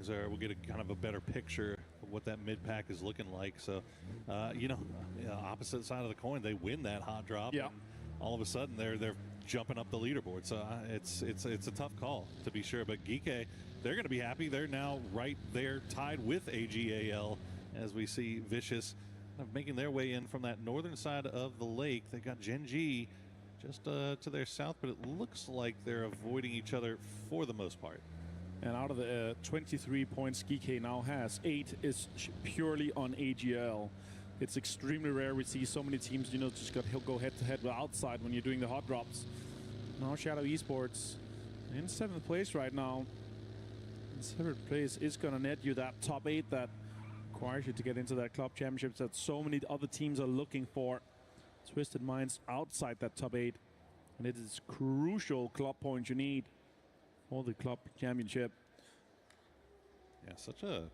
teams will get a kind of a better picture of what that mid pack is looking like. So, opposite side of the coin, they win that hot drop, and all of a sudden they're jumping up the leaderboard. So it's a tough call to be sure. But Geeky, they're going to be happy. They're now right there, tied with AGAL, as we see Vicious making their way in from that northern side of the lake. They got Gen G just to their south, but it looks like they're avoiding each other for the most part. And out of the 23 points Geeky now has, 8 is purely on AGL. It's extremely rare we see so many teams, just go head-to-head with outside when you're doing the hot drops. Now Shadow Esports in 7th place right now. In 7th place is going to net you that top 8 that requires you to get into that club championships that so many other teams are looking for. Twisted Minds outside that top 8. And it is crucial club points you need for the club championship. Yeah, such a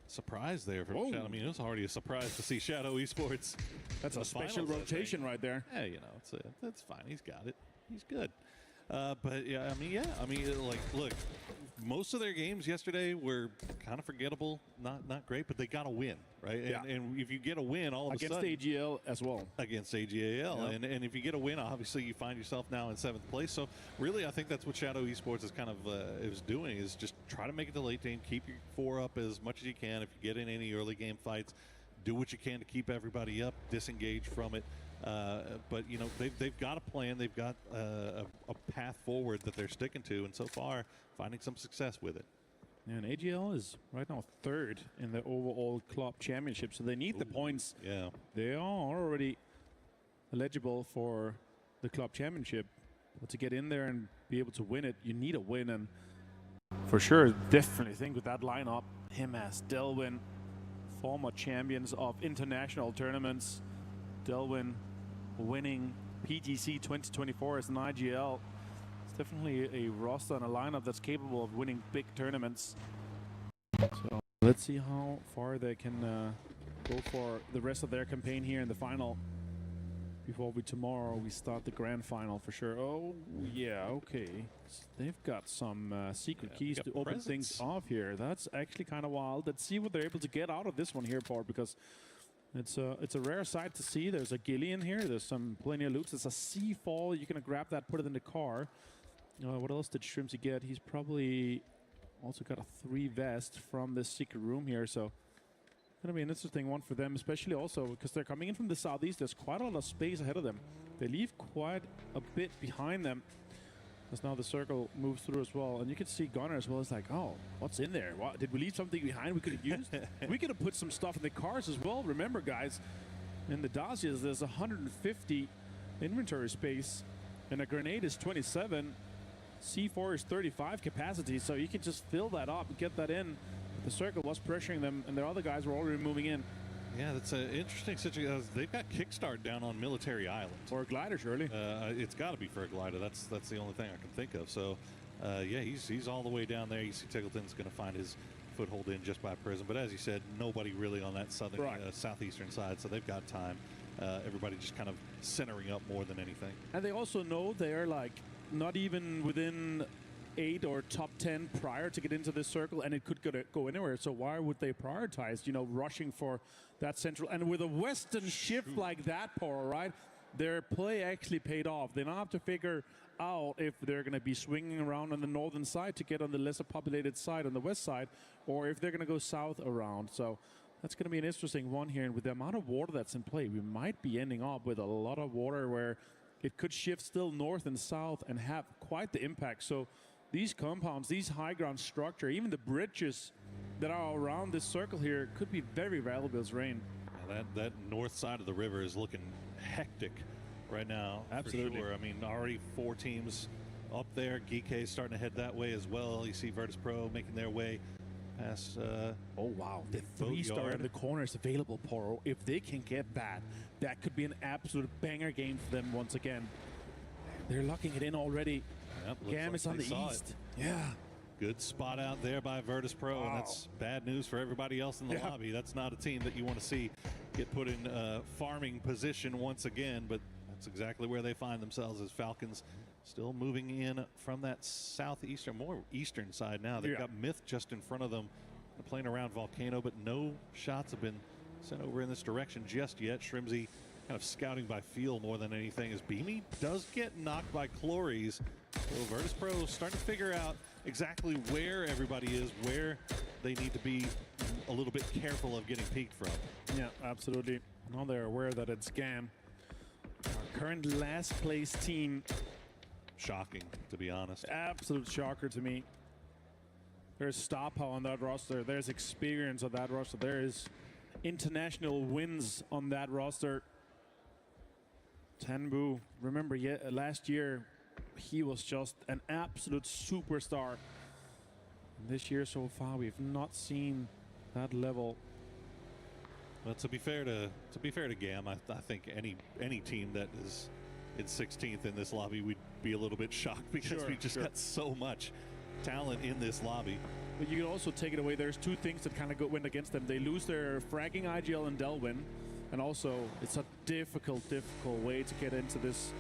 surprise there for Shadow. I mean, it was already a surprise to see Shadow Esports. That's a special rotation right there. Yeah, that's fine. He's got it. He's good. But yeah, look, most of their games yesterday were kind of forgettable, not great, but they got a win, right? Yeah. And if you get a win, all of a sudden against AGL as well. Against AGAL, and if you get a win, obviously you find yourself now in 7th place. So really, I think that's what Shadow Esports is kind of is doing, is just try to make it to late game, keep your 4 up as much as you can. If you get in any early game fights, do what you can to keep everybody up, disengage from it. But they've got a plan, they've got a path forward that they're sticking to, and so far finding some success with it. And AGL is right now 3rd in the overall club championship, so they need the points. Yeah, they are already eligible for the club championship, but to get in there and be able to win it, you need a win. And for sure, definitely think with that lineup, him as Delwyn, former champions of international tournaments. Delwyn winning PGC 2024 as an IGL. It's definitely a roster and a lineup that's capable of winning big tournaments. So let's see how far they can go for the rest of their campaign here in the final. Before tomorrow we start the grand final for sure. Oh yeah, okay. So they've got some secret keys to open things off here. That's actually kind of wild. Let's see what they're able to get out of this one here, Port, because it's a rare sight to see. There's a ghillie in here. There's plenty of loot. There's a C-fall. You're gonna grab that, put it in the car. What else did Shrimsy get? He's probably also got a 3 vest from this secret room here. So gonna be an interesting one for them, especially also because they're coming in from the southeast. There's quite a lot of space ahead of them. They leave quite a bit behind them as now the circle moves through as well. And you can see Gunnar as well. It's like, oh, what's in there? What, did we leave something behind we could have used? We could have put some stuff in the cars as well. Remember, guys, in the Dacias, there's 150 inventory space, and a grenade is 27. C4 is 35 capacity, so you can just fill that up and get that in. The circle was pressuring them, and the other guys were already moving in. Yeah, that's an interesting situation. They've got Kickstart down on Military Island. Or a glider, surely. It's got to be for a glider. That's the only thing I can think of. So, yeah, he's all the way down there. You see Tiggleton's going to find his foothold in just by Prism. But as you said, nobody really on that southern, southeastern side, so they've got time. Everybody just kind of centering up more than anything. And they also know they're like not even within 8 or top 10 prior to get into this circle, and it could go anywhere. So why would they prioritize, rushing for that central? And with a western shift like that, Paul, right, their play actually paid off. They now have to figure out if they're going to be swinging around on the northern side to get on the lesser populated side on the west side, or if they're going to go south around. So that's going to be an interesting one here. And with the amount of water that's in play, we might be ending up with a lot of water where it could shift still north and south and have quite the impact. So these compounds, these high ground structure, even the bridges that are around this circle here could be very valuable as rain. Yeah, that north side of the river is looking hectic right now. Absolutely. For sure. I mean, already 4 teams up there. Geeky starting to head that way as well. You see Virtus Pro making their way past. Oh, wow. The 3-star in the corner is available, Poro. If they can get that, that could be an absolute banger game for them once again. They're locking it in already. Yep, Gam is on the east. Yeah. Good spot out there by Virtus Pro, and that's bad news for everybody else in the lobby. That's not a team that you want to see get put in farming position once again, but that's exactly where they find themselves as Falcons still moving in from that southeastern, more eastern side now. They've got Myth just in front of them, playing around Volcano, but no shots have been sent over in this direction just yet. Shrimzy kind of scouting by feel more than anything, as Beamy does get knocked by Clories. So Virtus Pro starting to figure out exactly where everybody is, where they need to be a little bit careful of getting peeked from. Yeah, absolutely. Now they're aware that it's GAM, our current last place team. Shocking, to be honest. Absolute shocker to me. There's star power on that roster. There's experience on that roster. There is international wins on that roster. Tanbu, remember last year, he was just an absolute superstar. This year so far, we've not seen that level. Well, to be fair to GAM, I think any team that is in 16th in this lobby, we'd be a little bit shocked because we just got so much talent in this lobby. But you can also take it away. There's two things that kind of went against them. They lose their fragging IGL and Delwyn, and also it's a difficult way to get into this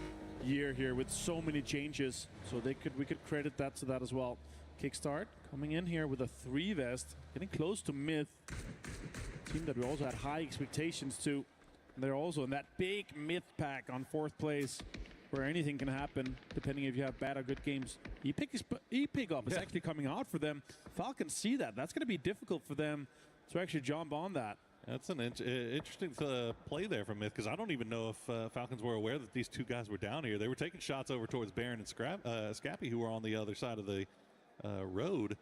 year here with so many changes. So we could credit that to that as well. Kickstart coming in here with a 3 vest, getting close to Myth, team that we also had high expectations to. And they're also in that big Myth pack on 4th place, where anything can happen depending if you have bad or good games. E-pick up is actually coming out for them. Falcons see that. That's going to be difficult for them to actually jump on that. That's an interesting play there from Myth, because I don't even know if Falcons were aware that these two guys were down here. They were taking shots over towards Baron and Scrappy, who were on the other side of the road.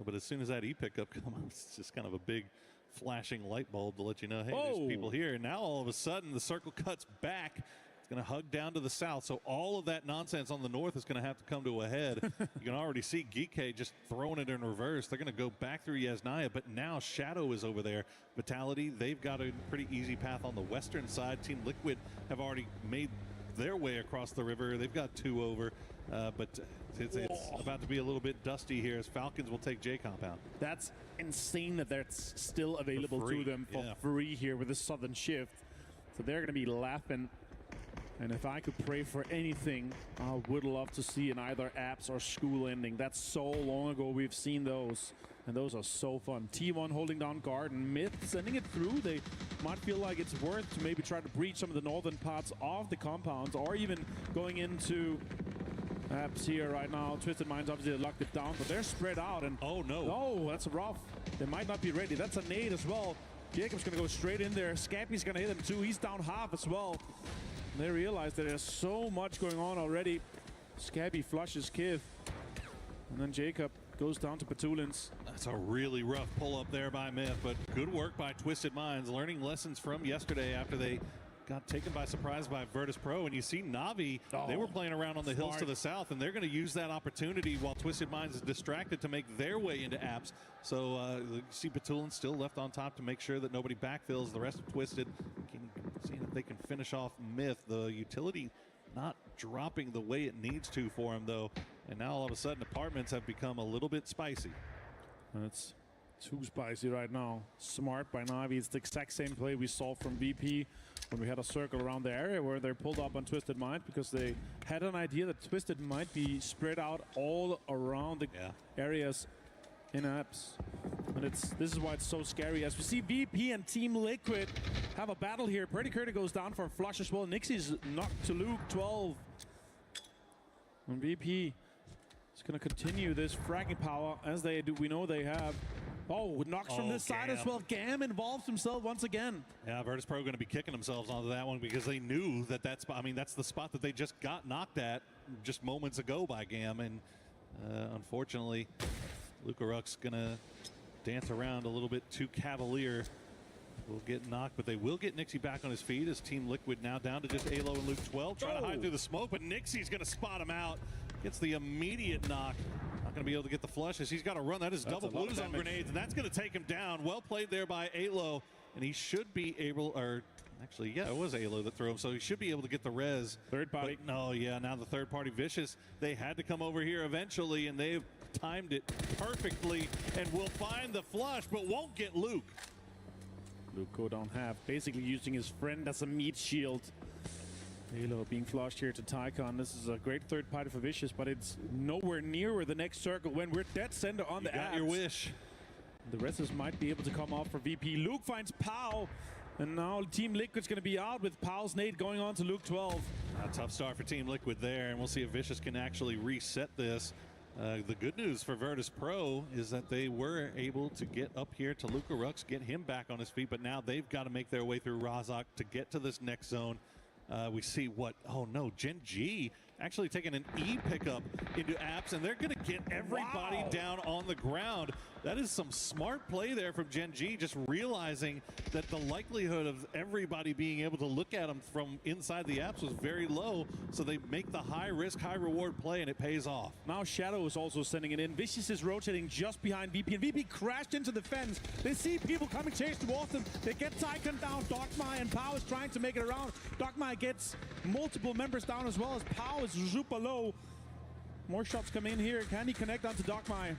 But as soon as that E-pickup comes up, it's just kind of a big flashing light bulb to let you know, hey, there's people here. And now all of a sudden the circle cuts back. It's going to hug down to the south. So all of that nonsense on the north is going to have to come to a head. You can already see Geeky just throwing it in reverse. They're going to go back through Yasnaya, but now Shadow is over there. Vitality, they've got a pretty easy path on the western side. Team Liquid have already made their way across the river. They've got 2 over, but it's about to be a little bit dusty here as Falcons will take J Compound. That's insane that that's still available to them for free here with the Southern Shift. So they're going to be laughing. And if I could pray for anything, I would love to see an either apps or school ending. That's so long ago we've seen those, and those are so fun. T1 holding down Garden, Myth sending it through. They might feel like it's worth to maybe try to breach some of the northern parts of the compounds, or even going into apps here right now. Twisted Minds obviously locked it down, but they're spread out. And oh no! Oh, that's rough. They might not be ready. That's a nade as well. Jacob's going to go straight in there. Scappy's going to hit him too. He's down half as well. They realize that there's so much going on already. Scabby flushes Kith. And then Jacob goes down to Petulins. That's a really rough pull up there by Myth, but good work by Twisted Minds, learning lessons from yesterday after they got taken by surprise by Virtus Pro. And you see Na'Vi, they were playing around on the hills to the south, and they're going to use that opportunity while Twisted Minds is distracted to make their way into apps. So you see Petulin still left on top to make sure that nobody backfills. The rest of Twisted seeing if they can finish off Myth. The utility not dropping the way it needs to for him, though. And now all of a sudden apartments have become a little bit spicy. It's too spicy right now. Smart by Na'Vi. It's the exact same play we saw from VP when we had a circle around the area where they pulled up on Twisted Mind, because they had an idea that Twisted might be spread out all around the areas in apps. And this is why it's so scary. As we see VP and Team Liquid have a battle here. Pretty Curdy goes down for a flush as well. Nixie's knocked to Luke, 12. And VP is going to continue this fragging power as they do. We know they have. Oh, knocks from this side as well. GAM involves himself once again. Yeah, Virtus Pro going to be kicking themselves onto that one, because they knew that that's the spot that they just got knocked at just moments ago by GAM. And unfortunately, Luka Ruck's going to dance around a little bit too cavalier. Will get knocked, but they will get Nixie back on his feet as Team Liquid now down to just Alo and Luke 12. Trying to hide through the smoke, but Nixie's going to spot him out. Gets the immediate knock. Not going to be able to get the flushes. He's got to run. That is double blues on grenades, and that's going to take him down. Well played there by Alo, and he should be able, or actually, yeah, it was Alo that threw him, so he should be able to get the res. Third party. But no, yeah, now the third party Vicious. They had to come over here eventually, and they've timed it perfectly and will find the flush, but won't get Luke. Luke go down half, basically using his friend as a meat shield. Halo being flushed here to Tycon. This is a great third party for Vicious, but it's nowhere near where the next circle went. We're dead center on the got your wish. The rest of us might be able to come off for VP. Luke finds Pow, and now Team Liquid's going to be out with Pow's nade going on to Luke 12. A tough start for Team Liquid there, and we'll see if Vicious can actually reset this. The good news for Virtus Pro is that they were able to get up here to Luca Rux, get him back on his feet, but now they've got to make their way through Razak to get to this next zone. We see what, oh no, Gen G actually taking an E pickup into Apps, and they're going to get everybody down on the ground. That is some smart play there from Gen G, just realizing that the likelihood of everybody being able to look at them from inside the Apps was very low, so they make the high risk, high reward play, and it pays off. Now Shadow is also sending it in. Vicious is rotating just behind VP, and VP crashed into the fence. They see people coming chase towards them. They get Tycon down. Dogmai and Pow is trying to make it around. Dogmai gets multiple members down as well as Pow is super low. More shots come in here. Can he connect onto Dogmai?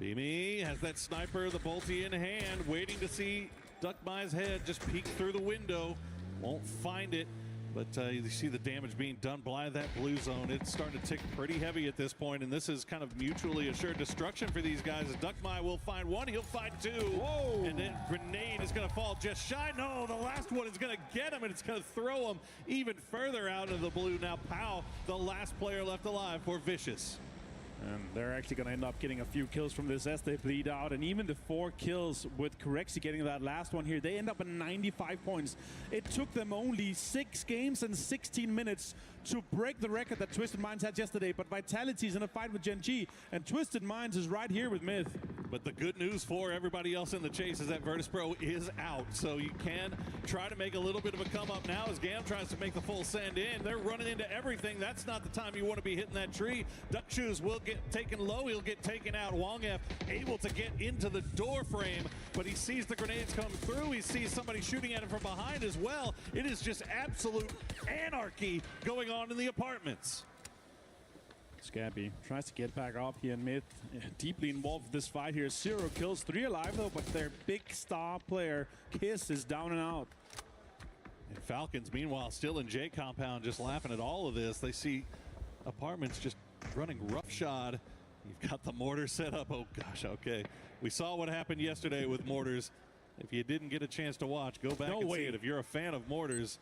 Beamy has that sniper, the bolty in hand, waiting to see Dogmai's head just peek through the window. Won't find it, but you see the damage being done by that blue zone. It's starting to tick pretty heavy at this point, and this is kind of mutually assured destruction for these guys. As Dogmai will find one, he'll find two. Whoa! And then Grenade is going to fall just shy. No, the last one is going to get him, and it's going to throw him even further out of the blue. Now Pow, the last player left alive for Vicious. And they're actually going to end up getting a few kills from this as they bleed out. And even the 4 kills with Corexi getting that last one here, they end up at 95 points. It took them only 6 games and 16 minutes to break the record that Twisted Minds had yesterday. But Vitality is in a fight with Gen G, and Twisted Minds is right here with Myth. But the good news for everybody else in the chase is that Virtus Pro is out. So you can try to make a little bit of a come up now as Gam tries to make the full send in. They're running into everything. That's not the time you want to be hitting that tree. Duck Shoes will get taken low. He'll get taken out. Wongef able to get into the door frame, but he sees the grenades come through. He sees somebody shooting at him from behind as well. It is just absolute anarchy going on in the apartments. Scabby tries to get back up here in mid. Deeply involved with this fight here. 0 kills, 3 alive though, but their big star player, Kiss, is down and out. And Falcons, meanwhile, still in J compound, just laughing at all of this. They see apartments just running roughshod. You've got the mortar set up. Oh gosh, okay. We saw what happened yesterday with mortars. If you didn't get a chance to watch, go back and see it. If you're a fan of mortars,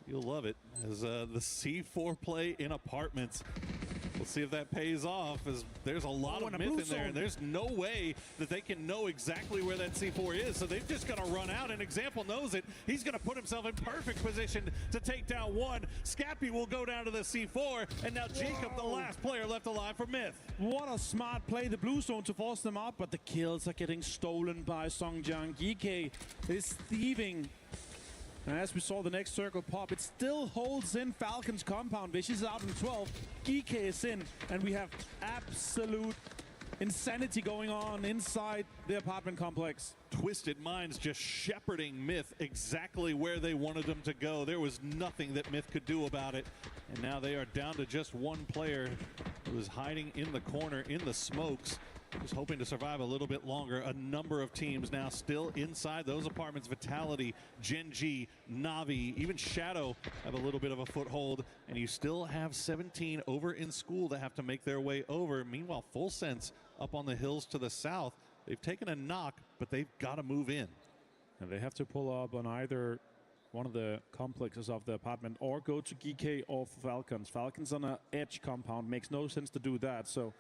you'll love it. As the C4 play in apartments. We'll see if that pays off, as there's a lot of myth in there, and there's no way that they can know exactly where that C4 is, so they've just got to run out, and Example knows it. He's going to put himself in perfect position to take down one. Scappy will go down to the C4, and now Jacob, the last player left alive for Myth. What a smart play, the blue zone to force them out, but the kills are getting stolen by Songjiang. GK is thieving. And as we saw the next circle pop, it still holds in Falcon's compound. Vicious is out in 12. GK is in, and we have absolute insanity going on inside the apartment complex. Twisted Minds just shepherding Myth exactly where they wanted them to go. There was nothing that Myth could do about it. And now they are down to just one player who is hiding in the corner in the smokes. Just hoping to survive a little bit longer. A number of teams now still inside those apartments. Vitality, Gen G, Na'Vi, even Shadow have a little bit of a foothold. And you still have 17 over in school that have to make their way over. Meanwhile, Full Sense up on the hills to the south. They've taken a knock, but they've got to move in. And they have to pull up on either one of the complexes of the apartment or go to GK or Falcons. Falcons on an edge compound. Makes no sense to do that. So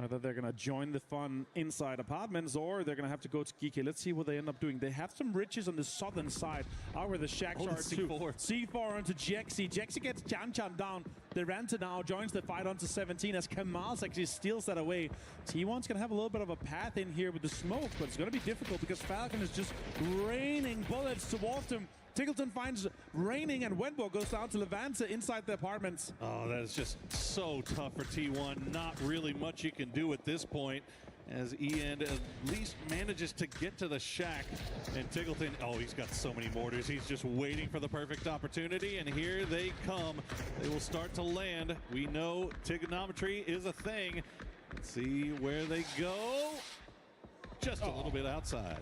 either they're going to join the fun inside apartments or they're going to have to go to GK. Let's see what they end up doing. They have some riches on the southern side, out where the shacks are too. C4 onto Jexi. Jexi gets Chan down. Duranta now joins the fight onto 17 as Kamals actually steals that away. T1's going to have a little bit of a path in here with the smoke, but it's going to be difficult because Falcon is just raining bullets towards him. Tickleton finds Raining, and Wenbo goes down to Levanta inside the apartments. Oh, that is just so tough for T1. Not really much you can do at this point, as Ian at least manages to get to the shack. And Tickleton, oh, he's got so many mortars. He's just waiting for the perfect opportunity, and here they come. They will start to land. We know trigonometry is a thing. Let's see where they go. Just a little bit outside.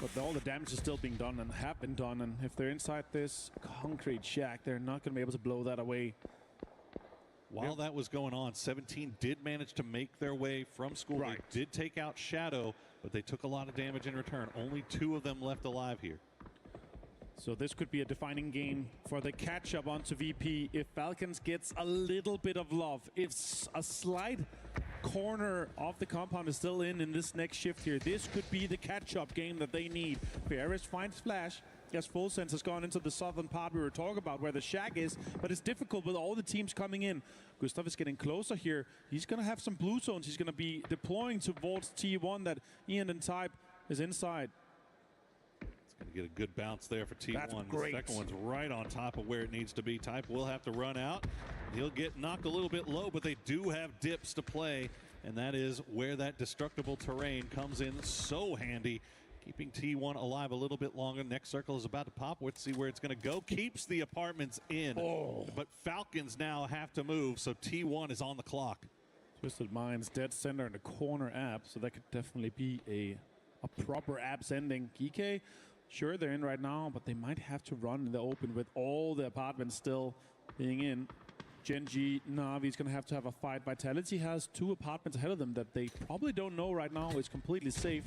But all the damage is still being done and have been done. And if they're inside this concrete shack, they're not going to be able to blow that away. While that was going on, 17 did manage to make their way from school. Right. They did take out Shadow, but they took a lot of damage in return. Only 2 of them left alive here. So this could be a defining game for the catch-up onto VP if Falcons gets a little bit of love. If a slight corner of the compound is still in this next shift here, this could be the catch-up game that they need. Ferris finds Flash. Yes, Full Sense has gone into the southern part we were talking about where the shack is, but it's difficult with all the teams coming in. Gustav is getting closer here. He's going to have some blue zones. He's going to be deploying towards T1 that Ian and Type is inside. Gonna get a good bounce there for T1. That's great. The second one's right on top of where it needs to be. Type will have to run out. He'll get knocked a little bit low, but they do have dips to play, and that is where that destructible terrain comes in so handy, keeping T1 alive a little bit longer. Next circle is about to pop. Let's see where it's going to go. Keeps the apartments in, but Falcons now have to move, so T1 is on the clock. Twisted Minds dead center in the corner app, so that could definitely be a proper abs ending. GK, sure, they're in right now, but they might have to run in the open with all the apartments still being in. Gen.G, Na'Vi's going to have a fight. Vitality has 2 apartments ahead of them that they probably don't know right now is completely safe.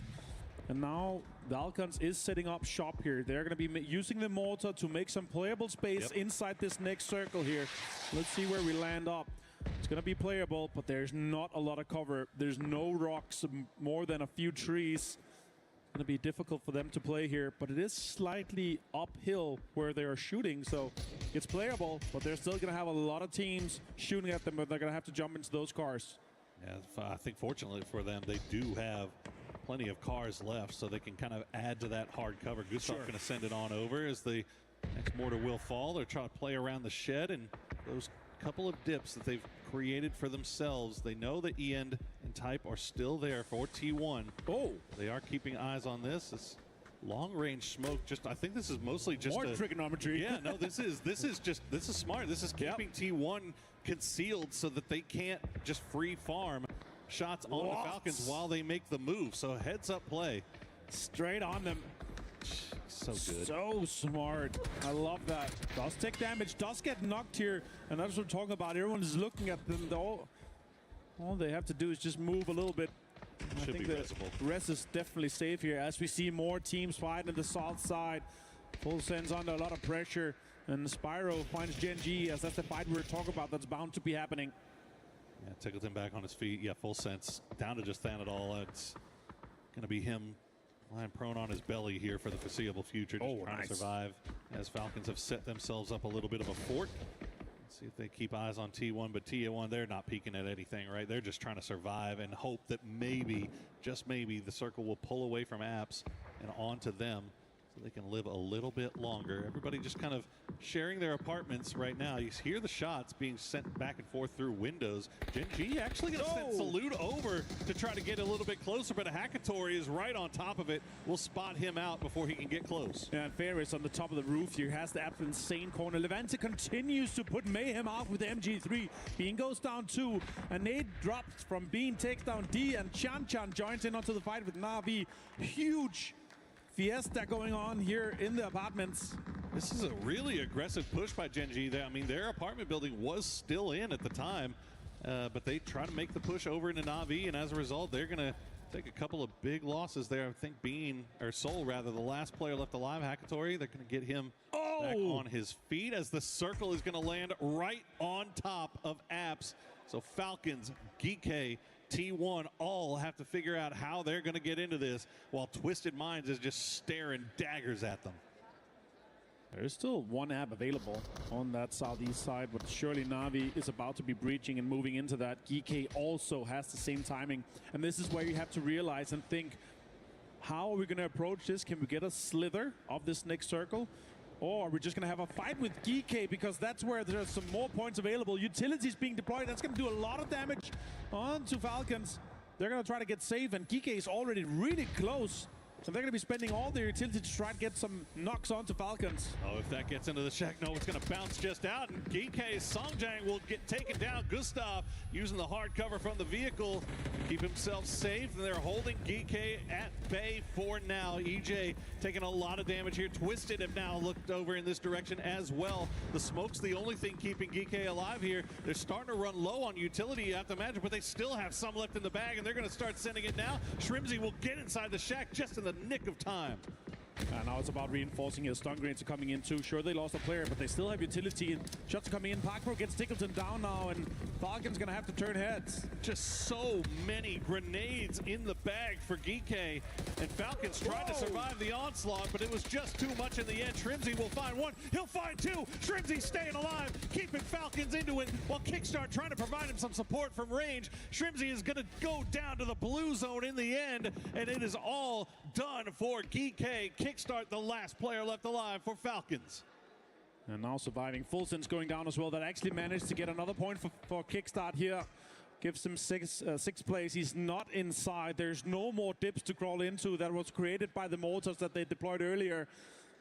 And now Falcons is setting up shop here. They're going to be using the mortar to make some playable space inside this next circle here. Let's see where we land up. It's going to be playable, but there's not a lot of cover. There's no rocks, more than a few trees. Going to be difficult for them to play here, but it is slightly uphill where they are shooting, so it's playable, but they're still going to have a lot of teams shooting at them, but they're going to have to jump into those cars. Yeah, I think fortunately for them, they do have plenty of cars left, so they can kind of add to that hard cover. Gustav going to send it on over as the next mortar will fall. They're trying to play around the shed, and those couple of dips that they've created for themselves, they know that Ian and Type are still there for T1. They are keeping eyes on this. It's long-range smoke. I think this is mostly just more trigonometry. Yeah, no, this is smart. This is keeping T1 concealed so that they can't just free farm shots on the Falcons while they make the move. So heads up play. Straight on them. So good. So smart. I love that. Does take damage, does get knocked here, and that's what I'm talking about. Everyone is looking at them. All they have to do is just move a little bit. I think the rest is definitely safe here as we see more teams fight on the south side. Full Sense under a lot of pressure, and Spyro finds Gen.G as that's the fight we were talking about that's bound to be happening. Yeah, tickled him back on his feet. Yeah, Full Sense down to just Thanadol. It's going to be him lying prone on his belly here for the foreseeable future, just trying to survive as Falcons have set themselves up a little bit of a fort. Let's see if they keep eyes on T1, but T1, they're not peeking at anything, right? They're just trying to survive and hope that maybe, just maybe, the circle will pull away from Apps and onto them so they can live a little bit longer. Everybody just kind of sharing their apartments right now. You hear the shots being sent back and forth through windows. Gen.G actually going to send Salute over to try to get a little bit closer, but a Hackatory is right on top of it. We'll spot him out before he can get close. Yeah, and Ferris on the top of the roof here has the absolute insane corner. Levante continues to put Mayhem off with the MG3. Bean goes down 2, and Nade drops from Bean, takes down D, and Chan joins in onto the fight with Na'Vi. Huge fiesta going on here in the apartments. This is a really aggressive push by Gen.G. I mean, their apartment building was still in at the time, but they try to make the push over into Na'Vi, and as a result, they're going to take a couple of big losses there. I think Bean, or Soul rather, the last player left alive, Hackatory, they're going to get him back on his feet as the circle is going to land right on top of Apps. So Falcons, Geeky, T1 all have to figure out how they're going to get into this while Twisted Minds is just staring daggers at them. There's still one app available on that southeast side, but surely Na'Vi is about to be breaching and moving into that. GK also has the same timing, and this is where you have to realize and think, how are we going to approach this? Can we get a slither of this next circle? Or are we just going to have a fight with GK, because that's where there's some more points available. Utilities being deployed, that's going to do a lot of damage onto Falcons. They're going to try to get safe, and GK is already really close So they're going to be spending all their utility to try and get some knocks onto Falcons. Oh, if that gets into the shack, no, it's going to bounce just out. And GK Songjang will get taken down. Gustav using the hard cover from the vehicle to keep himself safe. And they're holding GK at bay for now. EJ taking a lot of damage here. Twisted have now looked over in this direction as well. The smoke's the only thing keeping GK alive here. They're starting to run low on utility, you have to imagine, but they still have some left in the bag, and they're going to start sending it now. Shrimzy will get inside the shack just in the nick of time. And now it's about reinforcing his stun grenades are coming in too. Sure, they lost a player, but they still have utility. And shots coming in. Parkbro gets Tickleton down now, and Falcon's going to have to turn heads. Just so many grenades in the bag for GK. And Falcons tried to survive the onslaught, but it was just too much in the end. Shrimzy will find one. He'll find two. Shrimzy staying alive, keeping Falcons into it, while Kickstart trying to provide him some support from range. Shrimzy is going to go down to the blue zone in the end, and it is all done for GK. Kickstart, the last player left alive for Falcons. And now surviving. Fulton's going down as well. That actually managed to get another point for Kickstart here. Gives him sixth place. He's not inside. There's no more dips to crawl into. That was created by the mortars that they deployed earlier.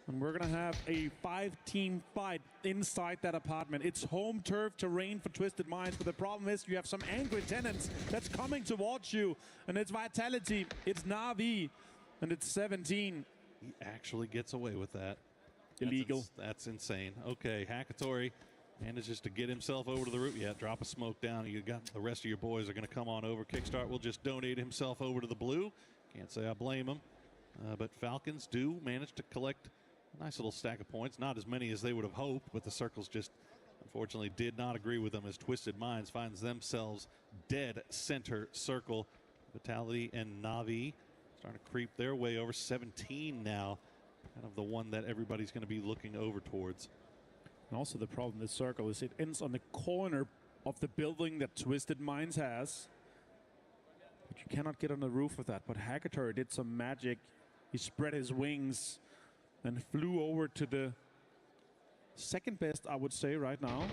And we're going to have a 5-team fight inside that apartment. It's home turf terrain for Twisted Minds, but the problem is you have some angry tenants that's coming towards you. And it's Vitality, it's Na'Vi, and it's 17. He actually gets away with that. Illegal. That's insane. Okay, Hakatori manages to get himself over to the roof. Yeah, drop a smoke down. You got the rest of your boys are going to come on over. Kickstart will just donate himself over to the blue. Can't say I blame him. But Falcons do manage to collect a nice little stack of points. Not as many as they would have hoped, but the circles just unfortunately did not agree with them as Twisted Minds finds themselves dead center circle. Vitality and Na'Vi starting to creep their way over. 17 now, kind of the one that everybody's going to be looking over towards. And also the problem with this circle is it ends on the corner of the building that Twisted Minds has. But you cannot get on the roof of that. But Hakator did some magic. He spread his wings and flew over to the second best, I would say, right now,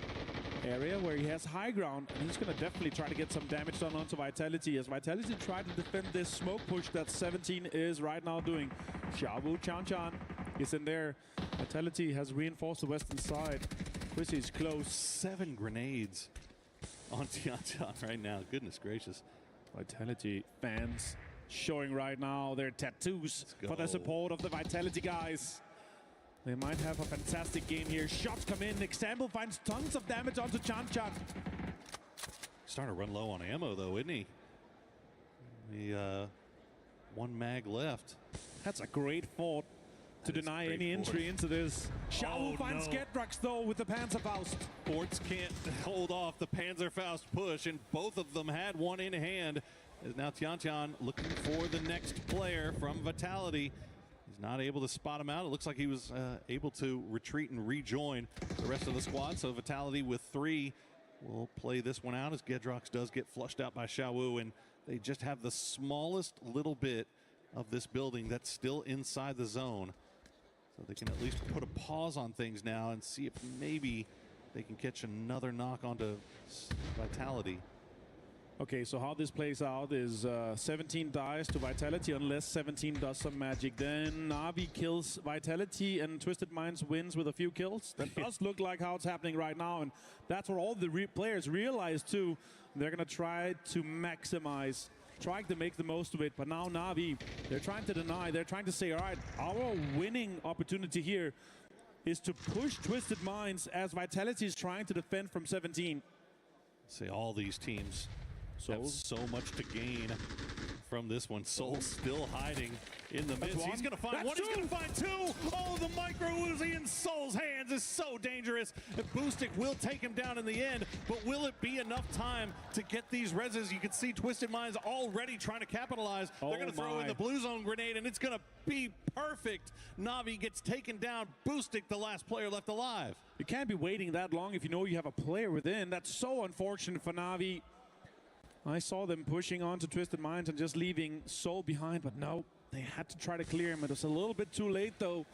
area where he has high ground, and he's going to definitely try to get some damage done onto Vitality as Vitality try to defend this smoke push that 17 is right now doing. Xiaowu Chanchan is in there. Vitality has reinforced the western side. Chrissy is close. 7 grenades on Tianchan right now. Goodness gracious. Vitality fans showing right now their tattoos for the support of the Vitality guys. They might have a fantastic game here. Shots come in. Example finds tons of damage onto Chanchan. Starting to run low on ammo, though, isn't he? The one mag left. That's a great fort to deny any entry into this. Xiaowu finds Gedrux, though, with the Panzerfaust. Forts can't hold off the Panzerfaust push, and both of them had one in hand. As now Tianchan looking for the next player from Vitality. He's not able to spot him out. It looks like he was able to retreat and rejoin the rest of the squad. So Vitality with 3 will play this one out as Gedrox does get flushed out by Xiaowu, and they just have the smallest little bit of this building that's still inside the zone. So they can at least put a pause on things now and see if maybe they can catch another knock onto Vitality. Okay, so how this plays out is 17 dies to Vitality unless 17 does some magic. Then Na'Vi kills Vitality and Twisted Minds wins with a few kills. That does look like how it's happening right now, and that's what all the players realize too. They're going to try to maximize, trying to make the most of it. But now Na'Vi, they're trying to deny. They're trying to say, all right, our winning opportunity here is to push Twisted Minds as Vitality is trying to defend from 17. See, all these teams have so much to gain from this one. Soul still hiding in the midst. He's going to find one. He's going to find 2. Oh, the micro Uzi in Soul's hands is so dangerous. And Boostic will take him down in the end, but will it be enough time to get these reses? You can see Twisted Minds already trying to capitalize. They're going to throw in the blue zone grenade, and it's going to be perfect. Na'Vi gets taken down. Boostic, the last player left alive. You can't be waiting that long if you know you have a player within. That's so unfortunate for Na'Vi. I saw them pushing on to Twisted Minds and just leaving Soul behind, but no, they had to try to clear him. It was a little bit too late, though.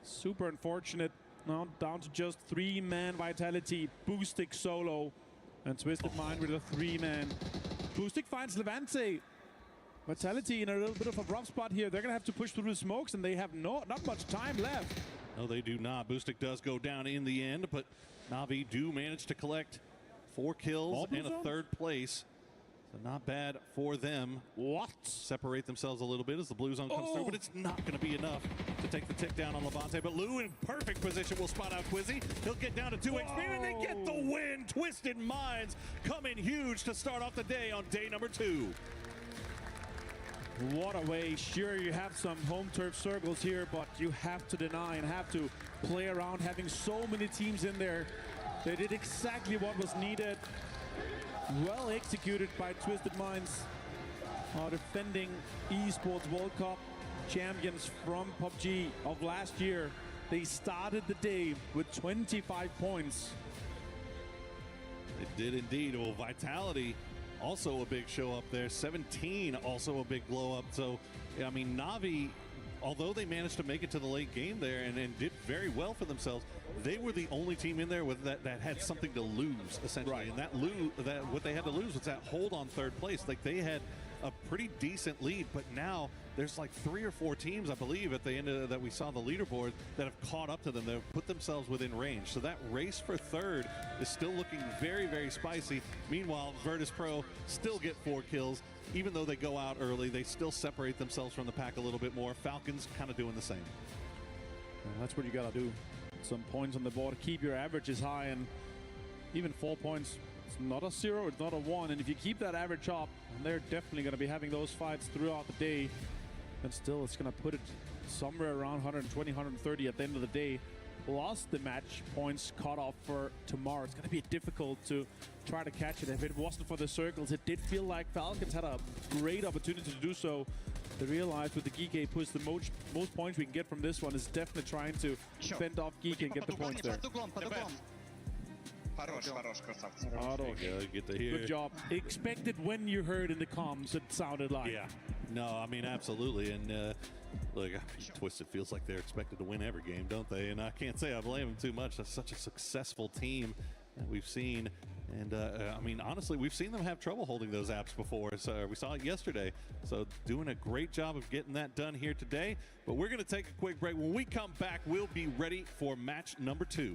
Super unfortunate. Now down to just 3-man Vitality. Boostic solo and Twisted Mind with a 3-man. Boostic finds Levante. Vitality in a little bit of a rough spot here. They're going to have to push through the smokes, and they have not much time left. No, they do not. Boostic does go down in the end, but Na'Vi do manage to collect 4 kills and a 3rd place. So not bad for them. What? Separate themselves a little bit as the blue zone comes through, but it's not going to be enough to take the tick down on Levante. But Lou in perfect position will spot out Quizzy. He'll get down to 2 XP, and they get the win. Twisted Minds coming huge to start off the day on day number 2. What a way. Sure, you have some home turf circles here, but you have to deny and have to play around having so many teams in there. They did exactly what was needed. Well executed by Twisted Minds, our defending esports World Cup champions from PUBG of last year. They started the day with 25 points. It did indeed. Well, Vitality, also a big show up there. 17, also a big blow up. So, I mean, Na'Vi, although they managed to make it to the late game there and did very well for themselves, they were the only team in there with that had something to lose, essentially. Right. And what they had to lose was that hold on 3rd place. Like, they had a pretty decent lead, but now there's like 3 or 4 teams, I believe, at the end of that we saw the leaderboard that have caught up to them, that have put themselves within range. So that race for 3rd is still looking very, very spicy. Meanwhile, Virtus Pro still get 4 kills. Even though they go out early, they still separate themselves from the pack a little bit more. Falcons kind of doing the same. Well, that's what you got to do. Some points on the board, keep your averages high, and even 4 points, it's not a 0, it's not a 1. And if you keep that average up, and they're definitely going to be having those fights throughout the day, and still it's going to put it somewhere around 120, 130 at the end of the day. Plus the match points cut off for tomorrow. It's going to be difficult to try to catch it. If it wasn't for the circles, it did feel like Falcons had a great opportunity to do so. They realized with the Geek push, the most points we can get from this one is definitely trying to fend off Geek and get the points there. Yeah, get to hear. Good job. Expected when you heard in the comms, it sounded like. Yeah. No, I mean, absolutely. And look, Twisted feels like they're expected to win every game, don't they? And I can't say I blame them too much. That's such a successful team that we've seen. And I mean, honestly, we've seen them have trouble holding those apps before. So we saw it yesterday. So doing a great job of getting that done here today. But we're going to take a quick break. When we come back, we'll be ready for match number 2.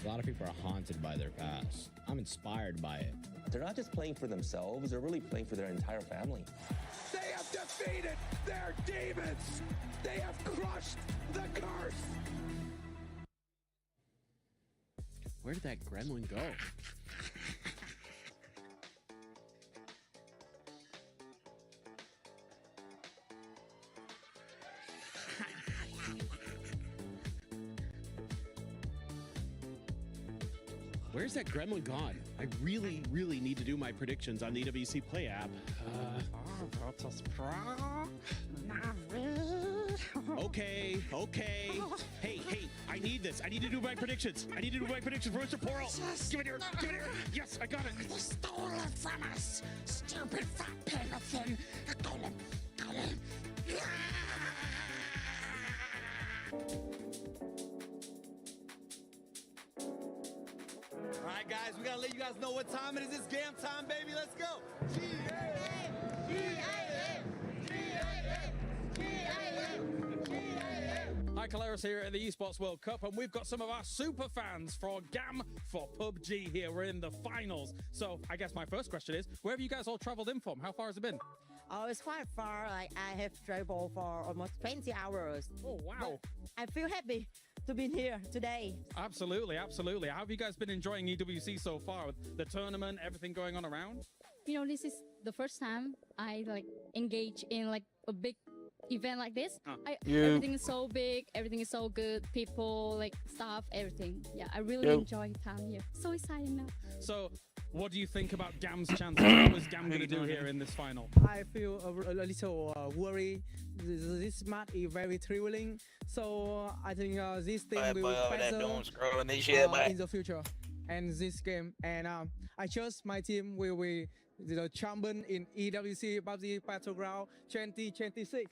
A lot of people are haunted by their past. I'm inspired by it. They're not just playing for themselves, they're really playing for their entire family. They have defeated their demons! They have crushed the curse! Where did that gremlin go? Where's that gremlin gone? I really, really need to do my predictions on the EWC Play app. Okay. Hey, I need this. I need to do my predictions. I need to do my predictions for Mr. Portal. Give it here. Yes, I got it. They stole it from us. Stupid fat pig thing. All right, guys, we gotta let you guys know what time it is. It's game time, baby. Let's go. Hi, Caleros here at the Esports World Cup, and we've got some of our super fans for GAM for PUBG here. We're in the finals. So I guess my first question is, where have you guys all traveled in from? How far has it been? Oh, it's quite far. Like, I have traveled for almost 20 hours. Oh, wow. But I feel happy to be here today. Absolutely. How have you guys been enjoying EWC so far with the tournament, everything going on around? You know, this is the first time I engage in a big event like this. Everything is so big, everything is so good, people, staff, everything. Yeah, I really enjoy time here. So exciting now. So What do you think about GAM's chances? What is GAM going to do here in this final? I feel a little worried. This match is very thrilling, so I think this team will better in the future and this game. And I trust my team will be the champion in EWC PUBG Battleground 2026.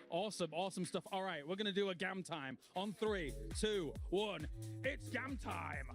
Awesome, awesome stuff. All right, we're going to do a GAM time on 3, 2, 1. It's GAM time.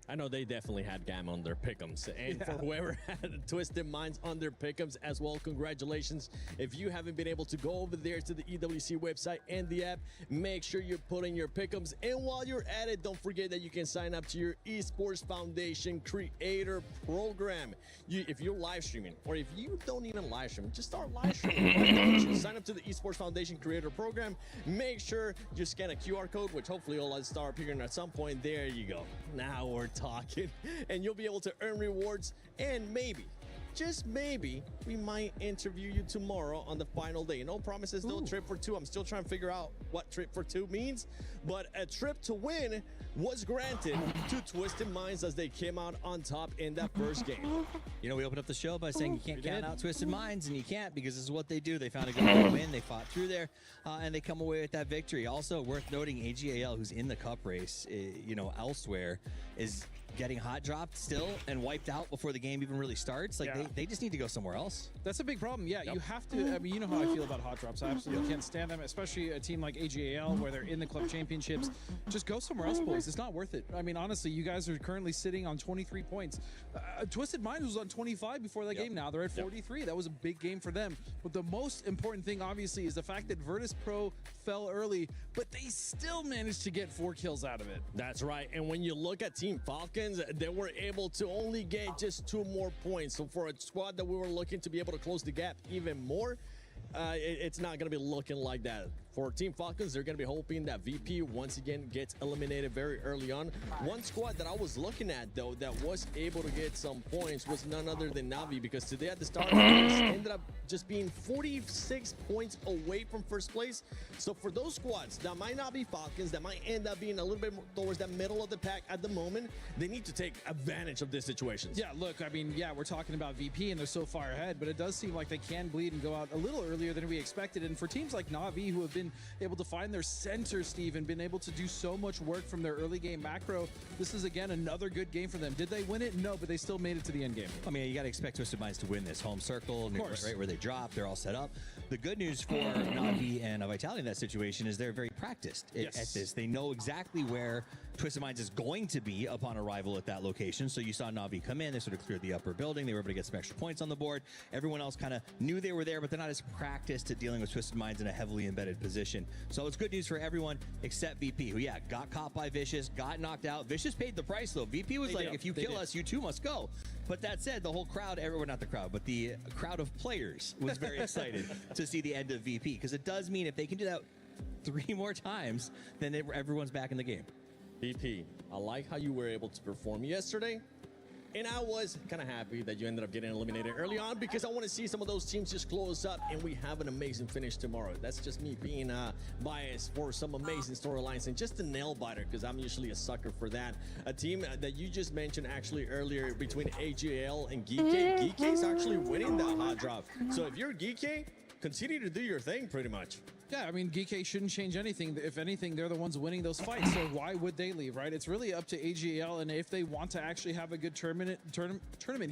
I know they definitely had GAM on their pick'ems, and for whoever had Twisted Minds on their pick'ems as well, congratulations. If you haven't been able to go over there to the EWC website and the app, make sure you put in your pick'ems. And while you're at it, don't forget that you can sign up to your Esports Foundation Creator Program. If you're live streaming, or if you don't even live stream, just start live streaming. Sign up to the Esports Foundation Creator Program. Make sure you scan a QR code, which hopefully will start appearing at some point. There you go. Now we're talking, and you'll be able to earn rewards, and maybe, just maybe, we might interview you tomorrow on the final day. No promises, no trip for 2. I'm still trying to figure out what trip for 2 means, but a trip to win was granted to Twisted Minds as they came out on top in that first game. You know, we opened up the show by saying you can't count out Twisted Minds, and you can't, because this is what they do. They found a good way to win. They fought through there, and they come away with that victory. Also worth noting, AGAL, who's in the cup race, you know, elsewhere, is getting hot dropped still and wiped out before the game even really starts. Like they just need to go somewhere else. That's a big problem. Yeah, you have to. I mean, you know how I feel about hot drops. I absolutely can't stand them, especially a team like AGAL where they're in the club championships. Just go somewhere else, boys. It's not worth it. I mean, honestly, you guys are currently sitting on 23 points. Twisted Minds was on 25 before that game. Now they're at 43. That was a big game for them. But the most important thing, obviously, is the fact that Virtus Pro fell early, but they still managed to get 4 kills out of it. That's right. And when you look at Team Falcons, they were able to only get just 2 more points. So for a squad that we were looking to be able to close the gap even more, it's not going to be looking like that. For Team Falcons, they're going to be hoping that VP once again gets eliminated very early on. One squad that I was looking at, though, that was able to get some points was none other than Na'Vi, because today at the start, ended up just being 46 points away from first place. So for those squads that might not be Falcons, that might end up being a little bit more towards that middle of the pack at the moment, they need to take advantage of this situation. Yeah, look, I mean, yeah, we're talking about VP and they're so far ahead, but it does seem like they can bleed and go out a little earlier than we expected. And for teams like Na'Vi, who have been able to find their center, Steve, and been able to do so much work from their early game macro, this is again another good game for them. Did they win it? No, but they still made it to the end game. I mean, you got to expect Twisted Minds to win this. Home circle, right where they drop, they're all set up. The good news for Na'Vi and Vitality in that situation is they're very practiced at this. They know exactly where Twisted Minds is going to be upon arrival at that location. So you saw Na'Vi come in, they sort of cleared the upper building, they were able to get some extra points on the board. Everyone else kind of knew they were there, but they're not as practiced at dealing with Twisted Minds in a heavily embedded position. So it's good news for everyone except VP, who, got caught by Vicious, got knocked out. Vicious paid the price, though. VP was if you kill us, you too must go. But that said, the whole crowd, everyone, not the crowd, but the crowd of players was very excited to see the end of VP, because it does mean if they can do that 3 more times, then everyone's back in the game. VP, I like how you were able to perform yesterday. And I was kind of happy that you ended up getting eliminated early on, because I want to see some of those teams just close up and we have an amazing finish tomorrow. That's just me being biased for some amazing storylines and just a nail biter, because I'm usually a sucker for that. A team that you just mentioned actually earlier between AGL and Geeky. Geeky's actually winning that hot drop. So if you're Geeky, continue to do your thing pretty much. Yeah, I mean, GK shouldn't change anything. If anything, they're the ones winning those fights, so why would they leave, right? It's really up to AGL, and if they want to actually have a good tournament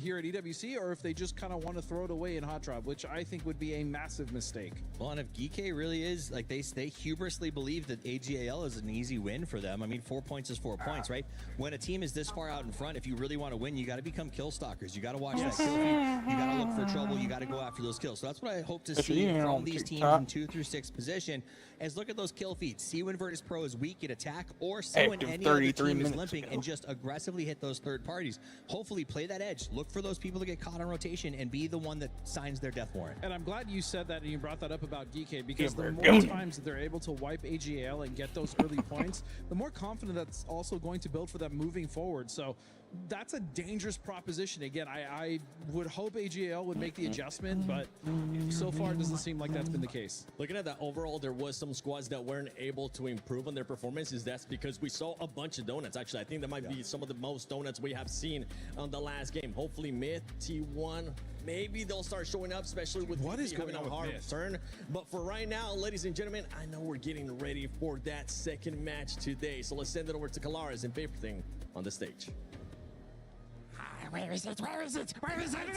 here at EWC, or if they just kind of want to throw it away in Hot Drop, which I think would be a massive mistake. Well, and if GK really is, like, they hubrisly believe that AGL is an easy win for them. I mean, 4 points is 4 points, right? When a team is this far out in front, if you really want to win, you got to become kill stalkers. You got to watch that kill feed. You got to look for trouble. You got to go after those kills. So that's what I hope to see from these teams in 2 through 6 position, is look at those kill feeds. See when Virtus Pro is weak in attack, or see when any other team is limping, and just aggressively hit those third parties. Hopefully play that edge. Look for those people to get caught on rotation and be the one that signs their death warrant. And I'm glad you said that and you brought that up about GK, because the more times that they're able to wipe AGL and get those early points, the more confident that's also going to build for them moving forward. So that's a dangerous proposition. Again, I would hope AGL would make the adjustment, but so far it doesn't seem like that's been the case. Looking at that overall, there was some squads that weren't able to improve on their performances. That's because we saw a bunch of donuts. Actually, I think that might be some of the most donuts we have seen on the last game. Hopefully Myth, T1, maybe they'll start showing up, especially with what is having going a on with hard Myth? turn. But for right now, ladies and gentlemen, I know we're getting ready for that second match today. So let's send it over to Kalaris and Paperthing on the stage. Where is it? Where is it? Where is it? I don't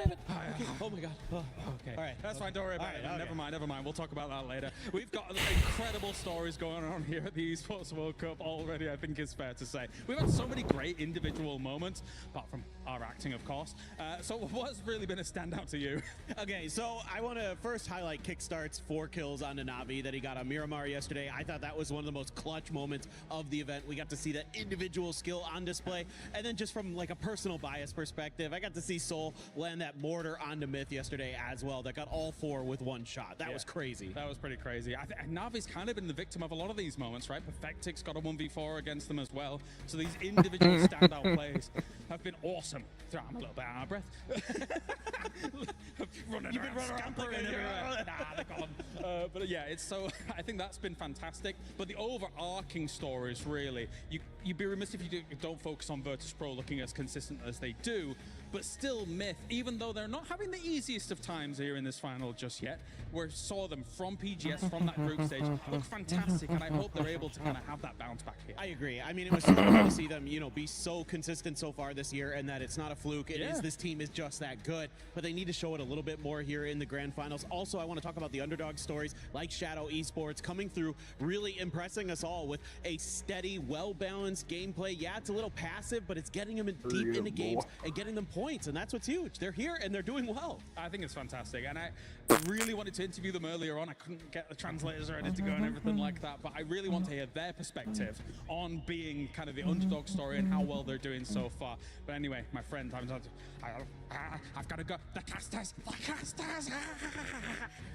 have it. Okay. Oh my god. Oh, okay. All right. That's fine. Don't worry about it. Never mind. We'll talk about that later. We've got incredible stories going on here at the Esports World Cup already, I think it's fair to say. We've had so many great individual moments, apart from our acting, of course. So what's really been a standout to you? Okay, so I want to first highlight Kickstart's 4 kills on Na'Vi that he got on Miramar yesterday. I thought that was one of the most clutch moments of the event. We got to see that individual skill on display. And then just from like a personal bias perspective, I got to see Soul land that mortar onto Myth yesterday as well. That got all 4 with 1 shot. That was crazy. That was pretty crazy. Na'Vi's kind of been the victim of a lot of these moments, right? Perfectic's got a 1v4 against them as well. So these individual standout plays have been awesome. Sorry, I'm a little bit out of breath. Running around, scampering everywhere. Nah, they're gone. But yeah, it's so. I think that's been fantastic. But the overarching stories, really, you'd be remiss if you don't focus on Virtus Pro looking as consistent as they do. But still, Myth, even though they're not having the easiest of times here in this final just yet, we saw them from PGS, from that group stage, look fantastic, and I hope they're able to kind of have that bounce back here. I agree. I mean, it was so cool to see them, you know, be so consistent so far this year, and that it's not a fluke. It is, this team is just that good, but they need to show it a little bit more here in the grand finals. Also, I want to talk about the underdog stories like Shadow Esports coming through, really impressing us all with a steady, well-balanced gameplay. Yeah, it's a little passive, but it's getting them deep into games and getting them points, and that's what's huge. They're here and they're doing well. I think it's fantastic, and I really wanted to interview them earlier on. I couldn't get the translators ready to go and everything like that, but I really want to hear their perspective on being kind of the underdog story and how well they're doing so far. But anyway, my friend, I've got to go. The casters, the casters,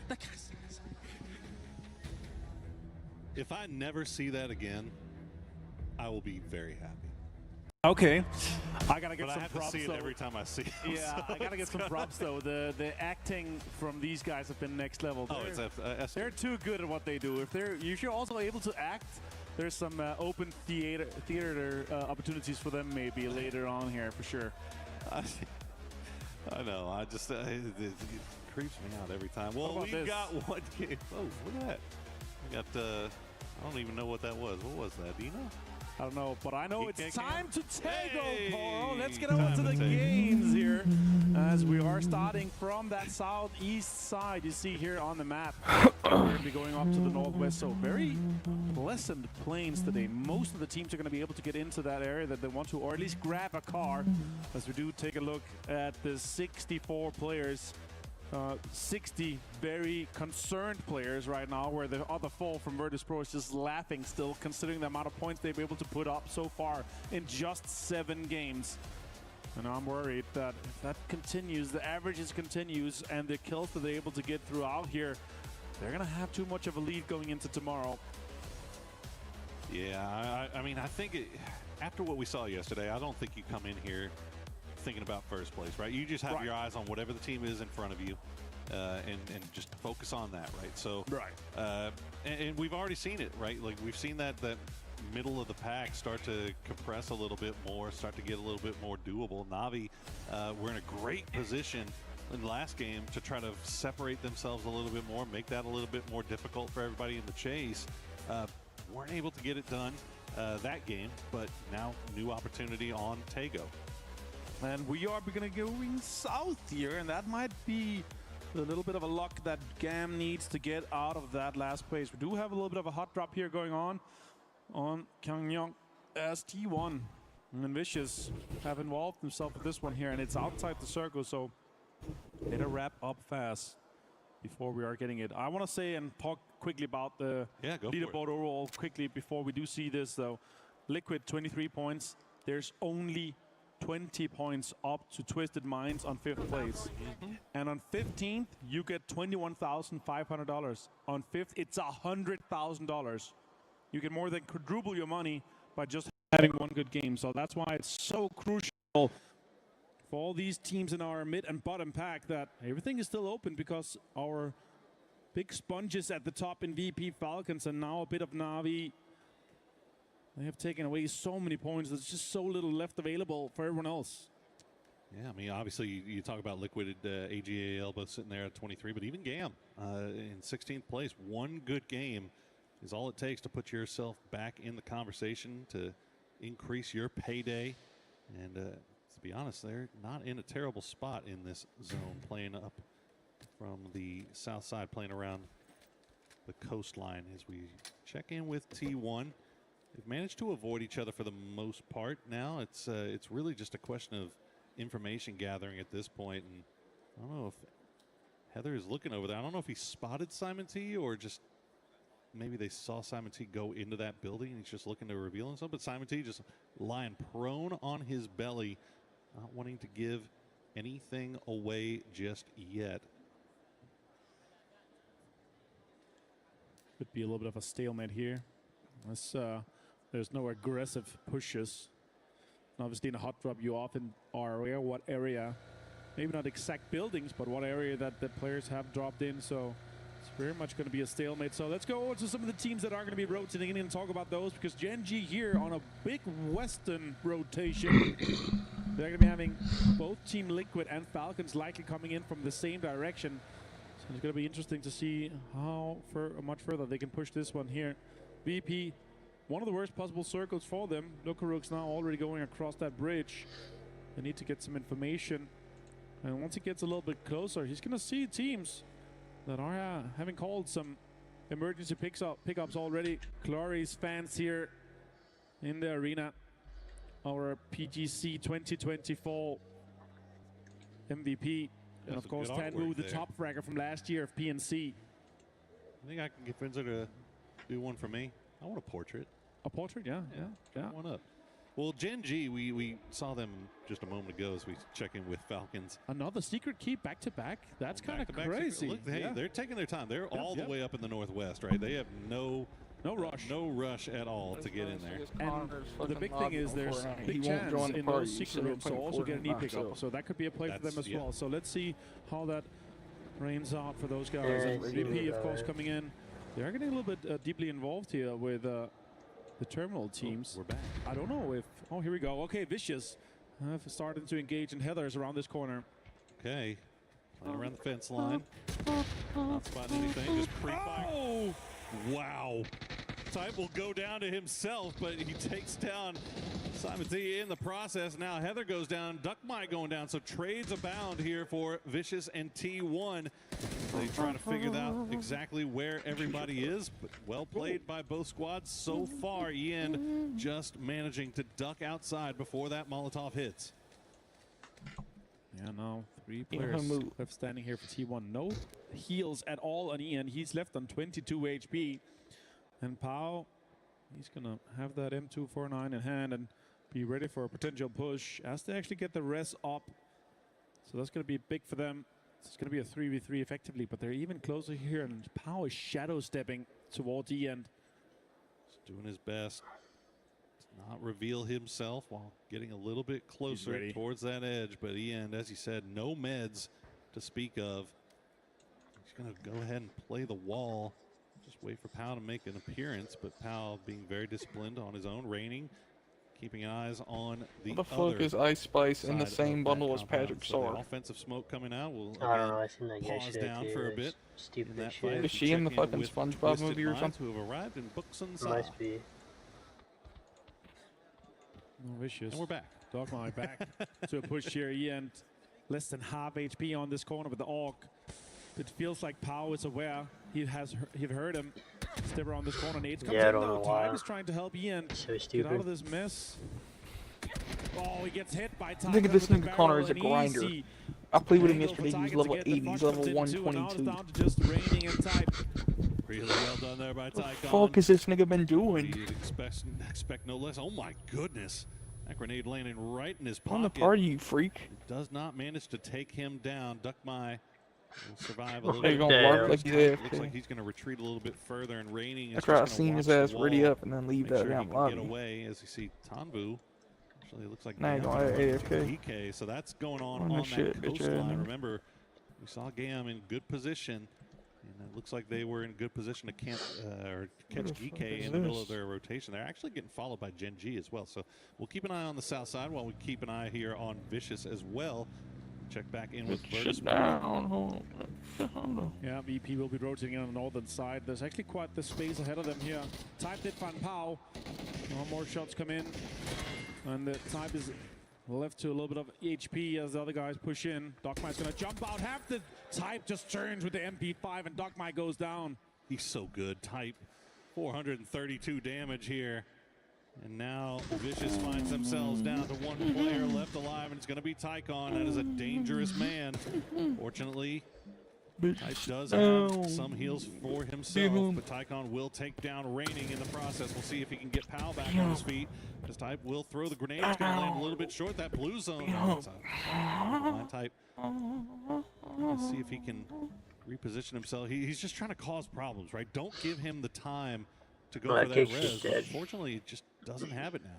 the casters. If I never see that again, I will be very happy. Okay, I gotta get but some I have props to see it though. every time I see it. Yeah, I gotta get some props though. The acting from these guys have been next level. They're too good at what they do. If you're also able to act, there's some open theater opportunities for them maybe later on here for sure. I know. I just it creeps me out every time. Well, we got one game. Oh, look at that. We got. I don't even know what that was. What was that? Do you know? I don't know, but I know it's time to Tego, Hey! Poro. Let's get over to the games here as we are starting from that southeast side you see here on the map. We're going to be going up to the northwest, so very pleasant plains today. Most of the teams are going to be able to get into that area that they want to, or at least grab a car. As we do take a look at the 64 players. 60 very concerned players right now, where the other 4 from Virtus Pro is just laughing still, considering the amount of points they've been able to put up so far in just 7 games. And I'm worried that if that continues, the averages continues, and the kills that they're able to get throughout here, they're going to have too much of a lead going into tomorrow. Yeah, I mean, I think after what we saw yesterday, I don't think you come in here thinking about first place, right? You just have your eyes on whatever the team is in front of you, and just focus on that, right? So, and we've already seen it, right? Like we've seen that middle of the pack start to compress a little bit more, start to get a little bit more doable. Na'Vi were in a great position in the last game to try to separate themselves a little bit more, make that a little bit more difficult for everybody in the chase. Weren't able to get it done that game, but now new opportunity on Tego. And we are going to going south here, and that might be a little bit of a luck that GAM needs to get out of that last place. We do have a little bit of a hot drop here going on Kangyong as T1 and Vicious have involved themselves with this one here, and it's outside the circle, so better wrap up fast before we are getting it. I want to say and talk quickly about the leaderboard overall quickly before we do see this though. Liquid 23 points. There's only 20 points up to Twisted Minds on 5th place. And on 15th, you get $21,500. On 5th, it's $100,000. You can more than quadruple your money by just having one good game. So that's why it's so crucial for all these teams in our mid and bottom pack that everything is still open, because our big sponges at the top in VP Falcons and now a bit of Na'Vi, they have taken away so many points. There's just so little left available for everyone else. Yeah, I mean, obviously, you talk about liquid AGAL both sitting there at 23, but even GAM in 16th place. One good game is all it takes to put yourself back in the conversation, to increase your payday. And to be honest, they're not in a terrible spot in this zone, playing up from the south side, playing around the coastline. As we check in with T1, they've managed to avoid each other for the most part. Now it's really just a question of information gathering at this point, and I don't know if Heather is looking over there. I don't know if he spotted Simon T or just maybe they saw Simon T go into that building and he's just looking to reveal himself. But Simon T just lying prone on his belly, not wanting to give anything away just yet. Could be a little bit of a stalemate here. Unless there's no aggressive pushes. Obviously, in a hot drop, you often are aware what area, maybe not exact buildings, but what area that the players have dropped in. So it's very much going to be a stalemate. So let's go over to some of the teams that are going to be rotating in and talk about those, because Gen G here on a big Western rotation. They're going to be having both Team Liquid and Falcons likely coming in from the same direction. So it's going to be interesting to see how much further they can push this one here. VP, one of the worst possible circles for them. Lukaruk's now already going across that bridge. They need to get some information. And once he gets a little bit closer, he's going to see teams that are having called some emergency pickups already. Glory's fans here in the arena. Our PGC 2024 MVP. And of course, Tanwu, the top fragger from last year of PNC. I think I can get Finzer to do one for me. I want a portrait. A portrait? Yeah. One up. Well, Gen G, we saw them just a moment ago as we check in with Falcons. Another secret key back-to-back. That's kind of crazy. Look, hey, they're taking their time. They're all the way up in the Northwest, right? They have no rush at all to get in there. And the big thing is there's a big chance in those secret rooms to also get an E-pickup. So that could be a play for them as well. So let's see how that rains out for those guys. And VP, of course, coming in. They're getting a little bit deeply involved here with the terminal teams. We're back. I don't know if... Oh, here we go. Okay, Vicious starting to engage, and Heather's around this corner. Okay. Playing around the fence line. Not spotting anything. Just pre-fire. Oh! Wow. Type will go down to himself, but he takes down Simon T in the process. Now Heather goes down, Duckmai going down, so trades abound here for Vicious and T1. They try to figure out exactly where everybody is, but well played by both squads so far. Ian just managing to duck outside before that Molotov hits. Yeah, now 3 players left standing here for T1. No heals at all on Ian. He's left on 22 HP. And Pao, he's going to have that M249 in hand and be ready for a potential push as they actually get the res up. So that's going to be big for them. It's going to be a 3v3 effectively, but they're even closer here, and Pao is shadow stepping towards the end. He's doing his best to not reveal himself while getting a little bit closer towards that edge. But Ian, as he said, no meds to speak of. He's going to go ahead and play the wall. Just wait for Pao to make an appearance, but Pao being very disciplined on his own, reigning, keeping eyes on the other. What the fuck is Ice Spice in the same bundle as Patrick Star? So offensive smoke coming out. We'll I don't know. I think that pause down for a bit. Stupid that shit. Is she in the fucking SpongeBob movie or something? Who have arrived in Buxon's. Must be. No, Vicious. And we're back. Dogmai back to a push here. Ian less than half HP on this corner with the AUG. It feels like Pao is aware. He heard him step around this corner. Nades comes in now. Time is trying to help Ian get out of this mess. Oh, he gets hit by Tiger. Look at this nigga Connor is a grinder. I played with him yesterday. He's level 80. He's level 122. Down to just raining and type. Really well done there by Tycon. What the fuck has this nigga been doing? You'd expect no less. Oh my goodness. That grenade landing right in his pocket. On the party, you freak. Does not manage to take him down. Duckmai will survive a Looks little like bit. he gonna Looks work like he's AFK. like he's going to retreat a little bit further, and Raining is After I just gonna seen his watch the ass ready wall, up and then leave make that sure he damn can lobby. get away. As you see, Tanvu actually looks like Now he Gam's gonna gonna run AFK. for DK, so that's going on Oh, no on shit, that bitch coastline. ass. Remember, we saw Gam in good position, and it looks like they were in good position to camp or catch Who the fuck DK is in the middle this? of their rotation. They're actually getting followed by Gen G as well, so we'll keep an eye on the south side while we keep an eye here on Vicious as well. Check back in with Virtus. Yeah, VP will be rotating on the northern side. There's actually quite the space ahead of them here. Type did find Pau. More shots come in. And the Type is left to a little bit of HP as the other guys push in. Dogmite's going to jump out. Half the Type just turns with the MP5 and Dogmite goes down. He's so good. Type 432 damage here. And now Vicious finds themselves down to one player left alive, and it's going to be Tycon. That is a dangerous man. Fortunately, Type does have some heals for himself, but Tycon will take down Raining in the process. We'll see if he can get Pal back on his feet. This Type will throw the grenade. It's going to land a little bit short. That blue zone. Type. Let's see if he can reposition himself. He's just trying to cause problems, right? Don't give him the time to go for that res. But unfortunately, he just doesn't have it now.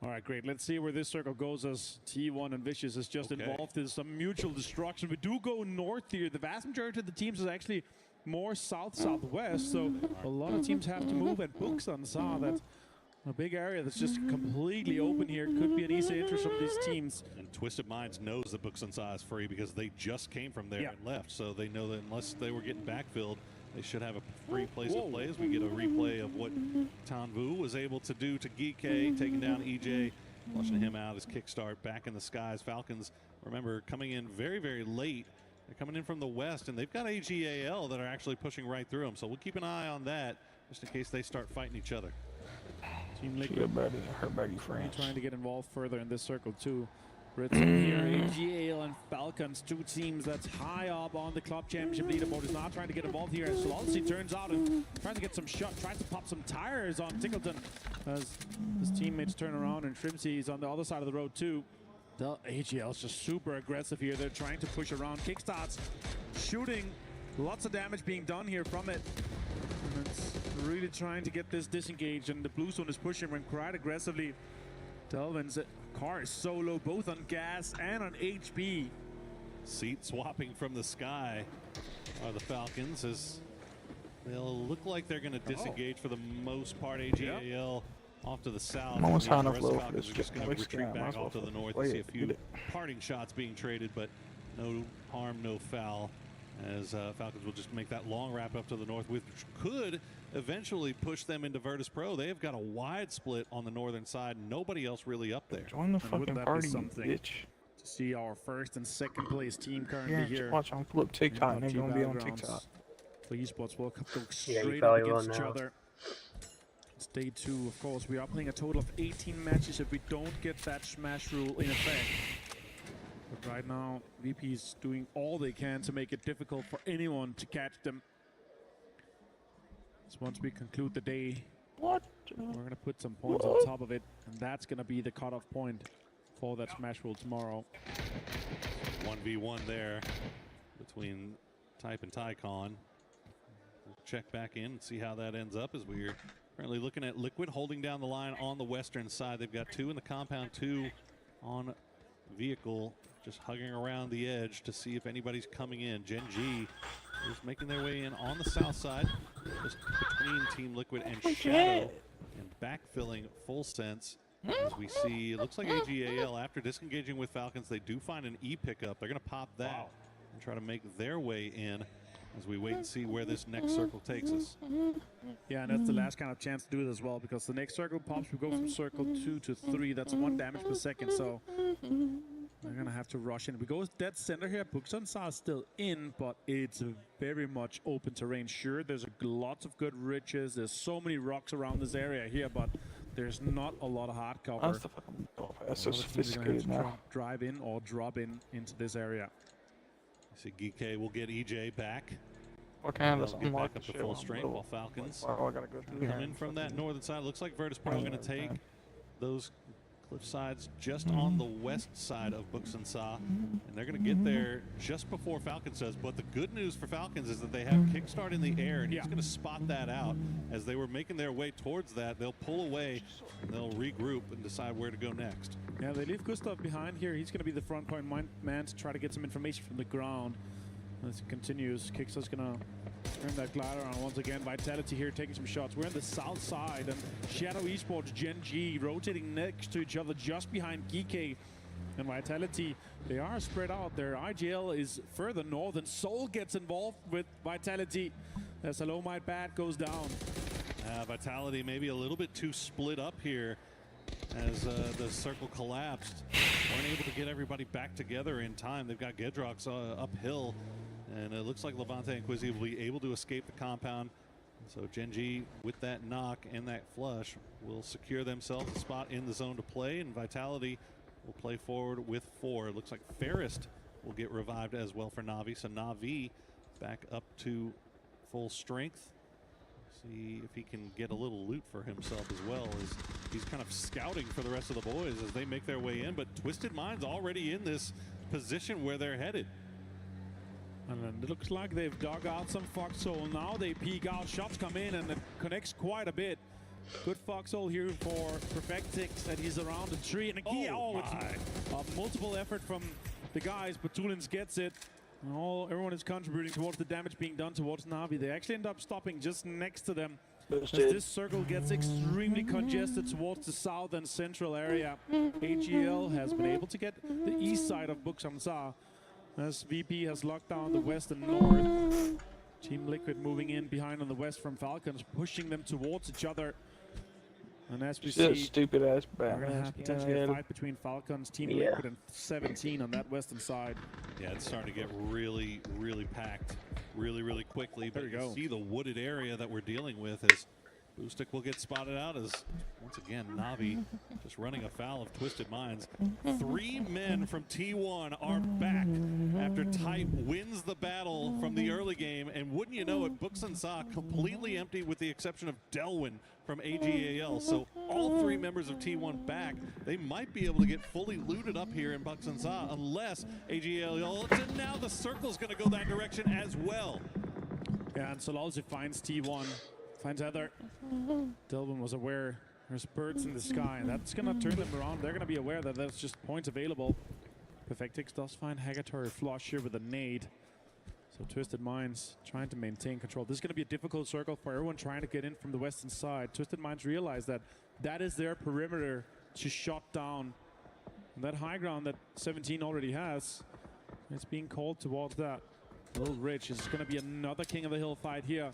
All right, great. Let's see where this circle goes as T1 and Vicious is just involved in some mutual destruction. We do go north here. The vast majority of the teams is actually more south-southwest, so a lot of teams have to move. And Buxan saw that a big area that's just completely open here. Could be an easy interest from these teams. And Twisted Minds knows that Buxan is free because they just came from there and left, so they know that unless they were getting backfilled, they should have a free place to play. As we get a replay of what Tanvu was able to do to Geekay, taking down EJ, flushing him out as kickstart back in the skies. Falcons, remember, coming in very, very late. They're coming in from the west, and they've got AGAL that are actually pushing right through them. So we'll keep an eye on that just in case they start fighting each other. Team Liquid her baggy friends. trying to get involved further in this circle too. Britain here, AGAL and Falcons, two teams that's high up on the club championship leaderboard, is not trying to get involved here. As Solonsi turns out and tries to get some shot, tries to pop some tires on Tickleton as his teammates turn around, and Shrimsy is on the other side of the road too. The AGL is just super aggressive here. They're trying to push around. Kickstarts shooting, lots of damage being done here from it. And it's really trying to get this disengaged, and the blue zone is pushing him quite aggressively. Delvin's car is so low, both on gas and on HP. Seat swapping from the sky are the Falcons, as they'll look like they're going to disengage for the most part. AGAL off to the south. I'm almost high The enough rest of low the for Falcons this are just going to retreat back off to the north and see a few parting shots being traded, but no harm, no foul, as Falcons will just make that long wrap up to the north, which could eventually push them into Virtus Pro. They have got a wide split on the northern side. Nobody else really up there. Join the fucking party, bitch. To see our first and second place team currently Yeah, here. watch, I'm pull up TikTok and they're gonna be on TikTok. For esports, we'll go straight up against each other. It's day 2, of course. We are playing a total of 18 matches if we don't get that smash rule in effect. But right now, VP is doing all they can to make it difficult for anyone to catch them. So once we conclude the day, we're going to put some points on top of it, and that's going to be the cutoff point for that smash rule tomorrow. 1v1 there between Type and Tycon. We'll check back in and see how that ends up, as we're currently looking at Liquid holding down the line on the western side. They've got 2 in the compound, 2 on vehicle, just hugging around the edge to see if anybody's coming in. Gen G is making their way in on the south side, just between Team Liquid and Shadow, and backfilling Full Sense. As we see, it looks like AGAL, after disengaging with Falcons, they do find an E pickup. They're going to pop that and try to make their way in as we wait and see where this next circle takes us. Yeah, and that's the last kind of chance to do it as well, because the next circle pops, we go from circle 2 to 3. That's 1 damage per second, so we're going to have to rush in. We go dead center here. Buxan is still in, but it's very much open terrain. Sure, there's lots of good ridges. There's so many rocks around this area here, but there's not a lot of hard cover. That's the fucking that's so sophisticated now. Drive in or drop in into this area. See, Geekay will get EJ back. What kind of They'll get back up to full strength, while Falcons I gotta go through come in from that northern side. Looks like Virtus Pro going to take those Cliffside's just on the west side of Buxensa, and they're going to get there just before Falcons does. But the good news for Falcons is that they have Kickstart in the air, and he's going to spot that out. As they were making their way towards that, they'll pull away, and they'll regroup and decide where to go next. Yeah, they leave Gustav behind here. He's going to be the front point man to try to get some information from the ground. As it continues, Kickstar's going to turn that glider on once again. Vitality here taking some shots. We're on the south side, and Shadow Esports, Gen G rotating next to each other just behind Geeky and Vitality. They are spread out there. IGL is further north, and Soul gets involved with Vitality as Alomite Bat goes down. Vitality maybe a little bit too split up here as the circle collapsed. Weren't able to get everybody back together in time. They've got Gedrox uphill. And it looks like Levante and Quizzy will be able to escape the compound. So Gen G, with that knock and that flush, will secure themselves a spot in the zone to play. And Vitality will play forward with 4. It looks like Fairest will get revived as well for Na'Vi. So Na'Vi back up to full strength. See if he can get a little loot for himself as well, as he's kind of scouting for the rest of the boys as they make their way in. But Twisted Mind's already in this position where they're headed. And then it looks like they've dug out some Foxhole. Now they peek out, shots come in, and it connects quite a bit. Good Foxhole here for Perfectix, and he's around the tree. And again, it's multiple effort from the guys, but Tulins gets it. Everyone is contributing towards the damage being done towards Na'Vi. They actually end up stopping just next to them. As this circle gets extremely congested towards the south and central area. AGL has been able to get the east side of Buxensa, as VP has locked down the west and north. Team Liquid moving in behind on the west from Falcons, pushing them towards each other. And as we see, stupid ass we're going to have potentially a fight between Falcons, Team Liquid, and 17 on that western side. Yeah, it's starting to get really, really packed really quickly. But you see the wooded area that we're dealing with as Boostic will get spotted out as, once again, Na'Vi just running afoul of Twisted Minds. 3 men from T1 are back after Type wins the battle from the early game. And wouldn't you know it, Buxensa completely empty with the exception of Delwyn from AGAL. So all 3 members of T1 back. They might be able to get fully looted up here in Buxensa unless AGAL, and now the circle's going to go that direction as well. Yeah, and Solalzi finds T1. Finds Heather. Delvin was aware there's birds in the sky, and that's going to turn them around. They're going to be aware that there's just points available. Perfectix does find Hagatory flush here with a nade. So Twisted Minds trying to maintain control. This is going to be a difficult circle for everyone trying to get in from the western side. Twisted Minds realize that that is their perimeter to shut down. And that high ground that 17 already has, it's being called towards that. Little Rich is going to be another King of the Hill fight here,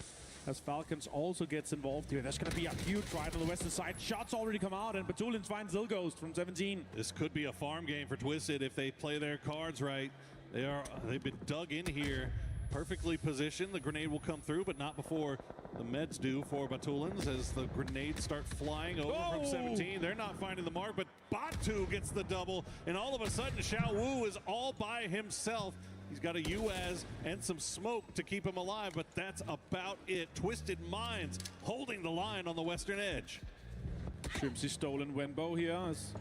as Falcons also gets involved here. There's going to be a huge fight on the western side. Shots already come out, and Batulins finds Zilghost from 17. This could be a farm game for Twisted if they play their cards right. They've been dug in here, perfectly positioned. The grenade will come through, but not before the meds do for Batulins, as the grenades start flying over from 17. They're not finding the mark, but Batu gets the double, and all of a sudden Xiao Wu is all by himself. He's got a UAZ and some smoke to keep him alive, but that's about it. Twisted Minds holding the line on the western edge. Shrimsy stolen Wenbo here as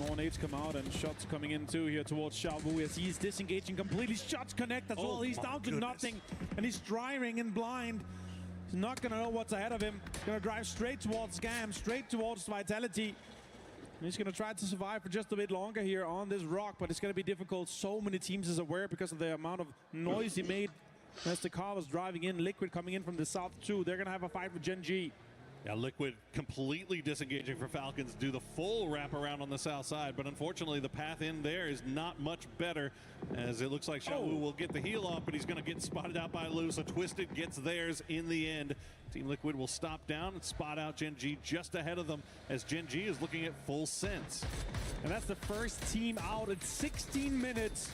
more nades come out, and shots coming in too here towards Xiao Wu as he's disengaging completely. Shots connect as well. He's down to nothing, and he's driving in blind. He's not going to know what's ahead of him. Going to drive straight towards Scam, straight towards Vitality. He's going to try to survive for just a bit longer here on this rock, but it's going to be difficult. So many teams is aware because of the amount of noise he made as the car was driving in. Liquid coming in from the south too. They're going to have a fight with Gen G. Yeah, Liquid completely disengaging for Falcons, do the full wraparound on the south side, but unfortunately the path in there is not much better, as it looks like Xiao Wu will get the heal off, but he's going to get spotted out by Lu, so Twisted gets theirs in the end. Team Liquid will stop down and spot out Gen G just ahead of them, as Gen G is looking at full sense. And that's the first team out in 16 minutes.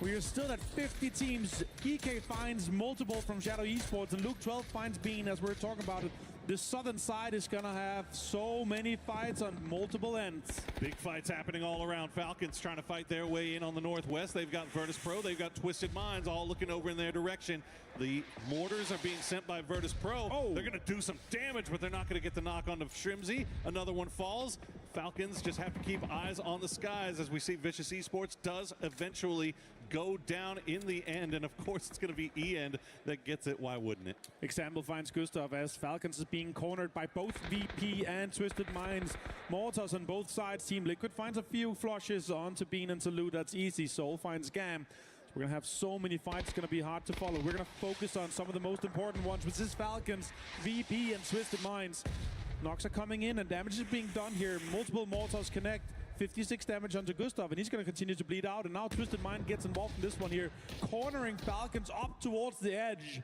We are still at 50 teams. Geeky finds multiple from Shadow Esports, and Luke 12 finds Bean, as we're talking about it. The southern side is going to have so many fights on multiple ends. Big fights happening all around. Falcons trying to fight their way in on the northwest. They've got Virtus Pro. They've got Twisted Minds all looking over in their direction. The mortars are being sent by Virtus Pro. They're going to do some damage, but they're not going to get the knock onto Shrimsy. Another one falls. Falcons just have to keep eyes on the skies as we see Vicious Esports does eventually go down in the end. And of course, it's going to be E-End that gets it. Why wouldn't it? Example finds Gustav as Falcons is being cornered by both VP and Twisted Minds. Mortars on both sides. Team Liquid finds a few flushes onto Bean and Salute. That's easy. Soul finds Gam. We're going to have so many fights. It's going to be hard to follow. We're going to focus on some of the most important ones, which is Falcons, VP, and Twisted Minds. Knocks are coming in and damage is being done here. Multiple Mortars connect. 56 damage onto Gustav, and he's going to continue to bleed out. And now Twisted Mind gets involved in this one here, cornering Falcons up towards the edge.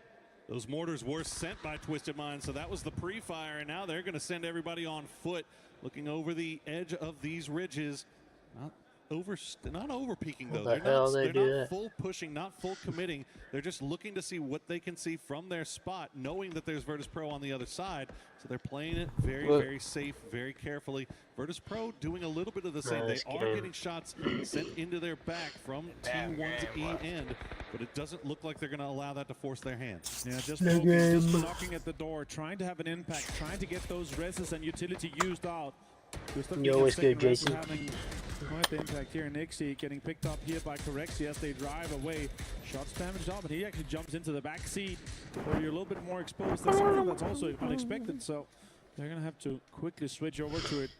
Those mortars were sent by Twisted Mind, so that was the pre-fire, and now they're going to send everybody on foot, looking over the edge of these ridges. Not over peaking though. They're not full pushing, not full committing. They're just looking to see what they can see from their spot, knowing that there's Virtus Pro on the other side. So they're playing it very, very safe, very carefully. Virtus Pro doing a little bit of the same. They are getting shots sent into their back from T1's E-End, but it doesn't look like they're going to allow that to force their hand. Yeah, just knocking at the door, trying to have an impact, trying to get those reses and utility used out. You always good, Jason. Quite the impact here. Nixie getting picked up here by Correxy as they drive away. Shots damaged up, but he actually jumps into the back seat where you're a little bit more exposed. That's something that's also unexpected, so they're going to have to quickly switch over to it.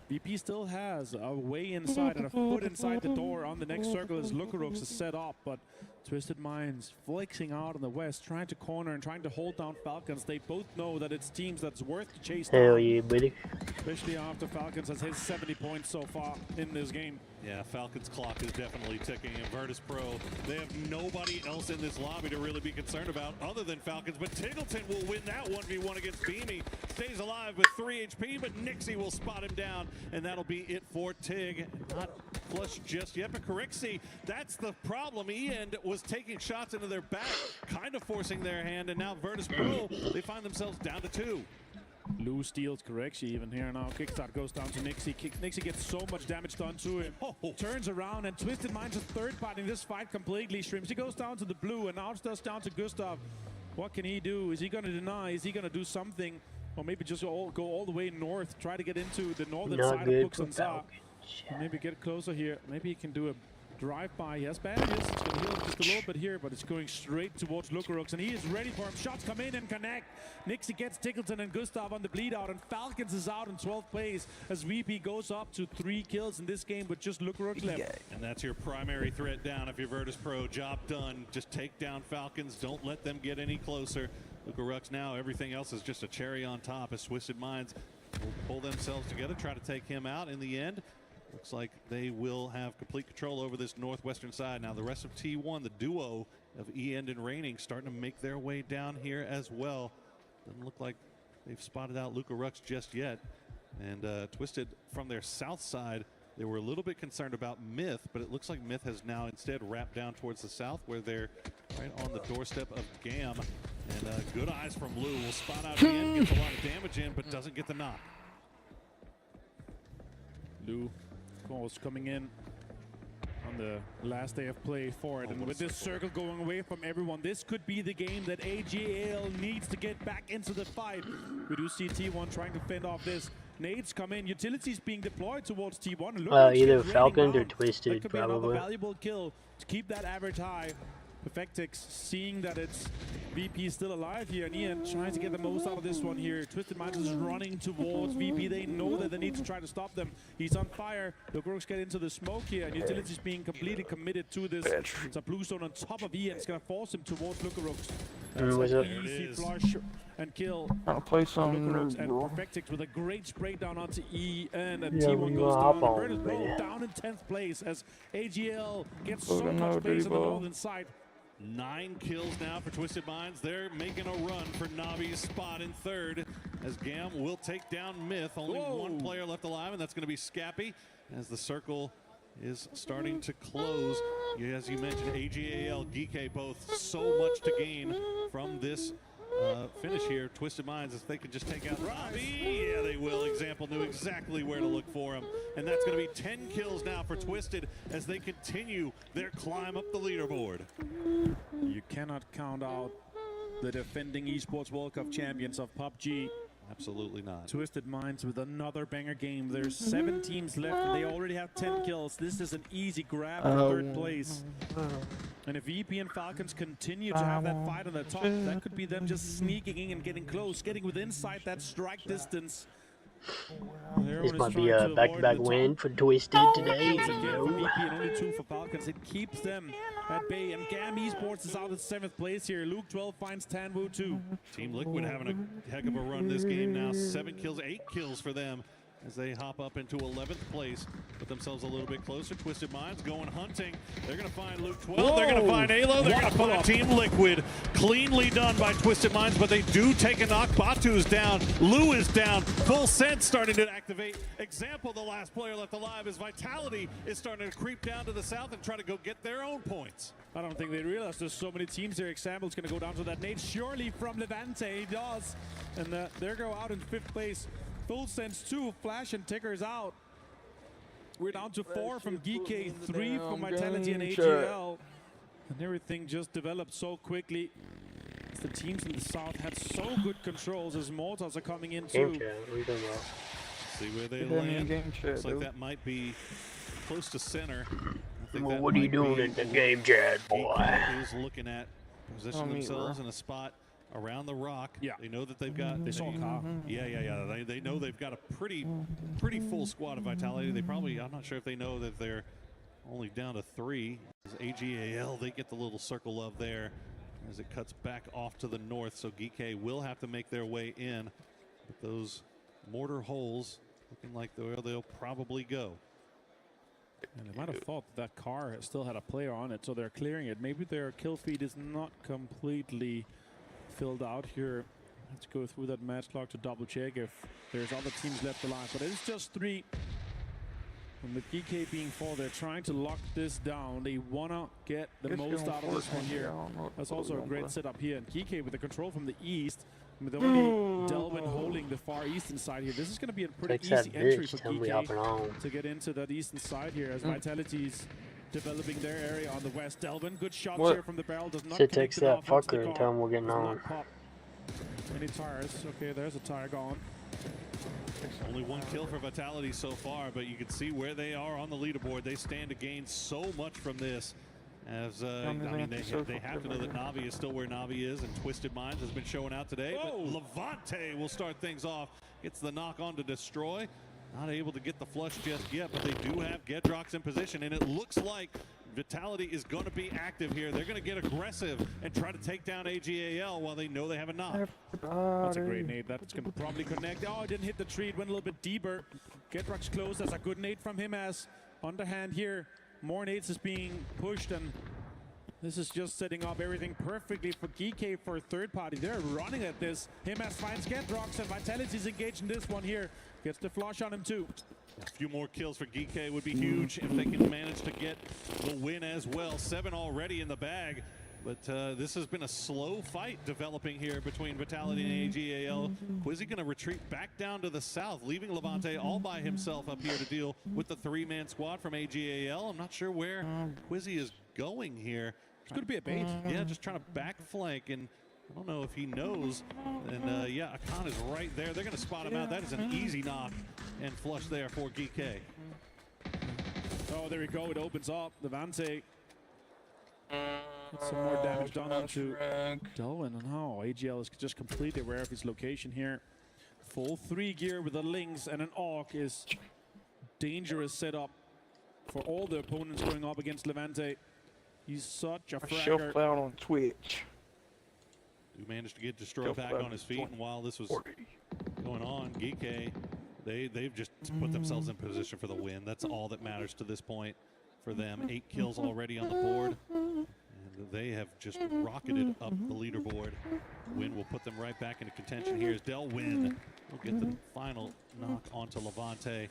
VP still has a way inside and a foot inside the door on the next circle as Lucarox is set up, but Twisted Minds flexing out on the west, trying to corner and trying to hold down Falcons. They both know that it's teams that's worth to chase down. Hell yeah, buddy. Especially after Falcons has hit 70 points so far in this game. Yeah, Falcons' clock is definitely ticking, and Virtus Pro, they have nobody else in this lobby to really be concerned about other than Falcons, but Tiggleton will win that 1v1 against Beamy. Stays alive with 3 HP, but Nixie will spot him down, and that'll be it for Tig. Not flush just yet, but Correxy, that's the problem. E-End was taking shots into their back, kind of forcing their hand, and now Virtus Pro, they find themselves down to 2. Lou steals Correxy even here now. Kickstart goes down to Nixie. Nixie gets so much damage done to him. Turns around and Twisted Minds is third-parting this fight completely. Streams. He goes down to the blue and now it's just down to Gustav. What can he do? Is he going to deny? Is he going to do something? Or maybe just go all the way north, try to get into the northern side of Buxanzar. Maybe get closer here. Maybe he can do a drive-by. He has bandages. It's going to heal just a little bit here, but it's going straight towards Lucarox, and he is ready for him. Shots come in and connect. Nixie gets Tickleton and Gustav on the bleed out, and Falcons is out in 12th place as VP goes up to 3 kills in this game with just Lucarox left. And that's your primary threat down if you're Virtus Pro. Job done. Just take down Falcons. Don't let them get any closer. Lucarox now, everything else is just a cherry on top as Twisted Minds will pull themselves together, try to take him out in the end. Looks like they will have complete control over this northwestern side. Now the rest of T1, the duo of E-End and Reigning, starting to make their way down here as well. Doesn't look like they've spotted out Lucarox just yet. And Twisted from their south side, they were a little bit concerned about Myth, but it looks like Myth has now instead wrapped down towards the south where they're right on the doorstep of Gam. And good eyes from Lou will spot out E-End, gets a lot of damage in, but doesn't get the knock. Lou calls coming in on the last day of play for it, and with this circle going away from everyone, this could be the game that AGL needs to get back into the fight. We do see T1 trying to fend off this. Nades come in, utilities being deployed towards T1. And either Falcon or Twisted, that could be another valuable kill to keep that average high. Perfectix seeing that it's VP still alive here, and Ian trying to get the most out of this one here. Twisted Minds is running towards VP. They know that they need to try to stop them. He's on fire. Lucarox get into the smoke here, and utilities being completely committed to this. It's a blue stone on top of Ian. It's going to force him towards Lucarox. That's an easy flush and kill. I'll play some Lucarox and Perfectix with a great spray down onto E, and T1 goes down. Virtus Pro down in 10th place as AGL gets so much space on the northern side. 9 kills now for Twisted Minds. They're making a run for Navi's spot in 3rd as Gam will take down Myth. Only one player left alive, and that's going to be Scappy as the circle is starting to close. As you mentioned, AGAL, Geekay both so much to gain from this finish here. Twisted Minds, if they could just take out Robbie, yeah, they will. Example knew exactly where to look for him. And that's going to be 10 kills now for Twisted as they continue their climb up the leaderboard. You cannot count out the defending Esports World Cup champions of PUBG. Absolutely not. Twisted Minds with another banger game. There's 7 teams left and they already have 10 kills. This is an easy grab for 3rd place. And if VP and Falcons continue to have that fight on the top, that could be them just sneaking in and getting close, getting within inside that strike distance. This might be a back-to-back win for Twisted today. VP and only 2 for Falcons. It keeps them at bay. And GAM Esports is out at 7th place here. Luke 12 finds Tanwu 2. Team Liquid having a heck of a run this game now. 7 kills, 8 kills for them as they hop up into 11th place. Put themselves a little bit closer. Twisted Minds going hunting. They're going to find Luke 12. Whoa. They're going to find Alo. They're going to find Team Liquid. Cleanly done by Twisted Minds, but they do take a knock. Batu's down. Lou is down. Full Sense starting to activate. Example, the last player left alive is Vitality is starting to creep down to the south and try to go get their own points. I don't think they realize there's so many teams here. Example's going to go down to that nade. Surely from Levante, he does. And they go out in 5th place. Full Sense 2, Flash and Ticker's out. We're down to 4 from GK, 3 from Vitality and AGL. And everything just developed so quickly. The teams in the south had so good controls as Mortars are coming in too. See where they land. Looks like that might be close to center. Well, what are you doing in the game chat, boy? Is looking at positioning themselves in a spot around the rock. Yeah. They know that they've got. They saw Kyle. Yeah. They know they've got a pretty full squad of Vitality. They probably. I'm not sure if they know that they're only down to 3. As AGAL, they get the little circle of there as it cuts back off to the north. So GK will have to make their way in. But those mortar holes looking like they'll probably go. And they might have thought that car still had a player on it, so they're clearing it. Maybe their kill feed is not completely filled out here. Let's go through that match log to double check if there's other teams left alive. But it's just 3. And with GK being 4, they're trying to lock this down. They want to get the most out of this one here. That's also a great setup here. And GK with the control from the east, with only Delvin holding the far eastern side here. This is going to be a pretty easy entry for GK to get into that eastern side here as Vitality's developing their area on the west. Delvin, good shots here from the barrel. Does not takes that fucker and tell him we're getting on. Any tires? Okay, there's a tire gone. Only 1 kill for Vitality so far, but you can see where they are on the leaderboard. They stand to gain so much from this. As I mean, they have to know that Na'Vi is still where Na'Vi is, and Twisted Minds has been showing out today. But Levante will start things off. Gets the knock on to Destroy. Not able to get the flush just yet, but they do have Gedrox in position, and it looks like Vitality is going to be active here. They're going to get aggressive and try to take down AGAL while they know they have a knock. That's a great nade. That's going to probably connect. Oh, it didn't hit the tree. It went a little bit deeper. Gedrox close. That's a good nade from him as underhand here. More nades is being pushed, and this is just setting up everything perfectly for GK for a 3rd party. They're running at this. Him as finds Gedrox, and Vitality's engaged in this one here. Gets the flush on him too. A few more kills for GK would be huge if they can manage to get the win as well. 7 already in the bag. But this has been a slow fight developing here between Vitality and AGAL. Quizzy going to retreat back down to the south, leaving Levante all by himself up here to deal with the 3-man squad from AGAL. I'm not sure where Quizzy is going here. It's going to be a bait. Yeah, just trying to back flank, and I don't know if he knows. And yeah, Akan is right there. They're going to spot him out. That is an easy knock and flush there for GK. Oh, there we go. It opens up. Levante. Some more damage done onto Delvin. And now AGL is just completely aware of his location here. Full 3 gear with a Lynx and an AUG is dangerous setup for all the opponents going up against Levante. He's such a fragger. Shelf out on Twitch. Who managed to get Destroy back on his feet, and while this was going on, GK, they've just put themselves in position for the win. That's all that matters to this point for them. 8 kills already on the board. They have just rocketed up the leaderboard. Win will put them right back into contention. Here's Delwin. Will get the final knock onto Levante.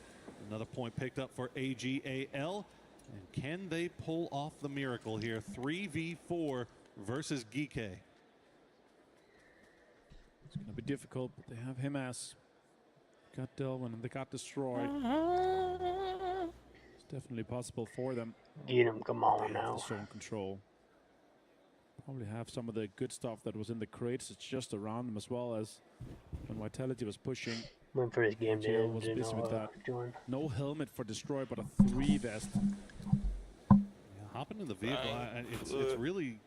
Another point picked up for AGAL. And can they pull off the miracle here? 3v4 versus GK. It's going to be difficult, but they have him as got Delvin and they got Destroy. It's definitely possible for them. Get him, come on now. Zone control. Probably have some of the good stuff that was in the crates. It's just around them as well as when Vitality was pushing. Waiting for his game to Gio end. was and busy with I'll, that. join. No helmet for Destroy, but a 3 vest. Hopping in the vehicle, it's really,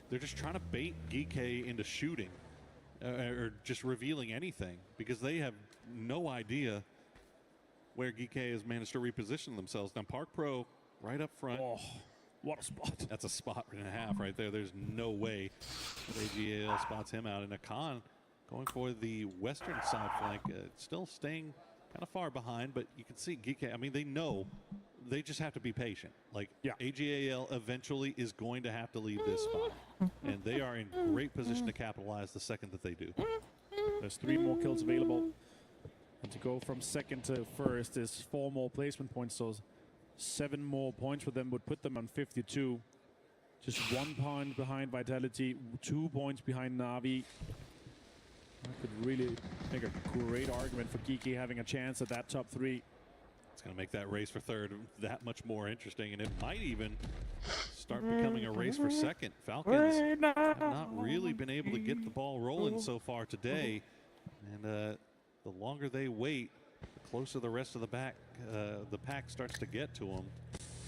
they're just trying to bait Geeky into shooting or just revealing anything because they have no idea where Geeky has managed to reposition themselves. Now, Park Pro right up front. Oh, what a spot. That's a spot and a half right there. There's no way that AGAL spots him out. And Akan going for the western side flank, still staying kind of far behind, but you can see Geeky, I mean, they know. They just have to be patient. Like, AGAL eventually is going to have to leave this spot. And they are in great position to capitalize the second that they do. There's 3 more kills available. And to go from second to first is 4 more placement points. So 7 more points for them would put them on 52. Just 1 point behind Vitality, 2 points behind Na'Vi. That could really make a great argument for Geeky having a chance at that top 3. It's going to make that race for third that much more interesting, and it might even start becoming a race for second. Falcons have not really been able to get the ball rolling so far today, and the longer they wait, the closer the rest of the pack starts to get to them.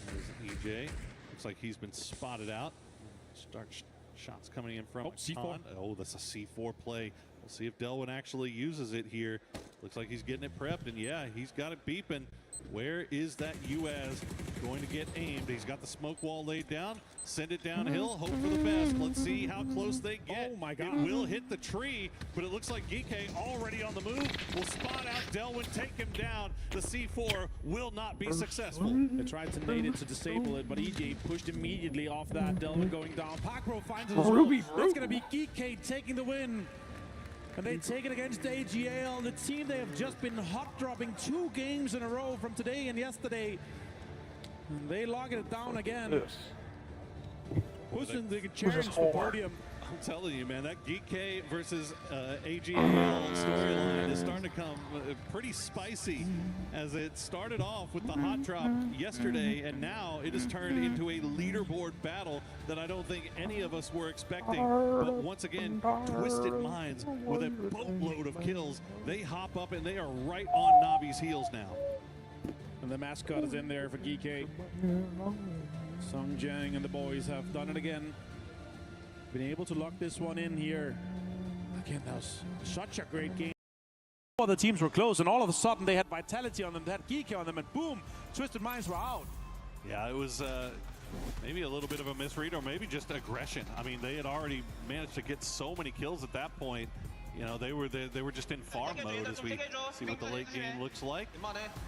There's EJ. Looks like he's been spotted out. Shots coming in from C4. Oh, that's a C4 play. We'll see if Delwyn actually uses it here. Looks like he's getting it prepped, and yeah, he's got it beeping. Where is that UAZ going to get aimed? He's got the smoke wall laid down. Send it downhill. Hope for the best. Let's see how close they get. Oh my God. It will hit the tree, but it looks like Geeky already on the move. Will spot out Delwyn, take him down. The C4 will not be successful. They tried to nade it to disable it, but EJ pushed immediately off that. Delwyn going down. Pakro finds it as well. That's going to be Geeky taking the win. And they take it against AGAL, the team they have just been hot dropping 2 games in a row from today and yesterday. And they lock it down again. Yes. Pushing the challenge for podium. I'm telling you, man, that Geeky versus AGAL storyline is starting to come pretty spicy, as it started off with the hot drop yesterday, and now it has turned into a leaderboard battle that I don't think any of us were expecting. But once again, Twisted Minds with a boatload of kills. They hop up and they are right on Navi's heels now. And the mascot is in there for Geeky. Sung Jang and the boys have done it again. Been able to lock this one in here. Again, that was such a great game. All the teams were close, and all of a sudden they had Vitality on them, they had Geeky on them, and boom, Twisted Minds were out. Yeah, it was maybe a little bit of a misread, or maybe just aggression. I mean, they had already managed to get so many kills at that point. You know, they were just in farm mode as we see what the late game looks like.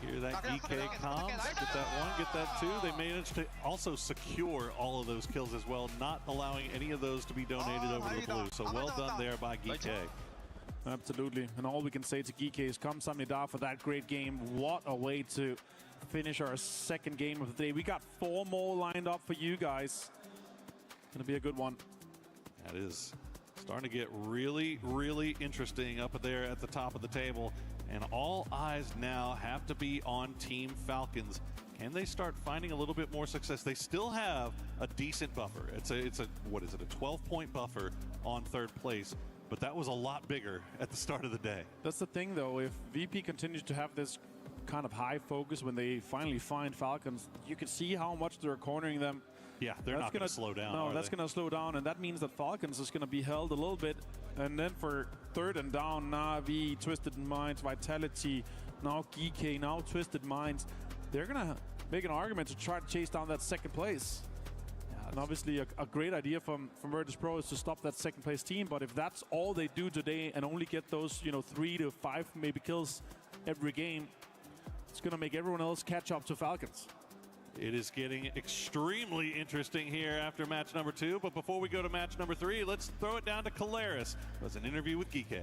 Hear that Geeky comms, get that 1, get that 2. They managed to also secure all of those kills as well, not allowing any of those to be donated over to the blue. So well done there by Geeky. Absolutely, and all we can say to Geeky is kamsahamnida for that great game. What a way to finish our second game of the day. We got 4 more lined up for you guys. Gonna be a good one. That is starting to get really, really interesting up there at the top of the table. And all eyes now have to be on Team Falcons. Can they start finding a little bit more success? They still have a decent buffer. It's a what is it, a 12-point buffer on 3rd place. But that was a lot bigger at the start of the day. That's the thing, though. If VP continues to have this kind of high focus when they finally find Falcons, you can see how much they're cornering them. Yeah, they're not going to slow down. No, that's going to slow down, and that means that Falcons is going to be held a little bit. And then for 3rd and down, Na'Vi, Twisted Minds, Vitality, now Geeky, now Twisted Minds, they're going to make an argument to try to chase down that 2nd place. And obviously a great idea from Virtus Pro is to stop that 2nd place team, but if that's all they do today and only get those 3 to 5 maybe kills every game, it's going to make everyone else catch up to Falcons. It is getting extremely interesting here after match number 2, but before we go to match number 3, let's throw it down to Caleres. That's an interview with Geeky.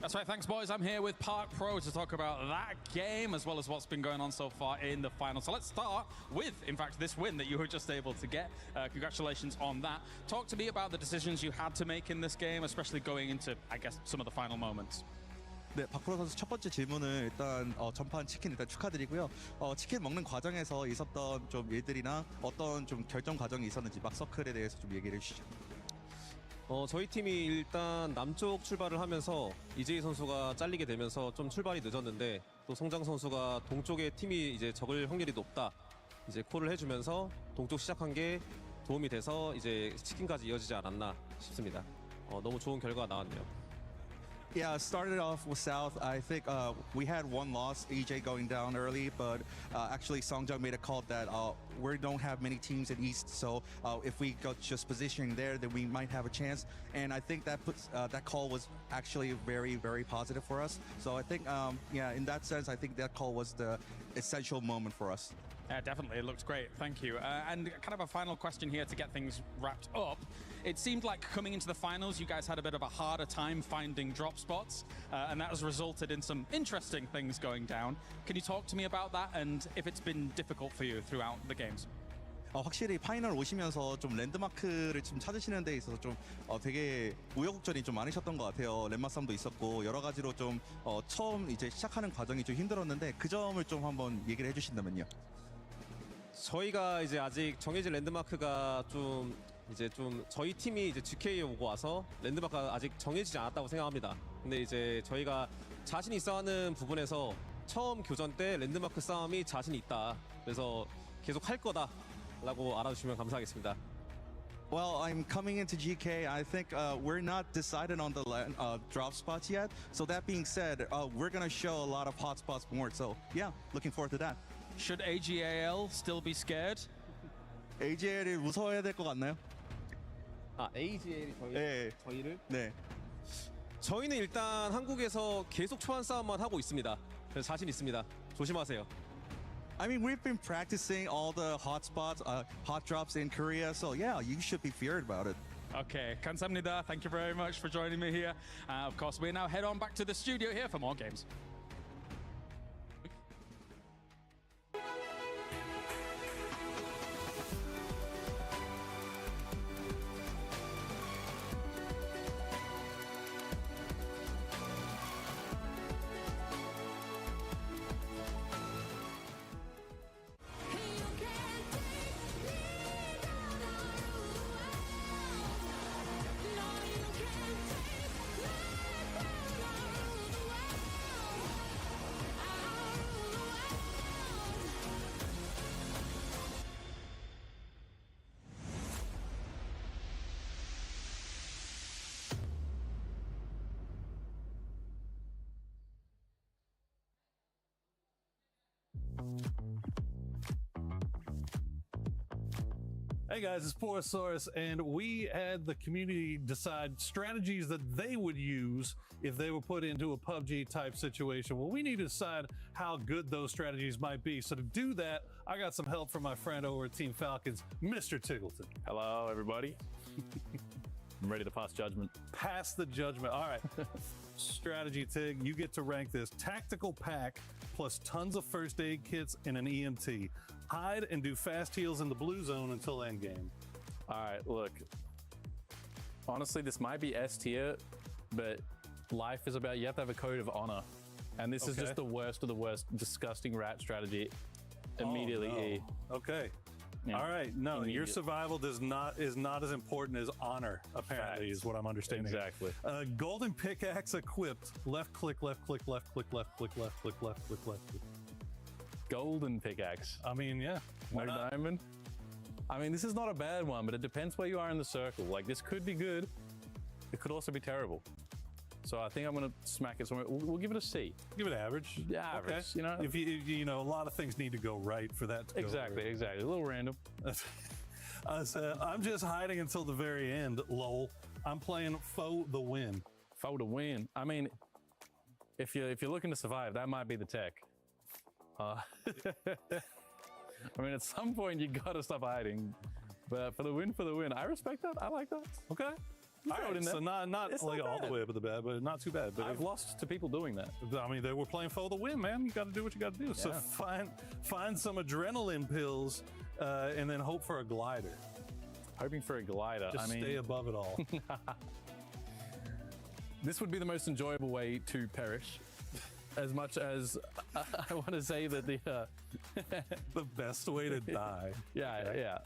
That's right, thanks boys. I'm here with Park Pro to talk about that game as well as what's been going on so far in the final. So let's start with, in fact, this win that you were just able to get. Congratulations on that. Talk to me about the decisions you had to make in this game, especially going into, I guess, some of the final moments. 네, 박프로 선수 첫 번째 질문을 일단 전판 치킨 일단 축하드리고요. 치킨 먹는 과정에서 있었던 좀 일들이나 어떤 좀 결정 과정이 있었는지 막 서클에 대해서 좀 얘기를 해주시죠. 저희 팀이 일단 남쪽 출발을 하면서 이재희 선수가 잘리게 되면서 좀 출발이 늦었는데 또 성장 선수가 동쪽에 팀이 이제 적을 확률이 높다 이제 콜을 해주면서 동쪽 시작한 게 도움이 돼서 이제 치킨까지 이어지지 않았나 싶습니다. 너무 좋은 결과가 나왔네요. Yeah, started off with South. I think we had one loss, EJ going down early, but actually Songjung made a call that we don't have many teams in East, so if we got just positioning there, then we might have a chance. And I think that that call was actually very, very positive for us. So I think, yeah, in that sense, I think that call was the essential moment for us. Yeah, definitely. It looked great. Thank you. And kind of a final question here to get things wrapped up. It seemed like coming into the finals, you guys had a bit of a harder time finding drop spots, and that has resulted in some interesting things going down. Can you talk to me about that and if it's been difficult for you throughout the games? 확실히 파이널 오시면서 좀 랜드마크를 좀 찾으시는 데 있어서 좀 되게 우여곡절이 좀 많으셨던 것 같아요. 랜마 싸움도 있었고 여러 가지로 좀 처음 이제 시작하는 과정이 좀 힘들었는데 그 점을 좀 한번 얘기를 해주신다면요. 저희가 이제 아직 정해진 랜드마크가 좀 저희 팀이 이제 GK에 오고 와서 랜드마크가 아직 정해지지 않았다고 생각합니다. 근데 이제 저희가 자신 있어하는 부분에서 처음 교전 때 랜드마크 싸움이 자신 있다. 그래서 계속 할 거다라고 알아주시면 감사하겠습니다. Well, I'm coming into GK. I think we're not decided on the drop spots yet. So that being said, we're gonna show a lot of hot spots more. So yeah, looking forward to that. Should AGAL still be scared? AGL을 무서워해야 될 것 같나요? AGL이 저희를? 네. 저희는 일단 한국에서 계속 초반 싸움만 하고 있습니다. 그래서 자신 있습니다. 조심하세요. I mean, we've been practicing all the hot spots, hot drops in Korea. So yeah, you should be feared about it. Okay, 감사합니다. Thank you very much for joining me here. Of course, we now head on back to the studio here for more games. Hey guys, it's Porosaurus, and we had the community decide strategies that they would use if they were put into a PUBG type situation. Well, we need to decide how good those strategies might be. So to do that, I got some help from my friend over at Team Falcons, Mr. Tiggleton. Hello, everybody. I'm ready to pass judgment. Pass the judgment. All right. Strategy, Tig. You get to rank this. Tactical pack plus tons of first aid kits and an EMT. Hide and do fast heals in the blue zone until endgame. All right, look. Honestly, this might be S tier, but life is about, you have to have a code of honor. And this is just the worst of the worst, disgusting rat strategy. Immediately E. Okay. Yeah. All right. No, your survival is not as important as honor, apparently, Facts. is what I'm understanding. Exactly. Golden pickaxe equipped. Left click, left click, left click, left click, left click, left click, left click. Golden pickaxe. I mean, yeah. No diamond. I mean, this is not a bad one, but it depends where you are in the circle. Like, this could be good. It could also be terrible. So I think I'm going to smack it somewhere. We'll give it a C. Give it average. Yeah, average. Okay. You know, if you know, a lot of things need to go right for that to go exactly, right. exactly. A little random. I'm just hiding until the very end. Lol. I'm playing foe the win. Foe to win. I mean, if you're looking to survive, that might be the tech. I mean, at some point you gotta stop hiding. But for the win, I respect that. I like that. Okay. All right, so not like all the way up at the bad, but not too bad. But I've lost to people doing that. I mean, they were playing for the win, man. You got to do what you got to do. Yeah. So find some adrenaline pills, and then hope for a glider. Hoping for a glider. Just stay above it all. This would be the most enjoyable way to perish. As much as I want to say that the best way to die. Yeah.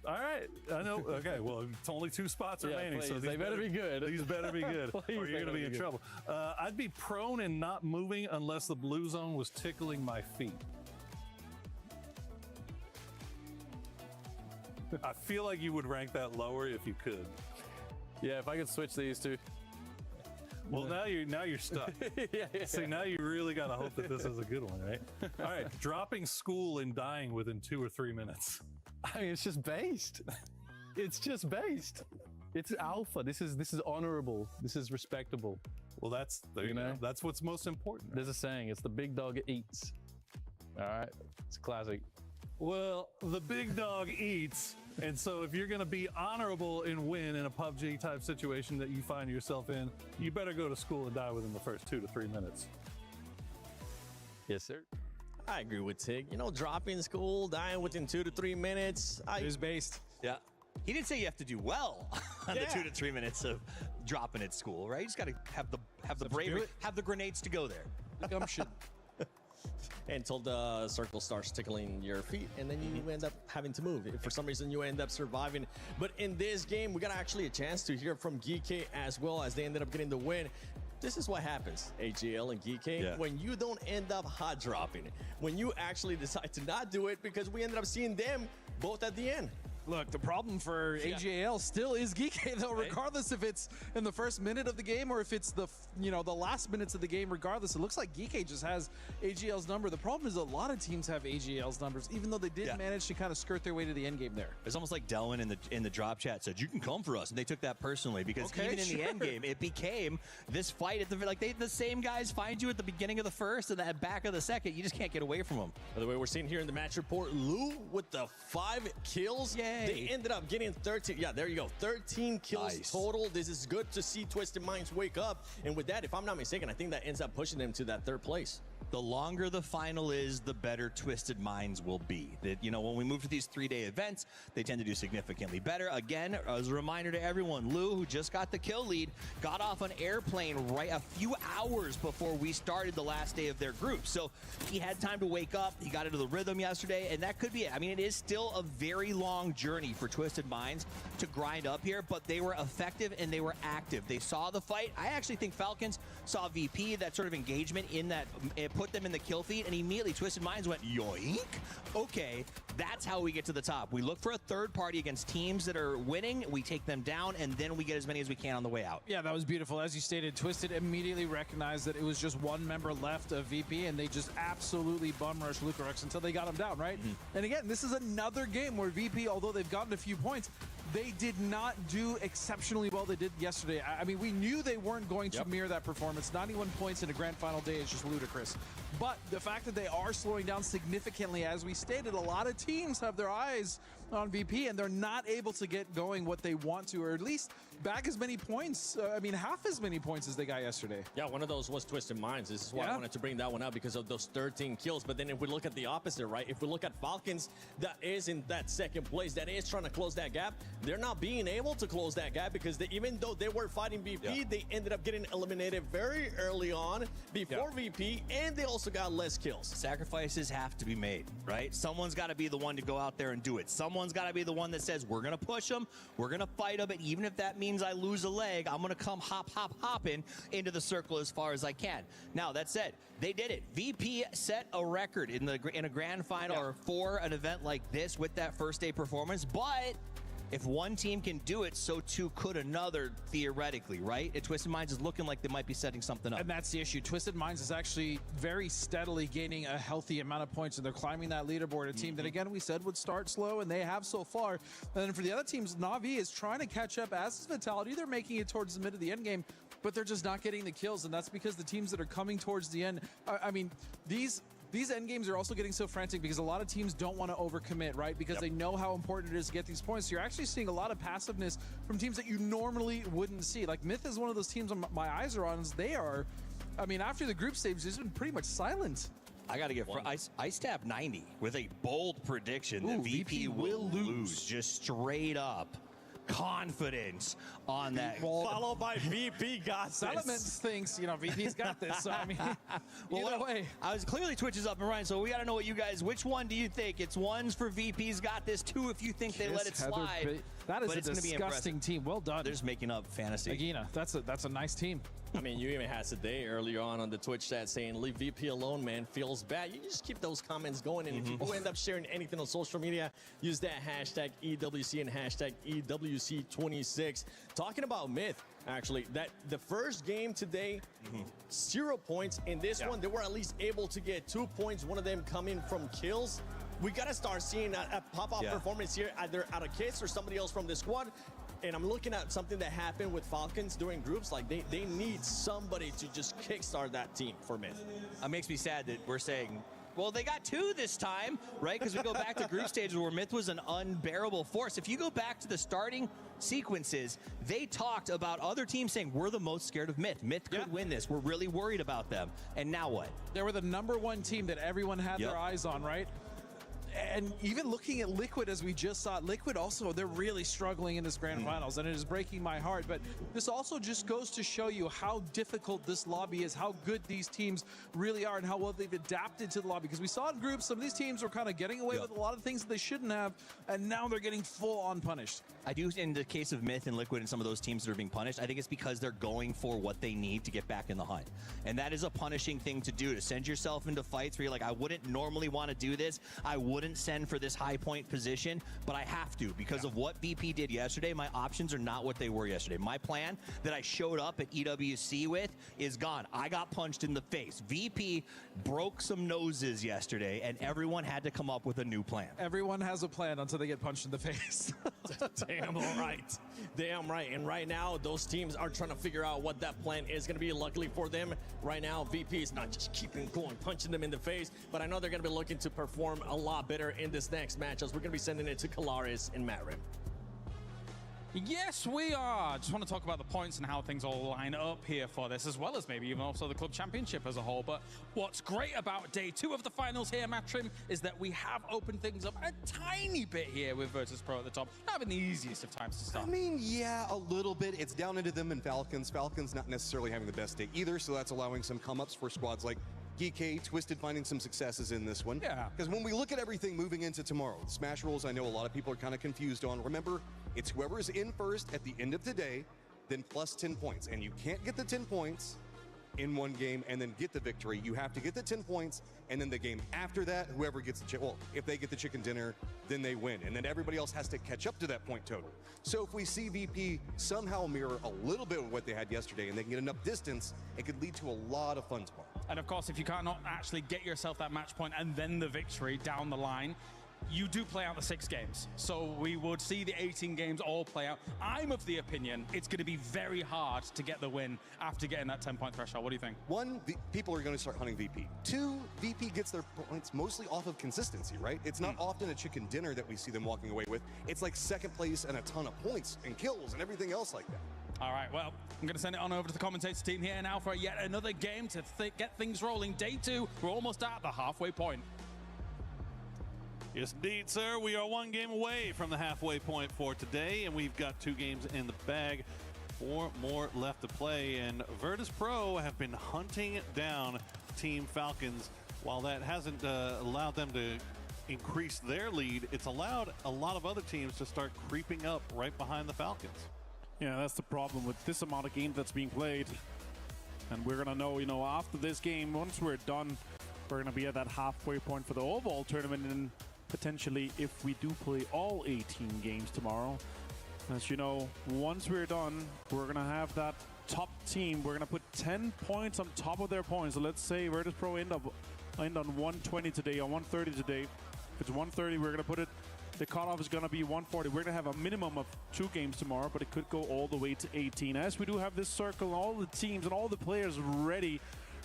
All right. I know. Okay. Well, it's only 2 spots remaining, so they better be good. These better be good, or you're going to be in trouble. I'd be prone and not moving unless the blue zone was tickling my feet. I feel like you would rank that lower if you could. Yeah, if I could switch these two. Well, now you're stuck. See, now you really got to hope that this is a good one, right? All right, dropping school and dying within 2 or 3 minutes. I mean, it's just based. It's just based. It's alpha. This is honorable. This is respectable. Well, that's that's what's most important. There's a saying. It's the big dog eats. All right, it's classic. Well, the big dog eats. And so if you're going to be honorable and win in a PUBG type situation that you find yourself in, you better go to school and die within the first 2 to 3 minutes. Yes, sir. I agree with Tig. You know, dropping school, dying within 2 to 3 minutes. It is based. Yeah. He didn't say you have to do well on the 2 to 3 minutes of dropping at school, right? You just got to have the bravery, have the grenades to go there. The gumption. Until the circle starts tickling your feet, and then you end up having to move. If for some reason you end up surviving. But in this game, we got actually a chance to hear from Geeky as well, as they ended up getting the win. This is what happens, AGL and Geeky, when you don't end up hot dropping. When you actually decide to not do it, because we ended up seeing them both at the end. Look, the problem for AJL still is Geeky, though, regardless if it's in the first minute of the game or if it's the last minutes of the game. Regardless, it looks like Geeky just has AGL's number. The problem is a lot of teams have AGL's numbers, even though they did manage to kind of skirt their way to the end game there. It's almost like Delwyn in the drop chat said, "You can come for us," and they took that personally because even in the end game, it became this fight at the same guys find you at the beginning of the first and at back of the second. You just can't get away from them. By the way, we're seeing here in the match report, Lou with the 5 kills. Yay. They ended up getting 13. Yeah, there you go. 13 kills total. This is good to see Twisted Minds wake up. And with that, if I'm not mistaken, I think that ends up pushing them to that 3rd place. The longer the final is, the better Twisted Minds will be. That, when we move to these 3-day events, they tend to do significantly better. Again, as a reminder to everyone, Lou, who just got the kill lead, got off an airplane right a few hours before we started the last day of their group. So he had time to wake up. He got into the rhythm yesterday, and that could be it. I mean, it is still a very long journey for Twisted Minds to grind up here, but they were effective and they were active. They saw the fight. I actually think Falcons saw VP, that sort of engagement in that, it put them in the kill feed, and immediately Twisted Minds went, yoink. Okay, that's how we get to the top. We look for a third party against teams that are winning, we take them down, and then we get as many as we can on the way out. Yeah, that was beautiful. As you stated, Twisted immediately recognized that it was just one member left of VP, and they just absolutely bum rushed Lucarex until they got him down, right? And again, this is another game where VP, although they've gotten a few points, they did not do exceptionally well they did yesterday. I mean, we knew they weren't going to mirror that performance. 91 points in a grand final day is just ludicrous. But the fact that they are slowing down significantly, as we stated, a lot of teams have their eyes on VP, and they're not able to get going what they want to, or at least back as many points, half as many points as they got yesterday. Yeah, one of those was Twisted Minds. This is why I wanted to bring that one up, because of those 13 kills. But then if we look at the opposite, right? If we look at Falcons, that is in that 2nd place, that is trying to close that gap. They're not being able to close that gap because even though they were fighting VP, they ended up getting eliminated very early on before VP, and they also got less kills. Sacrifices have to be made, right? Someone's got to be the one to go out there and do it. Someone's got to be the one that says, we're going to push them, we're going to fight them, and even if that means I lose a leg, I'm going to come hopping into the circle as far as I can. Now, that said, they did it. VP set a record in a grand final or for an event like this with that first day performance, but if one team can do it, so too could another, theoretically, right? And Twisted Minds is looking like they might be setting something up. And that's the issue. Twisted Minds is actually very steadily gaining a healthy amount of points, and they're climbing that leaderboard. A team that, again, we said would start slow, and they have so far. And then for the other teams, Na'Vi is trying to catch up, as is Vitality. They're making it towards the mid of the end game, but they're just not getting the kills, and that's because the teams that are coming towards the end, these end games are also getting so frantic because a lot of teams don't want to overcommit, right? Because they know how important it is to get these points. So you're actually seeing a lot of passiveness from teams that you normally wouldn't see. Like Myth is one of those teams my eyes are on. They are, after the group stage, it's been pretty much silent. I got to get Ice Tab 90 with a bold prediction that VP will lose just straight up. confidence on that. Followed by VP got this. Elements thinks, VP's got this. So, I mean, either way. I was clearly Twitch is up and running, so we got to know what you guys, which one do you think? It's one's for VP's got this, two if you think they let it slide. That is but a it's disgusting team. Well done. They're just making up fantasy. Agina, that's a nice team. I mean, you even had today earlier on the Twitch chat saying, leave VP alone, man, feels bad. You just keep those comments going. And if you end up sharing anything on social media, use that hashtag EWC and hashtag EWC26. Talking about Myth, actually, that the first game today, 0 points. In this one, they were at least able to get 2 points, one of them coming from kills. We got to start seeing a pop-off performance here, either out of Kiss or somebody else from the squad. And I'm looking at something that happened with Falcons during groups. Like, they need somebody to just kickstart that team for Myth. It makes me sad that we're saying, well, they got 2 this time, right? Because we go back to group stages where Myth was an unbearable force. If you go back to the starting sequences, they talked about other teams saying, we're the most scared of Myth. Myth could win this. We're really worried about them. And now what? They were the #1 team that everyone had their eyes on, right? And even looking at Liquid, as we just saw, Liquid also, they're really struggling in this grand finals, and it is breaking my heart. But this also just goes to show you how difficult this lobby is, how good these teams really are, and how well they've adapted to the lobby. Because we saw in groups, some of these teams were kind of getting away with a lot of things that they shouldn't have, and now they're getting full on punished. I do, in the case of Myth and Liquid and some of those teams that are being punished, I think it's because they're going for what they need to get back in the hunt. And that is a punishing thing to do, to send yourself into fights where you're like, I wouldn't normally want to do this. I wouldn't send for this high point position, but I have to because of what VP did yesterday. My options are not what they were yesterday. My plan that I showed up at EWC with is gone. I got punched in the face. VP broke some noses yesterday, and everyone had to come up with a new plan. Everyone has a plan until they get punched in the face. Damn right. Damn right. And right now, those teams are trying to figure out what that plan is going to be. Luckily for them, right now, VP is not just keeping going, punching them in the face, but I know they're going to be looking to perform a lot better in this next match, as we're going to be sending it to Kalaris and Matrim. Yes, we are. Just want to talk about the points and how things all line up here for this, as well as maybe even also the club championship as a whole. But what's great about day 2 of the finals here, Matrim, is that we have opened things up a tiny bit here with Virtus Pro at the top. Not having the easiest of times to start. I mean, yeah, a little bit. It's down into them and Falcons. Falcons not necessarily having the best day either, so that's allowing some come-ups for squads like GK, Twisted finding some successes in this one. Yeah. Because when we look at everything moving into tomorrow, the Smash rules I know a lot of people are kind of confused on. Remember, it's whoever's in first at the end of the day, then plus 10 points. And you can't get the 10 points in one game and then get the victory. You have to get the 10 points, and then the game after that, whoever gets the well, if they get the chicken dinner, then they win. And then everybody else has to catch up to that point total. So if we see VP somehow mirror a little bit of what they had yesterday and they can get enough distance, it could lead to a lot of fun tomorrow. And of course, if you cannot actually get yourself that match point and then the victory down the line, you do play out the 6 games. So we would see the 18 games all play out. I'm of the opinion it's going to be very hard to get the win after getting that 10-point threshold. What do you think? 1, people are going to start hunting VP. 2, VP gets their points mostly off of consistency, right? It's not often a chicken dinner that we see them walking away with. It's like second place and a ton of points and kills and everything else like that. All right, well, I'm going to send it on over to the commentator team here now for yet another game to get things rolling. Day 2, we're almost at the halfway point. Yes, indeed, sir. We are 1 game away from the halfway point for today, and we've got 2 games in the bag. 4 more left to play, and Virtus Pro have been hunting down Team Falcons. While that hasn't allowed them to increase their lead, it's allowed a lot of other teams to start creeping up right behind the Falcons. Yeah, that's the problem with this amount of game that's being played. And we're going to know, after this game, once we're done, we're going to be at that halfway point for the overall tournament. And potentially, if we do play all 18 games tomorrow, as you know, once we're done, we're going to have that top team. We're going to put 10 points on top of their points. So let's say Virtus Pro end on 120 today, or 130 today. If it's 130, we're going to put it. The cutoff is going to be 140. We're going to have a minimum of 2 games tomorrow, but it could go all the way to 18. As we do have this circle, all the teams and all the players ready,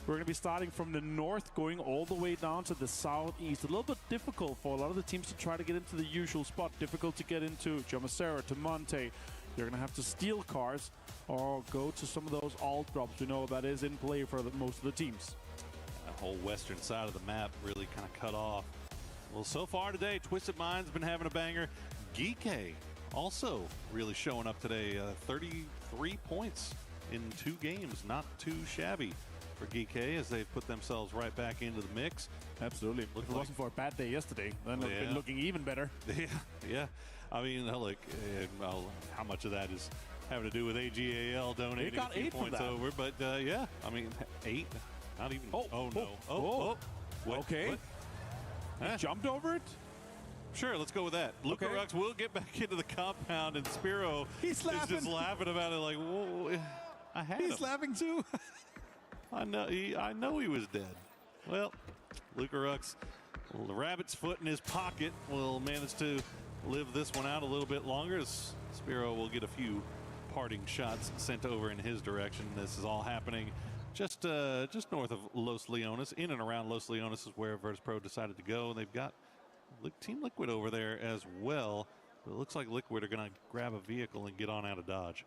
we're going to be starting from the north, going all the way down to the southeast. A little bit difficult for a lot of the teams to try to get into the usual spot. Difficult to get into Jamacera, to Monte. You're going to have to steal cars or go to some of those alt drops. We know that is in play for most of the teams. That whole western side of the map really kind of cut off. Well, so far today, Twisted Mind's been having a banger. Geekay also really showing up today. 33 points in 2 games, not too shabby for GK as they've put themselves right back into the mix. Absolutely. If it wasn't for a bad day yesterday, then it would have been looking even better. Yeah. I mean, look, how much of that is having to do with AGAL donating a few points over? But yeah, I mean, 8, not even. Oh. What? Okay. What? He jumped over it? Sure, let's go with that. Luka Rux will get back into the compound, and Spiro is just laughing about it like, whoa, I had him. He's laughing too. I know he was dead. Well, Luka Rux, the rabbit's foot in his pocket, will manage to live this one out a little bit longer as Spiro will get a few parting shots sent over in his direction. This is all happening just north of Los Leones. In and around Los Leones is where Virtus Pro decided to go. They've got Team Liquid over there as well. But it looks like Liquid are going to grab a vehicle and get on out of Dodge.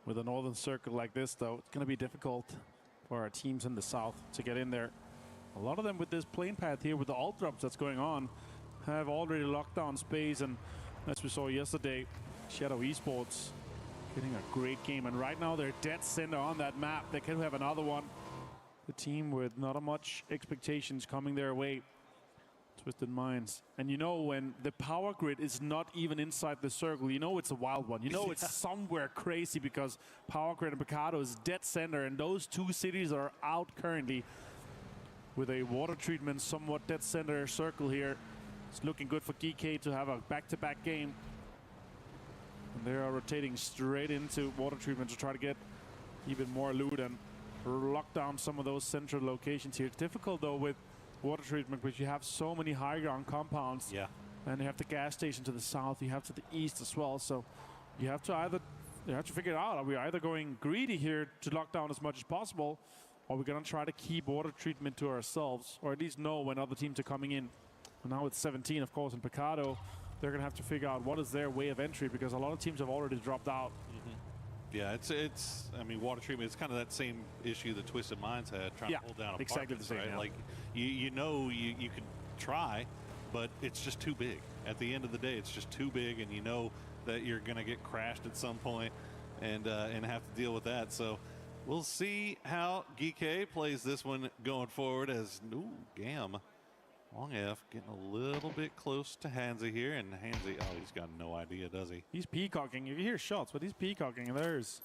With a northern circle like this, though, it's going to be difficult for our teams in the south to get in there. A lot of them with this plane path here, with the alt drops that's going on, have already locked down space. And as we saw yesterday, Shadow Esports getting a great game. And right now they're dead center on that map. They can have another one. The team with not much expectations coming their way. Twisted Minds. And you know, when the power grid is not even inside the circle, you know it's a wild one. You know it's somewhere crazy because Power Grid and Picado is dead center, and those 2 cities are out currently with a water treatment somewhat dead center circle here. It's looking good for GK to have a back-to-back game. And they are rotating straight into water treatment to try to get even more loot and lock down some of those central locations here. It's difficult though with water treatment because you have so many high ground compounds. Yeah. And you have the gas station to the south, you have to the east as well. So you have to figure it out. Are we either going greedy here to lock down as much as possible, or we're going to try to keep water treatment to ourselves, or at least know when other teams are coming in. And now with 17, of course, in Picado, they're going to have to figure out what is their way of entry because a lot of teams have already dropped out. Yeah, it's. I mean, water treatment. It's kind of that same issue that Twisted Minds had trying to hold down exactly the same. Right? Yeah. Like you know you can try, but it's just too big. At the end of the day, it's just too big, and you know that you're going to get crashed at some point, and have to deal with that. So we'll see how GK plays this one going forward. As Gam. Long F getting a little bit close to Hansi here, and Hansi, he's got no idea, does he? He's peacocking. You hear shots, but he's peacocking. There's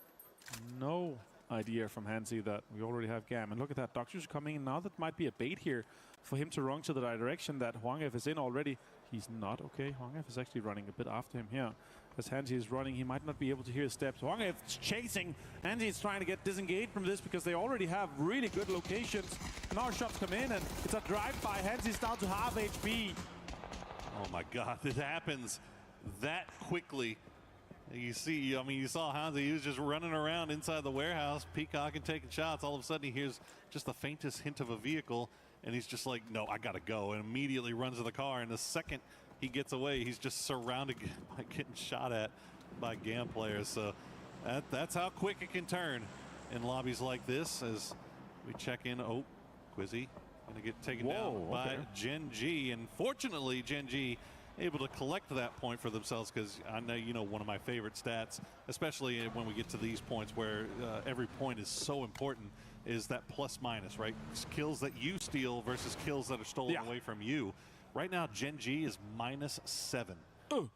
no idea from Hansi that we already have Gam. And look at that, Doctor's coming in now. That might be a bait here for him to run to the direction that Hwang F is in already. He's not okay. Hwang F is actually running a bit after him here. As Hansi is running, he might not be able to hear his steps. Hwang F is chasing. Hansi is trying to get disengaged from this because they already have really good locations. And our shots come in, and it's a drive-by. Hansi's down to half HP. Oh my God, this happens that quickly. You see, I mean, you saw Hansi, he was just running around inside the warehouse, peacocking, taking shots. All of a sudden, he hears just the faintest hint of a vehicle, and he's just like, no, I gotta go, and immediately runs to the car. And the second he gets away, he's just surrounded by getting shot at by GAM players. So that's how quick it can turn in lobbies like this. As we check in, Quizzy gonna get taken down by Gen G, and fortunately Gen G able to collect that point for themselves, because I know, you know, one of my favorite stats, especially when we get to these points where every point is so important, is that plus minus, right? Kills that you steal versus kills that are stolen away from you. Right now, Gen G is -7.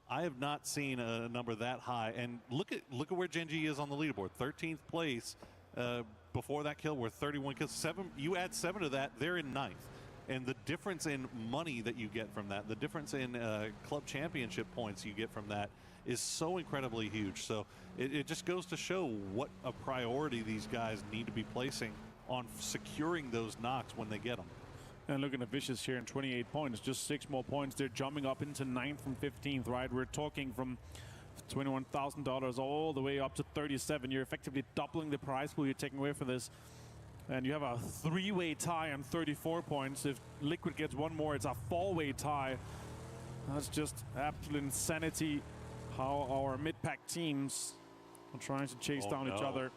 I have not seen a number that high. And look at where Gen G is on the leaderboard. 13th place. Before that kill, we're 31 kills. 7. You add 7 to that, they're in 9th. And the difference in money that you get from that, the difference in club championship points you get from that, is so incredibly huge. So it just goes to show what a priority these guys need to be placing on securing those knocks when they get them. And looking at Vicious here in 28 points, just 6 more points. They're jumping up into 9th from 15th, right? We're talking from $21,000 all the way up to 37. You're effectively doubling the prize pool you're taking away for this. And you have a 3-way tie on 34 points. If Liquid gets one more, it's a 4-way tie. That's just absolute insanity how our mid-pack teams are trying to chase down each other.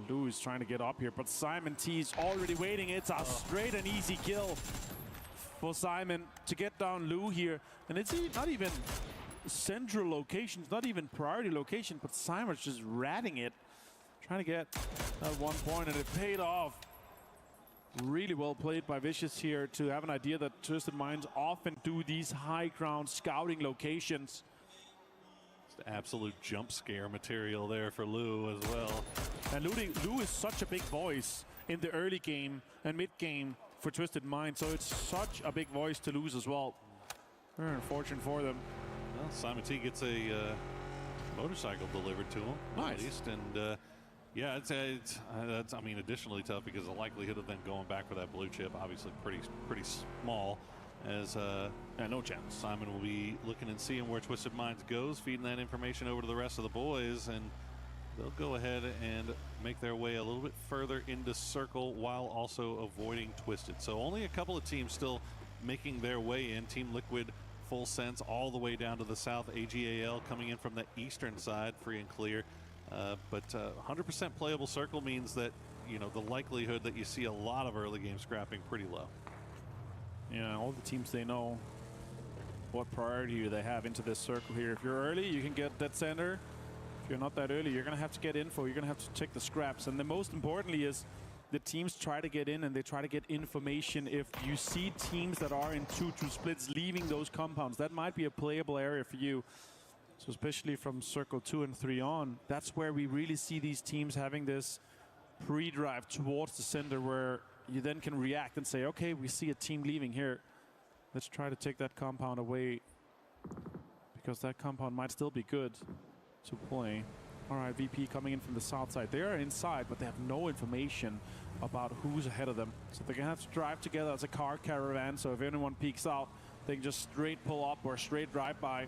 Lou is trying to get up here, but Simon T is already waiting. It's a straight and easy kill for Simon to get down Lou here. And it's not even central locations, not even priority location, but Simons just ratting it, trying to get that 1 point, and it paid off. Really well played by Vicious here to have an idea that Twisted Minds often do these high ground scouting locations. It's absolute jump scare material there for Lou as well. And Lou is such a big voice in the early game and mid game for Twisted Minds, so it's such a big voice to lose as well. Very unfortunate for them. Well, Simon T gets a motorcycle delivered to him, nice. At least, and yeah, that's I mean, additionally tough because the likelihood of them going back for that blue chip obviously pretty small. As no chance. Simon will be looking and seeing where Twisted Minds goes, feeding that information over to the rest of the boys, and they'll go ahead and make their way a little bit further into circle while also avoiding Twisted. So only a couple of teams still making their way in. Team Liquid, Full Sense, all the way down to the south. AGAL coming in from the eastern side, free and clear. But 100% playable circle means that, you know, the likelihood that you see a lot of early game scrapping pretty low. Yeah, all the teams, they know what priority they have into this circle here. If you're early, you can get that center. If you're not that early, you're going to have to get info. You're going to have to check the scraps. And the most importantly is the teams try to get in and they try to get information. If you see teams that are in 2-2 splits leaving those compounds, that might be a playable area for you. So especially from circle 2 and 3 on, that's where we really see these teams having this pre-drive towards the center where you then can react and say, okay, we see a team leaving here. Let's try to take that compound away because that compound might still be good to play. All right, VP coming in from the south side. They are inside, but they have no information about who's ahead of them. So they're going to have to drive together as a car caravan. So if anyone peeks out, they can just straight pull up or straight drive by.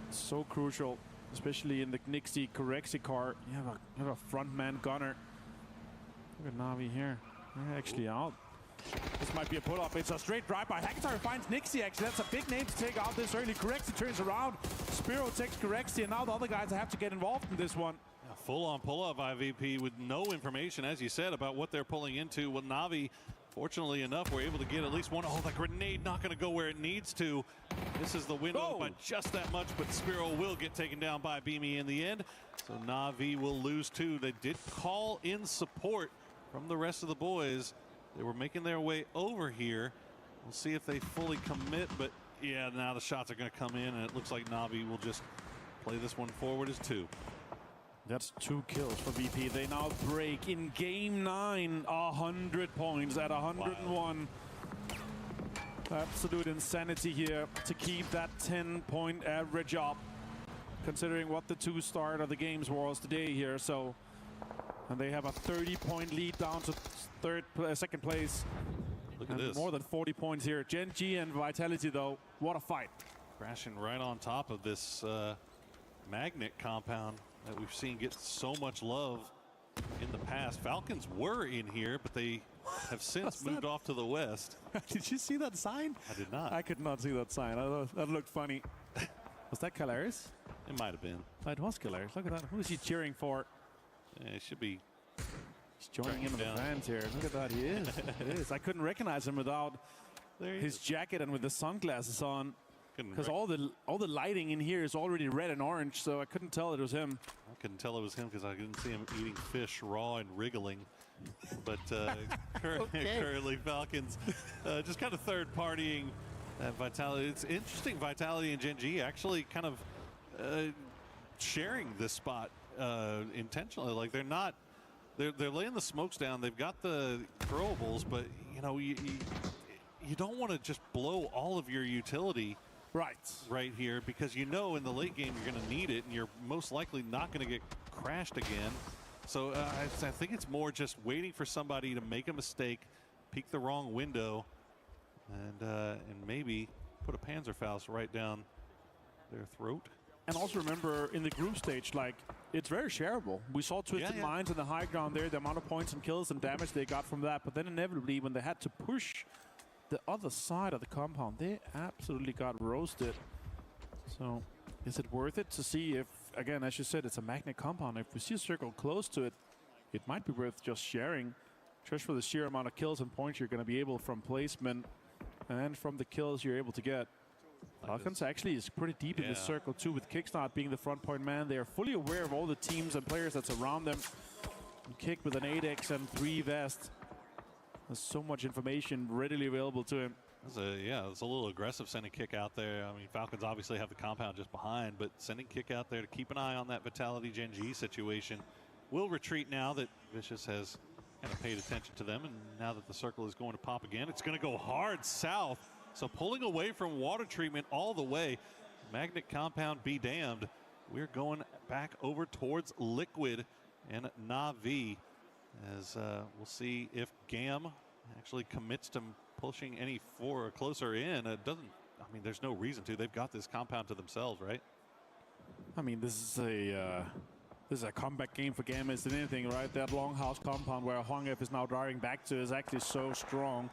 It's so crucial, especially in the Nixie Corexi car. You have a front man gunner. Look at Na'Vi here. They're actually out. This might be a pull-up. It's a straight drive by. Hackatar finds Nixie, actually. That's a big name to take out this early. Corexi turns around. Spiro takes Corexi, and now the other guys have to get involved in this one. Yeah, full-on pull-up IVP with no information, as you said, about what they're pulling into. Well, Na'Vi, fortunately enough, were able to get at least one. Oh, the grenade not going to go where it needs to. This is the window by just that much, but Spiro will get taken down by Beamy in the end. So Na'Vi will lose 2. They did call in support from the rest of the boys. They were making their way over here. We'll see if they fully commit, but yeah, now the shots are going to come in, and it looks like Na'Vi will just play this one forward as 2. That's 2 kills for VP. They now break in game 9, 100 points at 101. Wow. Absolute insanity here to keep that 10-point average up, considering what the 2 start of the games was today here. So, and they have a 30-point lead down to second place. Look at this. More than 40 points here. Gen G and Vitality, though, what a fight. Crashing right on top of this magnet compound that we've seen get so much love in the past. Falcons were in here, but they have since moved off to the west. Did you see that sign? I did not. I could not see that sign. That looked funny. Was that Calaris? It might have been. It was Calaris. Look at that. Who is he cheering for? Yeah, it should be. He's joining in on the fans here. Look at that. He is. It is. I couldn't recognize him without his jacket and with the sunglasses on. Because all the lighting in here is already red and orange, so I couldn't tell it was him. I couldn't tell it was him because I didn't see him eating fish raw and wriggling. But currently Falcons just kind of third partying that Vitality. It's interesting, Vitality and Gen G actually kind of sharing this spot intentionally. Like they're not, they're laying the smokes down. They've got the throwables, but you know you don't want to just blow all of your utility right here, because you know in the late game you're going to need it, and you're most likely not going to get crashed again. So I think it's more just waiting for somebody to make a mistake, peek the wrong window, and maybe put a Panzerfaust right down their throat. And also remember, in the group stage, like, it's very shareable. We saw Twisted Minds in the high ground there, the amount of points and kills and damage they got from that. But then inevitably, when they had to push the other side of the compound, they absolutely got roasted. So is it worth it to see if, again, as you said, it's a magnet compound. If we see a circle close to it, it might be worth just sharing, just for the sheer amount of kills and points you're going to be able from placement and from the kills you're able to get. Falcons actually is pretty deep in the circle too, with Kickstart being the front point man. They are fully aware of all the teams and players that's around them. Kick with an 8x and 3 vest. There's so much information readily available to him. It's a little aggressive sending Kick out there. I mean, Falcons obviously have the compound just behind, but sending Kick out there to keep an eye on that Vitality Gen G situation. Will retreat now that Vicious has kind of paid attention to them, and now that the circle is going to pop again, it's going to go hard south. So pulling away from water treatment all the way. Magnet compound be damned. We're going back over towards Liquid and Na'Vi, as we'll see if GAM actually commits to pushing any closer in. It doesn't. I mean, there's no reason to. They've got this compound to themselves, right? I mean, this is a comeback game for GAM as anything, right? That longhouse compound where Hwangf is now driving back to is actually so strong.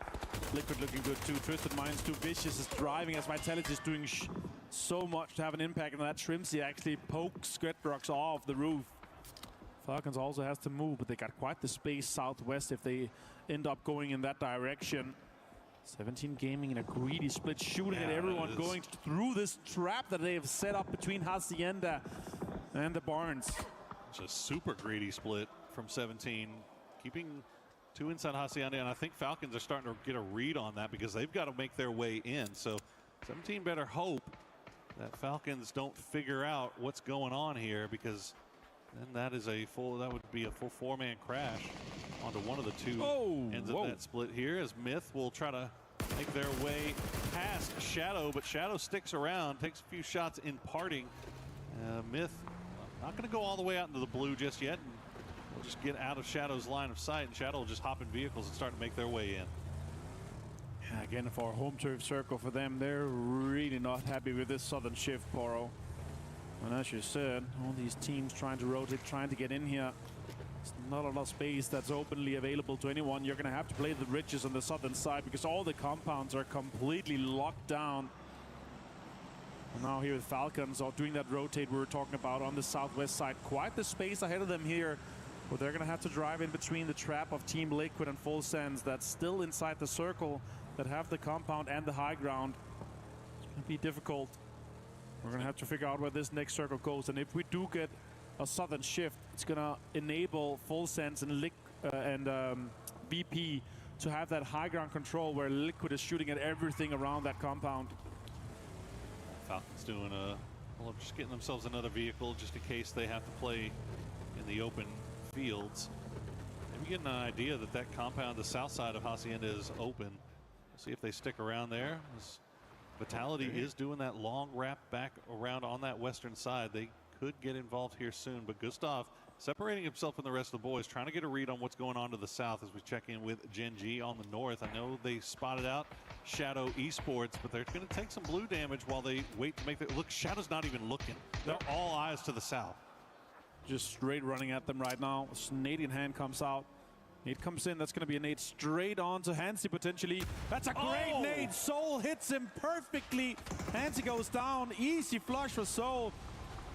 Liquid looking good too. Twisted Minds too. Vicious is driving as Vitality is doing so much to have an impact, and that Shrimpsy actually pokes Skwetrocks off the roof. Falcons also has to move, but they got quite the space southwest if they end up going in that direction. 17 Gaming in a greedy split, shooting at everyone, going through this trap that they have set up between Hacienda and the Barns. It's a super greedy split from 17, keeping 2 inside Hacienda, and I think Falcons are starting to get a read on that because they've got to make their way in. So 17 better hope that Falcons don't figure out what's going on here, because then that would be a full 4-man crash onto one of the two ends of that split here, as Myth will try to make their way past Shadow, but Shadow sticks around, takes a few shots in parting. Myth not going to go all the way out into the blue just yet, and we'll just get out of Shadow's line of sight, and Shadow will just hop in vehicles and start to make their way in. Yeah, again, for a home turf circle for them, they're really not happy with this southern shift, Poro. And as you said, all these teams trying to rotate, trying to get in here. There's not a lot of space that's openly available to anyone. You're going to have to play the ridges on the southern side because all the compounds are completely locked down. And now here with Falcons are doing that rotate we were talking about on the southwest side. Quite the space ahead of them here, but they're going to have to drive in between the trap of Team Liquid and Full Sends that's still inside the circle, that have the compound and the high ground. It's going to be difficult. We're going to have to figure out where this next circle goes, and if we do get a southern shift, it's going to enable Full Sense and VP to have that high ground control where Liquid is shooting at everything around that compound. Falcons doing just getting themselves another vehicle just in case they have to play in the open fields. Maybe getting an idea that that compound, the south side of Hacienda, is open. We'll see if they stick around there. Vitality is doing that long wrap back around on that western side. They could get involved here soon, but Gustav separating himself from the rest of the boys, trying to get a read on what's going on to the south as we check in with Gen G on the north. I know they spotted out Shadow Esports, but they're going to take some blue damage while they wait to make the look. Shadow's not even looking. They're all eyes to the south. Just straight running at them right now. Nadian hand comes out. Nade comes in. That's going to be a nade straight on to Hansi potentially. That's a great nade. Soul hits him perfectly. Hansi goes down. Easy flush for Soul.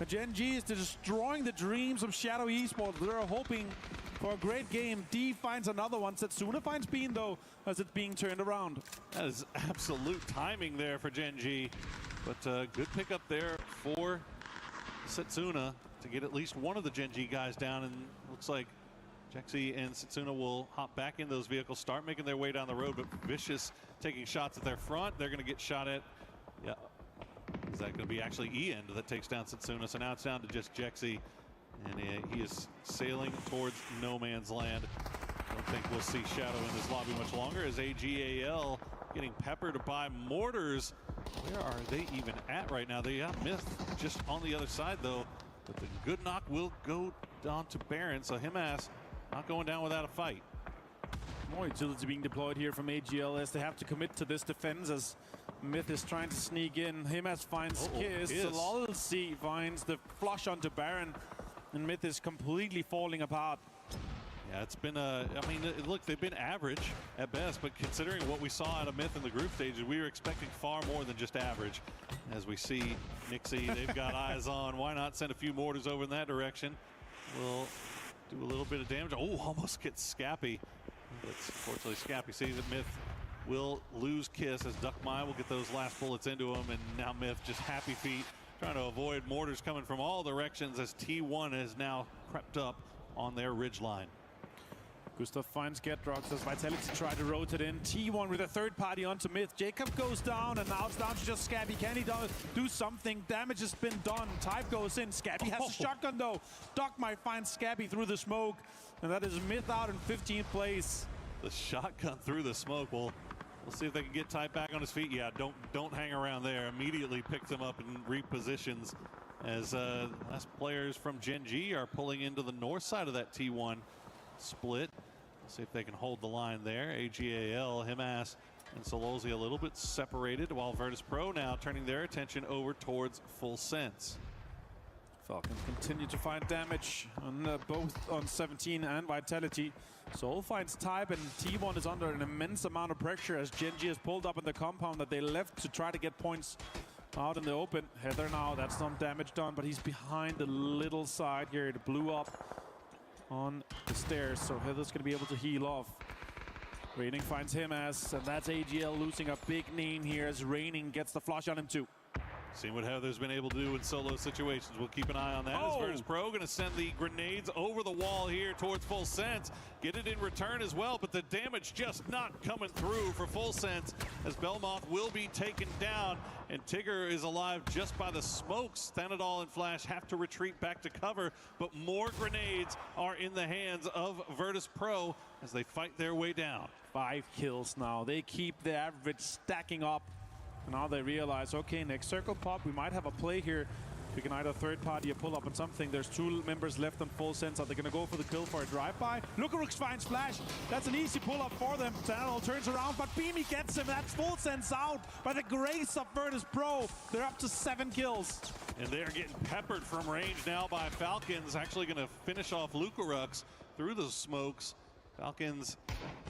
Gen G is destroying the dreams of Shadow Esports. They're hoping for a great game. D finds another one. Setsuna finds Bean, though, as it's being turned around. That is absolute timing there for Gen G. But good pickup there for Setsuna to get at least one of the Gen G guys down. And looks like Jexi and Setsuna will hop back in those vehicles, start making their way down the road. But Vicious taking shots at their front. They're going to get shot at. Yeah. Is that going to be actually Ian that takes down Setsuna? So now it's down to just Jexi, and he is sailing towards no man's land. I don't think we'll see Shadow in this lobby much longer as AGAL getting peppered by mortars. Where are they even at right now? They have Myth just on the other side, though. But the good knock will go down to Baron, so Himas not going down without a fight. More utility being deployed here from AGL as they have to commit to this defense as Myth is trying to sneak in. Himas finds Kiss. LOLC finds the flush onto Baron, and Myth is completely falling apart. Yeah, it's been I mean, look, they've been average at best, but considering what we saw out of Myth in the group stages, we were expecting far more than just average. As we see Nixie, they've got eyes on. Why not send a few mortars over in that direction? We'll do a little bit of damage. Oh, almost gets Scappy. But fortunately, Scappy sees that Myth will lose Kiss as Duckmine will get those last bullets into him, and now Myth just happy feet trying to avoid mortars coming from all directions as T1 has now crept up on their ridge line. Gustav finds Getrox as Vitality try to rotate in. T1 with a third party onto Myth. Jacob goes down, and now it's down to just Scabby. Can he do something? Damage has been done. Type goes in. Scabby has a shotgun though. Duckmine finds Scabby through the smoke, and that is Myth out in 15th place. The shotgun through the smoke. We'll see if they can get Type back on his feet. Yeah, don't hang around there. Immediately picks him up and repositions as last players from Gen G are pulling into the north side of that T1 split. See if they can hold the line there. AGAL, Himas, and Solozzi a little bit separated, while Virtus Pro now turning their attention over towards Full Sense. Falcons continue to find damage on both on 17 and Vitality. Soul finds Type, and T1 is under an immense amount of pressure as Gen G has pulled up in the compound that they left to try to get points out in the open. Heather now, that's some damage done, but he's behind the little side here. It blew up on the stairs, so Heather's going to be able to heal off. Raining finds Himas, and that's AGL losing a big name here as Raining gets the flush on him too. Seeing what Heather's been able to do in solo situations. We'll keep an eye on that. As Virtus Pro going to send the grenades over the wall here towards Full Sense. Get it in return as well, but the damage just not coming through for Full Sense as Belmoth will be taken down, and Tigger is alive just by the smokes. Thanadol and Flash have to retreat back to cover, but more grenades are in the hands of Virtus Pro as they fight their way down. 5 kills now. They keep the average stacking up. Now they realize, okay, next circle pop, we might have a play here. We can either third party or pull up on something. There's 2 members left on Full Sense. Are they going to go for the kill for a drive-by? Lucarux finds Flash. That's an easy pull-up for them. Tannel turns around, but Beamy gets him. That's Full Sense out by the grace of Virtus Pro. They're up to 7 kills. And they're getting peppered from range now by Falcons. Actually going to finish off Lucarux through the smokes. Falcons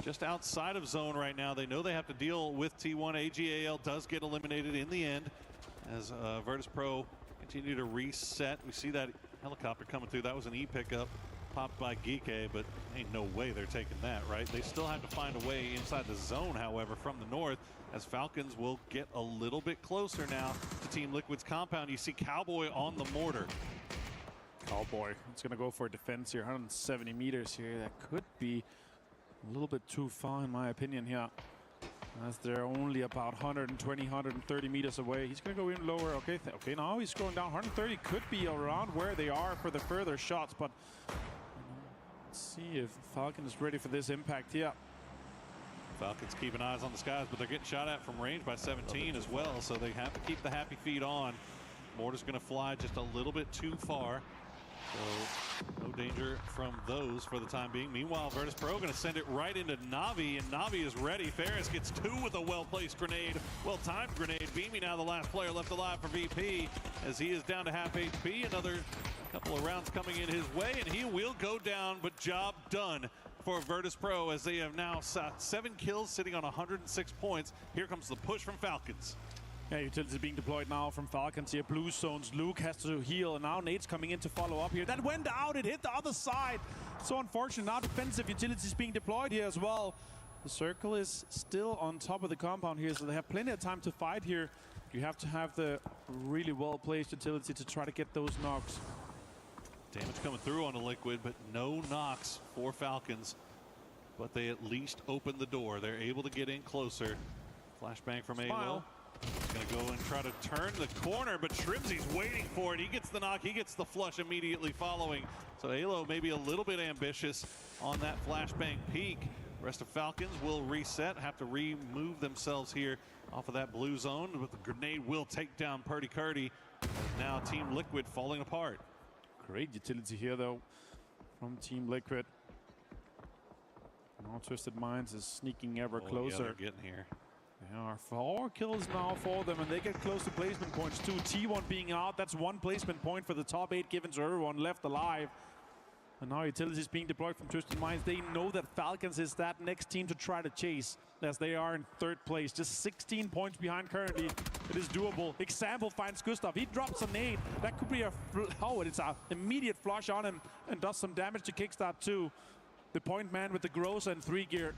just outside of zone right now. They know they have to deal with T1. AGAL does get eliminated in the end as Virtus Pro continue to reset. We see that helicopter coming through. That was an E pickup popped by Geeke, but ain't no way they're taking that, right? They still have to find a way inside the zone, however, from the north, as Falcons will get a little bit closer now to Team Liquid's compound. You see Cowboy on the mortar. Cowboy, it's going to go for defense here, 170 meters here. That could be a little bit too far in my opinion here, as they're only about 120, 130 meters away. He's going to go in lower. Okay, okay, now he's going down. 130 could be around where they are for the further shots, but let's see if Falcon is ready for this impact here. Falcons keeping eyes on the skies, but they're getting shot at from range by 17 as well, so they have to keep the happy feet on. Mortar's going to fly just a little bit too far. So no danger from those for the time being. Meanwhile, Virtus Pro going to send it right into Navi, and Navi is ready. Ferris gets 2 with a well-placed grenade. Well-timed grenade. Beamy now the last player left alive for VP as he is down to half HP. Another couple of rounds coming in his way, and he will go down, but job done for Virtus Pro as they have now 7 kills sitting on 106 points. Here comes the push from Falcons. Yeah, utilities being deployed now from Falcons here. Blue zones. Luke has to heal, and now Nate's coming in to follow up here. That went out. It hit the other side. So unfortunate. Now defensive utilities being deployed here as well. The circle is still on top of the compound here, so they have plenty of time to fight here. You have to have the really well-placed utility to try to get those knocks. Damage coming through on the Liquid, but no knocks for Falcons. But they at least open the door. They're able to get in closer. Flashbang from Alo. He's going to go and try to turn the corner, but Shrimsy's waiting for it. He gets the knock. He gets the flush immediately following. So Alo maybe a little bit ambitious on that flashbang peak. The rest of Falcons will reset, have to remove themselves here off of that blue zone, but the grenade will take down Purdy Curdy. Now Team Liquid falling apart. Great utility here, though, from Team Liquid. Now Twisted Minds is sneaking ever closer. Yeah, they're getting here. There are 4 kills now for them, and they get close to placement points too. T1 being out, that's 1 placement point for the top 8 given to everyone left alive. And now utilities being deployed from Twisted Minds. They know that Falcons is that next team to try to chase, as they are in 3rd place. Just 16 points behind currently. It is doable. Example finds Gustav. He drops a nade. That could be it's an immediate flush on him and does some damage to Kickstart too. The point man with the Groza and 3 gear.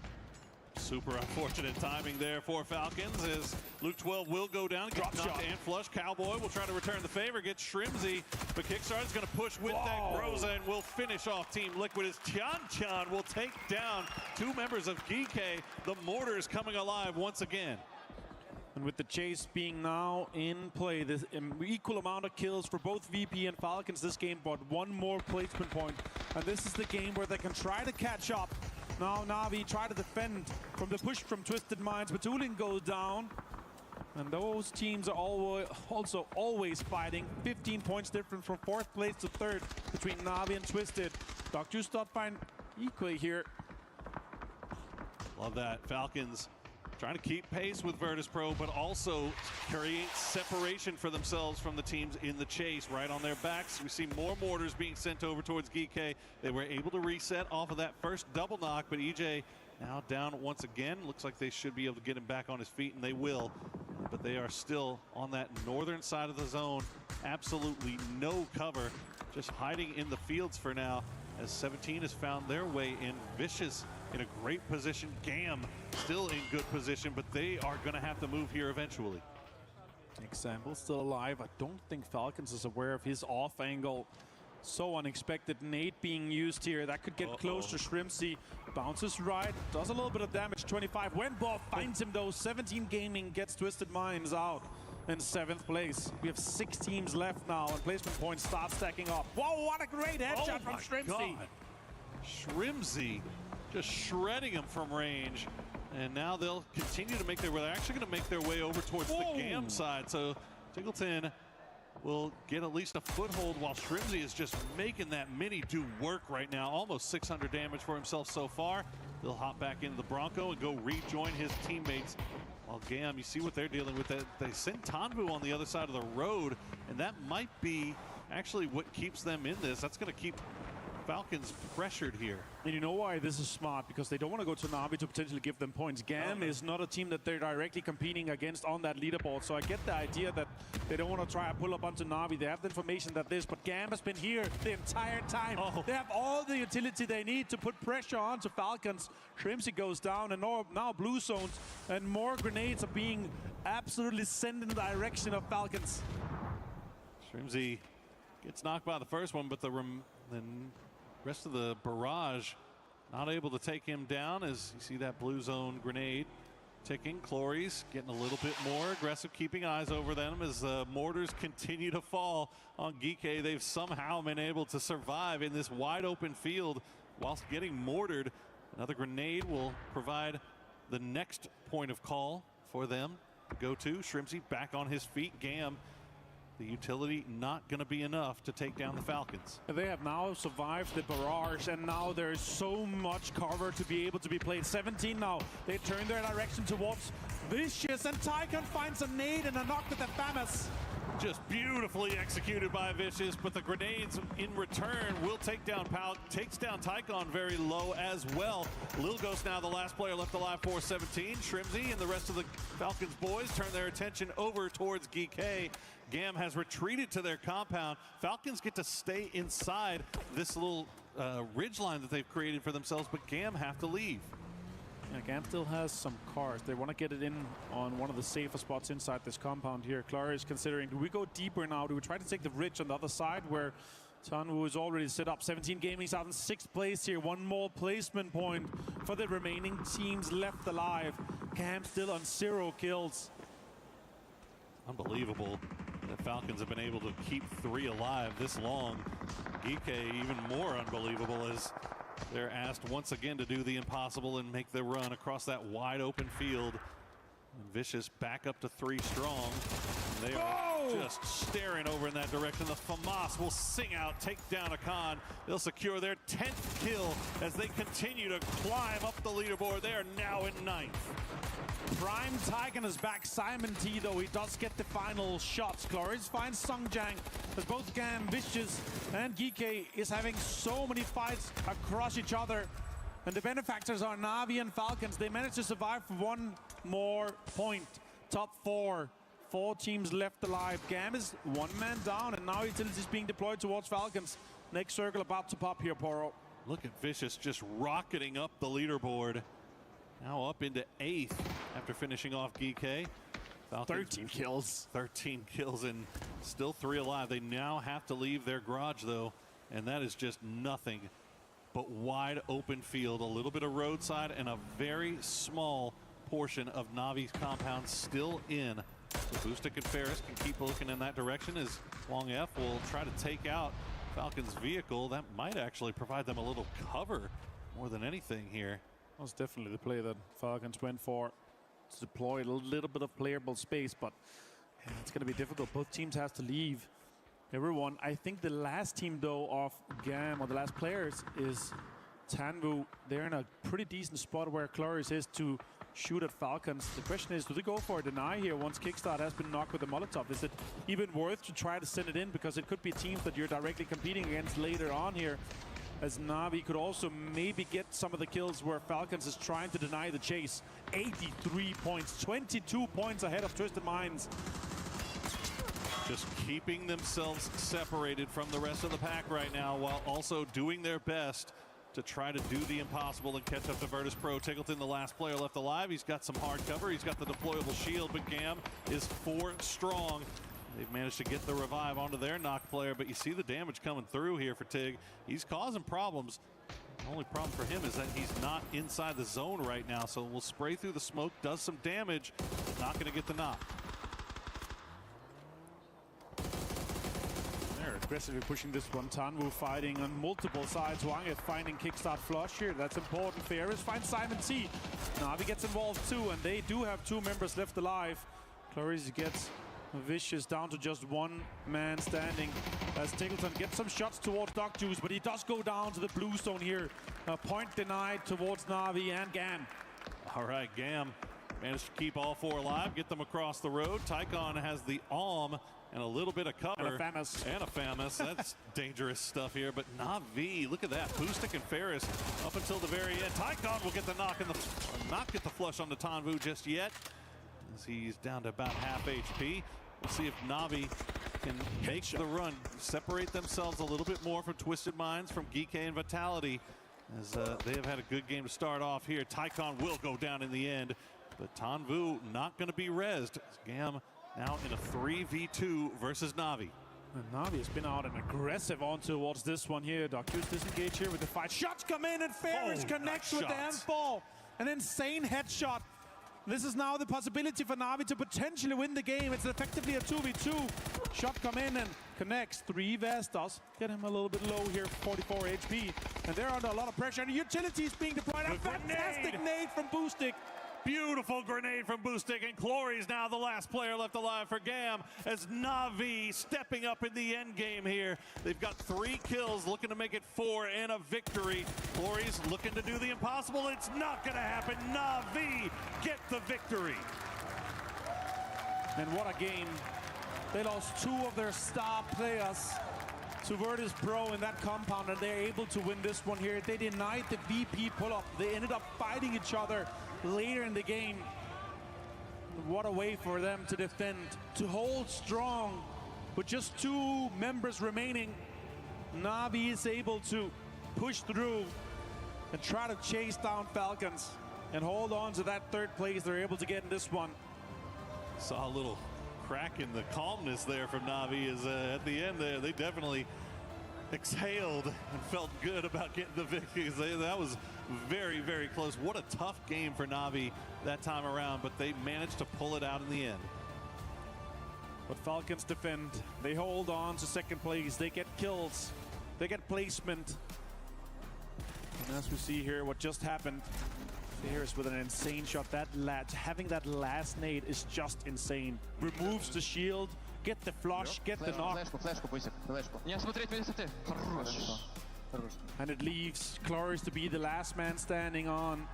Super unfortunate timing there for Falcons as Luke 12 will go down. Drop shot and flush. Cowboy will try to return the favor. Gets Shrimzy, but Kickstart is going to push with that Groza and will finish off Team Liquid as Tianchan will take down 2 members of GK. The Mortars coming alive once again. And with the chase being now in play, the equal amount of kills for both VP and Falcons this game, but 1 more placement point. And this is the game where they can try to catch up. Now Na'Vi try to defend from the push from Twisted Minds, but Tulin goes down. And those teams are also always fighting. 15 points difference from 4th place to 3rd between Na'Vi and Twisted. Dr. Stott find equally here. Love that. Falcons trying to keep pace with Virtus.pro, but also create separation for themselves from the teams in the chase right on their backs. We see more mortars being sent over towards GK. They were able to reset off of that first double knock, but EJ now down once again. Looks like they should be able to get him back on his feet, and they will. But they are still on that northern side of the zone. Absolutely no cover, just hiding in the fields for now, as 17 has found their way in. Vicious in a great position. Gam still in good position, but they are going to have to move here eventually. Example still alive. I don't think Falcons is aware of his off angle. So unexpected nade being used here. That could get close to Shrimzy. Bounces right, does a little bit of damage. 25. Wenborg finds him though. 17 Gaming gets Twisted Minds out in 7th place. We have 6 teams left now, and placement points start stacking up. Whoa, what a great headshot from Shrimzy. Shrimzy just shredding him from range. And now they'll continue to make their way. They're actually going to make their way over towards the Gam side. So Tingleton will get at least a foothold while Shrimzy is just making that mini do work right now. Almost 600 damage for himself so far. They'll hop back into the Bronco and go rejoin his teammates. While Gam, you see what they're dealing with. They send Tanvu on the other side of the road, and that might be actually what keeps them in this. That's going to keep Falcons pressured here. And you know why this is smart? Because they don't want to go to Na'Vi to potentially give them points. Gam is not a team that they're directly competing against on that leaderboard. So I get the idea that they don't want to try and pull up onto Na'Vi. They have the information that this, but Gam has been here the entire time. They have all the utility they need to put pressure onto Falcons. Shrimzy goes down, and now blue zones, and more grenades are being absolutely sent in the direction of Falcons. Shrimzy gets knocked by the first one, but the rest of the barrage not able to take him down, as you see that blue zone grenade ticking. Clories getting a little bit more aggressive, keeping eyes over them as the mortars continue to fall on GK. They've somehow been able to survive in this wide open field whilst getting mortared. Another grenade will provide the next point of call for them to go to. Shrimzy back on his feet. Gam, the utility not going to be enough to take down the Falcons. They have now survived the barrage, and now there is so much cover to be able to be played. 17 now. They turn their direction towards Vicious, and Tycon finds a nade and a knock with the FAMAS. Just beautifully executed by Vicious, but the grenades in return will take down takes down Tycon very low as well. Lil Ghost now the last player left alive for 17. Shrimzy and the rest of the Falcons boys turn their attention over towards GK. Gam has retreated to their compound. Falcons get to stay inside this little ridge line that they've created for themselves, but Gam have to leave. Yeah, Gam still has some cars. They want to get it in on one of the safer spots inside this compound here. Clara is considering, do we go deeper now? Do we try to take the ridge on the other side where Tanvu is already set up? 17 Gaming's out in 6th place here. One more placement point for the remaining teams left alive. Gam still on 0 kills. Unbelievable that Falcons have been able to keep 3 alive this long. GK even more unbelievable as they're asked once again to do the impossible and make the run across that wide open field. And Vicious back up to 3 strong. They are just staring over in that direction. The FAMAS will sing out, take down Akan. They'll secure their 10th kill as they continue to climb up the leaderboard. They are now in 9th. Prime Tycon is back. Simon T, though, he does get the final shots. Cloris finds Songjang, but both Gam, Vicious, and GK is having so many fights across each other. And the benefactors are Na'Vi and Falcons. They managed to survive for 1 more point. Top 4. 4 teams left alive. Gam is 1 man down, and now utilities being deployed towards Falcons. Next circle about to pop here, Poro. Look at Vicious just rocketing up the leaderboard. now up into 8th after finishing off GK. Falcons, 13 kills. 13 kills and still 3 alive. They now have to leave their garage though, and that is just nothing but wide open field. A little bit of roadside and a very small portion of Navi's compound still in. So Boostic and Ferris can keep looking in that direction as Long F will try to take out Falcon's vehicle. That might actually provide them a little cover more than anything here. That was definitely the play that Falcons went for, to deploy a little bit of playable space, but yeah, it's going to be difficult. Both teams have to leave everyone. I think the last team though of GAM, or the last players, is Tanvu. They're in a pretty decent spot where Kloris is to shoot at Falcons. The question is, do they go for a deny here once Kickstart has been knocked with the Molotov? Is it even worth to try to send it in, because it could be teams that you're directly competing against later on here, as Na'Vi could also maybe get some of the kills where Falcons is trying to deny the chase. 83 points, 22 points ahead of Twisted Minds. Just keeping themselves separated from the rest of the pack right now, while also doing their best to try to do the impossible and catch up to Virtus Pro. Tiggleton, the last player left alive. He's got some hard cover. He's got the deployable shield, but GAM is 4 strong. They've managed to get the revive onto their knock player, but you see the damage coming through here for Tig. He's causing problems. The only problem for him is that he's not inside the zone right now, so we'll spray through the smoke, does some damage, but not going to get the knock. They're aggressively pushing this one. Tanvu fighting on multiple sides. Wangit finding Kickstart flush here. That's important. Ferris finds Simon T. Na'Vi gets involved too, and they do have 2 members left alive. Clarice gets Vicious down to just 1 man standing as Tiggleton gets some shots towards Doc Juice, but he does go down to the blue zone here. A point denied towards Na'Vi and GAM. All right, GAM managed to keep all 4 alive, get them across the road. Tycon has the Alm and a little bit of cover. And a Famus. And a Famus. That's dangerous stuff here, but Na'Vi, look at that. Boostic and Ferris up until the very end. Tycon will get the knock, not get the flush on the Tanvu just yet, as he's down to about half HP. We'll see if Na'Vi can make the run, separate themselves a little bit more from Twisted Minds, from GK and Vitality, as they have had a good game to start off here. Tycon will go down in the end, but Tanvu not going to be rezzed. GAM now in a 3v2 versus Na'Vi. And Na'Vi has been out and aggressive on towards this one here. Docus disengage here with the fight. Shots come in and Ferris connects with the handball. An insane headshot. This is now the possibility for Na'Vi to potentially win the game. It's effectively a 2v2. Shot come in and connects. 3 Vest does get him a little bit low here, 44 HP. And they're under a lot of pressure. And the utility is being deployed. A fantastic nade from Boostic. Beautiful grenade from Boostic, and Clory's now the last player left alive for GAM, as Na'Vi stepping up in the end game here. They've got 3 kills, looking to make it 4 and a victory. Clory's looking to do the impossible. It's not going to happen. Na'Vi get the victory. And what a game. They lost 2 of their star players to Virtus Pro in that compound, and they're able to win this one here. They denied the VP pull-up. They ended up fighting each other later in the game. What a way for them to defend, to hold strong with just 2 members remaining. Na'Vi is able to push through and try to chase down Falcons and hold on to that 3rd place they're able to get in this one. Saw a little crack in the calmness there from Na'Vi, as at the end there they definitely exhaled and felt good about getting the victory. That was very, very close. What a tough game for Na'Vi that time around, but they managed to pull it out in the end. But Falcons defend. They hold on to 2nd place. They get kills. They get placement. And as we see here, what just happened, Ferris with an insane shot. Having that last nade is just insane. Removes the shield, get the flush, get the knock. And it leaves Cloris to be the last man standing on.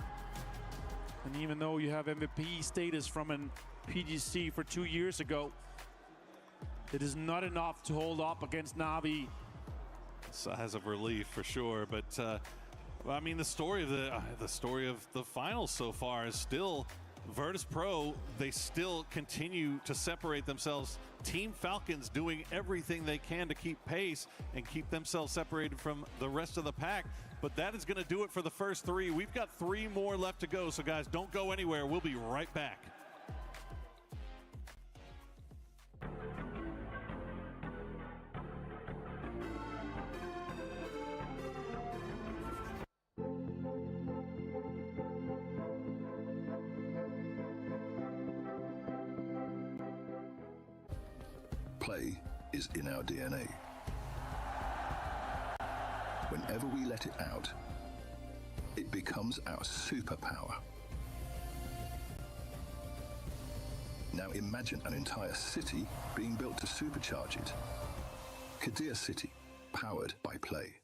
And even though you have MVP status from an PGC for 2 years ago, it is not enough to hold up against Na'Vi. Sighs of relief for sure, but I mean, the story of the finals so far is still Virtus Pro, they still continue to separate themselves. Team Falcons doing everything they can to keep pace and keep themselves separated from the rest of the pack. But that is going to do it for the first 3. We've got 3 more left to go. So guys, don't go anywhere. We'll be right back. Play is in our DNA. Whenever we let it out, it becomes our superpower. Now imagine an entire city being built to supercharge it. Kadir City, powered by Play.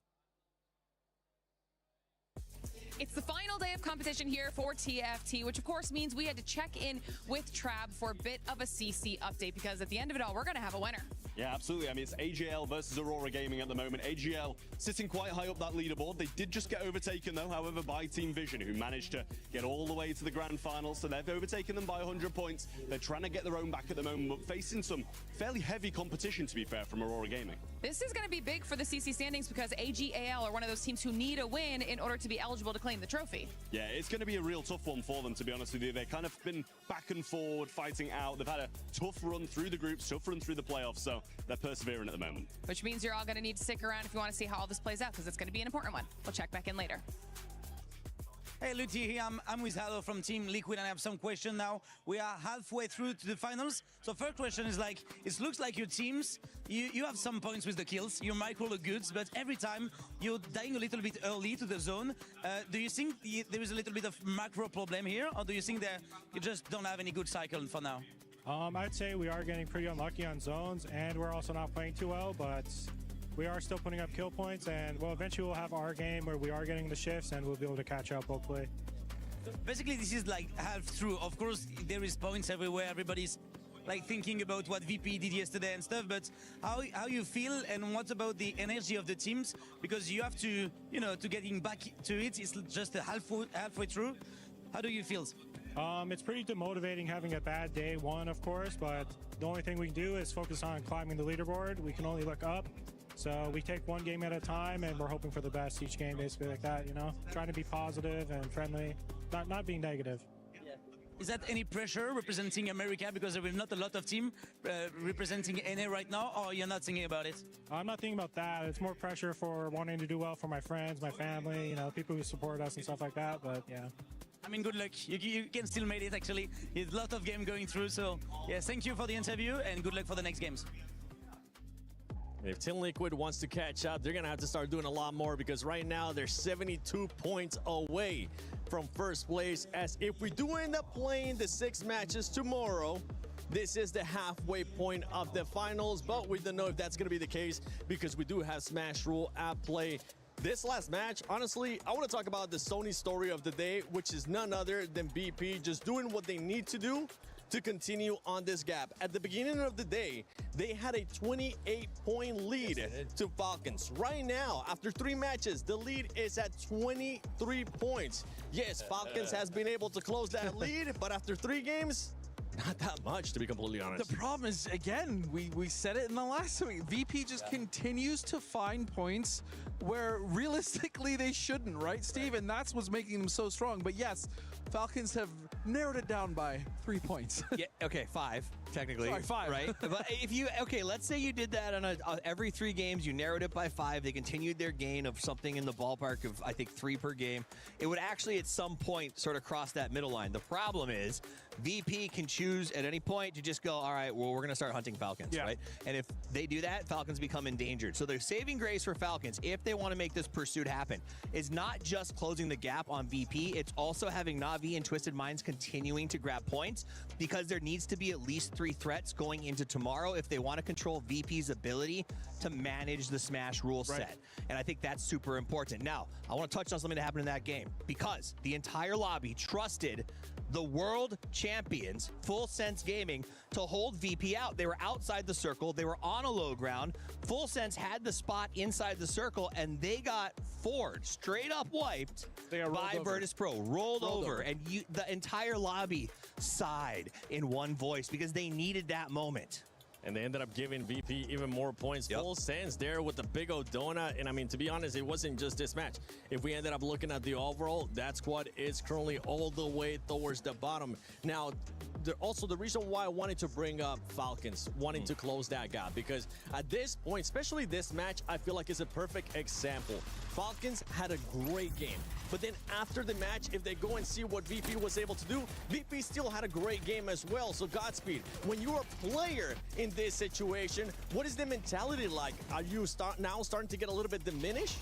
It's the final day of competition here for TFT, which of course means we had to check in with Trab for a bit of a CC update, because at the end of it all, we're going to have a winner. Yeah, absolutely. I mean, it's AGL versus Aurora Gaming at the moment. AGL sitting quite high up that leaderboard. They did just get overtaken, though, however, by Team Vision, who managed to get all the way to the grand final. So they've overtaken them by 100 points. They're trying to get their own back at the moment, but facing some fairly heavy competition, to be fair, from Aurora Gaming. This is going to be big for the CC standings, because AGAL are one of those teams who need a win in order to be eligible to claim the trophy. Yeah, it's going to be a real tough one for them, to be honest with you. They've kind of been back and forward, fighting out. They've had a tough run through the groups, tough run through the playoffs, so they're persevering at the moment. Which means you're all going to need to stick around if you want to see how all this plays out, because it's going to be an important one. We'll check back in later. Hey, Lutti here. I'm with Halo from Team Liquid, and I have some questions now. We are halfway through to the finals. So first question is like, it looks like your teams, you have some points with the kills. Your micro look good, but every time you're dying a little bit early to the zone. Do you think there is a little bit of macro problem here, or do you think that you just don't have any good cycle for now? I'd say we are getting pretty unlucky on zones, and we're also not playing too well, but we are still putting up kill points, and well, eventually we'll have our game where we are getting the shifts and we'll be able to catch up, hopefully. Basically, this is like half through. Of course, there is points everywhere. Everybody's like thinking about what VP did yesterday and stuff, but how you feel, and what about the energy of the teams? Because you have to, you know, to getting back to it, it's just a halfway through. How do you feel? It's pretty demotivating having a bad day one, of course, but the only thing we can do is focus on climbing the leaderboard. We can only look up. So we take one game at a time, and we're hoping for the best each game, basically like that, you know? Trying to be positive and friendly, not being negative. Yeah. Is that any pressure representing America, because there is not a lot of team representing NA right now, or you're not thinking about it? I'm not thinking about that. It's more pressure for wanting to do well for my friends, my family, you know, people who support us and stuff like that, but yeah. I mean, good luck. You can still make it, actually. There's a lot of game going through, so yeah, thank you for the interview, and good luck for the next games. If Team Liquid wants to catch up, they're going to have to start doing a lot more, because right now they're 72 points away from first place. As if we do end up playing the 6 matches tomorrow, this is the halfway point of the finals, but we don't know if that's going to be the case, because we do have Smash Rule at play. This last match, honestly, I want to talk about the Sony story of the day, which is none other than BP just doing what they need to do to continue on this gap. At the beginning of the day, they had a 28-point lead to Falcons. Right now, after 3 matches, the lead is at 23 points. Yes, Falcons has been able to close that lead, but after 3 games, not that much, to be completely honest. The problem is, again, we said it in the last week, VP just continues to find points where realistically they shouldn't, right, Steve? And that's what's making them so strong. But yes, Falcons have narrowed it down by 3 points. Yeah, okay, 5, technically. Sorry, 5. Right? But if you, okay, let's say you did that on every 3 games, you narrowed it by 5, they continued their gain of something in the ballpark of, I think, 3 per game. It would actually, at some point, sort of cross that middle line. The problem is, VP can choose at any point to just go, all right, well, we're going to start hunting Falcons, right? And if they do that, Falcons become endangered. So their saving grace for Falcons, if they want to make this pursuit happen, is not just closing the gap on VP, it's also having Na'Vi and Twisted Minds continuing to grab points, because there needs to be at least 3 threats going into tomorrow if they want to control VP's ability to manage the Smash rule set. And I think that's super important. Now, I want to touch on something that happened in that game, because the entire lobby trusted the world champions, Full Sense Gaming, to hold VP out. They were outside the circle. They were on a low ground. Full Sense had the spot inside the circle, and they got forged, straight up wiped by Virtus Pro. Rolled over. And the entire lobby sighed in one voice because they needed that moment. And they ended up giving VP even more points. Full Sense there with the big old donut. And I mean, to be honest, it wasn't just this match. If we ended up looking at the overall, that squad is currently all the way towards the bottom. Now, also the reason why I wanted to bring up Falcons, wanting to close that gap, because at this point, especially this match, I feel like it's a perfect example. Falcons had a great game, but then after the match, if they go and see what VP was able to do, VP still had a great game as well. So Godspeed, when you're a player in this situation, what is the mentality like? Are you now starting to get a little bit diminished?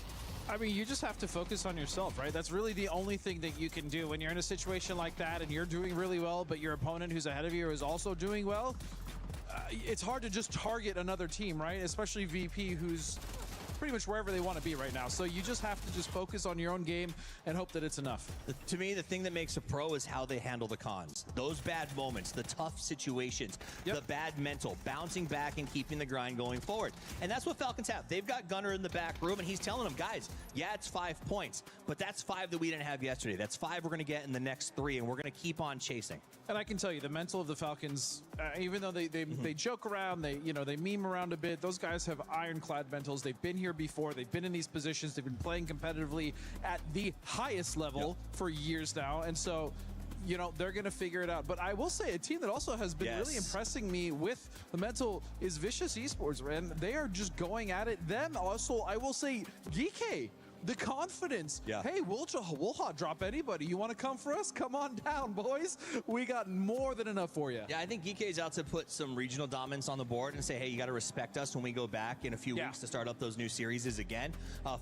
I mean, you just have to focus on yourself, right? That's really the only thing that you can do when you're in a situation like that and you're doing really well, but your opponent who's ahead of you is also doing well. It's hard to just target another team, right? Especially VP, who's pretty much wherever they want to be right now. So you just have to just focus on your own game and hope that it's enough. To me, the thing that makes a pro is how they handle the cons. Those bad moments, the tough situations, the bad mental, bouncing back and keeping the grind going forward. And that's what Falcons have. They've got Gunnar in the back room, and he's telling them, guys, yeah, it's 5 points, but that's 5 that we didn't have yesterday. That's 5 we're going to get in the next 3, and we're going to keep on chasing. And I can tell you, the mental of the Falcons, even though they joke around, they meme around a bit, those guys have ironclad mentals. They've been here before. They've been in these positions. They've been playing competitively at the highest level for years now. And so, they're going to figure it out. But I will say a team that also has been really impressing me with the mental is Vicious Esports, and they are just going at it. Them also, I will say, Geeky. The confidence. Hey, we'll hot drop anybody. You want to come for us? Come on down, boys. We got more than enough for you. Yeah, I think Geeky is out to put some regional dominance on the board and say, hey, you got to respect us when we go back in a few weeks to start up those new series again.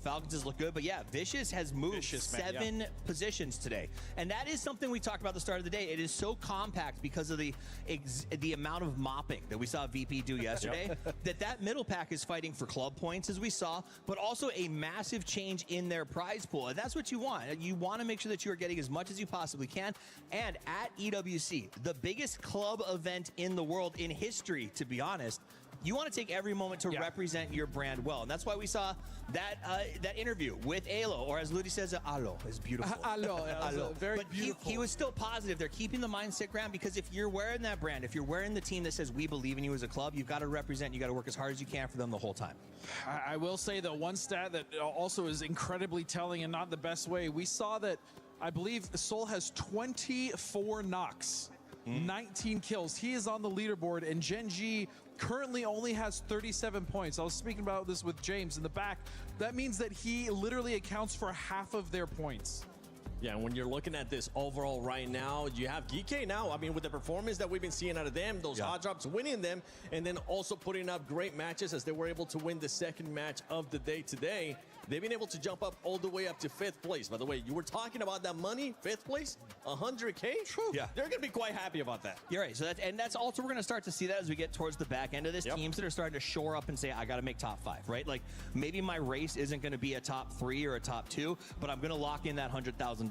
Falcons has looked good, but yeah, Vicious has moved 7 positions today. And that is something we talked about at the start of the day. It is so compact because of the amount of mopping that we saw VP do yesterday, that middle pack is fighting for club points, as we saw, but also a massive change in their prize pool. And that's what you want. You want to make sure that you are getting as much as you possibly can. And at EWC, the biggest club event in the world in history, to be honest, you want to take every moment to represent your brand well. And that's why we saw that interview with Alo, or as Ludi says, Alo is beautiful. Alo. Very but beautiful. He was still positive. They're keeping the mindset ground, because if you're wearing that brand, if you're wearing the team that says we believe in you as a club, you've got to represent, you got to work as hard as you can for them the whole time. I will say that one stat that also is incredibly telling and not the best way, we saw that I believe Soul has 24 knocks, 19 kills. He is on the leaderboard, and Gen.G currently only has 37 points. I was speaking about this with James in the back. That means that he literally accounts for half of their points. Yeah, and when you're looking at this overall right now, you have Geeky now. I mean, with the performance that we've been seeing out of them, those hot drops, winning them, and then also putting up great matches as they were able to win the second match of the day today. They've been able to jump up all the way up to 5th place. By the way, you were talking about that money, 5th place, 100K. Yeah, they're going to be quite happy about that. You're right. So that's also, we're going to start to see that as we get towards the back end of this. Teams that are starting to shore up and say, I got to make top 5, right? Like maybe my race isn't going to be a top 3 or a top 2, but I'm going to lock in that $100,000.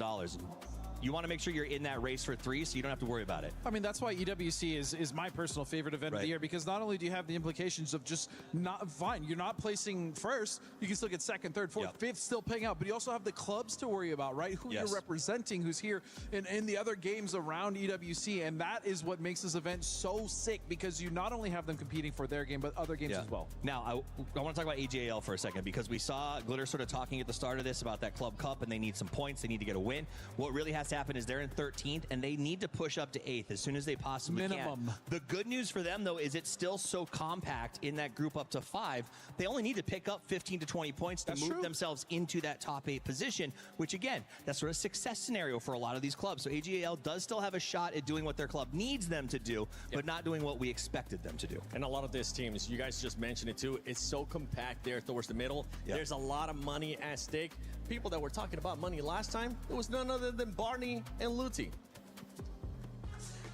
You want to make sure you're in that race for 3 so you don't have to worry about it. I mean, that's why EWC is my personal favorite event of the year, because not only do you have the implications of just you're not placing first, you can still get 2nd, 3rd, 4th, 5th still paying out, but you also have the clubs to worry about, right? Who you're representing, who's here in the other games around EWC, and that is what makes this event so sick, because you not only have them competing for their game, but other games as well. Now, I want to talk about AJL for a second, because we saw Glitter sort of talking at the start of this about that Club Cup, and they need some points, they need to get a win. What really has to happen is they're in 13th, and they need to push up to 8th as soon as they possibly can. The good news for them, though, is it's still so compact in that group up to 5. They only need to pick up 15 to 20 points to move themselves into that top 8 position, which, again, that's sort of a success scenario for a lot of these clubs. So AGAL does still have a shot at doing what their club needs them to do, but not doing what we expected them to do. And a lot of these teams, you guys just mentioned it too, it's so compact there towards the middle. There's a lot of money at stake. People that were talking about money last time, it was none other than Barney and Luti.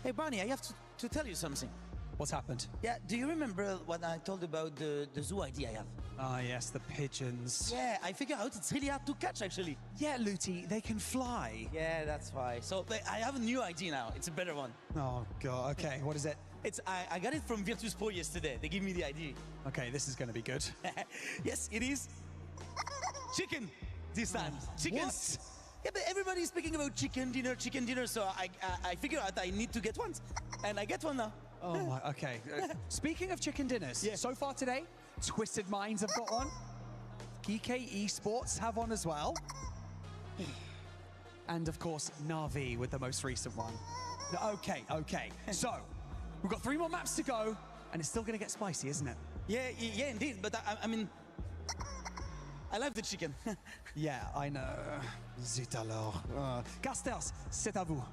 Hey, Barney, I have to tell you something. What's happened? Yeah, do you remember what I told you about the zoo ID I have? Ah, yes, the pigeons. Yeah, I figured out it's really hard to catch, actually. Yeah, Looty, they can fly. Yeah, that's why. So I have a new ID now. It's a better one. Oh, God. Okay, what is it? I got it from Virtus Pro yesterday. They gave me the ID. Okay, this is going to be good. Yes, it is. Chicken this time. Chickens. What? Yeah, but everybody's speaking about chicken dinner, so I figured out I need to get one. And I get one now. Oh, my, okay. Speaking of chicken dinners, so far today, Twisted Minds have got one. GK Esports have one as well. And, of course, Na'Vi with the most recent one. Okay. So, we've got 3 more maps to go, and it's still going to get spicy, isn't it? Yeah, indeed. But I mean, I love the chicken. Yeah, I know. Zut alors. Casters, c'est à vous.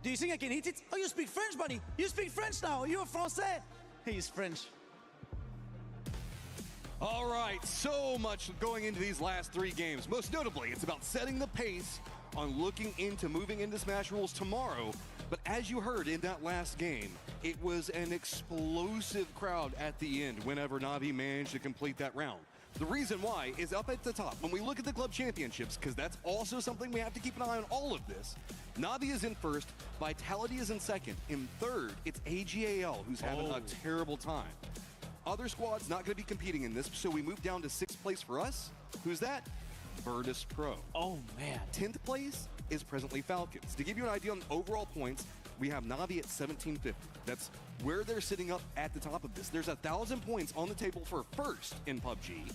Do you think I can eat it? Oh, you speak French, buddy. You speak French now. You're Français. He's French. All right, so much going into these last 3 games. Most notably, it's about setting the pace on looking into moving into Smash Rules tomorrow. But as you heard in that last game, it was an explosive crowd at the end whenever Na'Vi managed to complete that round. The reason why is up at the top. When we look at the club championships, because that's also something we have to keep an eye on all of this, Na'Vi is in first, Vitality is in second. In third, it's AGAL, who's having a terrible time. Other squads not going to be competing in this, so we move down to 6th place for us. Who's that? Virtus Pro. Oh, man. 10th place is presently Falcons. To give you an idea on overall points, we have Na'Vi at 1750. That's where they're sitting up at the top of this. There's 1,000 points on the table for first in PUBG,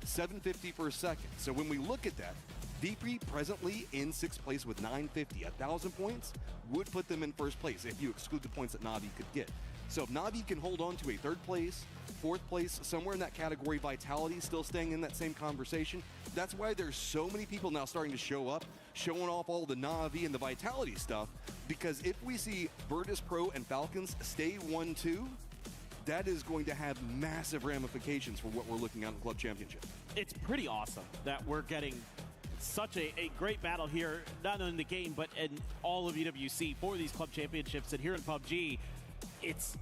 750 for second. So when we look at that, VP presently in 6th place with 950. 1,000 points would put them in first place if you exclude the points that Na'Vi could get. So if Na'Vi can hold on to a 3rd place, 4th place, somewhere in that category, Vitality still staying in that same conversation. That's why there's so many people now starting to show up, showing off all the Na'Vi and the Vitality stuff, because if we see Virtus Pro and Falcons stay 1-2, that is going to have massive ramifications for what we're looking at in the Club Championship. It's pretty awesome that we're getting such a great battle here, not only in the game, but in all of UWC for these Club Championships. And here in PUBG, it's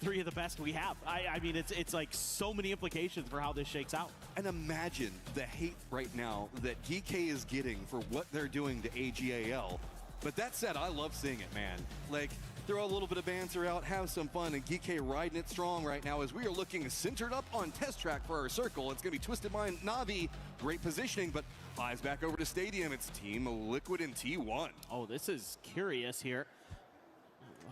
3 of the best we have. I mean, it's like so many implications for how this shakes out. And imagine the hate right now that GK is getting for what they're doing to AGAL. But that said, I love seeing it, man. Like, throw a little bit of banter out, have some fun, and GK riding it strong right now as we are looking centered up on test track for our circle. It's going to be Twisted Mind Na'Vi. Great positioning, but eyes back over to Stadium. It's Team Liquid and T1. Oh, this is curious here.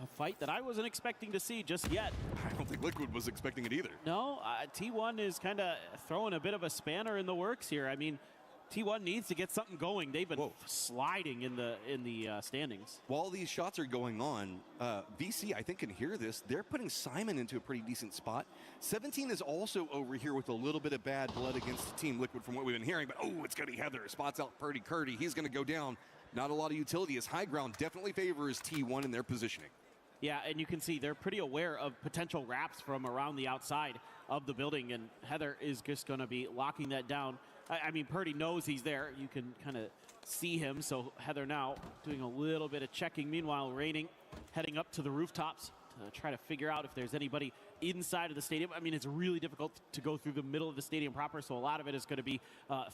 A fight that I wasn't expecting to see just yet. I don't think Liquid was expecting it either. No, T1 is kind of throwing a bit of a spanner in the works here. I mean, T1 needs to get something going. They've been sliding in the standings. While these shots are going on, VC, I think, can hear this. They're putting Simon into a pretty decent spot. 17 is also over here with a little bit of bad blood against Team Liquid from what we've been hearing, but it's going to be Heather. Spots out Purdy Curdy. He's going to go down. Not a lot of utility as high ground definitely favors T1 in their positioning. Yeah, and you can see they're pretty aware of potential wraps from around the outside of the building, and Heather is just going to be locking that down. I mean, Purdy knows he's there. You can kind of see him, so Heather now doing a little bit of checking. Meanwhile, Raining heading up to the rooftops to try to figure out if there's anybody inside of the stadium. I mean, it's really difficult to go through the middle of the stadium proper, so a lot of it is going to be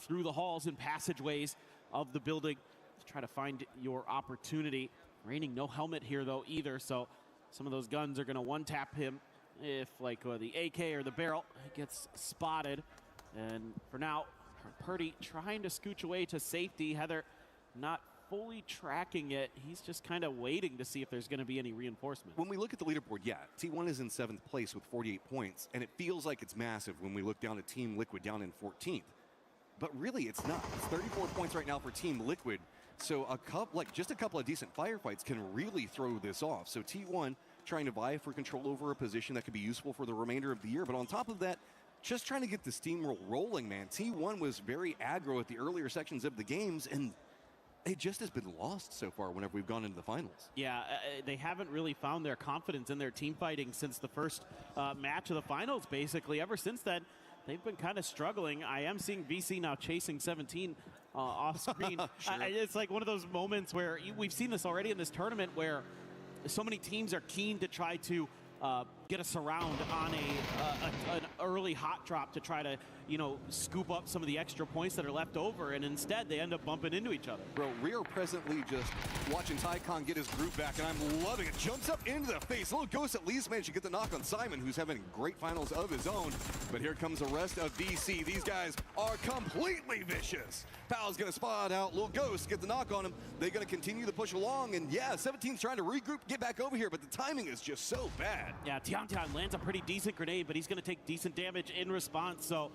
through the halls and passageways of the building to try to find your opportunity. Raining no helmet here, though, either, so some of those guns are going to one-tap him if, like, the AK or the barrel gets spotted. And for now, Purdy trying to scooch away to safety. Heather not fully tracking it. He's just kind of waiting to see if there's going to be any reinforcement. When we look at the leaderboard, T1 is in 7th place with 48 points, and it feels like it's massive when we look down at Team Liquid down in 14th. But really, it's not. It's 34 points right now for Team Liquid. So just a couple of decent firefights can really throw this off. So T1 trying to vie for control over a position that could be useful for the remainder of the year. But on top of that, just trying to get the steamroll rolling, man. T1 was very aggro at the earlier sections of the games, and it just has been lost so far whenever we've gone into the finals. Yeah, they haven't really found their confidence in their team fighting since the first match of the finals, basically. Ever since then, they've been kind of struggling. I am seeing VC now chasing 17 off screen. Sure. It's like one of those moments where we've seen this already in this tournament where so many teams are keen to try to get a surround on early hot drop to try to, scoop up some of the extra points that are left over, and instead they end up bumping into each other. Bro, we are presently just watching Tycon get his groove back, and I'm loving it. Jumps up into the face. Little Ghost at least managed to get the knock on Simon, who's having great finals of his own. But here comes the rest of VC. These guys are completely vicious. Pal's going to spot out Little Ghost, get the knock on him. They're going to continue to push along, and yeah, 17's trying to regroup, get back over here, but the timing is just so bad. Yeah, Tian lands a pretty decent grenade, but he's going to take decent damage in response, so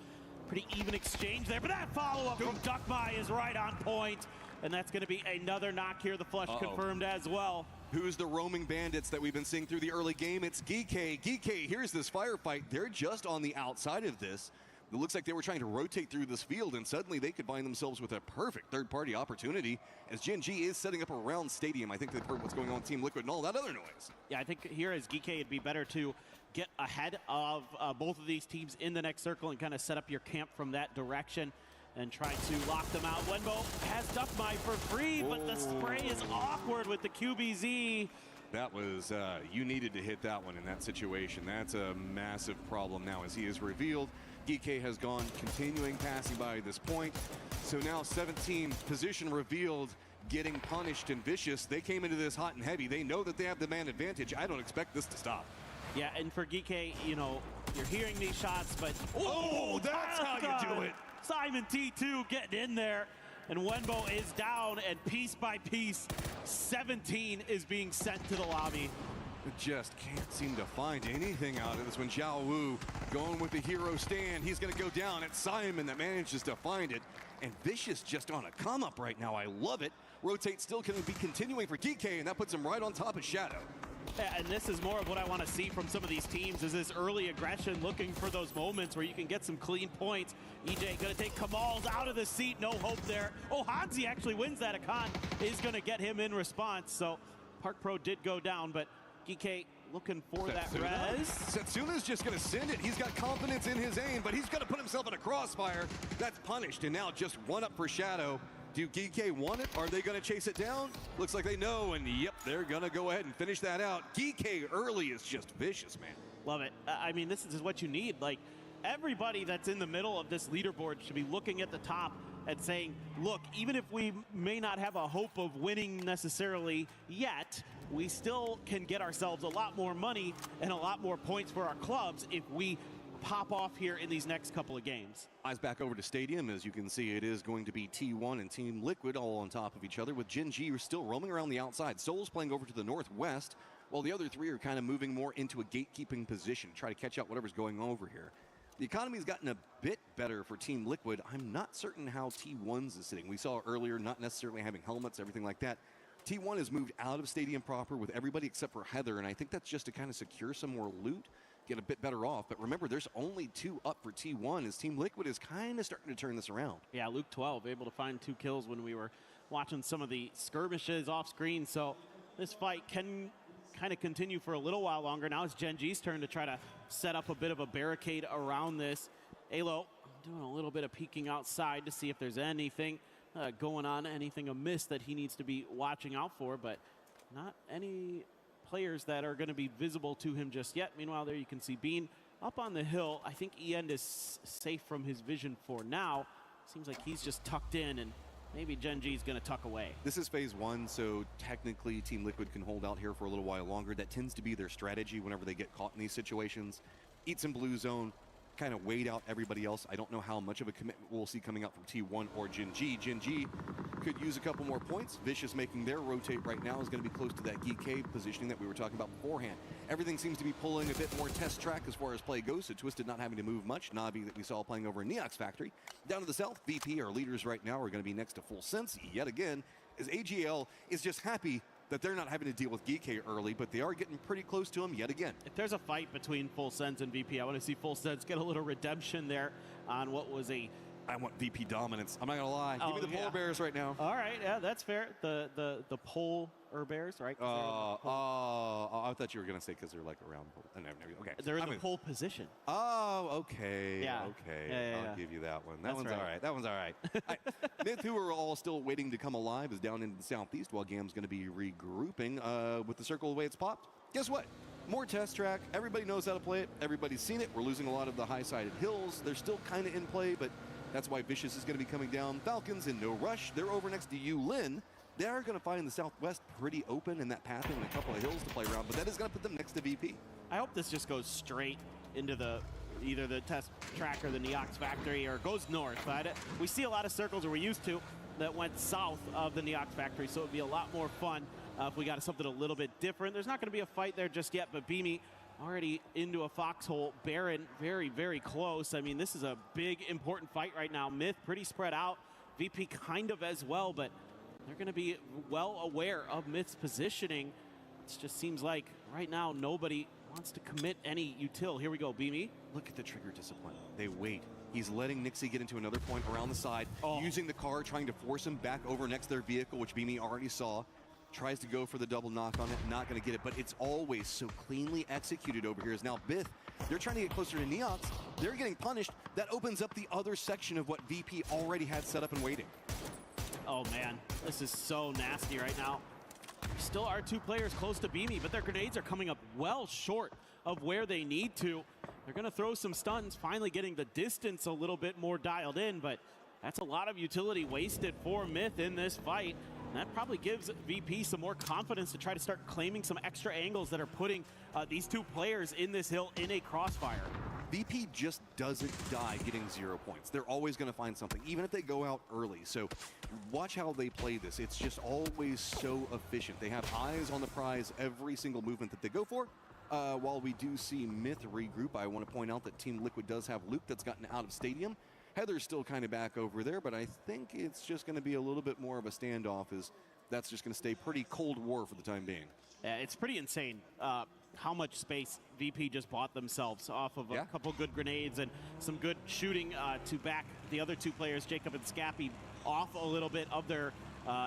pretty even exchange there. But that follow-up from Duckby is right on point, and that's going to be another knock here. The flush confirmed as well. Who's the roaming bandits that we've been seeing through the early game? It's GK. GK, here's this firefight. They're just on the outside of this. It looks like they were trying to rotate through this field, and suddenly they could find themselves with a perfect third-party opportunity as Gen G is setting up around Stadium. I think they've heard what's going on with Team Liquid and all that other noise. Yeah, I think here as GK, it'd be better to get ahead of both of these teams in the next circle and kind of set up your camp from that direction and try to lock them out. Wenbo has Duckby for free, but the spray is awkward with the QBZ. That was, you needed to hit that one in that situation. That's a massive problem now as he is revealed. DK has gone continuing passing by this point. So now 17 position revealed, getting punished and vicious. They came into this hot and heavy. They know that they have the man advantage. I don't expect this to stop. Yeah, and for GK, you're hearing these shots, but that's how you do it. Simon T2 getting in there, and Wenbo is down, and piece by piece, 17 is being sent to the lobby. Just can't seem to find anything out of this one. Zhao Wu going with the hero stand. He's going to go down. It's Simon that manages to find it. And Vicious just on a come up right now. I love it. Rotate still going to be continuing for DK, and that puts him right on top of Shadow. Yeah, and this is more of what I want to see from some of these teams is this early aggression, looking for those moments where you can get some clean points. EJ going to take Kamal's out of the seat. No hope there. Oh, Hanzi actually wins that. Akan is going to get him in response. So Park Pro did go down, but GK looking for that res. Setsuna's just going to send it. He's got confidence in his aim, but he's going to put himself in a crossfire. That's punished, and now just one up for Shadow. Do GK want it? Are they going to chase it down? Looks like they know, and yep, they're going to go ahead and finish that out. GK early is just vicious, man. Love it. I mean, this is what you need. Like, everybody that's in the middle of this leaderboard should be looking at the top and saying, look, even if we may not have a hope of winning necessarily yet, we still can get ourselves a lot more money and a lot more points for our clubs if we pop off here in these next couple of games. Eyes back over to Stadium. As you can see, it is going to be T1 and Team Liquid all on top of each other, with Gen G still roaming around the outside. Soul's playing over to the northwest, while the other three are kind of moving more into a gatekeeping position, try to catch out whatever's going over here. The economy's gotten a bit better for Team Liquid. I'm not certain how T1's is sitting. We saw earlier not necessarily having helmets, everything like that. T1 has moved out of Stadium proper with everybody except for Heather, and I think that's just to kind of secure some more loot, get a bit better off. But remember, there's only 2 up for T1 as Team Liquid is kind of starting to turn this around. Yeah, Luke 12 able to find 2 kills when we were watching some of the skirmishes off screen. So this fight can kind of continue for a little while longer. Now it's Gen G's turn to try to set up a bit of a barricade around this. Alo doing a little bit of peeking outside to see if there's anything going on, anything amiss that he needs to be watching out for, but not any players that are going to be visible to him just yet. Meanwhile, there you can see Bean up on the hill. I think End is safe from his vision for now. Seems like he's just tucked in, and maybe Gen G is going to tuck away. This is phase 1, so technically Team Liquid can hold out here for a little while longer. That tends to be their strategy whenever they get caught in these situations. Eat some blue zone, kind of wait out everybody else. I don't know how much of a commitment we'll see coming out from T1 or Gen G. Gen G could use a couple more points. Vicious making their rotate right now is going to be close to that GK positioning that we were talking about beforehand. Everything seems to be pulling a bit more test track as far as play goes, so Twisted not having to move much. Navi that we saw playing over in Neox Factory. Down to the south, VP, our leaders right now, are going to be next to Full Sense yet again, as AGL is just happy that they're not having to deal with GK early, but they are getting pretty close to him yet again. If there's a fight between Full Sense and VP, I want to see Full Sense get a little redemption there on what was a... I want VP dominance. I'm not gonna lie. Give me the Polar Bears right now. All right, yeah, that's fair. The Polar Bears, right? I thought you were gonna say because they're like around. Okay. They're in the pole position. Oh, okay. Yeah. Okay. Yeah. I'll give you that one. That That's one's right. all right. That one's all right. Myth, who are all still waiting to come alive, is down in the southeast while Gam's gonna be regrouping with the circle the way it's popped. Guess what? more test track. Everybody knows how to play it. Everybody's seen it. We're losing a lot of the high-sided hills. They're still kind of in play, but that's why Vicious is going to be coming down. Falcons in no rush. They're over next to Yulin. They are going to find the Southwest pretty open in that pathing and a couple of hills to play around, but that is going to put them next to VP. I hope this just goes straight into either the test track or the Neox factory, or goes north. But we see a lot of circles, or we used to, that went south of the Neox factory, so it would be a lot more fun if we got something a little bit different. There's not going to be a fight there just yet, but Beamy already into a foxhole. Baron very, very close. I mean, this is a big, important fight right now. Myth pretty spread out. VP kind of as well, but they're going to be well aware of Myth's positioning. It just seems like right now nobody wants to commit any util. Here we go, Beamy. Look at the trigger discipline. They wait. He's letting Nixie get into another point around the side, using the car, trying to force him back over next to their vehicle, which Beamy already saw. Tries to go for the double knock on it, not going to get it, but it's always so cleanly executed over here. Is now Bith, they're trying to get closer to Neox. They're getting punished. That opens up the other section of what VP already had set up and waiting. Oh man, this is so nasty right now. Still are two players close to Beamy, but their grenades are coming up well short of where they need to. They're going to throw some stuns, finally getting the distance a little bit more dialed in, but that's a lot of utility wasted for Myth in this fight. And that probably gives VP some more confidence to try to start claiming some extra angles that are putting these two players in this hill in a crossfire. VP just doesn't die getting 0 points. They're always going to find something, even if they go out early. So watch how they play this. It's just always so efficient. They have eyes on the prize every single movement that they go for. While we do see Myth regroup, I want to point out that Team Liquid does have Luke that's gotten out of Stadium. Heather's still kind of back over there, but I think it's just going to be a little bit more of a standoff, as that's just going to stay pretty Cold War for the time being. Yeah, it's pretty insane how much space VP just bought themselves off of a couple good grenades and some good shooting to back the other two players, Jacob and Scappy, off a little bit of their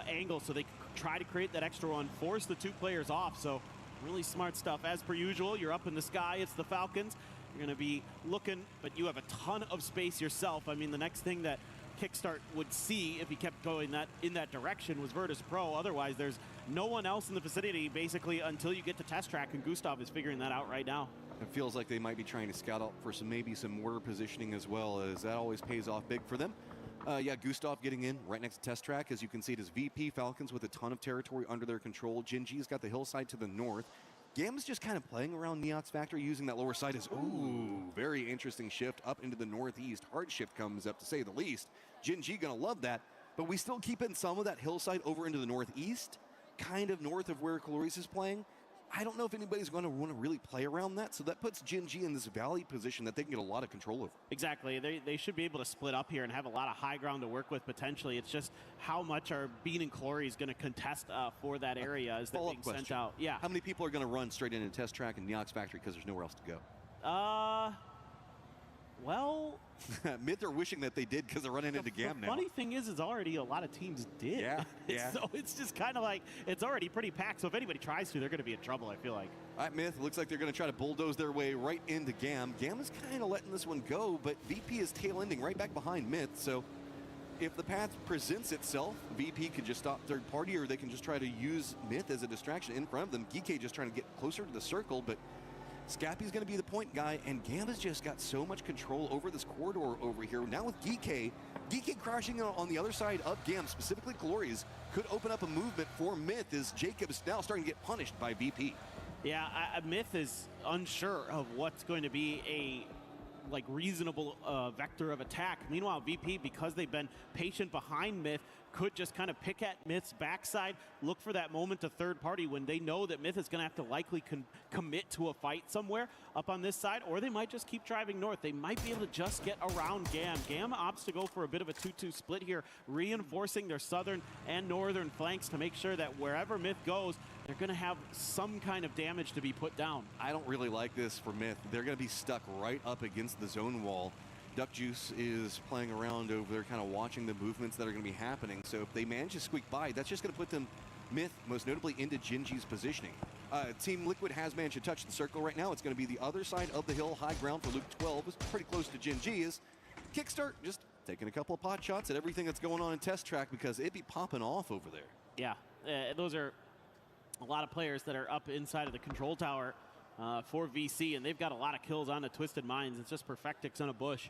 angle, so they try to create that extra one, force the two players off. So really smart stuff. As per usual, you're up in the sky. It's the Falcons. You're going to be looking, but you have a ton of space yourself. I mean, the next thing that Kickstart would see if he kept going in that direction was Virtus Pro. Otherwise, there's no one else in the vicinity, basically, until you get to test track, and Gustav is figuring that out right now. It feels like they might be trying to scout out for maybe some mortar positioning as well, as that always pays off big for them. Yeah, Gustav getting in right next to test track. As you can see, it is VP Falcons with a ton of territory under their control. Jinji's got the hillside to the north. Gam's just kind of playing around Neox Factory, using that lower side as, ooh, very interesting shift up into the northeast. Hard shift comes up, to say the least. Jinji gonna love that, but we still keep in some of that hillside over into the northeast, kind of north of where Calories is playing. I don't know if anybody's going to want to really play around that, so that puts Jinji in this valley position that they can get a lot of control over. Exactly. They should be able to split up here and have a lot of high ground to work with potentially. It's just how much are Bean and Clory going to contest for that area as they're being sent out. Yeah. How many people are going to run straight into test track and Neox Factory because there's nowhere else to go? Well, Myth are wishing that they did because they're running into GAM now. The funny thing is already a lot of teams did. Yeah, yeah. So it's just kind of like, it's already pretty packed. So if anybody tries to, they're going to be in trouble, I feel like. All right, Myth, looks like they're going to try to bulldoze their way right into GAM. GAM is kind of letting this one go, but VP is tail-ending right back behind Myth. So if the path presents itself, VP can just stop third party, or they can just try to use Myth as a distraction in front of them. Geekay just trying to get closer to the circle, but Scappy's going to be the point guy, and GAM has just got so much control over this corridor over here. Now with Geekay crashing on the other side of GAM, specifically Glorious, could open up a movement for Myth, as Jacob's now starting to get punished by VP. Yeah, Myth is unsure of what's going to be a reasonable vector of attack. Meanwhile, VP, because they've been patient behind Myth, could just kind of pick at Myth's backside, look for that moment to third party when they know that Myth is going to have to likely commit to a fight somewhere up on this side, or they might just keep driving north. They might be able to just get around GAM. GAM opts to go for a bit of a 2-2 split here, reinforcing their southern and northern flanks to make sure that wherever Myth goes, they're going to have some kind of damage to be put down. I don't really like this for Myth. They're going to be stuck right up against the zone wall. Duck Juice is playing around over there, kind of watching the movements that are going to be happening. So if they manage to squeak by, that's just going to put them, Myth, most notably into Jinji's positioning. Team Liquid has managed to touch the circle right now. It's going to be the other side of the hill, high ground for Luke 12. It's pretty close to Jinji. Is Kickstart just taking a couple of pot shots at everything that's going on in test track, because it'd be popping off over there. Yeah, those are a lot of players that are up inside of the control tower. for VC, and they've got a lot of kills on the Twisted Minds. It's just Perfectix on a bush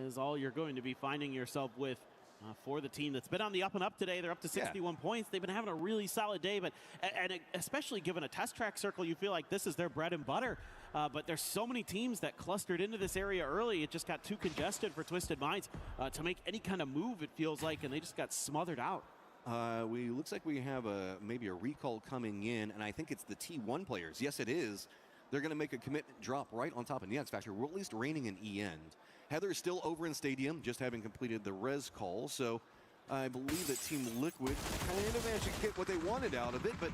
is all you're going to be finding yourself with for the team that's been on the up and up today. They're up to 61 points. They've been having a really solid day, but and especially given a test track circle, you feel like this is their bread and butter. But there's so many teams that clustered into this area early. It just got too congested for Twisted Minds to make any kind of move, it feels like, and they just got smothered out. Looks like we have maybe a recall coming in, and I think it's the T1 players. Yes, it is. They're going to make a commitment drop right on top of Neox Factory. We're at least reigning in E-End. Heather's still over in Stadium, just having completed the res call. So I believe that Team Liquid kind of managed to get what they wanted out of it. But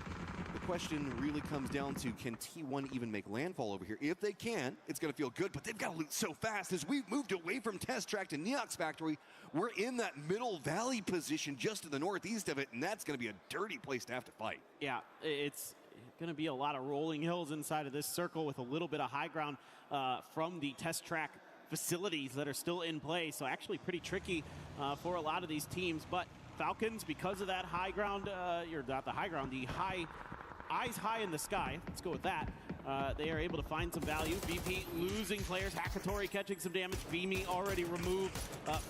the question really comes down to, can T1 even make landfall over here? If they can, it's going to feel good. But they've got to loot so fast. As we've moved away from Test Track to Neox Factory, we're in that middle valley position just to the northeast of it. And that's going to be a dirty place to have to fight. Yeah, it's going to be a lot of rolling hills inside of this circle with a little bit of high ground from the Test Track facilities that are still in play. So actually pretty tricky for a lot of these teams. But Falcons, because of that high ground, or not the high ground, the high eyes high in the sky, let's go with that. They are able to find some value. VP losing players. Hakatori catching some damage. Beamy already removed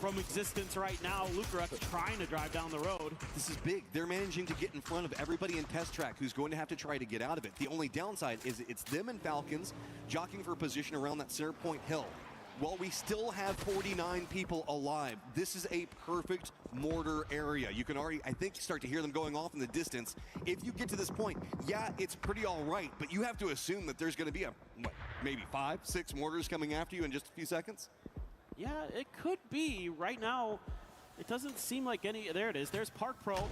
from existence right now. Lukaruk trying to drive down the road. This is big. They're managing to get in front of everybody in Test Track who's going to have to try to get out of it. The only downside is it's them and Falcons jockeying for position around that center point hill. While we still have 49 people alive, this is a perfect mortar area. You can already, I think, start to hear them going off in the distance. If you get to this point, yeah, it's pretty all right, but you have to assume that there's going to be maybe 5, 6 mortars coming after you in just a few seconds? Yeah, it could be. Right now, it doesn't seem like any. There it is. There's Park Pro.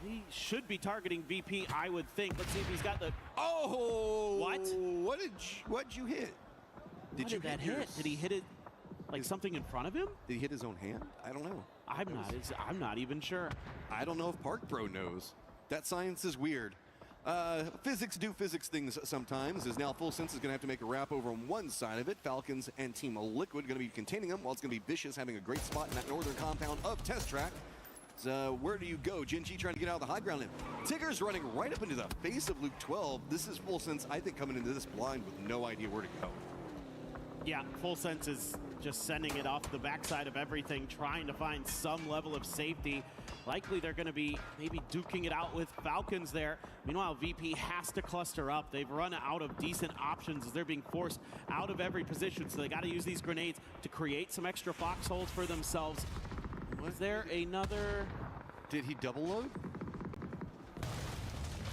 He should be targeting VP, I would think. Let's see if he's got the... Oh! What? What'd you hit? Did you hit that hit? Did he hit it like something in front of him? Did he hit his own hand? I don't know. I'm not even sure. I don't know if Park Pro knows. That science is weird. Physics do physics things sometimes, as now Full Sense is going to have to make a wrap over on one side of it. Falcons and Team Liquid going to be containing them, while it's going to be Vicious having a great spot in that northern compound of Test Track. So where do you go? Gen.G trying to get out of the high ground. And Tigger's running right up into the face of Luke 12. This is Full Sense, I think, coming into this blind with no idea where to go. Yeah, Full Sense is just sending it off the backside of everything, trying to find some level of safety. Likely they're going to be maybe duking it out with Falcons there. Meanwhile, VP has to cluster up. They've run out of decent options as they're being forced out of every position, so they got to use these grenades to create some extra foxholes for themselves. Was there another... Did he double load?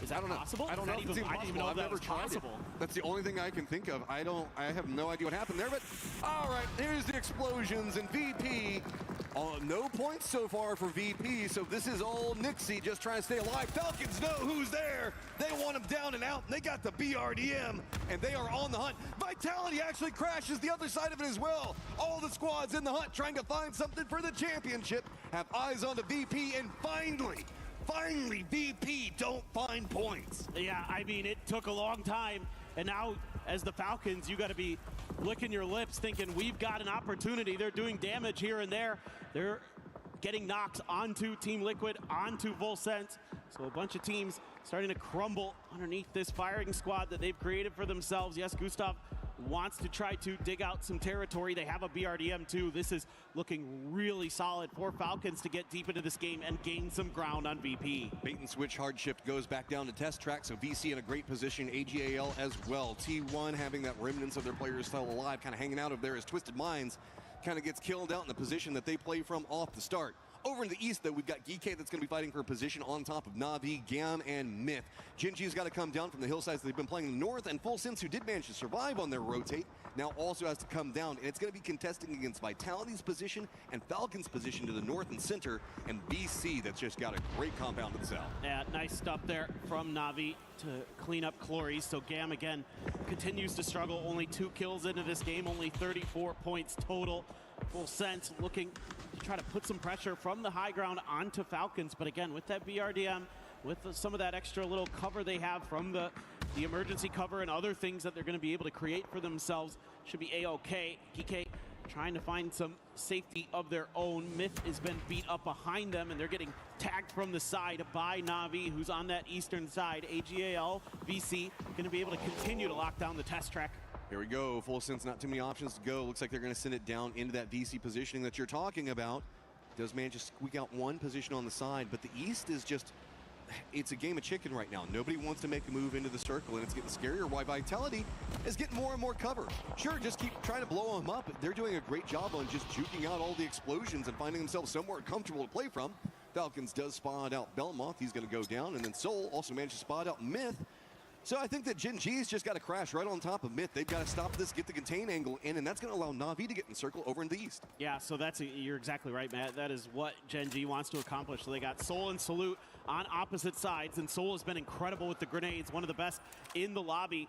Is that possible? I don't know. I didn't even know I've never tried it. That's the only thing I can think of. I have no idea what happened there, but all right, here's the explosions, and VP, no points so far for VP, so this is all Nixie just trying to stay alive. Falcons know who's there. They want him down and out, and they got the BRDM, and they are on the hunt. Vitality actually crashes the other side of it as well. All the squads in the hunt trying to find something for the championship, have eyes on the VP, and finally, VP don't find points. Yeah, I mean, it took a long time. And now, as the Falcons, you got to be licking your lips thinking, we've got an opportunity. They're doing damage here and there. They're getting knocks onto Team Liquid, onto Full Sense. So a bunch of teams starting to crumble underneath this firing squad that they've created for themselves. Yes, Gustav wants to try to dig out some territory. They have a BRDM too. This is looking really solid for Falcons to get deep into this game and gain some ground on VP. Bait and switch hard shift goes back down to Test Track, so VC in a great position, AGAL as well. T1 having that remnants of their players still alive, kind of hanging out over there as Twisted Minds kind of gets killed out in the position that they play from off the start. Over in the east, though, we've got Geekay that's going to be fighting for a position on top of Na'Vi, Gam, and Myth. Gen.G's got to come down from the hillsides that they've been playing in the north, and Full Sense, who did manage to survive on their rotate, now also has to come down, and it's going to be contesting against Vitality's position and Falcon's position to the north and center, and VC that's just got a great compound to the south. Yeah, nice stuff there from Na'Vi to clean up Clories. So Gam, again, continues to struggle. Only 2 kills into this game, only 34 points total. Full Sense looking to try to put some pressure from the high ground onto Falcons, but again, with that BRDM, with some of that extra little cover they have from the emergency cover and other things that they're going to be able to create for themselves, should be A-OK. Geekay trying to find some safety of their own. Myth has been beat up behind them, and they're getting tagged from the side by Na'Vi, who's on that eastern side. AGAL, VC, going to be able to continue to lock down the test track. Here we go, full sense, not too many options to go. Looks like they're going to send it down into that VC positioning that you're talking about. Does manage to squeak out one position on the side, but the East is just, it's a game of chicken right now. Nobody wants to make a move into the circle, and it's getting scarier. Why Vitality is getting more and more cover. Sure, just keep trying to blow them up. They're doing a great job on just juking out all the explosions and finding themselves somewhere comfortable to play from. Falcons does spot out Belmont. He's going to go down, and then Soul also managed to spot out Myth. So I think that Gen G's just got to crash right on top of Myth. They've got to stop this, get the contain angle in, and that's going to allow Na'Vi to get in the circle over in the east. Yeah, so you're exactly right, Matt. That is what Gen G wants to accomplish. So they got Soul and Salute on opposite sides, and Soul has been incredible with the grenades, one of the best in the lobby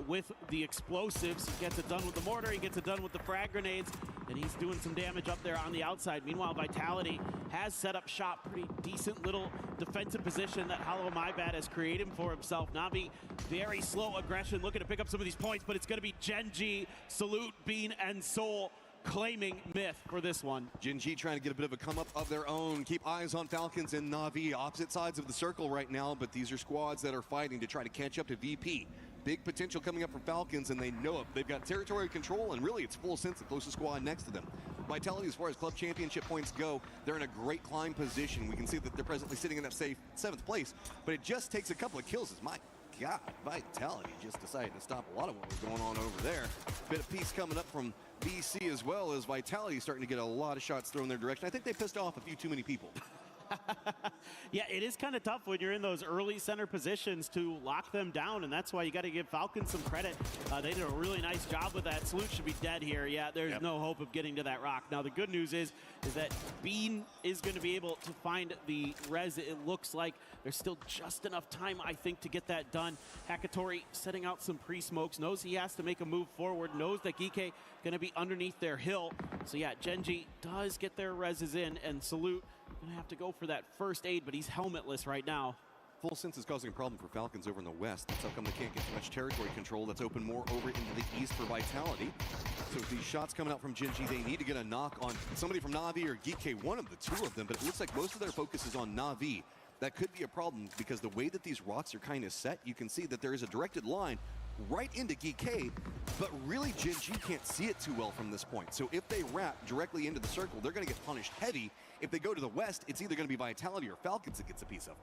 with the explosives. He gets it done with the mortar, he gets it done with the frag grenades, and he's doing some damage up there on the outside. Meanwhile, Vitality has set up shop, pretty decent little defensive position that Hollow MyBad has created for himself. Na'Vi, very slow aggression, looking to pick up some of these points, but it's going to be Gen G, Salute, Bean, and Soul claiming Myth for this one. Gen G trying to get a bit of a come up of their own. Keep eyes on Falcons and Na'Vi, opposite sides of the circle right now, but these are squads that are fighting to try to catch up to VP. Big potential coming up for Falcons, and they know it. They've got territory control, and really it's full sense the closest squad next to them. Vitality, as far as club championship points go, they're in a great climb position. We can see that they're presently sitting in that safe 7th place, but it just takes a couple of kills. My God, Vitality just decided to stop a lot of what was going on over there. Bit of peace coming up from BC as well, as Vitality starting to get a lot of shots thrown their direction. I think they pissed off a few too many people. Yeah, it is kind of tough when you're in those early center positions to lock them down, and that's why you got to give Falcons some credit. They did a really nice job with that. Salute should be dead here. Yeah, there's no hope of getting to that rock. Now, the good news is that Bean is going to be able to find the res. It looks like there's still just enough time, I think, to get that done. Hakatori setting out some pre-smokes, knows he has to make a move forward, knows that Geeke going to be underneath their hill. So yeah, Gen G does get their reses in, and Salute gonna have to go for that first aid, but he's helmetless right now. Full sense is causing a problem for Falcons over in the west. That's how come they can't get too much territory control. That's open more over into the east for Vitality. So with these shots coming out from Gen G, they need to get a knock on somebody from Na'Vi or Geeke, one of the two of them, but it looks like most of their focus is on Na'Vi. That could be a problem because the way that these rocks are kind of set, you can see that there is a directed line right into Geeke, but really Gen G can't see it too well from this point. So if they wrap directly into the circle, they're going to get punished heavy. If they go to the west, it's either going to be Vitality or Falcons that gets a piece of them.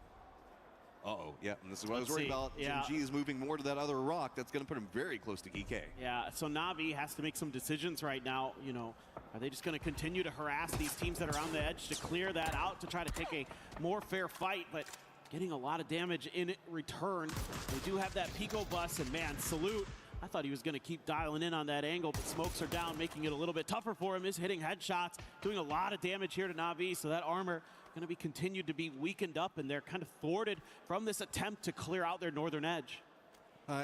Uh-oh, yeah, and this is what I was worried about. Gen G is moving more to that other rock. That's going to put him very close to Geeke. Yeah, so Na'Vi has to make some decisions right now. You know, are they just going to continue to harass these teams that are on the edge to clear that out, to try to take a more fair fight, but getting a lot of damage in return. They do have that Pico bus, and man, Salute, I thought he was going to keep dialing in on that angle, but smokes are down, making it a little bit tougher for him. Is hitting headshots, doing a lot of damage here to Na'Vi, so that armor going to be continued to be weakened up, and they're kind of thwarted from this attempt to clear out their northern edge.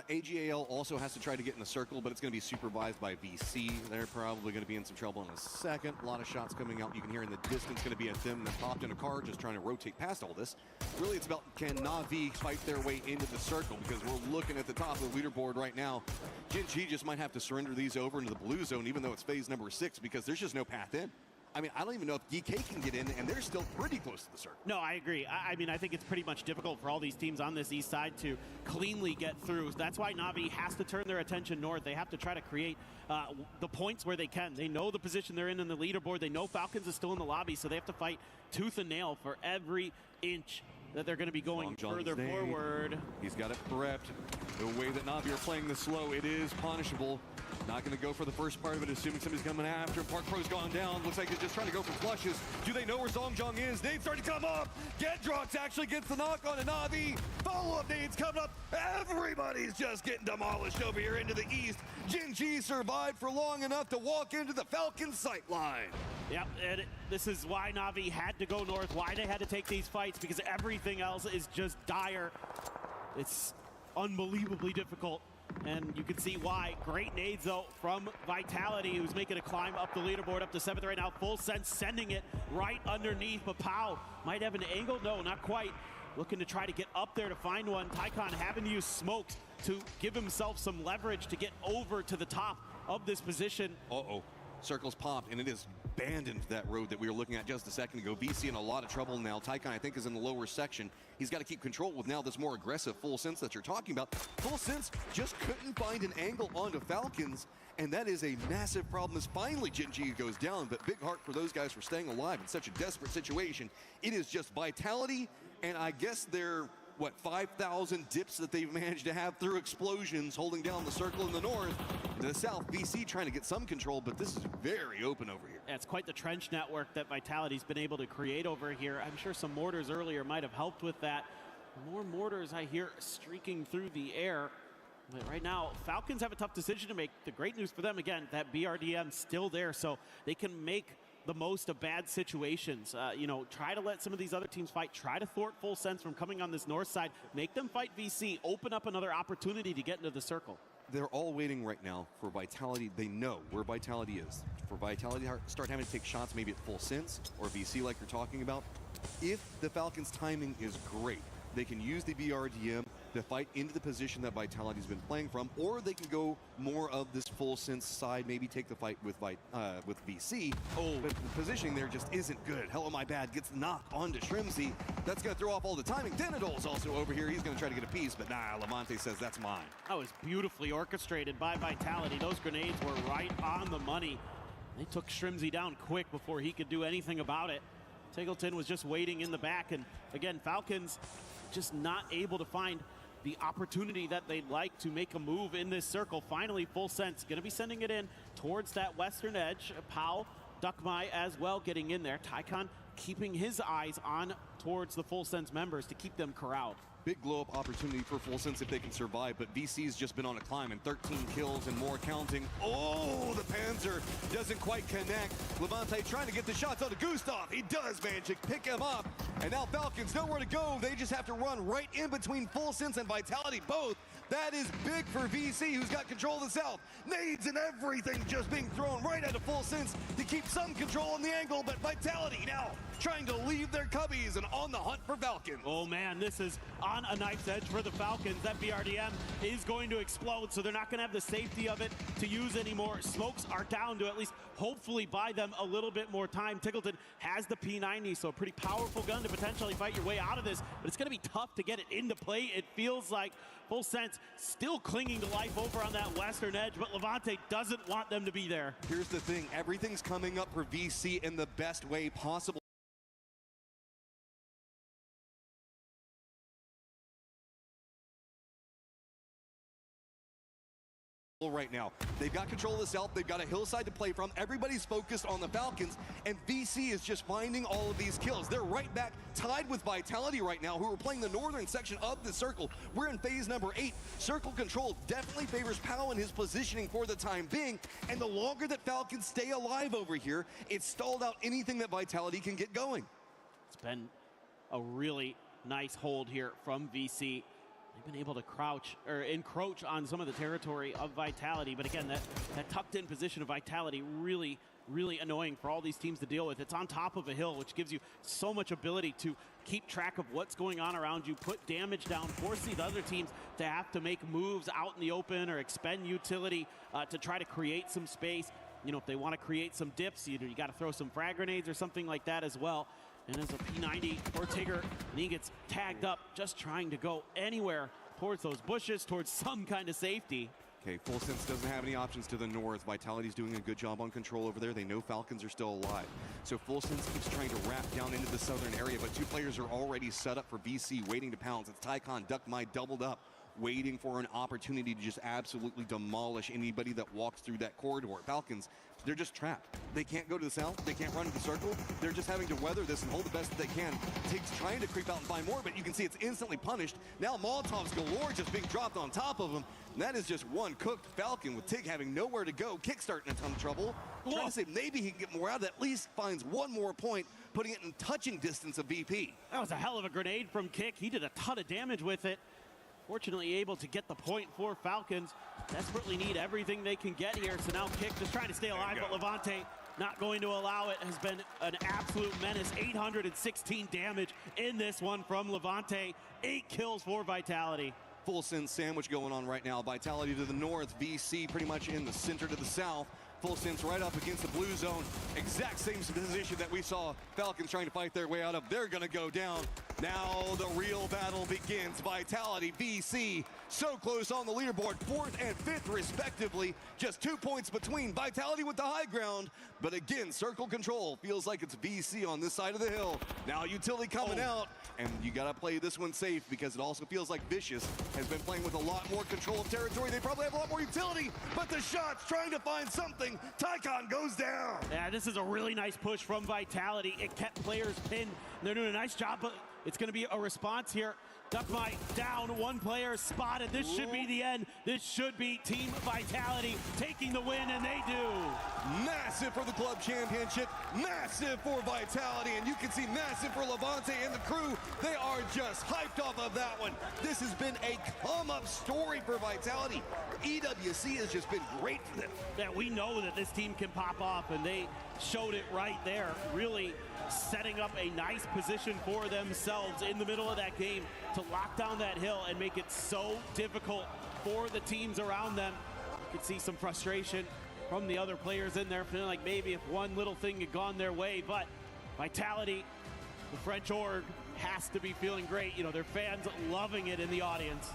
AGAL also has to try to get in the circle, but it's going to be supervised by VC. They're probably going to be in some trouble in a second. A lot of shots coming out. You can hear in the distance going to be at them that popped in a car just trying to rotate past all this. Really, it's about can Na'Vi fight their way into the circle, because we're looking at the top of the leaderboard right now. Gen G just might have to surrender these over into the blue zone, even though it's phase number 6, because there's just no path in. I mean, I don't even know if Geeke can get in, and they're still pretty close to the circle. No, I agree. I mean, I think it's pretty much difficult for all these teams on this east side to cleanly get through. That's why Na'Vi has to turn their attention north. They have to try to create the points where they can. They know the position they're in the leaderboard. They know Falcons is still in the lobby, so they have to fight tooth and nail for every inch that they're going to be going further forward. He's got it prepped. The way that Na'Vi are playing this slow, it is punishable. Not going to go for the first part of it, assuming somebody's coming after him. Park Pro's gone down. Looks like they're just trying to go for flushes. Do they know where Zongjong is? Nades starting to come up. Gendrox actually gets the knock on a Na'Vi. Follow-up nades coming up. Everybody's just getting demolished over here into the east. Gen G survived for long enough to walk into the Falcon sight line. Yep, and this is why Na'Vi had to go north, why they had to take these fights, because everything else is just dire. It's unbelievably difficult, and you can see why. Great nades, though, from Vitality, who's making a climb up the leaderboard, up to 7th right now. Full sense sending it right underneath, but Pau might have an angle. No, not quite. Looking to try to get up there to find one. Tycon having to use smokes to give himself some leverage to get over to the top of this position. Uh-oh. Circles popped, and it has abandoned that road that we were looking at just a second ago. VC in a lot of trouble now. Tycon, I think, is in the lower section. He's got to keep control with now this more aggressive Full Sense that you're talking about. Full Sense just couldn't find an angle onto Falcons, and that is a massive problem as finally Gen.G goes down. But big heart for those guys for staying alive in such a desperate situation. It is just Vitality, and I guess they're, what, 5,000 dips that they've managed to have through explosions holding down the circle in the north. To the south, VC trying to get some control, but this is very open over here. Yeah, it's quite the trench network that Vitality's been able to create over here. I'm sure some mortars earlier might have helped with that. More mortars I hear streaking through the air. But right now, Falcons have a tough decision to make. The great news for them, again, that BRDM's still there, so they can make the most of bad situations. You know, try to let some of these other teams fight. Try to thwart Full Sense from coming on this north side. Make them fight VC. Open up another opportunity to get into the circle. They're all waiting right now for Vitality. They know where Vitality is. For Vitality to start having to take shots maybe at Full Sense or VC like you're talking about. If the Falcons' timing is great, they can use the BRDM to fight into the position that Vitality's been playing from, or they can go more of this Full Sense side, maybe take the fight with VC. Oh, but the positioning there just isn't good. Hello, my bad. Gets knocked onto Shrimzy. That's going to throw off all the timing. Denadol's also over here. He's going to try to get a piece, but nah, Levante says that's mine. That was beautifully orchestrated by Vitality. Those grenades were right on the money. They took Shrimzy down quick before he could do anything about it. Tiggleton was just waiting in the back, and again, Falcons just not able to find the opportunity that they'd like to make a move in this circle. Finally, Full Sense going to be sending it in towards that western edge. Pau, Duckmai as well getting in there. Tycon keeping his eyes on towards the Full Sense members to keep them corralled. Big blow-up opportunity for Full Sense if they can survive, but VC's just been on a climb and 13 kills and more counting. Oh, the Panzer doesn't quite connect. Levante trying to get the shots onto Gustav. He does manage to pick him up, and now Falcons nowhere to go. They just have to run right in between Full Sense and Vitality both. That is big for VC, who's got control of the south. Nades and everything just being thrown right at a Full Sense to keep some control on the angle, but Vitality now trying to leave their cubbies and on the hunt for Falcons. Oh man, this is on a knife's edge for the Falcons. That BRDM is going to explode, so they're not going to have the safety of it to use anymore. Smokes are down to at least hopefully buy them a little bit more time. Tiggleton has the P90, so a pretty powerful gun to potentially fight your way out of this, but it's going to be tough to get it into play. It feels like Full Sense still clinging to life over on that western edge, but Levante doesn't want them to be there. Here's the thing, everything's coming up for VC in the best way possible. Right now, they've got control of the south, they've got a hillside to play from, everybody's focused on the Falcons, and VC is just finding all of these kills. They're right back tied with Vitality right now, who are playing the northern section of the circle. We're in phase number 8. Circle control definitely favors Pau in his positioning for the time being, and the longer that Falcons stay alive over here, it's stalled out anything that Vitality can get going. It's been a really nice hold here from VC. They've been able to encroach on some of the territory of Vitality, but again, that tucked in position of Vitality really annoying for all these teams to deal with. It's on top of a hill, which gives you so much ability to keep track of what's going on around you, put damage down, force these other teams to have to make moves out in the open or expend utility to try to create some space. You know, if they want to create some dips, you got to throw some frag grenades or something like that as well. And as a P90 for Tigger, and he gets tagged up just trying to go anywhere towards those bushes, towards some kind of safety. Okay, Full Sense doesn't have any options to the north. Vitality's doing a good job on control over there. They know Falcons are still alive. So Full Sense keeps trying to wrap down into the southern area, but 2 players are already set up for VC, waiting to pounce. It's Tycon, Duckmai doubled up, waiting for an opportunity to just absolutely demolish anybody that walks through that corridor. Falcons, they're just trapped. They can't go to the south. They can't run to the circle. They're just having to weather this and hold the best that they can. Tig's trying to creep out and find more, but you can see it's instantly punished. Now Molotovs galore just being dropped on top of him. And that is just one cooked Falcon with Tig having nowhere to go. Kickstarting a ton of trouble. Trying to say maybe he can get more out of it. At least finds one more point, putting it in touching distance of VP. That was a hell of a grenade from Kick. He did a ton of damage with it. Fortunately able to get the point for Falcons. Desperately need everything they can get here. So now Kick just trying to stay alive, but Levante not going to allow it. Has been an absolute menace. 816 damage in this one from Levante. 8 kills for Vitality. Full Sense sandwich going on right now. Vitality to the north, VC pretty much in the center to the south. full sense right up against the blue zone. Exact same position that we saw Falcons trying to fight their way out of. They're going to go down. Now the real battle begins. Vitality, VC, so close on the leaderboard, 4th and 5th respectively. Just 2 points between. Vitality with the high ground. But again, circle control feels like it's VC on this side of the hill. Now utility coming out, and you got to play this one safe because it also feels like Vicious has been playing with a lot more control of territory. They probably have a lot more utility, but the shots trying to find something. Tycon goes down. Yeah, this is a really nice push from Vitality. It kept players pinned. They're doing a nice job, but it's going to be a response here. Duckmite down, one player spotted. This should be the end. This should be Team Vitality taking the win, and they do. Massive for the club championship, massive for Vitality, and you can see massive for Levante and the crew. They are just hyped off of that one. This has been a come-up story for Vitality. EWC has just been great for them. Yeah, we know that this team can pop off, and they showed it right there, really setting up a nice position for themselves in the middle of that game to lock down that hill and make it so difficult for the teams around them. You can see some frustration from the other players in there, feeling like maybe if one little thing had gone their way, but Vitality, the French org, has to be feeling great. You know, their fans loving it in the audience.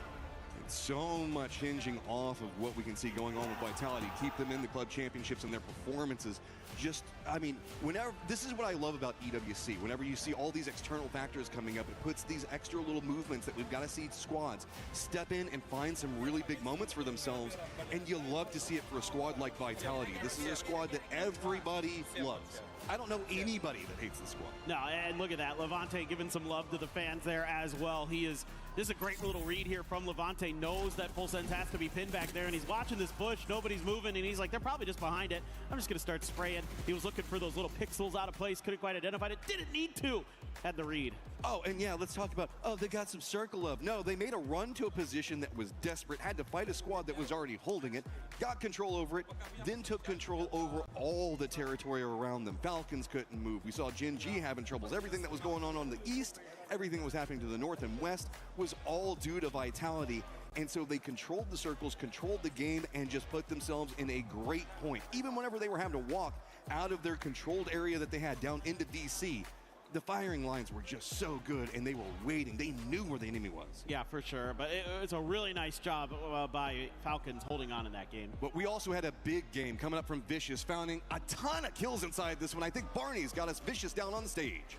So much hinging off of what we can see going on with Vitality. Keep them in the club championships and their performances. Just, I mean, whenever, this is what I love about EWC. Whenever you see all these external factors coming up, it puts these extra little movements that we've got to see squads step in and find some really big moments for themselves. And you love to see it for a squad like Vitality. This is a squad that everybody loves. I don't know anybody that hates this squad. No, and look at that. Levante giving some love to the fans there as well. This is a great little read here from Levante. Knows that Full Sense has to be pinned back there, and he's watching this bush. Nobody's moving, and he's like, they're probably just behind it. I'm just going to start spraying. He was looking for those little pixels out of place. Couldn't quite identify it. Didn't need to. Had the read. Oh, and yeah, let's talk about, they got some circle of. No, they made a run to a position that was desperate, had to fight a squad that was already holding it, got control over it, then took control over all the territory around them. Falcons couldn't move. We saw Gen G having troubles. Everything that was going on the east, everything that was happening to the north and west was all due to Vitality. And so they controlled the circles, controlled the game, and just put themselves in a great point. Even whenever they were having to walk out of their controlled area that they had down into VC, the firing lines were just so good, and they were waiting. They knew where the enemy was. Yeah, for sure. But it's a really nice job by Falcons holding on in that game. But we also had a big game coming up from Vicious, finding a ton of kills inside this one. I think Barney's got us Vicious down on the stage.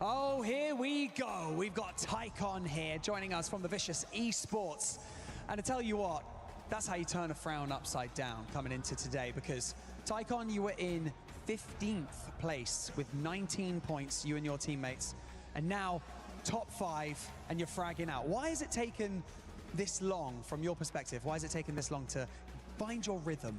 Oh, here we go. We've got Tycon here joining us from the Vicious Esports. And to tell you what, that's how you turn a frown upside down coming into today, because Tycon, you were in 15th place with 19 points, you and your teammates, and now top 5 and you're fragging out. Why has it taken this long, from your perspective, why has it taken this long to find your rhythm?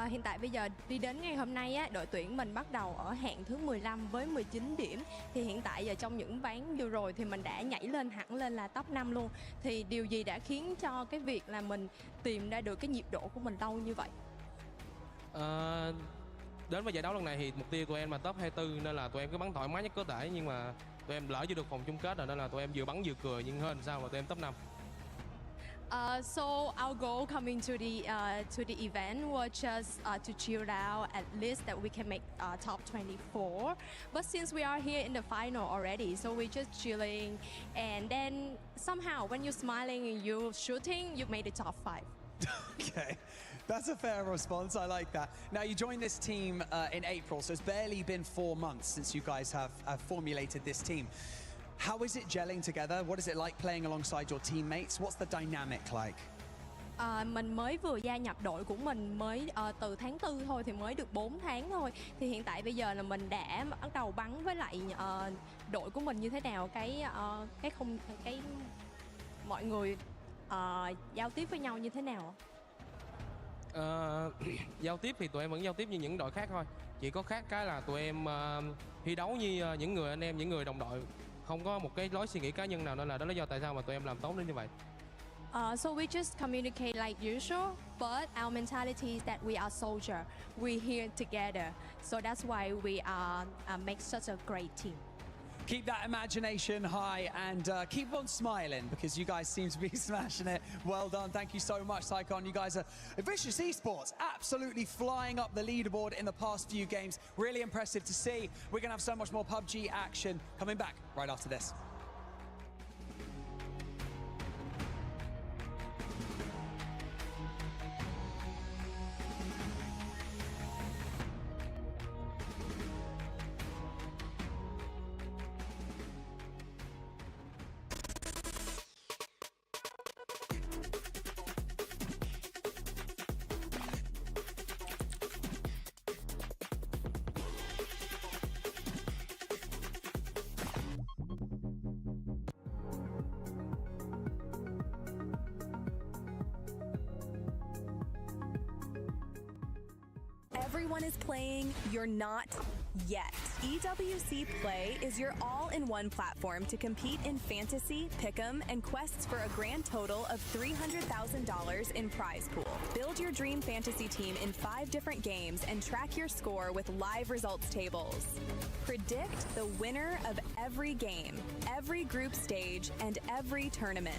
Hiện tại bây giờ đi đến ngày hôm nay á, đội tuyển mình bắt đầu ở hạng thứ 15 với 19 điểm. Thì hiện tại giờ trong những ván vừa rồi thì mình đã nhảy lên hẳn lên là top 5 luôn. Thì điều gì đã khiến cho cái việc là mình tìm ra được cái nhịp độ của mình lâu như vậy? Đến với giải đấu lần này thì mục tiêu của em là top 24, nên là tụi em cứ bắn thoải mái nhất có thể, nhưng mà tụi em lỡ chưa được vòng chung kết rồi, nên là tụi em vừa bắn vừa cười, nhưng hơn sao mà tụi em top 5. So our goal coming to the event was just to chill out, at least that we can make top 24. But since we are here in the final already, so we're just chilling, and then somehow when you're smiling and you're shooting, you made the top 5. Okay, that's a fair response. I like that. Now, you joined this team in April, so it's barely been 4 months since you guys have formulated this team. How is it gelling together? What is it like playing alongside your teammates? What's the dynamic like? Mình mới vừa gia nhập đội của mình mới từ tháng 4 thôi, thì mới được 4 tháng thôi. Thì hiện tại bây giờ là mình đã bắt đầu bắn với lại đội của mình như thế nào, cái mọi người giao tiếp với nhau như thế nào? Giao tiếp thì tụi em vẫn giao tiếp như những đội khác thôi. Chỉ có khác cái là tụi em thi đấu như những người anh em, những người đồng đội. Không có một cái lối suy nghĩ cá nhân nào, nên là đó là lý do tại sao mà tụi em làm tốt đến như vậy. So we just communicate like usual, but our mentality is that we are soldier. We're here together. So that's why we are make such a great team. Keep that imagination high and keep on smiling because you guys seem to be smashing it. Well done. Thank you so much, Tycon. You guys are Vicious Esports, absolutely flying up the leaderboard in the past few games. Really impressive to see. We're going to have so much more PUBG action coming back right after this. Everyone is playing, you're not yet. EWC Play is your all-in-one platform to compete in fantasy, pick'em, and quests for a grand total of $300,000 in prize pool. Build your dream fantasy team in 5 different games and track your score with live results tables. Predict the winner of every game, every group stage, and every tournament.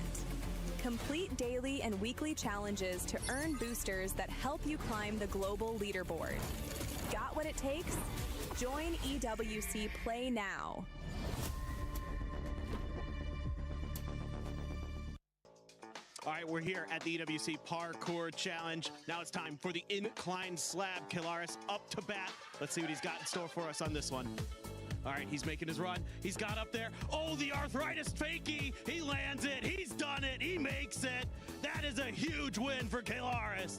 Complete daily and weekly challenges to earn boosters that help you climb the global leaderboard. Got what it takes? Join EWC Play now. All right, we're here at the EWC Parkour Challenge. Now it's time for the incline slab. Kelaris up to bat. Let's see what he's got in store for us on this one. All right, he's making his run. He's got up there. Oh, the arthritis fakie. He lands it. He's done it. He makes it. That is a huge win for Kelaris.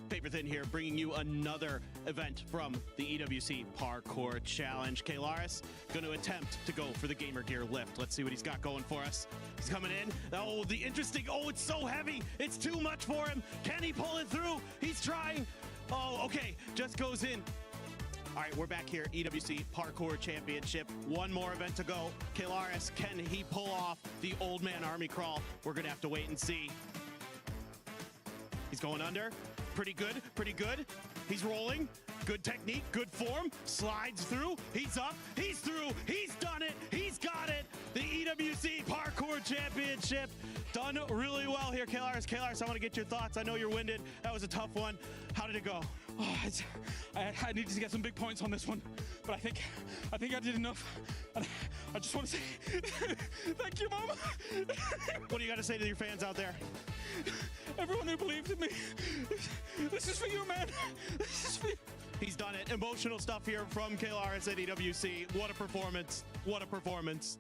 Paper Thin here, bringing you another event from the EWC Parkour Challenge. Kelaris going to attempt to go for the Gamer Gear lift. Let's see what he's got going for us. He's coming in. Oh, the interesting. Oh, it's so heavy. It's too much for him. Can he pull it through? He's trying. Oh, okay. Just goes in. All right, we're back here, EWC Parkour Championship. One more event to go. Kelaris, can he pull off the old man army crawl? We're gonna have to wait and see. He's going under. Pretty good, pretty good. He's rolling. Good technique, good form. Slides through. He's up. He's through. He's done it. He's got it. The EWC Parkour Championship. Done really well here, Kelaris. Kelaris, I want to get your thoughts. I know you're winded. That was a tough one. How did it go? Oh, I needed to get some big points on this one, but I think I did enough. And I just want to say thank you, Mama. What do you got to say to your fans out there? Everyone who believed in me. This is for you, man. This is for you. He's done it. Emotional stuff here from Kelaris at EWC. What a performance. What a performance.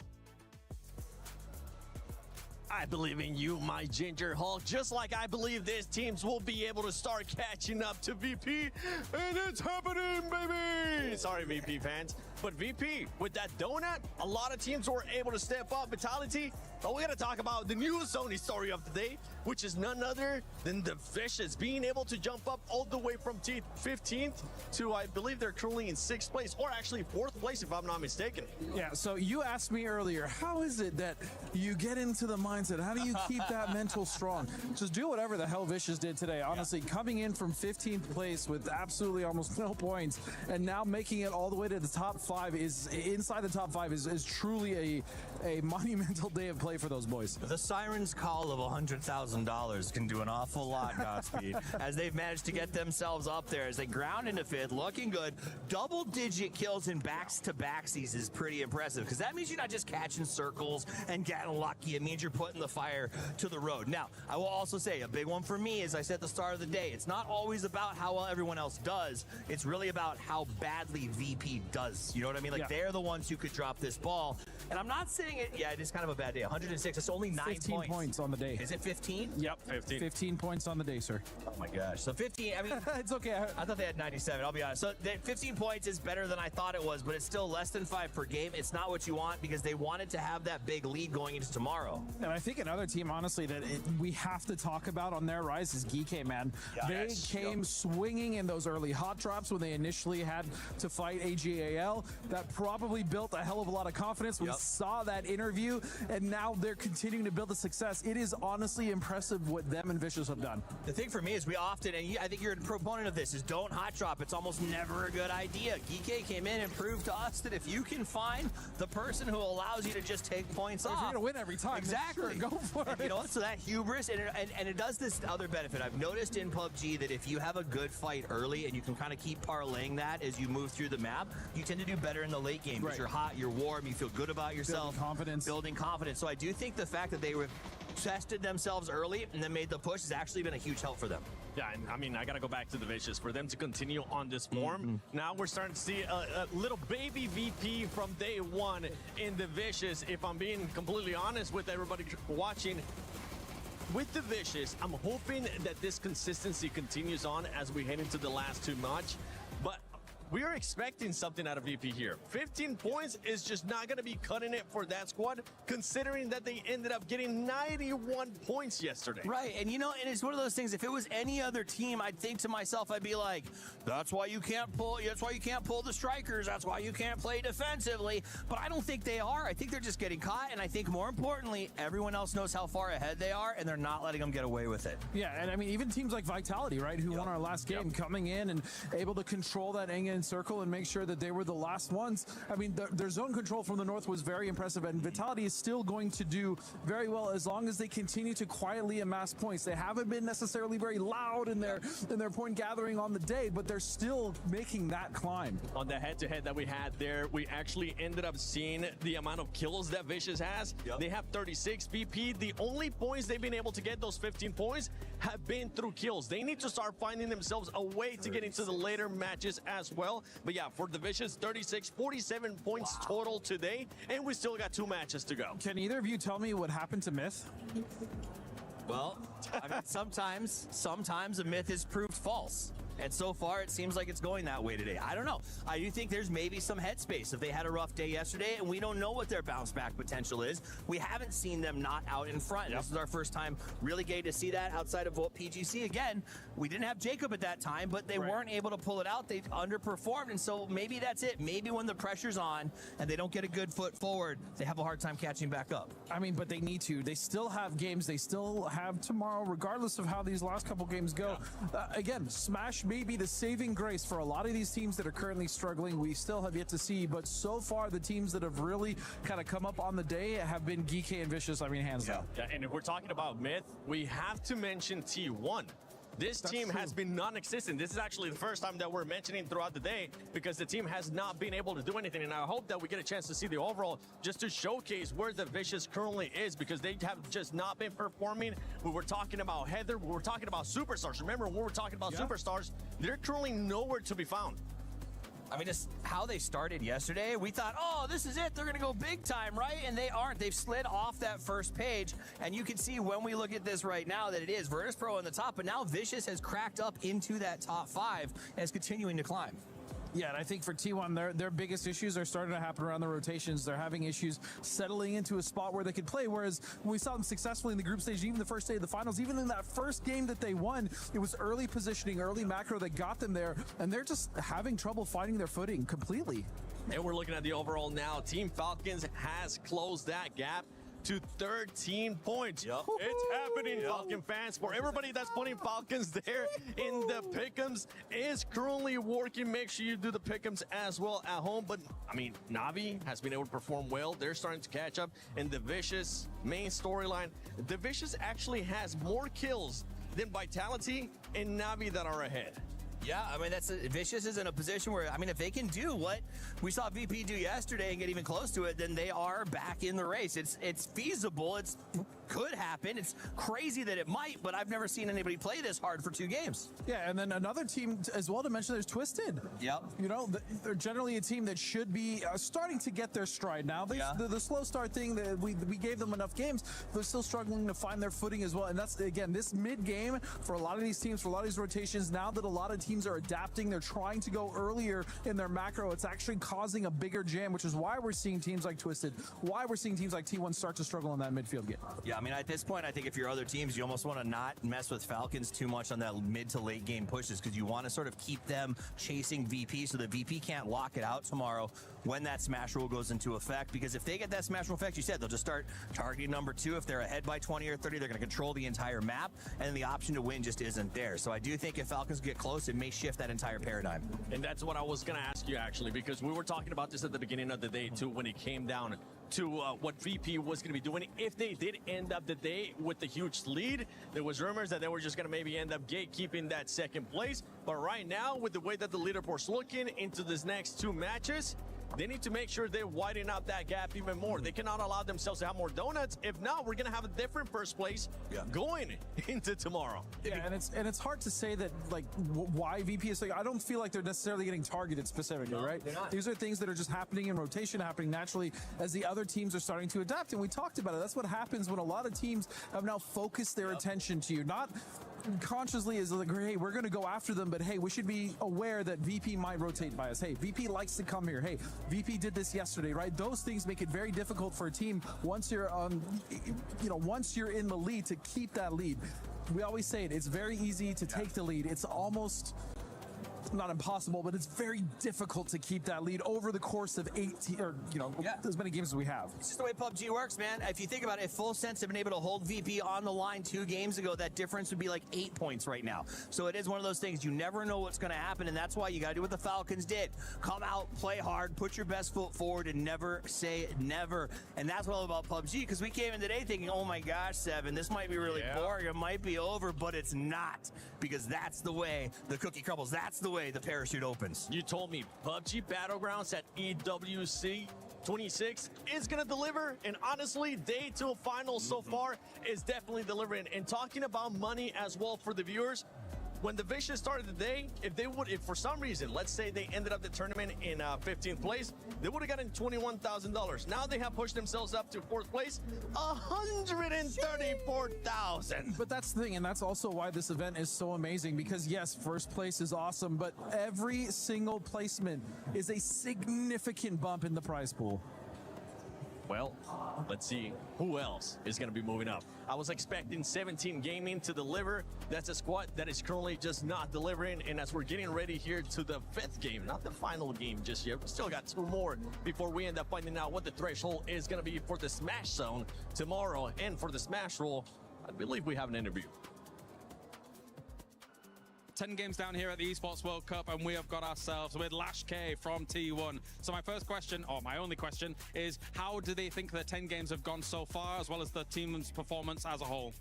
I believe in you, my Ginger Hulk, just like I believe these teams will be able to start catching up to VP, and it's happening, baby! Sorry, VP fans, but VP, with that donut, a lot of teams were able to step up Vitality, but we're gonna talk about the new Sony story of the day, which is none other than the Vicious being able to jump up all the way from 15th to, I believe they're currently in 6th place, or actually 4th place if I'm not mistaken. Yeah, so you asked me earlier, how is it that you get into the mindset? How do you keep that mental strong? Just do whatever the hell Vicious did today. Honestly, coming in from 15th place with absolutely almost no points, and now making it all the way to the top 5 is, inside the top 5 is truly a monumental day of play for those boys. The Siren's call of $100,000 can do an awful lot, Godspeed, as they've managed to get themselves up there as they ground into 5th, looking good. Double-digit kills in backs-to-backsies is pretty impressive, because that means you're not just catching circles and getting lucky. It means you're putting the fire to the road. Now, I will also say a big one for me, as I said at the start of the day, it's not always about how well everyone else does. It's really about how badly VP does. You know what I mean? Like, they're the ones who could drop this ball. And I'm not saying it, yeah, it is kind of a bad day. 106, it's only 9 15 points on the day. Is it 15? Yep, 15 points on the day, sir. Oh my gosh. So 15, I mean, it's okay. I thought they had 97, I'll be honest. So 15 points is better than I thought it was, but it's still less than 5 per game. It's not what you want because they wanted to have that big lead going into tomorrow. And I think another team, honestly, that we have to talk about on their rise is GK, man. They came swinging in those early hot drops when they initially had to fight AGAL. that probably built a hell of a lot of confidence. We saw that interview, and now they're continuing to build the success. It is honestly impressive what them and Vicious have done. The thing for me is we often, and I think you're a proponent of this, is don't hot drop. It's almost never a good idea. Geeky came in and proved to us that if you can find the person who allows you to just take points off, you're going to win every time. Exactly. Sure, go for it. You know what? So that hubris, and it does this other benefit. I've noticed in PUBG that if you have a good fight early and you can kind of keep parlaying that as you move through the map, you tend to do better in the late game because you're hot, you're warm, you feel good about yourself. Building confidence. So I do think the fact that they tested themselves early and then made the push has actually been a huge help for them. Yeah, and I mean, I got to go back to the Vicious. For them to continue on this form, now we're starting to see a little baby VP from day one in the Vicious. If I'm being completely honest with everybody watching, with the Vicious, I'm hoping that this consistency continues on as we head into the last 2 matches. But we are expecting something out of VP here. 15 points is just not going to be cutting it for that squad, considering that they ended up getting 91 points yesterday. Right, and you know, and it's one of those things, if it was any other team, I'd think to myself, I'd be like, that's why you can't pull the strikers, that's why you can't play defensively. But I don't think they are. I think they're just getting caught, and I think more importantly, everyone else knows how far ahead they are, and they're not letting them get away with it. Yeah, and I mean, even teams like Vitality, right, who won our last game, coming in and able to control that Engen circle and make sure that they were the last ones. I mean, their zone control from the north was very impressive, and Vitality is still going to do very well as long as they continue to quietly amass points. They haven't been necessarily very loud in their point gathering on the day, but they're still making that climb. On the head-to-head that we had there, we actually ended up seeing the amount of kills that Vicious has. They have 36 VP. The only points they've been able to get, those 15 points, have been through kills. They need to start finding themselves a way to get into the later matches as well. But yeah, for the Vicious, 36, 47 points total today, and we still got 2 matches to go. Can either of you tell me what happened to Myth? Well, I mean, sometimes a myth is proved false. And so far, it seems like it's going that way today. I don't know. I do think there's maybe some headspace if they had a rough day yesterday, and we don't know what their bounce back potential is. We haven't seen them not out in front. This is our first time really getting to see that outside of Volt PGC. Again, we didn't have Jacob at that time, but they weren't able to pull it out. They underperformed, and so maybe that's it. Maybe when the pressure's on and they don't get a good foot forward, they have a hard time catching back up. I mean, but they need to. They still have games. They still have tomorrow, regardless of how these last couple games go. Again, Smash may be the saving grace for a lot of these teams that are currently struggling. We still have yet to see, but so far the teams that have really kind of come up on the day have been Geeky and Vicious. I mean, hands down. Yeah, and if we're talking about Myth, we have to mention T1. This team has been non-existent. This is actually the first time that we're mentioning throughout the day because the team has not been able to do anything. And I hope that we get a chance to see the overall just to showcase where the Vicious currently is because they have just not been performing. We were talking about Heather. We were talking about superstars. Remember, when we were talking about superstars, they're currently nowhere to be found. I mean, just how they started yesterday, we thought, oh, this is it. They're going to go big time, right? And they aren't. They've slid off that first page. And you can see when we look at this right now that it is Virtus Pro on the top. But now Vicious has cracked up into that top 5 and is continuing to climb. Yeah, and I think for T1, their biggest issues are starting to happen around the rotations. They're having issues settling into a spot where they could play, whereas when we saw them successfully in the group stage, even the first day of the finals, even in that first game that they won, it was early positioning, early macro that got them there, and they're just having trouble finding their footing completely. And we're looking at the overall now. Team Falcons has closed that gap to 13 points. It's happening, Falcon fans. For everybody that's putting Falcons there in the pick'ems is currently working. Make sure you do the pick'ems as well at home. But, I mean, Na'Vi has been able to perform well. They're starting to catch up in the Vicious main storyline. The Vicious actually has more kills than Vitality and Na'Vi that are ahead. Yeah, I mean, Vicious is in a position where, I mean, if they can do what we saw VP do yesterday and get even close to it, then they are back in the race. It's feasible. It could happen. It's crazy that it might, but I've never seen anybody play this hard for 2 games. Yeah, and then another team as well to mention, there's Twisted. Yep. You know, they're generally a team that should be starting to get their stride now. The slow start thing, that we gave them enough games, they're still struggling to find their footing as well. And that's, again, this mid-game for a lot of these teams, for a lot of these rotations, now that a lot of teams are adapting, they're trying to go earlier in their macro, it's actually causing a bigger jam, which is why we're seeing teams like Twisted, why we're seeing teams like T1 start to struggle in that midfield game. Yeah, I mean, at this point, I think if you're other teams, you almost want to not mess with Falcons too much on that mid to late game pushes because you want to sort of keep them chasing VP so the VP can't lock it out tomorrow when that smash rule goes into effect. Because if they get that smash rule effect, you said they'll just start targeting number 2. If they're ahead by 20 or 30, they're going to control the entire map, and the option to win just isn't there. So I do think if Falcons get close, it may shift that entire paradigm. And that's what I was going to ask you, actually, because we were talking about this at the beginning of the day, too, when it came down to what VP was going to be doing. If they did end up the day with the huge lead, there was rumors that they were just going to maybe end up gatekeeping that second place. But right now, with the way that the leaderboard's looking into this next 2 matches, they need to make sure they widen out that gap even more. They cannot allow themselves to have more donuts. If not, we're going to have a different first place going into tomorrow. Yeah, and it's hard to say that, like, why VP is like, I don't feel like they're necessarily getting targeted specifically, right? They're not. These are things that are just happening in rotation, happening naturally as the other teams are starting to adapt. And we talked about it. That's what happens when a lot of teams have now focused their attention to you. Not consciously is like, hey, we're going to go after them, but hey, we should be aware that VP might rotate by us. Hey, VP likes to come here. Hey, VP did this yesterday, right? Those things make it very difficult for a team once you're once you're in the lead to keep that lead. We always say it, it's very easy to take the lead. It's almost not impossible, but it's very difficult to keep that lead over the course of 18 or as many games as we have. It's just the way PUBG works, man. If you think about it, if Full Sense had been able to hold VP on the line 2 games ago, that difference would be like 8 points right now. So it is one of those things, you never know what's going to happen, and that's why you got to do what the Falcons did. Come out, play hard, put your best foot forward, and never say never. And that's what all about PUBG, because we came in today thinking, oh my gosh, Seven, this might be really boring, it might be over, but it's not, because that's the way the cookie crumbles. That's the way the parachute opens. You told me PUBG Battlegrounds at EWC 26 is going to deliver, and honestly, day 2 finals so far is definitely delivering. And talking about money as well for the viewers, when the Vicious started the day, if for some reason, let's say they ended up the tournament in 15th place, they would have gotten $21,000. Now they have pushed themselves up to 4th place, $134,000. But that's the thing, and that's also why this event is so amazing, because yes, first place is awesome, but every single placement is a significant bump in the prize pool. Well, let's see who else is going to be moving up. I was expecting 17 Gaming to deliver. That's a squad that is currently just not delivering. And as we're getting ready here to the 5th game, not the final game just yet, we still got 2 more before we end up finding out what the threshold is going to be for the Smash Zone tomorrow. And for the Smash Roll, I believe we have an interview. 10 games down here at the Esports World Cup, and we have got ourselves with Lash K from T1. So my first question, or my only question, is how do they think the 10 games have gone so far, as well as the team's performance as a whole?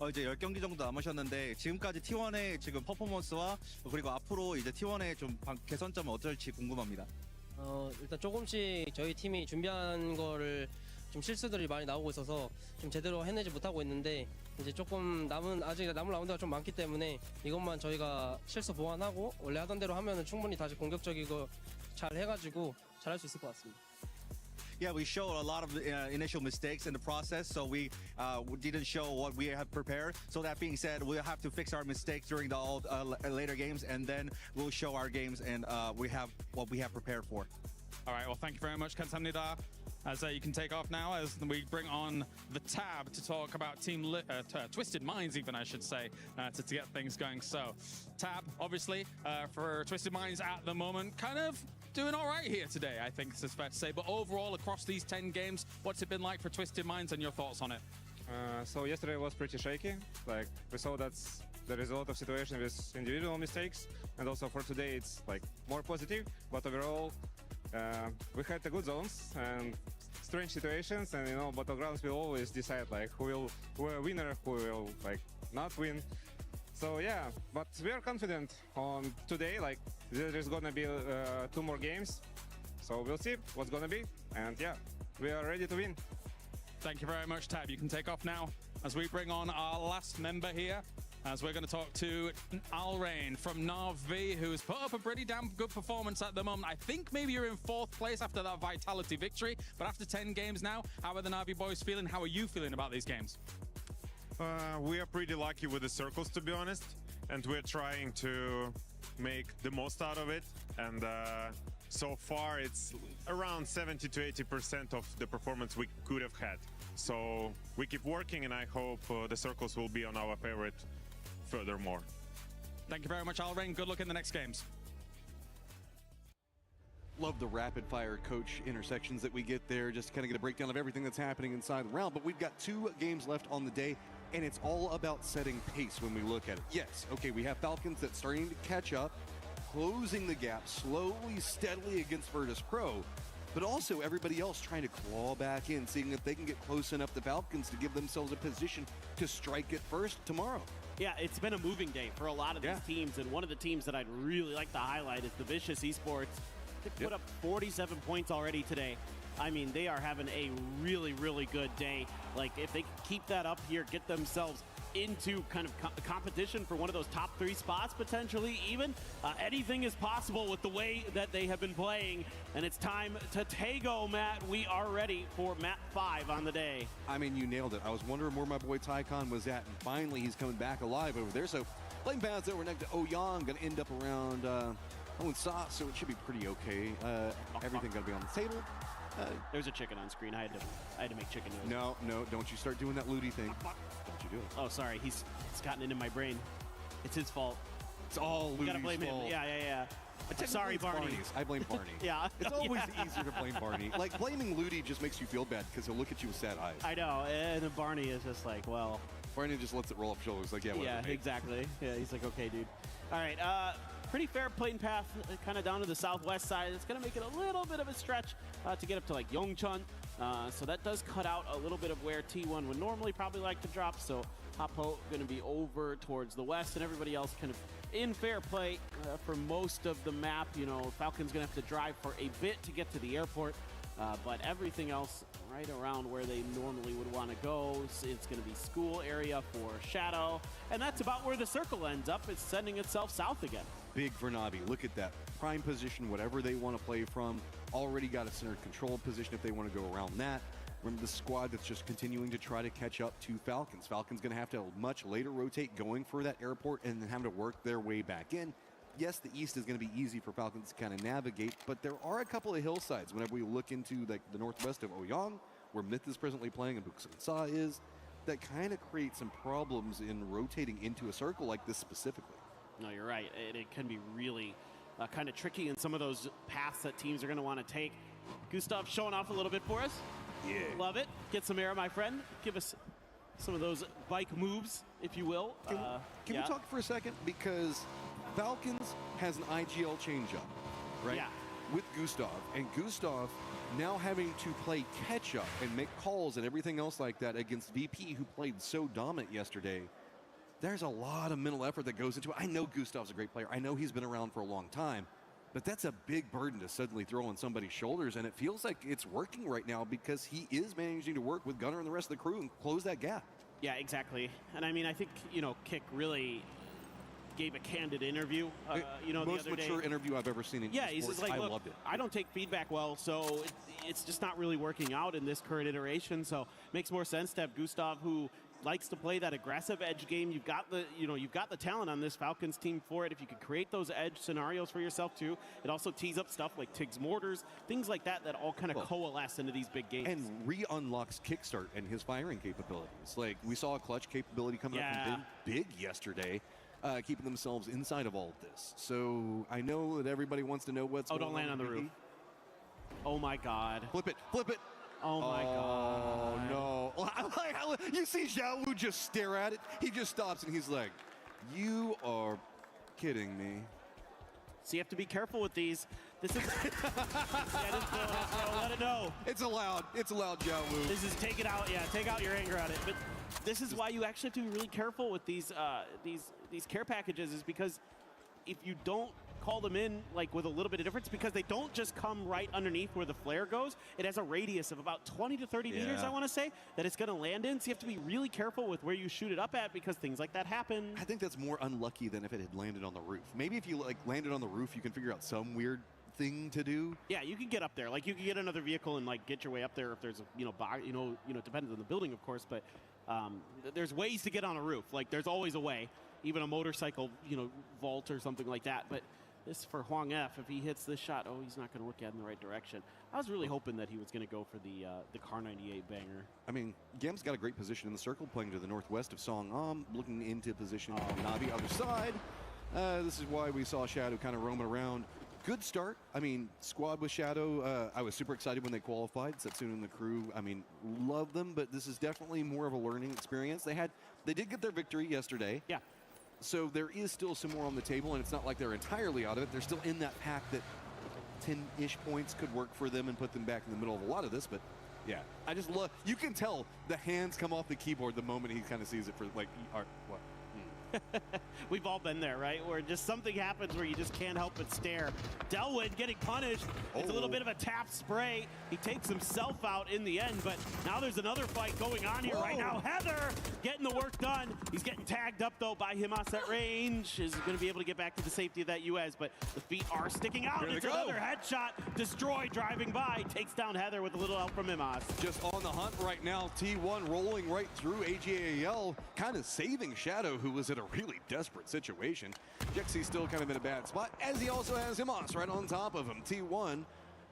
이제 10경기 정도 남으셨는데 지금까지 T1의 지금 퍼포먼스와 그리고 앞으로 이제 T1의 좀 개선점은 어떨지 궁금합니다. 일단 조금씩 저희 팀이 준비한 거를 좀 실수들이 많이 나오고 있어서 좀 제대로 해내지 못하고 있는데 이제 조금 아직 남은 라운드가 좀 많기 때문에 이것만 저희가 실수 보완하고 원래 하던 대로 하면은 충분히 다시 공격적이고 잘 해가지고 잘할 수 있을 것 같습니다. Yeah, we showed a lot of initial mistakes in the process, so we didn't show what we have prepared. So that being said, we'll have to fix our mistakes during the later games, and then we'll show our games and we have what we have prepared for. All right, well, thank you very much, Kansamnida. As you can take off now, as we bring on the Tab to talk about Twisted Minds, even I should say, to get things going. So, Tab, obviously, for Twisted Minds at the moment, kind of doing all right here today, I think it's fair to say. But overall, across these 10 games, what's it been like for Twisted Minds and your thoughts on it? So yesterday was pretty shaky. Like, we saw that's the result of situation with individual mistakes, and also for today it's like more positive. But overall, we had the good zones and strange situations, and Battlegrounds will always decide like who will winner, who will like not win. So yeah, but we are confident on today. Like there is gonna be 2 more games, so we'll see what's gonna be, and yeah, we are ready to win. Thank you very much, Tab. You can take off now as we bring on our last member here, as we're going to talk to Alrain from Na'Vi, who's put up a pretty damn good performance at the moment. I think maybe you're in 4th place after that Vitality victory, but after 10 games now, how are the Na'Vi boys feeling? How are you feeling about these games? We are pretty lucky with the circles, to be honest, and we're trying to make the most out of it. And so far it's around 70 to 80% of the performance we could have had. So we keep working, and I hope the circles will be on our favorite furthermore. Thank you very much, Alrain. Good luck in the next games. Love the rapid fire coach intersections that we get there, just to kind of get a breakdown of everything that's happening inside the round. But we've got 2 games left on the day, and it's all about setting pace when we look at it. Yes, okay, we have Falcons that's starting to catch up, closing the gap slowly, steadily against Virtus Pro, but also everybody else trying to claw back in, seeing if they can get close enough to Falcons to give themselves a position to strike it first tomorrow. Yeah, it's been a moving day for a lot of these teams, and one of the teams that I'd really like to highlight is the Vicious Esports. They put up 47 points already today. I mean, they are having a really, really good day. Like, if they keep that up here, get themselves into kind of competition for one of those top 3 spots, potentially even, anything is possible with the way that they have been playing. And it's time to Taego, Matt. We are ready for map 5 on the day. I mean, you nailed it. I was wondering where my boy Tycon was at, and finally he's coming back alive over there. So playing paths over next to Ouyang, going to end up around Owen Sauce, so it should be pretty okay. Everything going to be on the table. There's a chicken on screen. I had to make chicken noise. No, don't you start doing that Ludi thing. Don't you do it. Oh, sorry. He's gotten into my brain. It's his fault. It's all Ludi's You gotta blame fault. him. Yeah. Sorry, Barney. Barney's. I blame Barney. Yeah. It's always easier to blame Barney. Like, blaming Ludi just makes you feel bad because he'll look at you with sad eyes. I know. And then Barney is just like, well. Barney just lets it roll off shoulders. Like, yeah, whatever. Yeah, mate. exactly. Yeah, he's like, okay, dude. All right. Pretty fair plane path, kind of down to the southwest side. It's going to make it a little bit of a stretch to get up to like Yongchun. So that does cut out a little bit of where T1 would normally probably like to drop. So Hoppo going to be over towards the west, and everybody else kind of in fair play for most of the map. You know, Falcon's going to have to drive for a bit to get to the airport, but everything else right around where they normally would want to go. It's going to be school area for Shadow, and that's about where the circle ends up. It's sending itself south again. Big for Na'Vi. Look at that. Prime position, whatever they want to play from. Already got a center control position if they want to go around that. Remember the squad that's just continuing to try to catch up to Falcons. Falcons going to have to much later rotate going for that airport and then have to work their way back in. Yes, the east is going to be easy for Falcons to kind of navigate, but there are a couple of hillsides whenever we look into the northwest of Ouyang, where Myth is presently playing and Buksan is, that kind of create some problems in rotating into a circle like this specifically. No, you're right. It can be really kind of tricky in some of those paths that teams are going to want to take. Gustav showing off a little bit for us. Yeah. Love it. Get some air, my friend. Give us some of those bike moves, if you will. Can we talk for a second? Because Falcons has an IGL changeup, right? Yeah. With Gustav. And Gustav now having to play catch-up and make calls and everything else like that against VP, who played so dominant yesterday. There's a lot of mental effort that goes into it. I know Gustav's a great player. I know he's been around for a long time. But that's a big burden to suddenly throw on somebody's shoulders, and it feels like it's working right now because he is managing to work with Gunnar and the rest of the crew and close that gap. Yeah, exactly. And I mean, I think, Kick really gave a candid interview, most the other mature day. interview I've ever seen in Yeah, esports. he's just like, I look, loved it. I don't take feedback well, so it's just not really working out in this current iteration. So makes more sense to have Gustav, who likes to play that aggressive edge game. You've got the talent on this Falcons team for it. If you could create those edge scenarios for yourself too, it also tees up stuff like Tig's mortars, things like that all kind of coalesce into these big games. And re-unlocks Kickstart and his firing capabilities. Like, we saw a clutch capability coming up from Big yesterday, keeping themselves inside of all of this. So I know that everybody wants to know what's going on. Don't land on the roof. Oh my God. Flip it. Oh my God. Oh no. You see Xiao Wu just stare at it. He just stops and he's like, you are kidding me. So you have to be careful with these. This is let it know. It's allowed, Xiao Wu. This is take it out. Yeah, take out your anger at it. But this is why you actually have to be really careful with these care packages, is because if you don't call them in like with a little bit of difference, because they don't just come right underneath where the flare goes. It has a radius of about 20 to 30 meters, I want to say, that it's going to land in. So you have to be really careful with where you shoot it up at, because things like that happen. I think that's more unlucky than if it had landed on the roof. Maybe if you landed on the roof, you can figure out some weird thing to do. Yeah, you can get up there. Like, you can get another vehicle and like get your way up there if there's a depends on the building, of course, but there's ways to get on a roof. Like, there's always a way. Even a motorcycle, vault or something like that. But this for Hwang F. If he hits this shot, he's not going to look at it in the right direction. I was really hoping that he was going to go for the Car 98 banger. I mean, Gam's got a great position in the circle, playing to the northwest of Song looking into position on Na'Vi other side. This is why we saw Shadow kind of roaming around. Good start. I mean, squad with Shadow, I was super excited when they qualified. Setsuna and the crew, I mean, love them, but this is definitely more of a learning experience. They did get their victory yesterday. Yeah. So there is still some more on the table, and it's not like they're entirely out of it. They're still in that pack that 10-ish points could work for them and put them back in the middle of a lot of this, but yeah, I just love, you can tell the hands come off the keyboard the moment he kind of sees it for like, what? We've all been there, right? Where just something happens where you just can't help but stare. Delwyn getting punished. It's a little bit of a tap spray. He takes himself out in the end, but now there's another fight going on here right now. Heather getting the work done. He's getting tagged up, though, by Himas at range. Is going to be able to get back to the safety of that US, but the feet are sticking out. It's another headshot. Destroy driving by. Takes down Heather with a little help from Himas. Just on the hunt right now. T1 rolling right through AGAL, kind of saving Shadow, who was in a really desperate situation. Jexy's still kind of in a bad spot, as he also has Himas right on top of him. T1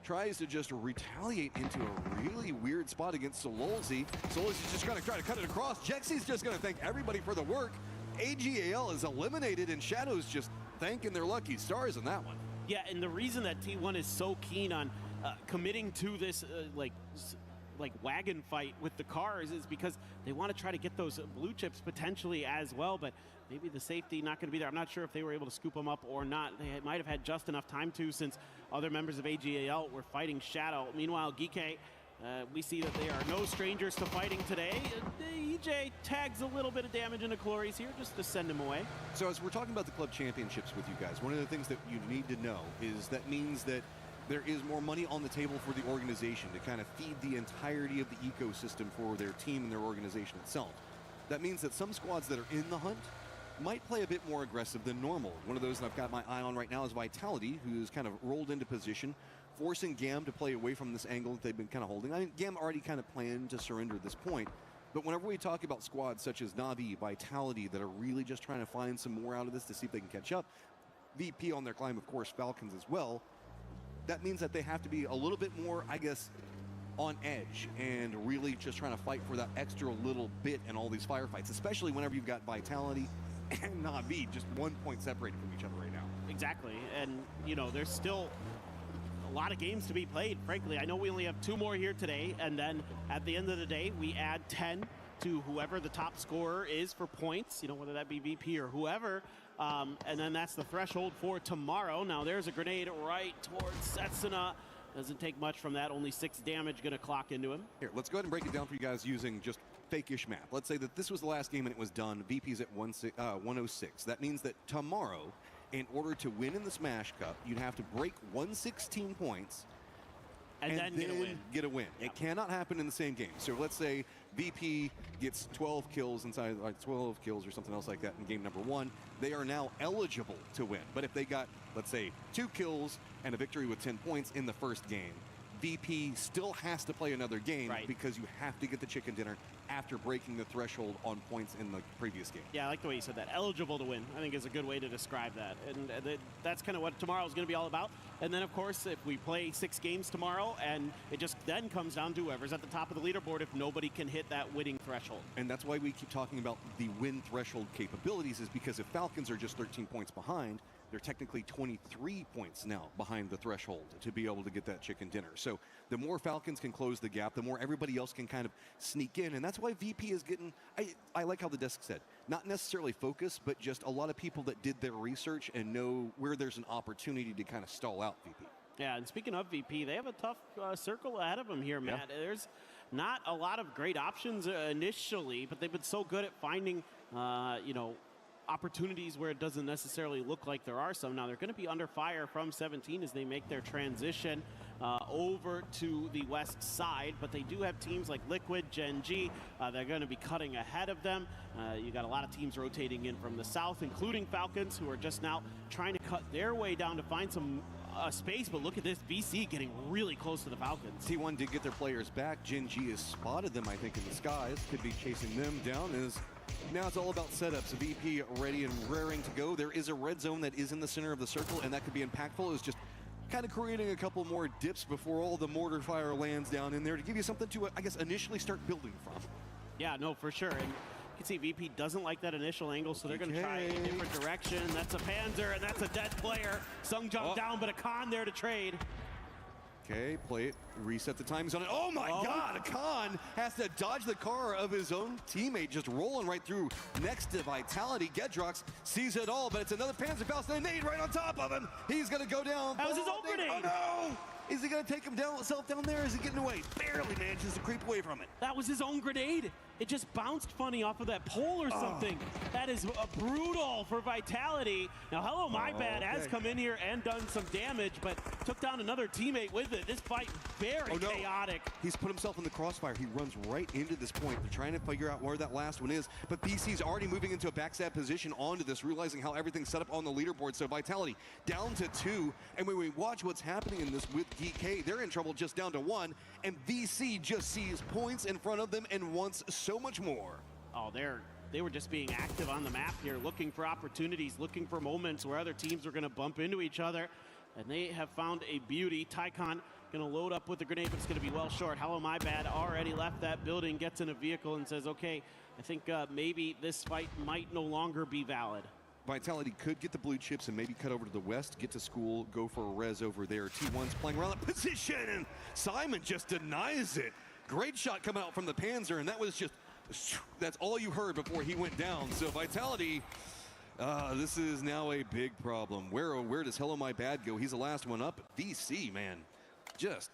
tries to just retaliate into a really weird spot against Sololzy. Sololzy's just going to try to cut it across. Jexy's just going to thank everybody for the work. AGAL is eliminated, and Shadow's just thanking their lucky stars in that one. Yeah, and the reason that T1 is so keen on committing to this like wagon fight with the cars is because they want to try to get those blue chips potentially as well, but maybe the safety not going to be there. I'm not sure if they were able to scoop them up or not. They might have had just enough time to, since other members of AGAL were fighting Shadow. Meanwhile, Geeke, we see that they are no strangers to fighting today. EJ tags a little bit of damage into Chloris here just to send him away. So as we're talking about the club championships with you guys, one of the things that you need to know is that means that there is more money on the table for the organization to kind of feed the entirety of the ecosystem for their team and their organization itself. That means that some squads that are in the hunt might play a bit more aggressive than normal. One of those that I've got my eye on right now is Vitality, who's kind of rolled into position, forcing Gam to play away from this angle that they've been kind of holding. I mean, Gam already kind of planned to surrender at this point, but whenever we talk about squads such as Na'Vi, Vitality, that are really just trying to find some more out of this to see if they can catch up, VP on their climb, of course, Falcons as well, that means that they have to be a little bit more, I guess, on edge and really just trying to fight for that extra little bit in all these firefights, especially whenever you've got Vitality and Na'Vi just 1 point separated from each other right now. Exactly, and you know, there's still a lot of games to be played, frankly. I know we only have 2 more here today, and then at the end of the day, we add 10 to whoever the top scorer is for points, you know, whether that be VP or whoever. And then that's the threshold for tomorrow. Now there's a grenade right towards Setsuna. Doesn't take much from that, only 6 damage gonna clock into him. Here, let's go ahead and break it down for you guys using just fake-ish math. Let's say that this was the last game and it was done. VP's at 106. That means that tomorrow, in order to win in the Smash Cup, you'd have to break 116 points and then get a win. Yeah. It cannot happen in the same game. So let's say VP gets 12 kills inside, like 12 kills or something else like that in game number 1. They are now eligible to win. But if they got, let's say, 2 kills and a victory with 10 points in the first game, VP still has to play another game because you have to get the chicken dinner after breaking the threshold on points in the previous game. Yeah, I like the way you said that. Eligible to win, I think, is a good way to describe that. And that's kind of what tomorrow is going to be all about. And then, of course, if we play 6 games tomorrow, and it just then comes down to whoever's at the top of the leaderboard if nobody can hit that winning threshold. And that's why we keep talking about the win threshold capabilities, is because if Falcons are just 13 points behind, they're technically 23 points now behind the threshold to be able to get that chicken dinner. So the more Falcons can close the gap, the more everybody else can kind of sneak in. And that's why VP is getting, I like how the desk said, not necessarily focus, but just a lot of people that did their research and know where there's an opportunity to kind of stall out VP. Yeah, and speaking of VP, they have a tough circle ahead of them here, Matt. Yeah. There's not a lot of great options initially, but they've been so good at finding, you know, opportunities where it doesn't necessarily look like there are some. Now they're going to be under fire from 17 as they make their transition over to the west side, but they do have teams like Liquid, Gen G. They're going to be cutting ahead of them. You got a lot of teams rotating in from the south, including Falcons, who are just now trying to cut their way down to find some space, but look at this, BC getting really close to the Falcons. T1 did get their players back. Gen G has spotted them, I think, in the skies. Could be chasing them down as Now it's all about setups. VP ready and raring to go. There is a red zone that is in the center of the circle, and that could be impactful. It's just kind of creating a couple more dips before all the mortar fire lands down in there to give you something to, I guess, initially start building from. Yeah, no, for sure. And you can see VP doesn't like that initial angle, so they're going to try a different direction. That's a Panzer, and that's a dead player. Sung jumped down, but Akan there to trade. Okay, play it, reset the timing zone. Oh my God, Akan has to dodge the car of his own teammate, just rolling right through next to Vitality. Gedrox sees it all, but it's another Panzer Faust and a nade right on top of him. He's gonna go down. That was his own grenade. Oh no! Is he gonna take himself down there? Is he getting away? Barely manages to creep away from it. That was his own grenade. It just bounced funny off of that pole or something. That is brutal for Vitality. Now, Hello My Bad has come in here and done some damage, but took down another teammate with it. This fight very chaotic. He's put himself in the crossfire. He runs right into this point. They're trying to figure out where that last one is, but BC's already moving into a backstab position onto this, realizing how everything's set up on the leaderboard. So Vitality down to 2, and when we watch what's happening in this with GK, they're in trouble just down to 1, and VC just sees points in front of them and wants so much more. Oh, they were just being active on the map here, looking for opportunities, looking for moments where other teams were going to bump into each other, and they have found a beauty. Tycon going to load up with the grenade, but it's going to be well short. Hello My Bad already left that building, gets in a vehicle, and says, okay, I think maybe this fight might no longer be valid. Vitality could get the blue chips and maybe cut over to the west, get to school, go for a res over there. T1's playing around that position, and Simon just denies it. Great shot coming out from the Panzer, and that was just, that's all you heard before he went down. So Vitality, this is now a big problem. Where does Hello My Bad go? He's the last one up. VC, man, just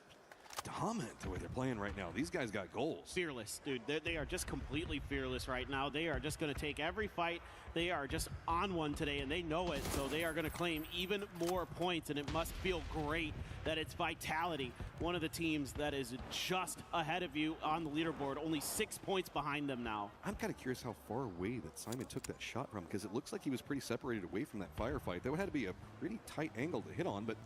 dominant the way they're playing right now. These guys got goals. Fearless, dude. They are just completely fearless right now. They are just going to take every fight. They are just on one today, and they know it, so they are going to claim even more points, and it must feel great that it's Vitality, one of the teams that is just ahead of you on the leaderboard, only 6 points behind them now. I'm kind of curious how far away that Simon took that shot from, because it looks like he was pretty separated away from that firefight. That had to be a pretty tight angle to hit on, but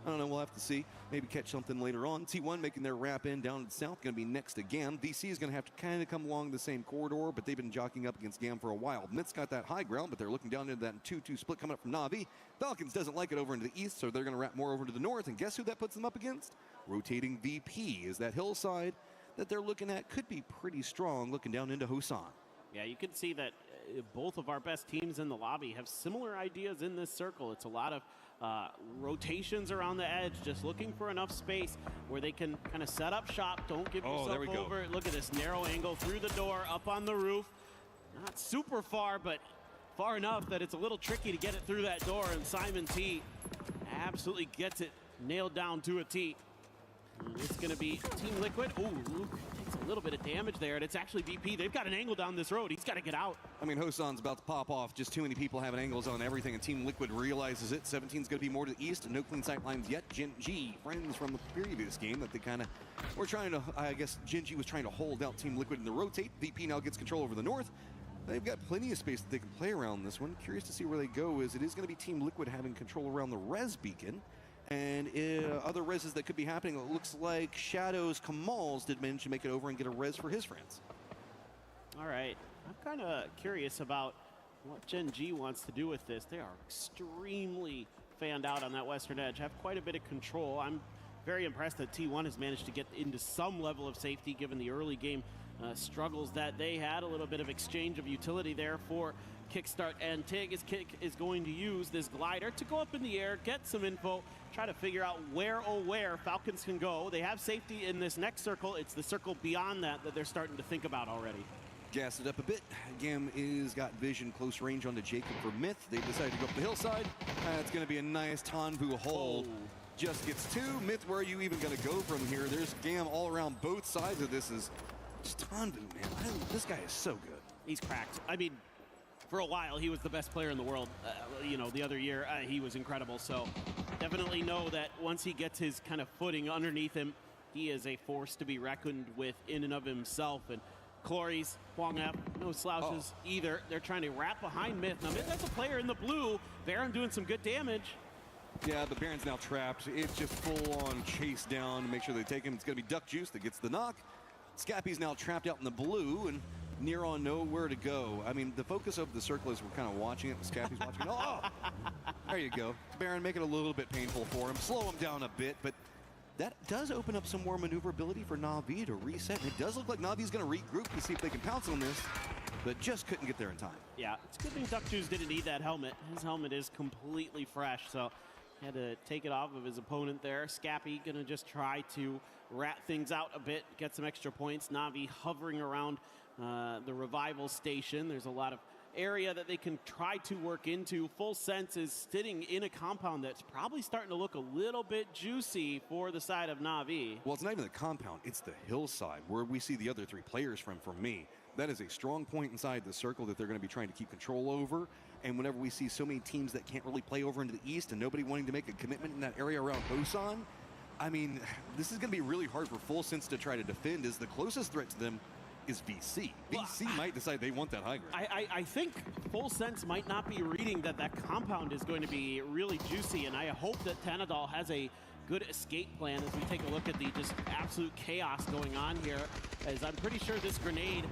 I don't know, we'll have to see. Maybe catch something later on. T1 making their wrap in down to the south, going to be next to GAM. VC is going to have to kind of come along the same corridor, but they've been jockeying up against GAM for a while. Myth's got that high ground, but they're looking down into that 2-2 split coming up from Na'Vi. Falcons doesn't like it over into the east, so they're going to wrap more over to the north, and guess who that puts them up against? Rotating VP is that hillside that they're looking at could be pretty strong looking down into Hosan. Yeah, you can see that both of our best teams in the lobby have similar ideas in this circle. It's a lot of rotations around the edge, just looking for enough space where they can kind of set up shop. Don't give yourself over. Look at this narrow angle through the door, up on the roof. Not super far, but far enough that it's a little tricky to get it through that door, and Simon T absolutely gets it nailed down to a T. And it's going to be Team Liquid. Ooh, Luke takes a little bit of damage there, and it's actually VP. They've got an angle down this road. He's got to get out. I mean, Hosan's about to pop off. Just too many people having angles on everything, and Team Liquid realizes it. 17's going to be more to the east. No clean sight lines yet. Gen G, friends from the previous game that they kind of were trying to, I guess Gen G was trying to hold out Team Liquid in the rotate. VP now gets control over the north. They've got plenty of space that they can play around this one. Curious to see where they go, as it is going to be Team Liquid having control around the res beacon. And other reses that could be happening, it looks like Shadows Kamal's did manage to make it over and get a res for his friends. All right, I'm kind of curious about what Gen G wants to do with this. They are extremely fanned out on that western edge, have quite a bit of control. I'm very impressed that T1 has managed to get into some level of safety given the early game struggles that they had. A little bit of exchange of utility there for Kickstart, and Tig is going to use this glider to go up in the air, get some info, try to figure out where Falcons can go. They have safety in this next circle. It's the circle beyond that they're starting to think about already. Gas it up a bit. GAM is got vision close range onto Jacob for Myth. They've decided to go up the hillside. It's going to be a nice Tanvu hold. Just gets 2. Myth, where are you even going to go from here? There's GAM all around both sides of this. Is just Tanvu, man. This guy is so good. He's cracked. I mean, for a while, he was the best player in the world. You know, the other year, he was incredible. So definitely know that once he gets his kind of footing underneath him, he is a force to be reckoned with in and of himself. And Clories, Huang F, no slouches either. They're trying to wrap behind Myth. Now, Myth has a player in the blue. Baron doing some good damage. Yeah, but Baron's now trapped. It's just full-on chase down to make sure they take him. It's going to be Duck Juice that gets the knock. Scappy's now trapped out in the blue, and near on nowhere to go. I mean, the focus of the circle is we're kind of watching it. Scappy's watching it. Oh, there you go. Baron, make it a little bit painful for him. Slow him down a bit, but that does open up some more maneuverability for Na'Vi to reset. And it does look like Navi's going to regroup to see if they can pounce on this, but just couldn't get there in time. Yeah, it's a good thing Duck Juice didn't need that helmet. His helmet is completely fresh, so he had to take it off of his opponent there. Scappy going to just try to rat things out a bit, get some extra points. Na'Vi hovering around the revival station. There's a lot of area that they can try to work into. Full Sense is sitting in a compound that's probably starting to look a little bit juicy for the side of Na'Vi. Well, it's not even the compound, it's the hillside where we see the other three players from. For me, that is a strong point inside the circle that they're going to be trying to keep control over. And whenever we see so many teams that can't really play over into the east and nobody wanting to make a commitment in that area around Hosan, I mean, this is going to be really hard for Full Sense to try to defend, as the closest threat to them is VC. VC might decide they want that high ground. I think Full Sense might not be reading that compound is going to be really juicy, and I hope that Tanadol has a good escape plan as we take a look at the just absolute chaos going on here, as I'm pretty sure this grenade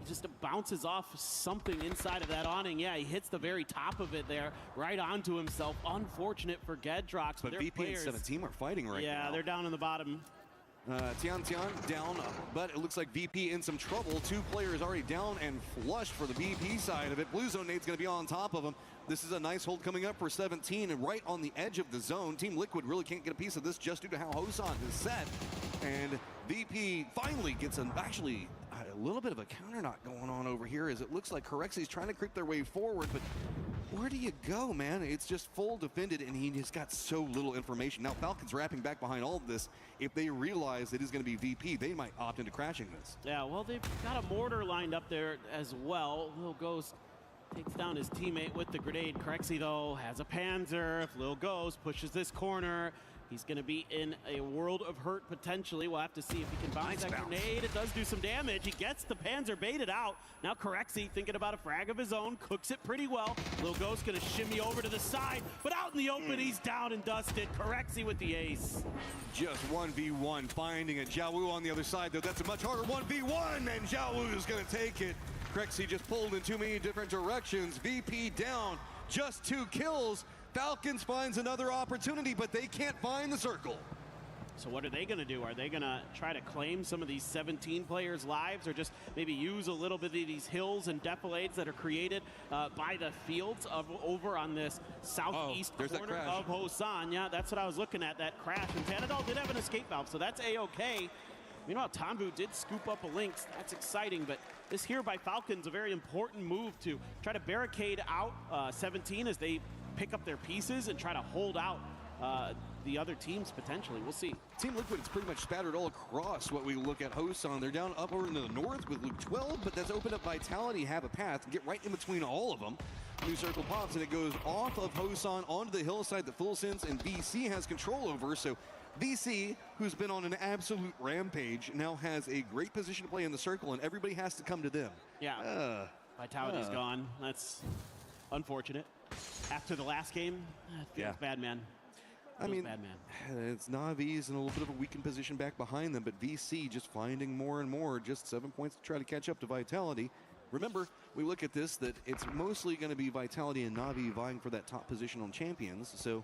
just bounces off something inside of that awning. Yeah, he hits the very top of it there, right onto himself. Unfortunate for Gedrox. But VP and 17 are fighting right now. Yeah, they're down in the bottom. Tian down, but it looks like VP in some trouble. Two players already down and flushed for the VP side of it. Blue Zone Nade's going to be on top of him. This is a nice hold coming up for 17 and right on the edge of the zone. Team Liquid really can't get a piece of this just due to how Hosan is set. And VP finally gets actually a little bit of a counter knot going on over here, as it looks like Corexi's trying to creep their way forward, but where do you go, man? It's just full defended, and he just got so little information. Now, Falcons wrapping back behind all of this. If they realize it is going to be VP, they might opt into crashing this. Yeah, well, they've got a mortar lined up there as well. Lil Ghost takes down his teammate with the grenade. Corexi, though, has a Panzer. If Lil Ghost pushes this corner, he's going to be in a world of hurt potentially. We'll have to see if he can bounce that grenade. It does do some damage. He gets the Panzer baited out. Now Corexi thinking about a frag of his own, cooks it pretty well. Lil Ghost going to shimmy over to the side, but out in the open, he's down and dusted. Corexi with the ace. Just 1v1, finding a Jiawu on the other side, though. That's a much harder 1v1, and Jiawu is going to take it. Corexi just pulled in too many different directions. VP down, just 2 kills. Falcons finds another opportunity, but they can't find the circle. So what are they going to do? Are they going to try to claim some of these 17 players' lives, or just maybe use a little bit of these hills and defilades that are created by the fields over on this southeast corner of Hosan? Yeah, that's what I was looking at, that crash. And Tanadol did have an escape valve, so that's A-okay. Meanwhile, Tambu did scoop up a Lynx. That's exciting, but this here by Falcons, a very important move to try to barricade out 17 as they pick up their pieces and try to hold out the other teams potentially. We'll see. Team Liquid is pretty much spattered all across what we look at Hosan. They're down up over into the north with Luke 12, but that's opened up Vitality, have a path, get right in between all of them. New circle pops, and it goes off of Hosan onto the hillside that Full Sense and VC has control over. So VC, who's been on an absolute rampage, now has a great position to play in the circle, and everybody has to come to them. Yeah, Vitality's gone. That's unfortunate. After the last game, it feels bad, man. I mean, it's Navi's in a little bit of a weakened position back behind them, but VC just finding more and more, just 7 points to try to catch up to Vitality. Remember, we look at this, that it's mostly going to be Vitality and Na'Vi vying for that top position on Champions, so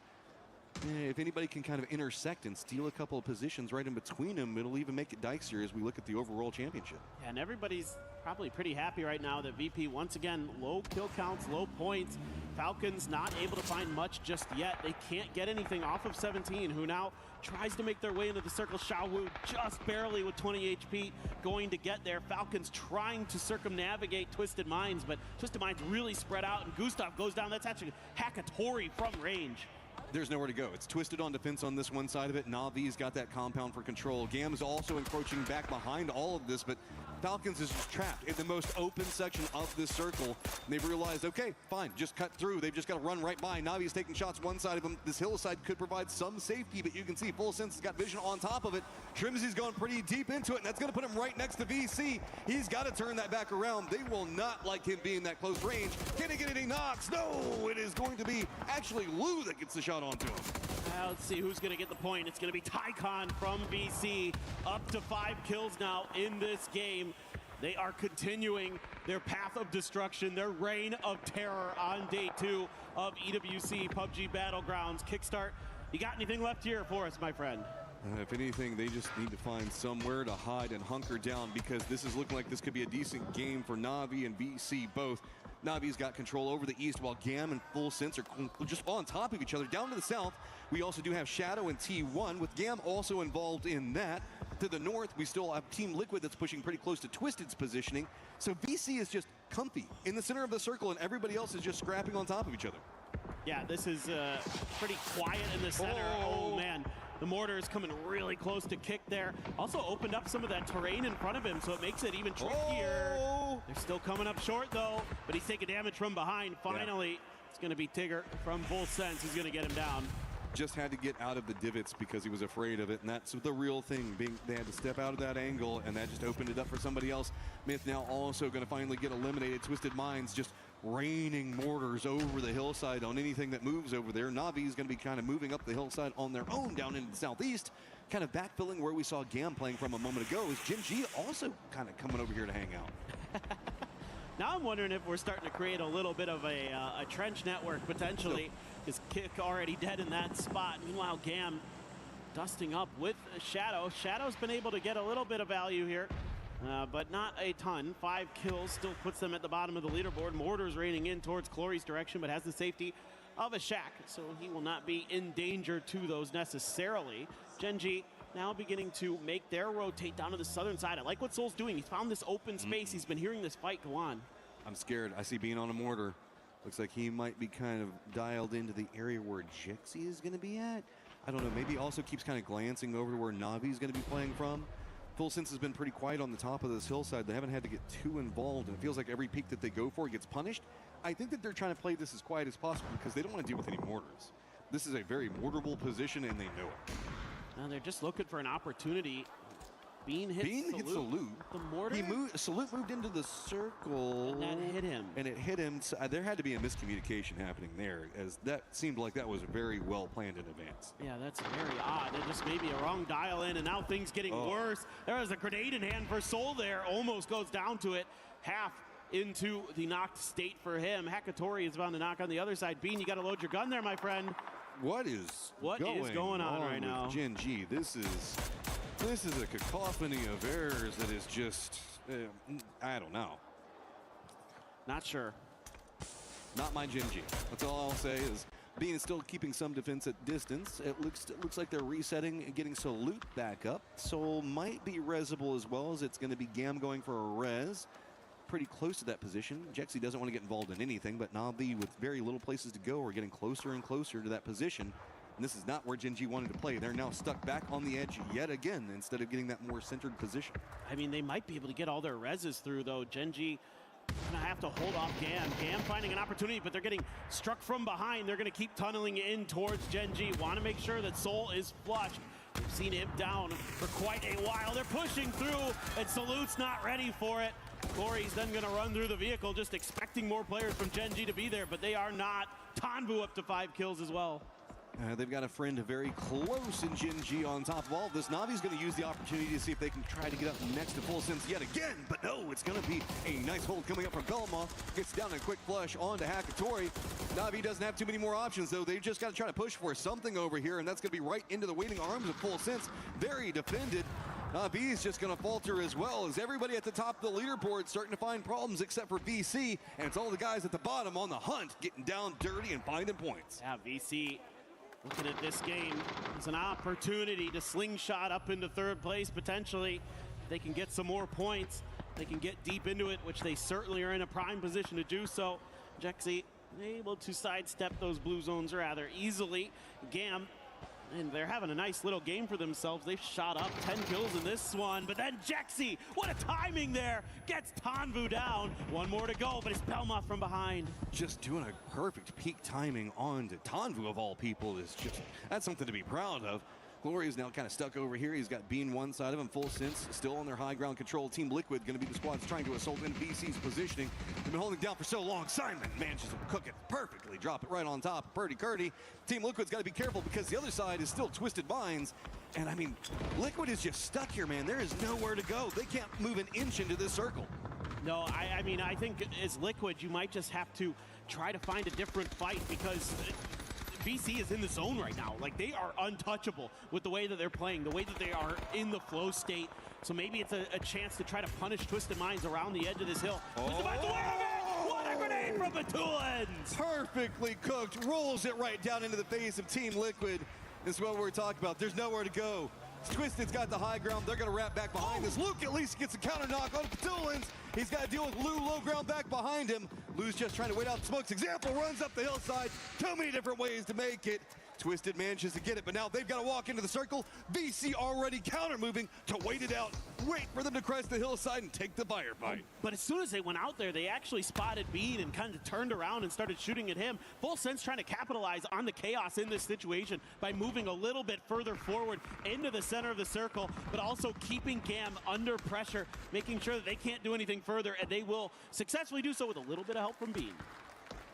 if anybody can kind of intersect and steal a couple of positions right in between them, it'll even make it dicier as we look at the overall championship. Yeah, and everybody's probably pretty happy right now that VP, once again, low kill counts, low points. Falcons not able to find much just yet. They can't get anything off of 17, who now tries to make their way into the circle. Xiaowu just barely with 20 HP going to get there. Falcons trying to circumnavigate Twisted Minds, but Twisted Minds really spread out, and Gustav goes down. That's actually Hakatori from range. There's nowhere to go. It's Twisted on defense on this one side of it. Navi's got that compound for control. Gam's also encroaching back behind all of this, but Falcons is just trapped in the most open section of this circle. And they've realized, okay, fine, just cut through. They've just got to run right by. Navi's taking shots one side of them. This hillside could provide some safety, but you can see Full Sense has got vision on top of it. Trimsy's gone pretty deep into it, and that's going to put him right next to VC. He's got to turn that back around. They will not like him being that close range. Can he get any knocks? No, it is going to be actually Lou that gets the shot onto him. Let's see who's going to get the point. It's going to be Tycon from VC. Up to 5 kills now in this game. They are continuing their path of destruction, their reign of terror on day 2 of EWC PUBG Battlegrounds. Kickstart, you got anything left here for us, my friend? If anything, they just need to find somewhere to hide and hunker down, because this is looking like this could be a decent game for Na'Vi and VC both. Navi's got control over the east, while GAM and Full Sense are just on top of each other. Down to the south, we also do have Shadow and T1, with GAM also involved in that. To the north, we still have Team Liquid that's pushing pretty close to Twisted's positioning. So VC is just comfy in the center of the circle, and everybody else is just scrapping on top of each other. Yeah, this is pretty quiet in the center. Oh, man. The mortar is coming really close to Kick there. Also opened up some of that terrain in front of him, so it makes it even trickier. They're still coming up short, though, but he's taking damage from behind. Finally, it's going to be Tigger from Full Sense who's going to get him down. Just had to get out of the divots because he was afraid of it, and that's the real thing. They had to step out of that angle, and that just opened it up for somebody else. Myth now also going to finally get eliminated. Twisted Minds just raining mortars over the hillside on anything that moves over there. Na'Vi is going to be kind of moving up the hillside on their own down into the southeast, kind of backfilling where we saw GAM playing from a moment ago. Is Gen G also kind of coming over here to hang out? Now I'm wondering if we're starting to create a little bit of a trench network potentially. His Kick already dead in that spot. Meanwhile, GAM dusting up with Shadow. Shadow's been able to get a little bit of value here, but not a ton. 5 kills still puts them at the bottom of the leaderboard. Mortar's raining in towards Clory's direction, but has the safety of a shack, so he will not be in danger to those necessarily. Gen G now beginning to make their rotate down to the southern side. I like what Soul's doing. He's found this open space. He's been hearing this fight go on. I'm scared. I see Bean on a mortar. Looks like he might be kind of dialed into the area where Jexy is going to be at. I don't know. Maybe also keeps kind of glancing over to where Na'Vi is going to be playing from. Full Sense has been pretty quiet on the top of this hillside. They haven't had to get too involved, and it feels like every peak that they go for gets punished. I think that they're trying to play this as quiet as possible because they don't want to deal with any mortars. This is a very mortarable position, and they know it. They're just looking for an opportunity. Bean hits Salute. The mortar? Salute moved into the circle. And that hit him. And it hit him. So there had to be a miscommunication happening there, as that seemed like that was very well planned in advance. Yeah, that's very odd. It just maybe a wrong dial in, and now things getting worse. There was a grenade in hand for Soul there. Almost goes down to it. Half into the knocked state for him. Hakatori is about to knock on the other side. Bean, you got to load your gun there, my friend. What is going on right now? Gen G, this is a cacophony of errors that is just, I don't know. Not sure. Not my Gen G. That's all I'll say is Bean is still keeping some defense at distance. It looks like they're resetting and getting Salute back up. Soul might be resable as well, as it's going to be GAM going for a res. Pretty close to that position. Jexy doesn't want to get involved in anything, but Na'Vi with very little places to go are getting closer and closer to that position. And this is not where Gen G wanted to play. They're now stuck back on the edge yet again instead of getting that more centered position. I mean, they might be able to get all their reses through, though. Gen G gonna have to hold off GAM. GAM finding an opportunity, but they're getting struck from behind. They're gonna keep tunneling in towards Gen G. Want to make sure that Soul is flushed. We've seen him down for quite a while. They're pushing through, and Salute's not ready for it. Clory's then going to run through the vehicle, just expecting more players from Gen G to be there, but they are not. Tanvu up to 5 kills as well. They've got a friend very close in Gen G on top of all of this. Navi's going to use the opportunity to see if they can try to get up next to Full Sense yet again, but no, it's going to be a nice hold coming up from Belma. Gets down a quick flush onto Hakatori. Navi doesn't have too many more options, though. They've just got to try to push for something over here, and that's going to be right into the waiting arms of Full Sense. Very defended. Navi is just going to falter as well, as everybody at the top of the leaderboard starting to find problems except for VC, and it's all the guys at the bottom on the hunt getting down dirty and finding points. Yeah, VC looking at this game as an opportunity to slingshot up into 3rd place potentially. They can get some more points. They can get deep into it, which they certainly are in a prime position to do so. Jexy able to sidestep those blue zones rather easily. GAM, and they're having a nice little game for themselves. They've shot up 10 kills in this one, but then Jexy, what a timing there, gets Tanvu down. One more to go, but it's Belma from behind. Just doing a perfect peak timing on to Tanvu of all people is just, that's something to be proud of. Glory is now kind of stuck over here. He's got Bean one side of him, Full Sense still on their high ground control. Team Liquid going to be the squad trying to assault in VC's positioning. They've been holding down for so long. Simon manages to cook it perfectly, drop it right on top of Purdy Curdy. Team Liquid's got to be careful because the other side is still Twisted Minds. And I mean, Liquid is just stuck here, man. There is nowhere to go. They can't move an inch into this circle. No, I mean, I think as Liquid, you might just have to try to find a different fight because VC is in the zone right now. Like, they are untouchable with the way that they're playing, the way that they are in the flow state. So maybe it's a chance to try to punish Twisted Minds around the edge of this hill. Twisted Minds aware of it! What a grenade from the Tulans! Perfectly cooked, rolls it right down into the face of Team Liquid. This is what we're talking about. There's nowhere to go. Twisted's got the high ground. They're going to wrap back behind this. Luke at least gets a counter knock on Tulans. He's got to deal with Lou, low ground back behind him. Lou's just trying to wait out smokes. Example runs up the hillside. Too many different ways to make it. Twisted manages to get it, but now they've got to walk into the circle. VC already counter moving to wait it out. Wait for them to crest the hillside and take the firefight. But as soon as they went out there, they actually spotted Bean and kind of turned around and started shooting at him. Full Sense trying to capitalize on the chaos in this situation by moving a little bit further forward into the center of the circle, but also keeping GAM under pressure, making sure that they can't do anything further, and they will successfully do so with a little bit of help from Bean.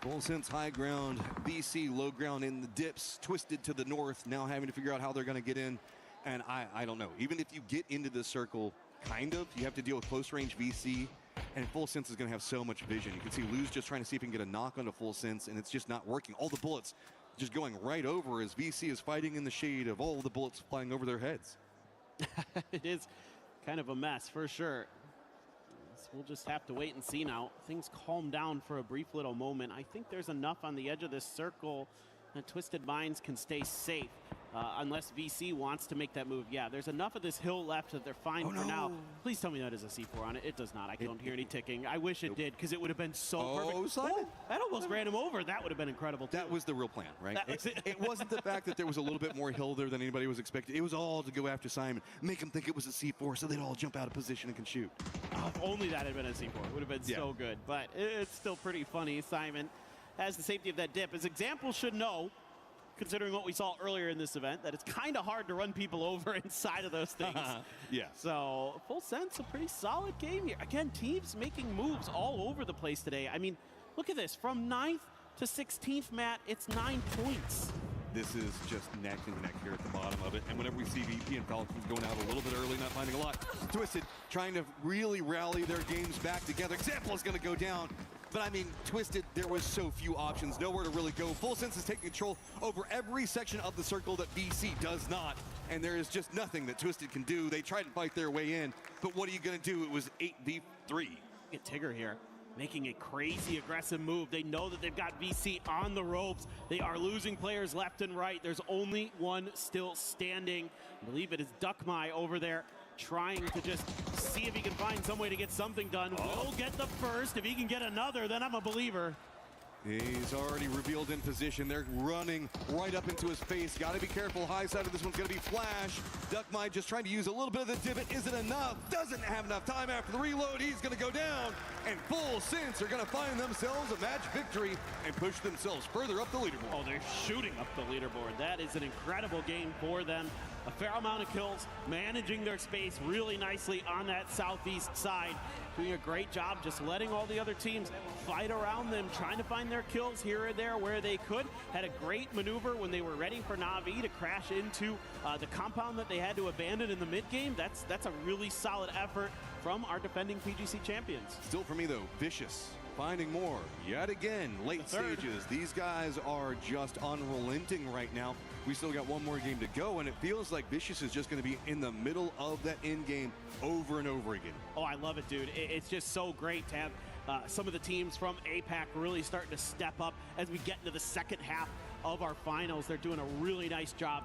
Full Sense high ground, VC low ground in the dips, Twisted to the north, now having to figure out how they're going to get in. And I don't know, even if you get into the circle, kind of, you have to deal with close range VC, and Full Sense is going to have so much vision. You can see Lou's just trying to see if he can get a knock onto Full Sense, and it's just not working. All the bullets just going right over as VC is fighting in the shade of all the bullets flying over their heads. It is kind of a mess, for sure. We'll just have to wait and see now. Things calm down for a brief little moment. I think there's enough on the edge of this circle that Twisted Minds can stay safe unless VC wants to make that move. Yeah, there's enough of this hill left that they're fine for now. Please tell me that is a C4 on it. It does not. I don't hear any ticking. I wish it did because it would have been so perfect. Simon. That almost ran him over. That would have been incredible too. That was the real plan, right? It. It wasn't the fact that there was a little bit more hill there than anybody was expecting. It was all to go after Simon, make him think it was a C4 so they'd all jump out of position and can shoot. Oh, if only that had been a C4. It would have been so good. But it's still pretty funny. Simon has the safety of that dip. As Example should know, considering what we saw earlier in this event, that it's kind of hard to run people over inside of those things. Yeah. So, Full Sense, a pretty solid game here. Again, teams making moves all over the place today. I mean, look at this. From 9th to 16th, Matt, it's 9 points. This is just neck and neck here at the bottom of it. And whenever we see VP and Falcons going out a little bit early, not finding a lot, Twisted trying to really rally their games back together. Example is going to go down. But I mean, Twisted, there was so few options, nowhere to really go. Full Sense is taking control over every section of the circle that VC does not. And there is just nothing that Twisted can do. They tried to fight their way in, but what are you going to do? It was 8v3. Get Tigger here, making a crazy aggressive move. They know that they've got VC on the ropes. They are losing players left and right. There's only one still standing. I believe it is Duckmai over there, trying to just see if he can find some way to get something done. Will get the first. If he can get another, then I'm a believer. He's already revealed in position. They're running right up into his face. Got to be careful. High side of this one's going to be Flash. Duckmai just trying to use a little bit of the divot. Isn't enough. Doesn't have enough time after the reload. He's going to go down. And Full Sense are going to find themselves a match victory and push themselves further up the leaderboard. Oh, they're shooting up the leaderboard. That is an incredible game for them. A fair amount of kills, managing their space really nicely on that southeast side. Doing a great job just letting all the other teams fight around them, trying to find their kills here and there where they could. Had a great maneuver when they were ready for Na'Vi to crash into the compound that they had to abandon in the mid game. That's a really solid effort from our defending PGC champions. Still for me though, Vicious finding more yet again. Late stages. These guys are just unrelenting right now. We still got one more game to go, and it feels like Vicious is just going to be in the middle of that end game over and over again. Oh, I love it, dude. It's just so great to have some of the teams from APAC really starting to step up as we get into the second half of our finals. They're doing a really nice job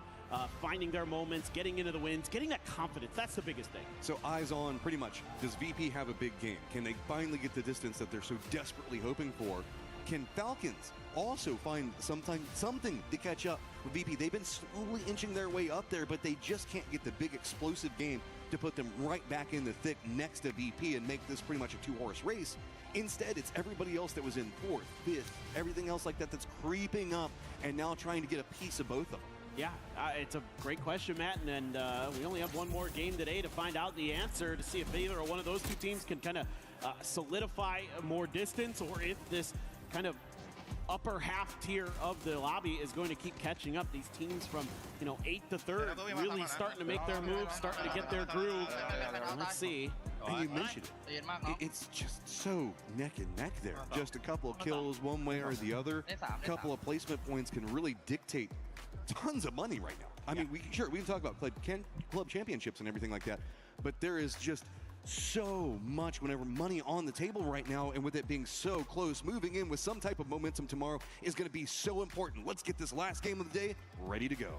finding their moments, getting into the wins, getting that confidence. That's the biggest thing. So eyes on pretty much. Does VP have a big game? Can they finally get the distance that they're so desperately hoping for? Can Falcons also find something to catch up with VP? They've been slowly inching their way up there, but they just can't get the big explosive game to put them right back in the thick next to VP and make this pretty much a two-horse race. Instead, it's everybody else that was in 4th, 5th, everything else like that that's creeping up and now trying to get a piece of both of them. Yeah, it's a great question, Matt, and we only have one more game today to find out the answer, to see if either or one of those two teams can kind of solidify more distance, or if this kind of upper half tier of the lobby is going to keep catching up. These teams from 8th to 3rd really starting to make their moves, starting to get their groove. Let's see. And you mentioned it. It's just so neck and neck there. Just a couple of kills one way or the other. A couple of placement points can really dictate tons of money right now. I mean, we can talk about club championships and everything like that, but there is just so much money on the table right now, and with it being so close, moving in with some type of momentum tomorrow is going to be so important. Let's get this last game of the day ready to go.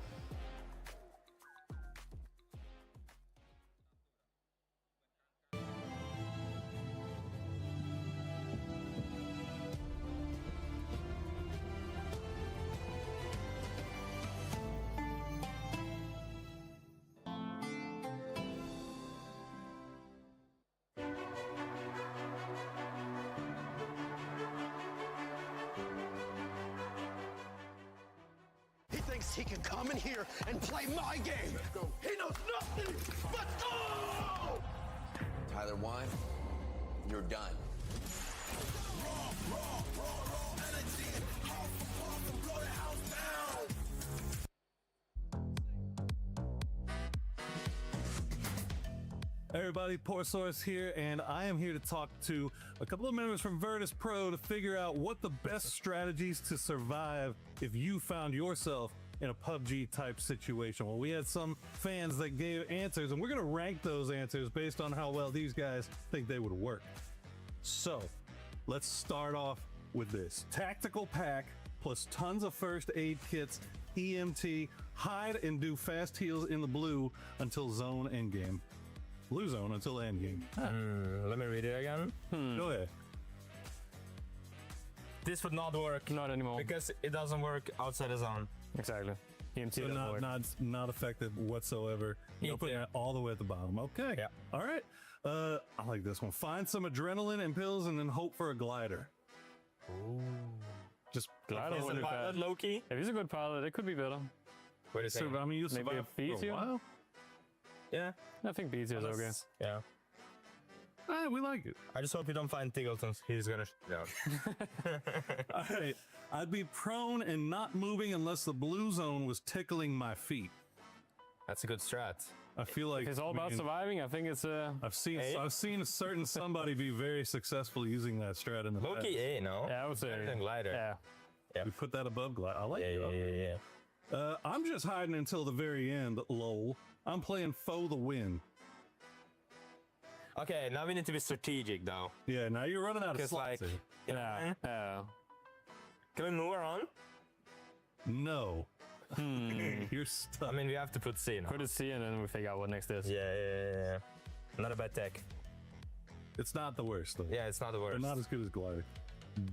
He can come in here and play my game. He knows nothing but go! Tyler 1, you're done. Everybody, Poursaurus here, and I am here to talk to a couple of members from Virtus Pro to figure out what the best strategies to survive if you found yourself in a PUBG type situation. Well, we had some fans that gave answers, and we're gonna rank those answers based on how well these guys think they would work. So let's start off with this. Tactical pack plus tons of first aid kits, EMT, hide and do fast heals in the blue until zone endgame. Blue zone until endgame. Let me read it again. Go ahead. This would not work. Not anymore. Because it doesn't work outside the zone. Exactly. EMT so not effective whatsoever. You're putting it all the way at the bottom. Okay. Yeah. All right. I like this one. Find some adrenaline and pills and then hope for a glider. Ooh. Just glider. Is the pilot low-key? If he's a good pilot, it could be better. Wait a second. I mean, you maybe a survived for a while. Yeah. I think BT is okay. Yeah. We like it. I just hope you don't find Tiggleton. He's gonna All right. I'd be prone and not moving unless the blue zone was tickling my feet. That's a good strat. I feel like if it's all about surviving, I think it's I've seen a certain somebody be very successful using that strat in the past. Low-key A, no? Yeah, I would say glider. Yeah. We put that above glider. I like it. Yeah. I'm just hiding until the very end, lol. I'm playing foe the win. Okay, now we need to be strategic, though. Yeah, now you're running out of slots. Can we move around? No. You're stuck. I mean, we have to put C now. Put a C and then we figure out what next is. Yeah. Not a bad tech. It's not the worst, though. Yeah, it's not the worst. They're not as good as glider.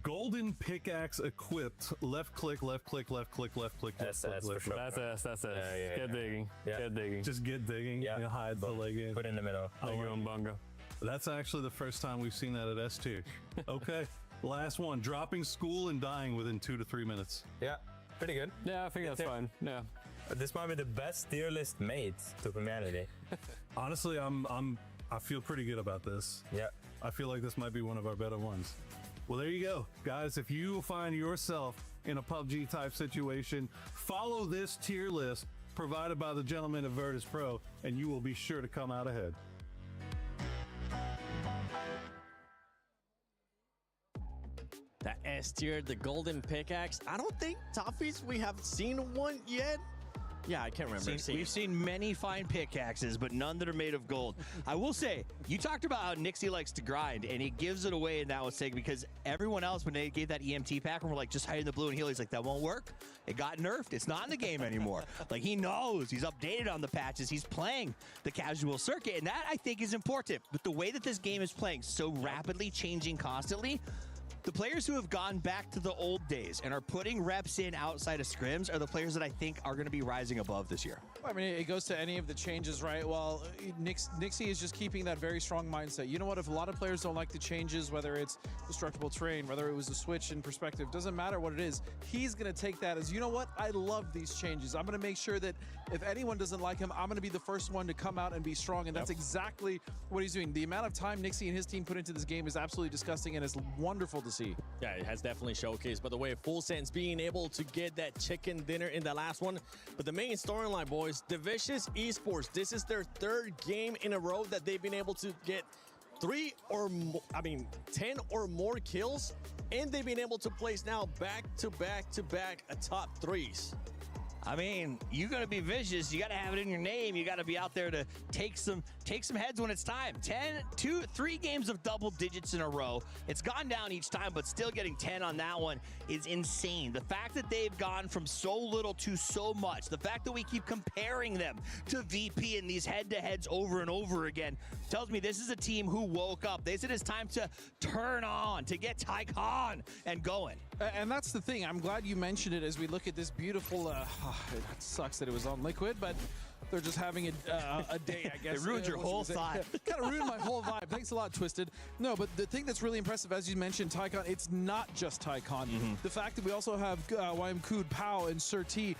Golden pickaxe equipped. Left click, left click, left click, left click. That's left for click. sure. That's Yeah. Get digging. Yeah. Get digging. Just get digging. Yeah. And hide the leg in. Put it in the middle. Your own bunga. That's actually the first time we've seen that at S tier. Okay. Last one. Dropping school and dying within 2 to 3 minutes. Yeah. Pretty good. Yeah, I think that's fine. Yeah. This might be the best tier list made to humanity. Honestly, I feel pretty good about this. Yeah. I feel like this might be one of our better ones. Well, there you go. Guys, if you find yourself in a PUBG type situation, follow this tier list provided by the gentlemen of Virtus Pro, and you will be sure to come out ahead. That S tier, the golden pickaxe. I don't think, Toffees, we have seen one yet. Yeah, I can't remember. We've seen many fine pickaxes, but none that are made of gold. I will say, you talked about how Nixie likes to grind, and he gives it away in that mistake because everyone else, when they gave that EMT pack, and we're like, just hide in the blue and heal, he's like, that won't work. It got nerfed. It's not in the game anymore. Like, he knows. He's updated on the patches. He's playing the casual circuit, and that, I think, is important. But the way that this game is playing, so rapidly changing constantly, The players who have gone back to the old days and are putting reps in outside of scrims are the players that I think are going to be rising above this year. I mean, it goes to any of the changes, right? Well, Nixie is just keeping that very strong mindset. You know what? If a lot of players don't like the changes, whether it's destructible terrain, whether it was a switch in perspective, doesn't matter what it is, he's going to take that as, you know what? I love these changes. I'm going to make sure that if anyone doesn't like him, I'm going to be the first one to come out and be strong. And that's exactly what he's doing. The amount of time Nixie and his team put into this game is absolutely disgusting, and it's wonderful to see. Yeah, it has definitely showcased, by the way, Full Sense being able to get that chicken dinner in the last one. But the main storyline, boys, the Vicious Esports, this is their third game in a row that they've been able to get 10 or more kills, and they've been able to place now back to back top threes. I mean, you got to be vicious. You got to have it in your name. You got to be out there to take some heads when it's time. 3 games of double digits in a row. It's gone down each time, but still getting 10 on that one is insane. The fact that they've gone from so little to so much, the fact that we keep comparing them to VP in these head-to-heads over and over again tells me this is a team who woke up. They said it's time to turn on, to get Tycon and going. And that's the thing. I'm glad you mentioned it as we look at this beautiful... it sucks that it was on Liquid, but they're just having a day, I guess. It ruined your whole thought. Kind of ruined my whole vibe. Thanks a lot, Twisted. No, but the thing that's really impressive, as you mentioned, Tycon, it's not just Tycon. The fact that we also have YMKood, Pau, and Sir T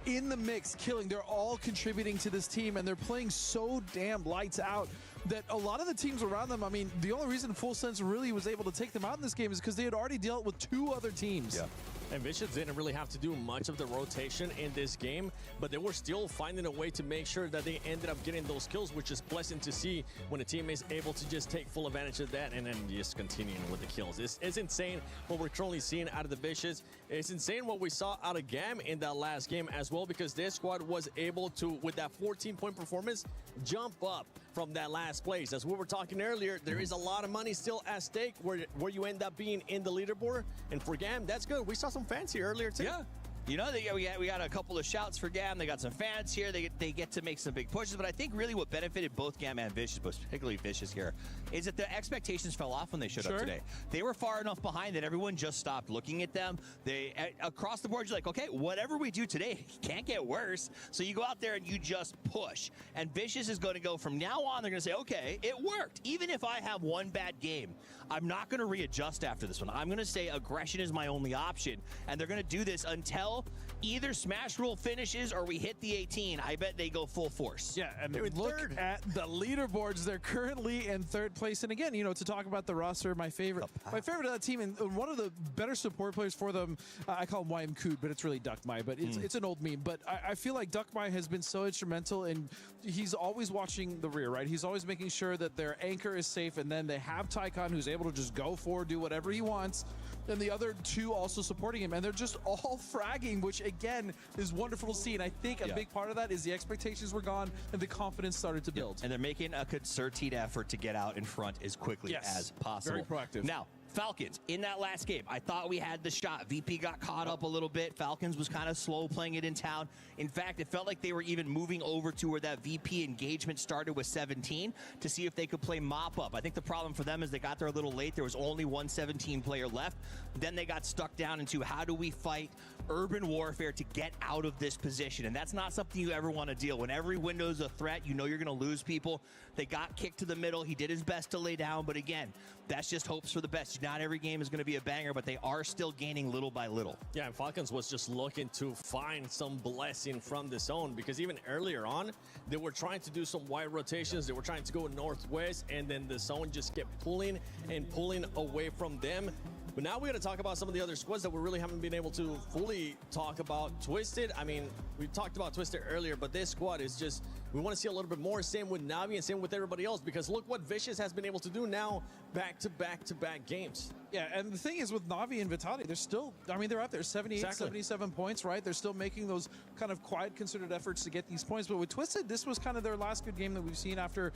in the mix, killing. They're all contributing to this team, and they're playing so damn lights out that a lot of the teams around them, I mean, the only reason Full Sense really was able to take them out in this game is because they had already dealt with 2 other teams. Yeah. And Vicious didn't really have to do much of the rotation in this game, but they were still finding a way to make sure that they ended up getting those kills, which is pleasant to see when a team is able to just take full advantage of that and then just continuing with the kills. It's insane what we're currently seeing out of the Vicious. It's insane what we saw out of GAM in that last game as well, because this squad was able to, with that 14-point performance, jump up from that last place. As we were talking earlier, there is a lot of money still at stake where you end up being in the leaderboard. And for GAM, that's good. We saw some fans here earlier too. Yeah. You know, we got a couple of shouts for GAM. They got some fans here. They get to make some big pushes. But I think really what benefited both GAM and Vicious, but particularly Vicious here, is that the expectations fell off when they showed up today. They were far enough behind that everyone just stopped looking at them. They across the board, you're like, okay, whatever we do today can't get worse. So you go out there and you just push. And Vicious is going to go from now on. They're going to say, okay, it worked. Even if I have one bad game, I'm not going to readjust after this one. I'm going to say aggression is my only option. And they're going to do this until either Smash Rule finishes or we hit the 18. I bet they go full force. Yeah, and look at the leaderboards. They're currently in 3rd place. And again, you know, to talk about the roster, my favorite of that team, and one of the better support players for them, I call him YMKood, but it's really Duckmai, but it's an old meme. But I feel like Duckmai has been so instrumental, and he's always watching the rear, right? He's always making sure that their anchor is safe, and then they have Tycon, who's able to just go forward, do whatever he wants, and the other 2 also supporting him, and they're just all fragging, which again is wonderful to see. And I think a big part of that is the expectations were gone and the confidence started to build. And they're making a concerted effort to get out in front as quickly as possible. Very proactive. Now, Falcons, in that last game, I thought we had the shot. VP got caught up a little bit. Falcons was kind of slow playing it in town. In fact, it felt like they were even moving over to where that VP engagement started with 17 to see if they could play mop-up. I think the problem for them is they got there a little late. There was only one 17 player left. Then they got stuck down into how do we fight urban warfare to get out of this position. And that's not something you ever want to deal. When every window's a threat, you know you're going to lose people. They got kicked to the middle. He did his best to lay down. But again, that's just hopes for the best. Not every game is going to be a banger, but they are still gaining little by little. Yeah, and Falcons was just looking to find some blessing from the zone, because even earlier on, they were trying to do some wide rotations. They were trying to go northwest, and then the zone just kept pulling and pulling away from them. But now we got to talk about some of the other squads that we really haven't been able to fully talk about. Twisted, I mean, we talked about Twisted earlier, but this squad is just, we want to see a little bit more. Same with Navi and same with everybody else, because look what Vicious has been able to do now back-to-back games. Yeah, and the thing is with Navi and Vitality, they're still, I mean, they're out there 78, 77 points, right? They're still making those kind of quiet, concerted efforts to get these points. But with Twisted, this was kind of their last good game that we've seen after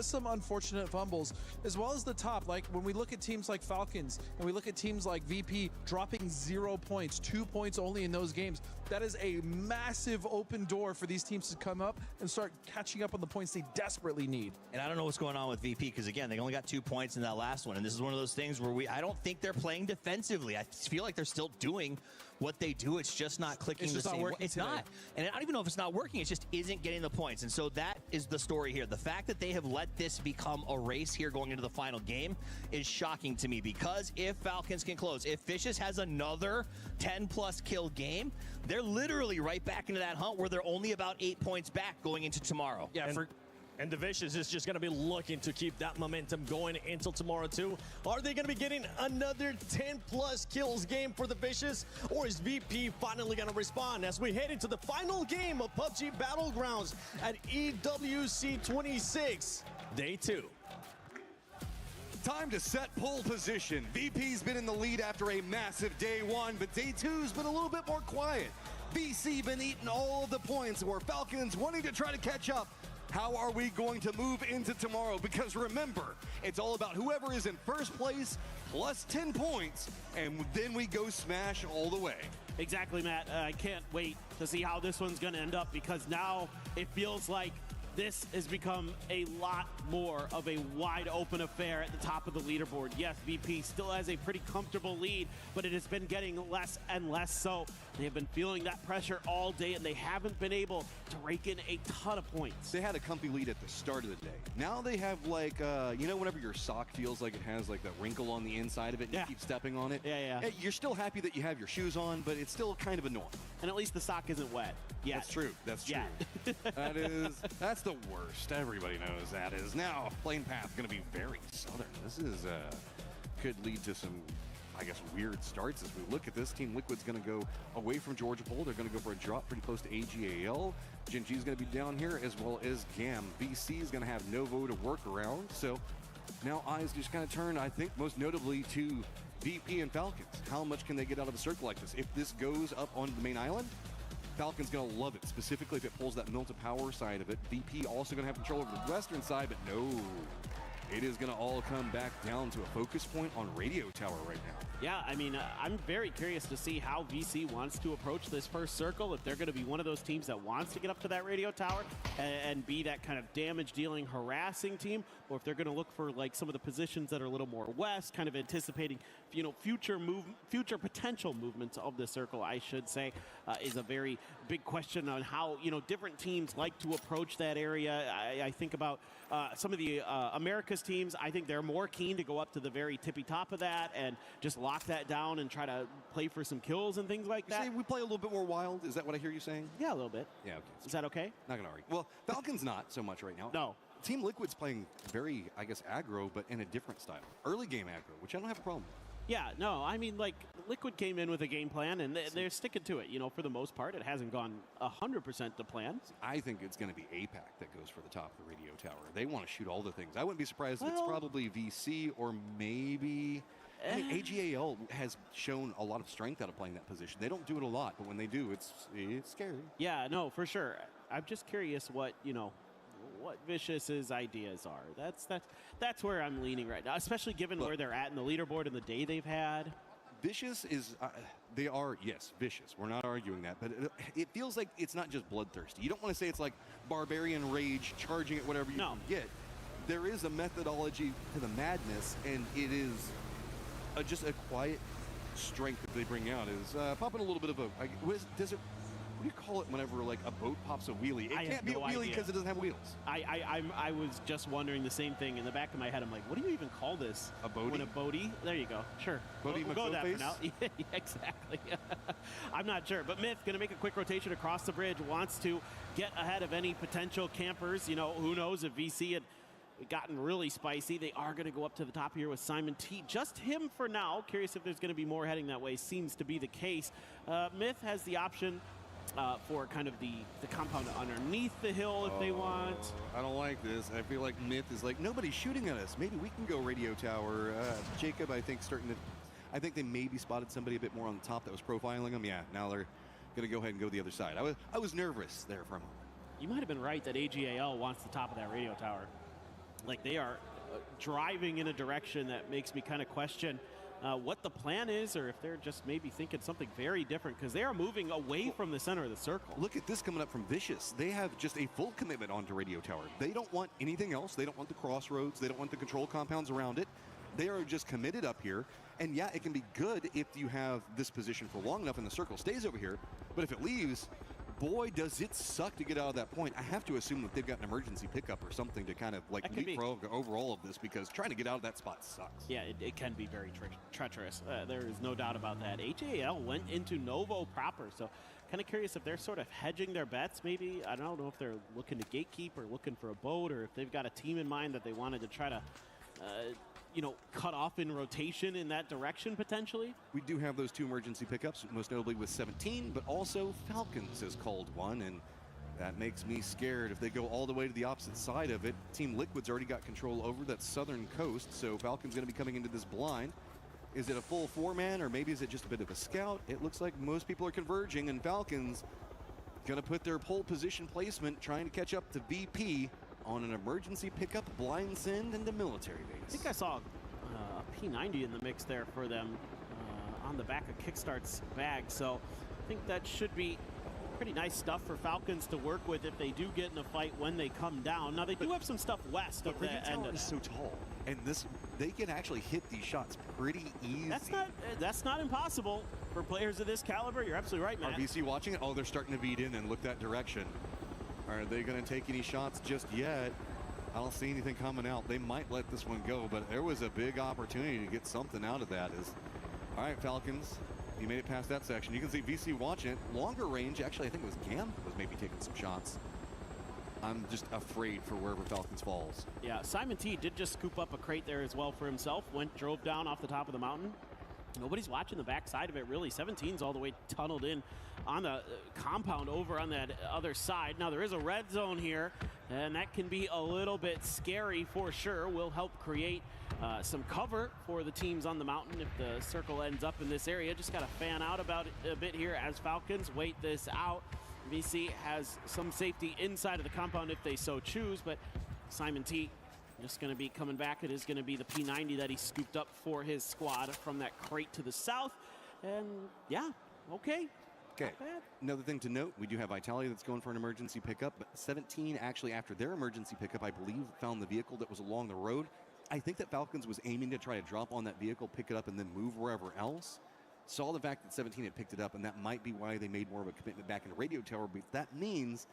some unfortunate fumbles, as well as the top. Like when we look at teams like Falcons and we look at teams like VP dropping 0 points, 2 points only in those games, that is a massive open door for these teams to come up and start catching up on the points they desperately need. And I don't know what's going on with VP because, again, they only got 2 points in that last one. And this is one of those things where I don't think they're playing defensively. I feel like they're still doing what they do. It's just not clicking It's just the not same way. working It's today. not. And I don't even know if it's not working. It just isn't getting the points. And so that is the story here. The fact that they have let this become a race here going into the final game is shocking to me, because if Falcons can close, if Vicious has another 10-plus kill game, they're literally right back into that hunt where they're only about 8 points back going into tomorrow. Yeah, and the Vicious is just going to be looking to keep that momentum going until tomorrow, too. Are they going to be getting another 10-plus kills game for the Vicious? Or is VP finally going to respond as we head into the final game of PUBG Battlegrounds at EWC 26, Day 2? Time to set pole position. VP's been in the lead after a massive day 1, but day 2's been a little bit more quiet. VC been eating all of the points, where Falcons wanting to try to catch up. How are we going to move into tomorrow? Because remember, it's all about whoever is in first place plus 10 points, and then we go smash all the way. Exactly, Matt. I can't wait to see how this one's going to end up, because now it feels like this has become a lot more of a wide open affair at the top of the leaderboard. Yes, VP still has a pretty comfortable lead, but it has been getting less and less so. They have been feeling that pressure all day, and they haven't been able to rake in a ton of points. They had a comfy lead at the start of the day. Now they have like, you know, whenever your sock feels like it has like that wrinkle on the inside of it and you keep stepping on it? Yeah. You're still happy that you have your shoes on, but it's still kind of annoying. And at least the sock isn't wet. Yeah. That's true. That's true. Yeah. That's the worst. Everybody knows that is. Now, plane path going to be very southern. This is, could lead to some, I guess, weird starts as we look at this. Team Liquid's going to go away from Georgia Bowl. They're going to go for a drop pretty close to AGAL. Gen G is going to be down here, as well as GAM. VC is going to have Novo to work around. So now eyes just kind of turn, I think, most notably to VP and Falcons. How much can they get out of a circle like this? If this goes up onto the main island, Falcons going to love it, specifically if it pulls that Milta Power side of it. VP also going to have control over the western side, but no. It is going to all come back down to a focus point on Radio Tower right now. Yeah, I mean, I'm very curious to see how VC wants to approach this first circle, if they're going to be one of those teams that wants to get up to that radio tower and be that kind of damage-dealing, harassing team, or if they're going to look for like some of the positions that are a little more west, kind of anticipating, you know, future potential movements of the circle, I should say, is a very big question on how, you know, different teams like to approach that area. I think about some of the Americas teams. I think they're more keen to go up to the very tippy top of that and just lock that down and try to play for some kills and things like that. Say we play a little bit more wild? Is that what I hear you saying? Yeah, a little bit. Yeah, okay. Is that okay? Not going to argue. Well, Falcons not so much right now. No. Team Liquid's playing very, I guess, aggro, but in a different style. Early game aggro, which I don't have a problem with. Yeah, no, I mean, like, Liquid came in with a game plan, and they're sticking to it. You know, for the most part, it hasn't gone 100% to plan. I think it's going to be APAC that goes for the top of the radio tower. They want to shoot all the things. I wouldn't be surprised if it's probably VC or maybe... I mean, AGAL has shown a lot of strength out of playing that position. They don't do it a lot, but when they do, it's scary. Yeah, no, for sure. I'm just curious what, you know, what Vicious's ideas are. That's where I'm leaning right now, especially given where they're at in the leaderboard and the day they've had. Vicious is, they are, yes, vicious. We're not arguing that, but it feels like it's not just bloodthirsty. You don't want to say it's like barbarian rage, charging at whatever you can get. There is a methodology to the madness, and it is just a quiet strength that they bring out. Is popping a little bit of a, what do you call it whenever like a boat pops a wheelie? It can't be a wheelie because it doesn't have wheels. I was just wondering the same thing in the back of my head. I'm like, what do you even call this? A boatie? When a boatie? There you go. Sure. Boatie we'll go with that for now. McGoface? Yeah, exactly. I'm not sure. But Myth going to make a quick rotation across the bridge. Wants to get ahead of any potential campers. You know, who knows if VC had gotten really spicy. They are going to go up to the top here with Simon T. Just him for now. Curious if there's going to be more heading that way. Seems to be the case. Myth has the option for kind of the compound underneath the hill if they want. I don't like this. I feel like Myth is like, nobody's shooting at us. Maybe we can go radio tower. Jacob, I think, I think they maybe spotted somebody a bit more on the top that was profiling them. Yeah, now they're going to go ahead and go the other side. I was nervous there for a moment. You might have been right that AGAL wants the top of that radio tower. Like, they are driving in a direction that makes me kind of question what the plan is, or if they're just maybe thinking something very different, because they are moving away from the center of the circle. Look at this coming up from Vicious. They have just a full commitment onto Radio Tower. They don't want anything else. They don't want the crossroads. They don't want the control compounds around it. They are just committed up here. And yeah, it can be good if you have this position for long enough and the circle stays over here. But if it leaves, boy, does it suck to get out of that point. I have to assume that they've got an emergency pickup or something to kind of like leapfrog over all of this, because trying to get out of that spot sucks. Yeah, it can be very treacherous. There is no doubt about that. HAL went into Novo proper, so kind of curious if they're sort of hedging their bets maybe. I don't know if they're looking to gatekeep or looking for a boat, or if they've got a team in mind that they wanted to try to cut off in rotation in that direction potentially. We do have those 2 emergency pickups, most notably with 17, but also Falcons has called one, and that makes me scared. If they go all the way to the opposite side of it, Team Liquid's already got control over that southern coast, so Falcons going to be coming into this blind. Is it a full 4-man, or maybe is it just a bit of a scout? It looks like most people are converging, and Falcons going to put their pole position placement, trying to catch up to VP on an emergency pickup blind send into military base. I think I saw a P90 in the mix there for them on the back of Kickstart's bag, so I think that should be pretty nice stuff for Falcons to work with if they do get in a fight when they come down. Now they do have some stuff west of the end of is so tall, and they can actually hit these shots pretty easy. That's not impossible for players of this caliber. You're absolutely right, Matt. RBC watching it. Oh, they're starting to beat in and look that direction. Are they going to take any shots just yet? I don't see anything coming out. They might let this one go, but there was a big opportunity to get something out of that. All right, Falcons, you made it past that section. You can see VC watching it. Longer range, actually, I think it was Gam was maybe taking some shots. I'm just afraid for wherever Falcons falls. Yeah, Simon T did just scoop up a crate there as well for himself. Drove down off the top of the mountain. Nobody's watching the backside of it, really. 17's all the way tunneled in on the compound over on that other side. Now, there is a red zone here, and that can be a little bit scary for sure. Will help create some cover for the teams on the mountain if the circle ends up in this area. Just got to fan out about it a bit here as Falcons wait this out. VC has some safety inside of the compound if they so choose, but Simon T just going to be coming back. It is going to be the P90 that he scooped up for his squad from that crate to the south. And yeah, okay. Okay. Another thing to note, we do have Vitality that's going for an emergency pickup, but 17 actually after their emergency pickup, I believe, found the vehicle that was along the road. I think that Falcons was aiming to try to drop on that vehicle, pick it up, and then move wherever else. Saw the fact that 17 had picked it up, and that might be why they made more of a commitment back into Radio Tower, but that means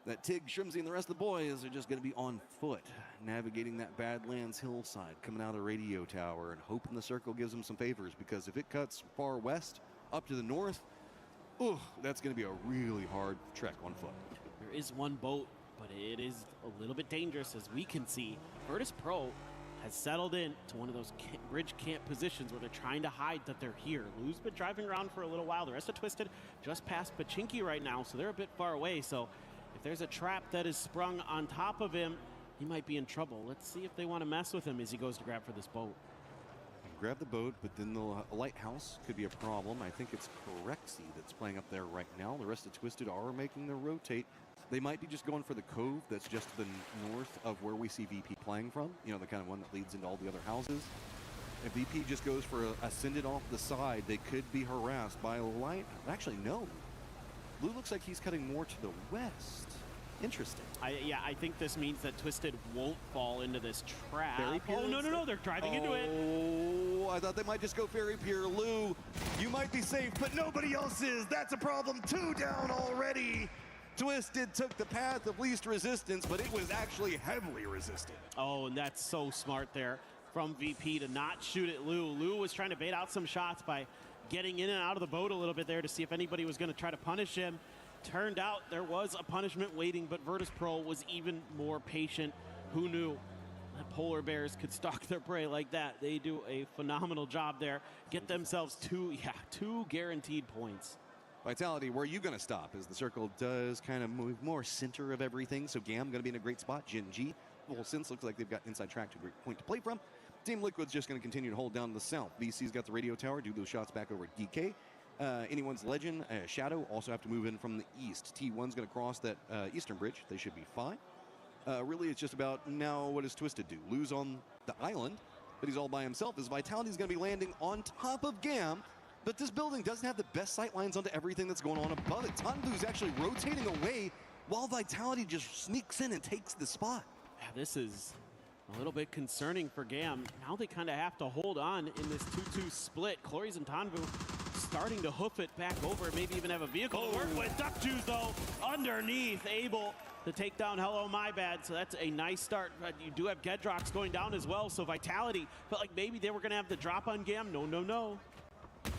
that Tig, Shrimsy, and the rest of the boys are just going to be on foot, navigating that Badlands hillside, coming out of the Radio Tower, and hoping the circle gives them some favors, because if it cuts far west, up to the north, that's going to be a really hard trek on foot. There is one boat, but it is a little bit dangerous, as we can see. Virtus Pro has settled in to one of those bridge camp positions where they're trying to hide that they're here. Lou's been driving around for a little while. The rest of Twisted just past Pachinki right now, so they're a bit far away. So if there's a trap that is sprung on top of him, he might be in trouble. Let's see if they want to mess with him as he goes to grab for this boat. Grab the boat, but then the lighthouse could be a problem. I think it's Corexy that's playing up there right now. The rest of Twisted are making their rotate. They might be just going for the cove that's just to the north of where we see VP playing from. You know, the kind of one that leads into all the other houses. If VP just goes for a send it off the side, they could be harassed by a light. Actually, no. Lou looks like he's cutting more to the west. Interesting. I think this means that Twisted won't fall into this trap. Oh, no, they're driving into it. Oh, I thought they might just go Ferry Pier. Lou, you might be safe, but nobody else is. That's a problem. 2 down already. Twisted took the path of least resistance, but it was actually heavily resisted. Oh, and that's so smart there from VP to not shoot at Lou. Lou was trying to bait out some shots by getting in and out of the boat a little bit there to see if anybody was going to try to punish him. Turned out there was a punishment waiting, but Virtus Pro was even more patient. Who knew that polar bears could stalk their prey like that? They do a phenomenal job there. Get themselves 2 guaranteed points. Vitality, where are you going to stop? As the circle does kind of move more center of everything. So Gam going to be in a great spot. Jin G, Full Sense looks like they've got inside track to a great point to play from. Team Liquid's just going to continue to hold down the south. VC's got the Radio Tower, do those shots back over at DK. Anyone's Legend, Shadow also have to move in from the east. T1's going to cross that eastern bridge. They should be fine. Really, it's just about now what does Twisted do? Lose on the island. but he's all by himself, is Vitality's going to be landing on top of GAM, but this building doesn't have the best sight lines onto everything that's going on above it. Tanvu's actually rotating away while Vitality just sneaks in and takes the spot. Yeah, this is a little bit concerning for GAM. Now they kind of have to hold on in this 2-2 split. Clories and Tanvu starting to hoof it back over, maybe even have a vehicle to work with. Duck Juice, though, underneath, able to take down Hello My Bad. So that's a nice start. But you do have Gedrox going down as well. So Vitality felt like maybe they were going to have the drop on GAM. No, no, no.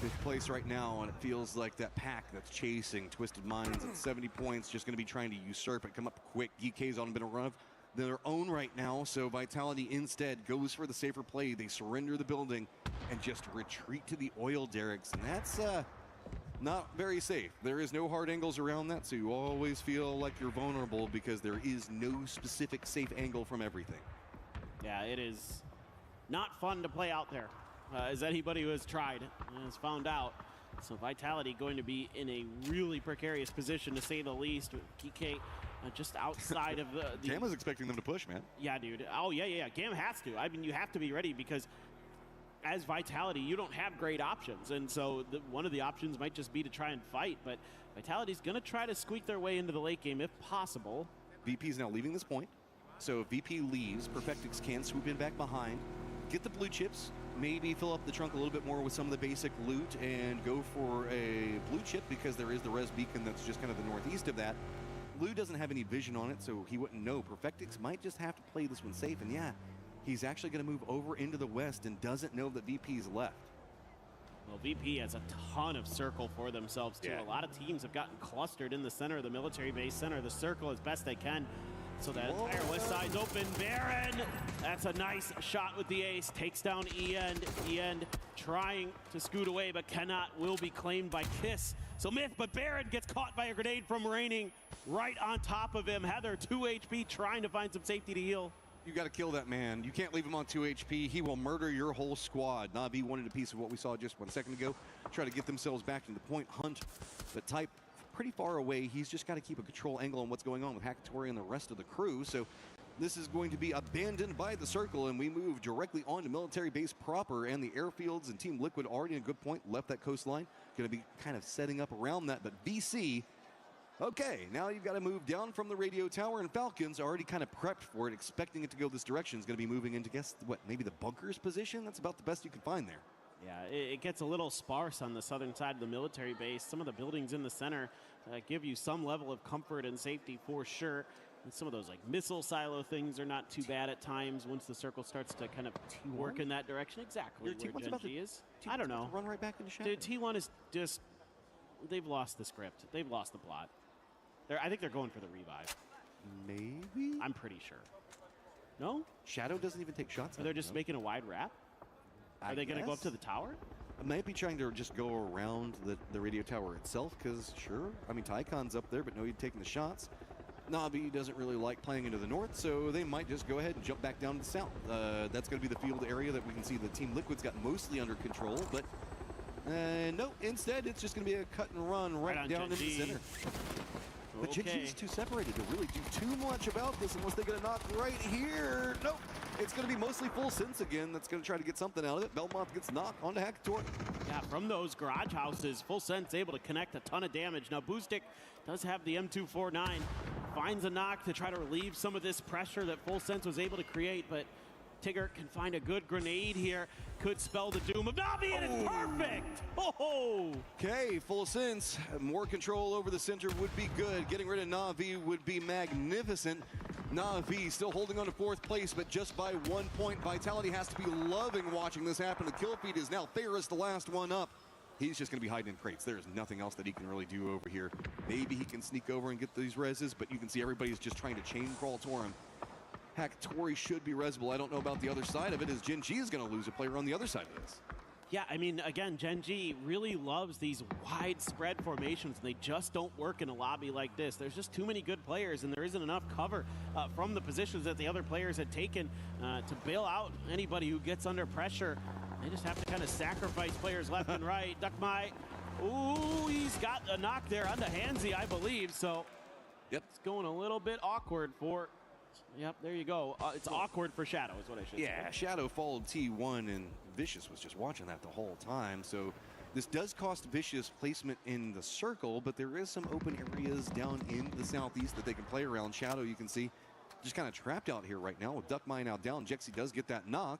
Fifth place right now, and it feels like that pack that's chasing Twisted Minds at 70 points, just going to be trying to usurp it, come up quick. DK's on a bit of run of their own right now, so Vitality instead goes for the safer play. They surrender the building and just retreat to the oil derricks, and that's not very safe. There is no hard angles around that, so you always feel like you're vulnerable because there is no specific safe angle from everything. Yeah, it is not fun to play out there. As anybody who has tried has found out. So Vitality going to be in a really precarious position, to say the least. PK just outside of the... GAM was expecting them to push, man. Yeah, dude. Oh, yeah. GAM has to. I mean, you have to be ready because as Vitality, you don't have great options. And so one of the options might just be to try and fight. But Vitality's going to try to squeak their way into the late game if possible. VP's now leaving this point. So if VP leaves, Perfectix can swoop in back behind, get the blue chips, maybe fill up the trunk a little bit more with some of the basic loot and go for a blue chip because there is the res beacon that's just kind of the northeast of that. Lou doesn't have any vision on it, so he wouldn't know. Perfectix might just have to play this one safe, and yeah, he's actually going to move over into the west and doesn't know that VP's left. Well, VP has a ton of circle for themselves, too. Yeah. A lot of teams have gotten clustered in the center of the military base, center of the circle as best they can. So that entire west side's open. Baron, that's a nice shot with the ace. Takes down E-End. E-End trying to scoot away, but cannot. Will be claimed by Kiss. So Myth, but Baron gets caught by a grenade from Raining right on top of him. Heather, 2 HP, trying to find some safety to heal. You got to kill that man. You can't leave him on 2 HP. He will murder your whole squad. Na'Vi wanted a piece of what we saw just 1 second ago. Try to get themselves back into the point hunt. But Type pretty far away. He's just got to keep a control angle on what's going on with Hackatory and the rest of the crew. So this is going to be abandoned by the circle, and we move directly onto military base proper, and the airfields and Team Liquid already in a good point, left that coastline. Going to be kind of setting up around that, but VC, okay, now you've got to move down from the radio tower, and Falcons are already kind of prepped for it, expecting it to go this direction. Is going to be moving into, guess what, maybe the bunkers position? That's about the best you can find there. Yeah, it gets a little sparse on the southern side of the military base. Some of the buildings in the center give you some level of comfort and safety for sure. And some of those like missile silo things are not too bad at times once the circle starts to kind of work in that direction. Exactly where Gen G is. I don't know. Run right back into shadow. Dude, T1 is just, they've lost the script. They've lost the plot. I think they're going for the revive. Maybe? I'm pretty sure. No? Shadow doesn't even take shots. They're just making a wide wrap? Are they going to go up to the tower? I might be trying to just go around the radio tower itself, because sure, I mean, Tycon's up there, but no, he's taking the shots. Na'Vi doesn't really like playing into the north, so they might just go ahead and jump back down to the south. That's going to be the field area that we can see the Team Liquid's got mostly under control, but no, instead it's just going to be a cut and run right down into the center. But Gen G is too separated to really do too much about this unless they get a knock right here. Nope. It's going to be mostly Full Sense again that's going to try to get something out of it. Belmont gets knocked onto Hackatory. Yeah, from those garage houses, Full Sense able to connect a ton of damage. Now, Boostic does have the M249. Finds a knock to try to relieve some of this pressure that Full Sense was able to create, but Tigger can find a good grenade here. Could spell the doom of Na'Vi, and it's perfect! Oh! Okay, Full Sense. More control over the center would be good. Getting rid of Na'Vi would be magnificent. Na'Vi still holding on to 4th place, but just by 1 point. Vitality has to be loving watching this happen. The kill feed is now Ferris, the last one up. He's just going to be hiding in crates. There's nothing else that he can really do over here. Maybe he can sneak over and get these reses, but you can see everybody's just trying to chain crawl toward him. Hackatory should be resable. I don't know about the other side of it, as Gen G is going to lose a player on the other side of this. Yeah, I mean, again, Gen G really loves these widespread formations, and they just don't work in a lobby like this. There's just too many good players, and there isn't enough cover from the positions that the other players had taken to bail out anybody who gets under pressure. They just have to kind of sacrifice players left and right. Duckmai, ooh, he's got a knock there on the Handsy, I believe, so yep, it's going a little bit awkward for Yep, there you go. It's awkward for Shadow is what I should say. Yeah, Shadow followed T1, and Vicious was just watching that the whole time. So this does cost Vicious placement in the circle, but there is some open areas down in the southeast that they can play around. Shadow, you can see, just kind of trapped out here right now with Duck Mine out down. Jexy does get that knock.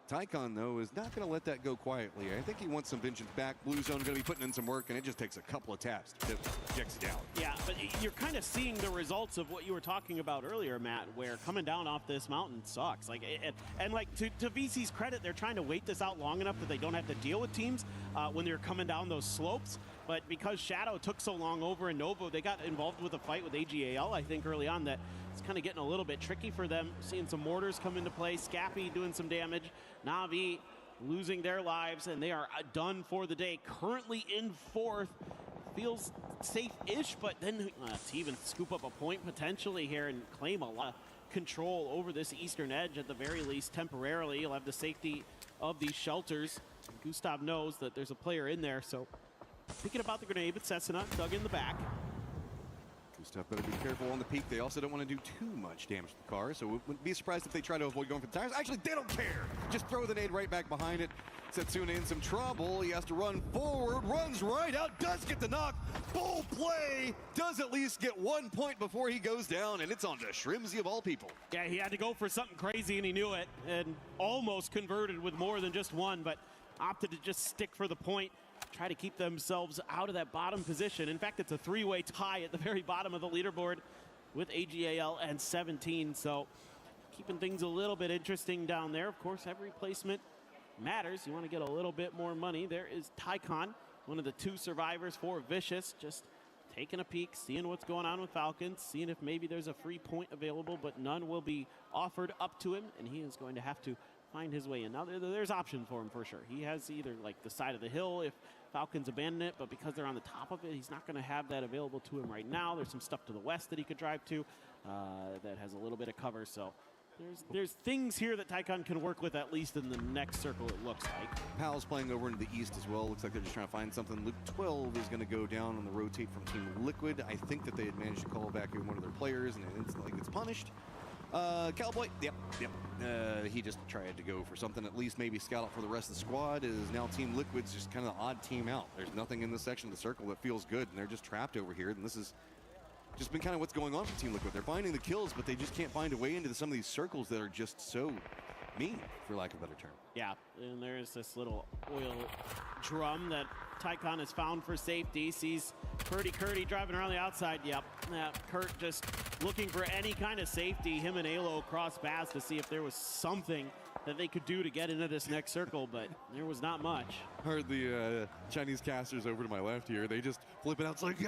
Tycon, though, is not going to let that go quietly. I think he wants some vengeance back. Blue Zone going to be putting in some work, and it just takes a couple of taps to Jexy down. Yeah, but you're kind of seeing the results of what you were talking about earlier, Matt, where coming down off this mountain sucks. Like, and like to VC's credit, they're trying to wait this out long enough that they don't have to deal with teams when they're coming down those slopes. But because Shadow took so long over in Novo, they got involved with a fight with AGAL, I think, early on that it's kind of getting a little bit tricky for them. Seeing some mortars come into play, Scappy doing some damage, Na'Vi losing their lives, and they are done for the day. Currently in fourth. Feels safe-ish, but then to even scoop up a point potentially here and claim a lot of control over this eastern edge at the very least temporarily. You'll have the safety of these shelters. Gustav knows that there's a player in there, so thinking about the grenade, but Cessna dug in the back. Gustav better be careful on the peak. They also don't want to do too much damage to the car, so wouldn't be surprised if they try to avoid going for the tires. Actually, they don't care. Just throw the nade right back behind it. Setsuna in some trouble. He has to run forward, runs right out, does get the knock. Full play, does at least get 1 point before he goes down, and it's on to Shrimzy of all people. Yeah, he had to go for something crazy, and he knew it, and almost converted with more than just one, but opted to just stick for the point. Try to keep themselves out of that bottom position. In fact, it's a three-way tie at the very bottom of the leaderboard with AGAL and 17. So keeping things a little bit interesting down there. Of course, every placement matters. You want to get a little bit more money. There is Tycon, one of the two survivors for Vicious, just taking a peek, seeing what's going on with Falcons, seeing if maybe there's a free point available, but none will be offered up to him, and he is going to have to find his way in. Now, there's options for him for sure. He has either like the side of the hill if Falcons abandon it, but because they're on the top of it, he's not going to have that available to him right now. There's some stuff to the west that he could drive to that has a little bit of cover. So there's things here that Tycon can work with at least in the next circle, it looks like. Pal's playing over into the east as well. Looks like they're just trying to find something. Luke 12 is going to go down on the rotate from Team Liquid. I think that they had managed to call back in one of their players, and it instantly gets punished. Cowboy, yep. He just tried to go for something, at least maybe scout out for the rest of the squad. Is now Team Liquid's just kind of the odd team out. There's nothing in this section of the circle that feels good, and they're just trapped over here. And this is just been kind of what's going on for Team Liquid. They're finding the kills, but they just can't find a way into some of these circles that are just so mean, for lack of a better term. Yeah, and there's this little oil drum that Tycon has found for safety. Sees Curdy driving around the outside. Yep, Kurt just looking for any kind of safety. Him and Alo cross paths to see if there was something that they could do to get into this next circle, but there was not much. Heard the Chinese casters over to my left here. They just flip it out. It's like,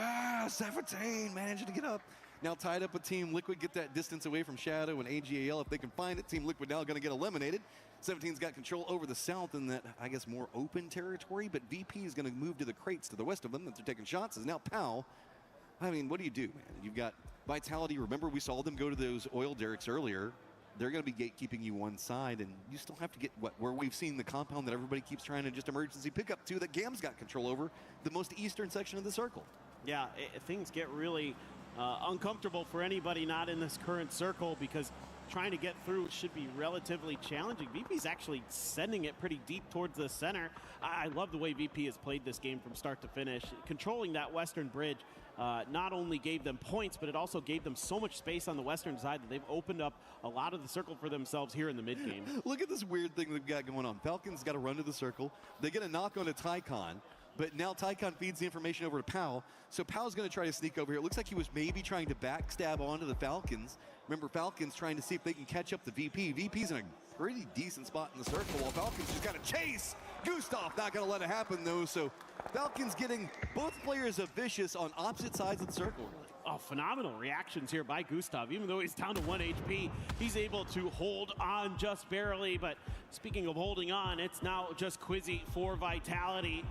17, managing to get up. Now tied up with Team Liquid, get that distance away from Shadow and AGAL. If they can find it, Team Liquid now going to get eliminated. 17's got control over the south in that, I guess, more open territory, but VP is going to move to the crates to the west of them that they're taking shots. Is now PAL. I mean, what do you do, man? You've got Vitality. Remember, we saw them go to those oil derricks earlier. They're going to be gatekeeping you one side, and you still have to get where we've seen the compound that everybody keeps trying to just emergency pick up to, that GAM's got control over, the most eastern section of the circle. Yeah, things get really uncomfortable for anybody not in this current circle, because trying to get through should be relatively challenging. VP's actually sending it pretty deep towards the center. I love the way VP has played this game from start to finish. Controlling that western bridge not only gave them points, but it also gave them so much space on the western side that they've opened up a lot of the circle for themselves here in the mid game. Look at this weird thing they've got going on. Falcons got to run to the circle. They get a knock on a Tycon, but now Tycon feeds the information over to Pal. So Pal's going to try to sneak over here. It looks like he was maybe trying to backstab onto the Falcons. Remember, Falcons trying to see if they can catch up to VP. VP's in a pretty decent spot in the circle, while Falcons just got to chase. Gustav not going to let it happen, though. So Falcons getting both players of Vicious on opposite sides of the circle. Oh, phenomenal reactions here by Gustav. Even though he's down to 1 HP, he's able to hold on just barely. But speaking of holding on, it's now just Quizzy for Vitality.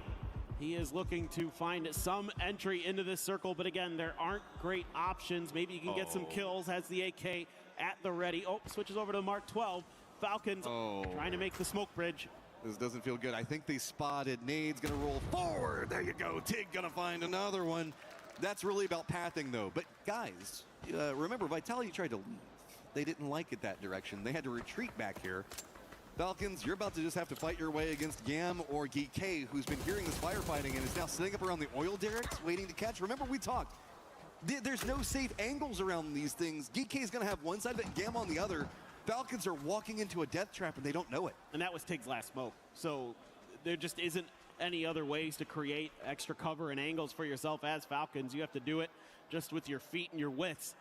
He is looking to find some entry into this circle, but again, there aren't great options. Maybe you can get some kills, has the AK at the ready. Oh, switches over to Mark 12. Falcons trying to make the smoke bridge. This doesn't feel good. I think they spotted. Nade's going to roll forward. There you go. Tig going to find another one. That's really about pathing, though. But guys, remember, Vitality tried to leave. they didn't like it that direction. They had to retreat back here. Falcons, you're about to just have to fight your way against Gam or Geek, who's been hearing this firefighting and is now sitting up around the oil derricks waiting to catch. Remember, we talked. There's no safe angles around these things. Geek is going to have one side of it, Gam on the other. Falcons are walking into a death trap and they don't know it. And that was Tig's last smoke. So there just isn't any other ways to create extra cover and angles for yourself as Falcons. You have to do it just with your feet and your wits.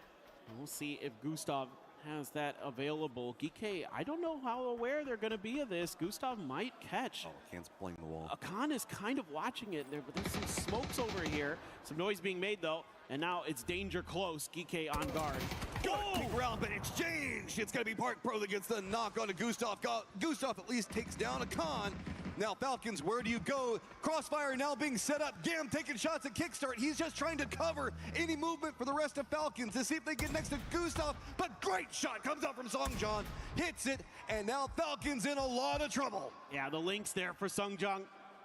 And we'll see if Gustav has that available. Geek, I don't know how aware they're going to be of this. Gustav might catch. Oh, Khan's playing the wall. Khan is kind of watching it there, but there's some smokes over here. Some noise being made, though. And now it's danger close. Geek on guard. Go! Big round, but exchanged. It's going to be Park Pro that gets the knock onto Gustav. Gustav at least takes down a Khan. Now, Falcons, where do you go? Crossfire now being set up. Gam taking shots at Kickstart. He's just trying to cover any movement for the rest of Falcons to see if they get next to Gustav. But great shot comes out from Songjong. Hits it, and now Falcons in a lot of trouble. Yeah, the links there for Songjong.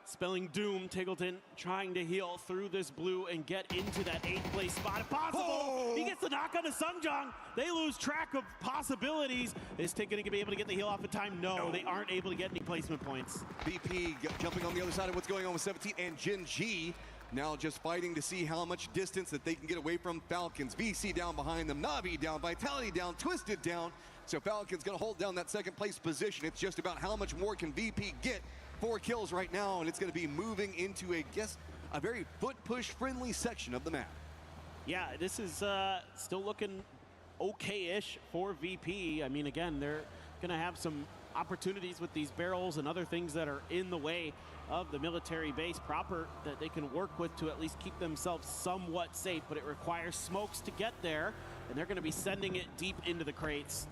Spelling doom. Tiggleton trying to heal through this blue and get into that 8th place spot if possible. Oh! He gets the knock on to Songjong. They lose track of possibilities. Is Tig going to be able to get the heal off in time? No, they aren't able to get any placement points. VP jumping on the other side of what's going on with 17 and Gen G. Now just fighting to see how much distance that they can get away from Falcons. VC down behind them. Na'Vi down. Vitality down. Twisted down. So Falcons going to hold down that 2nd place position. It's just about how much more can VP get. 4 kills right now, and it's going to be moving into a very foot push friendly section of the map. Yeah, this is still looking okay-ish for VP. I mean, again, they're going to have some opportunities with these barrels and other things that are in the way of the military base proper that they can work with to at least keep themselves somewhat safe, but it requires smokes to get there, and they're going to be sending it deep into the crates.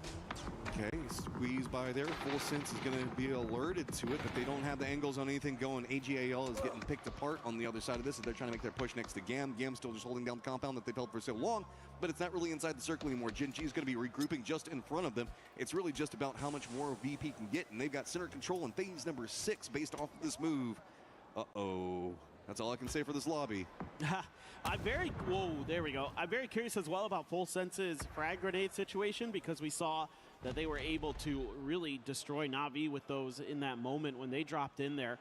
Okay, squeeze by there. Full Sense is going to be alerted to it, but they don't have the angles on anything going. AGAL is getting picked apart on the other side of this as they're trying to make their push next to Gam. Gam still just holding down the compound that they've held for so long, but it's not really inside the circle anymore. Gen G is going to be regrouping just in front of them. It's really just about how much more VP can get, and they've got center control in phase number 6 based off of this move. Uh-oh. That's all I can say for this lobby. Whoa, there we go. I'm very curious as well about Full Sense's frag grenade situation, because we saw that they were able to really destroy Na'Vi with those in that moment when they dropped in there.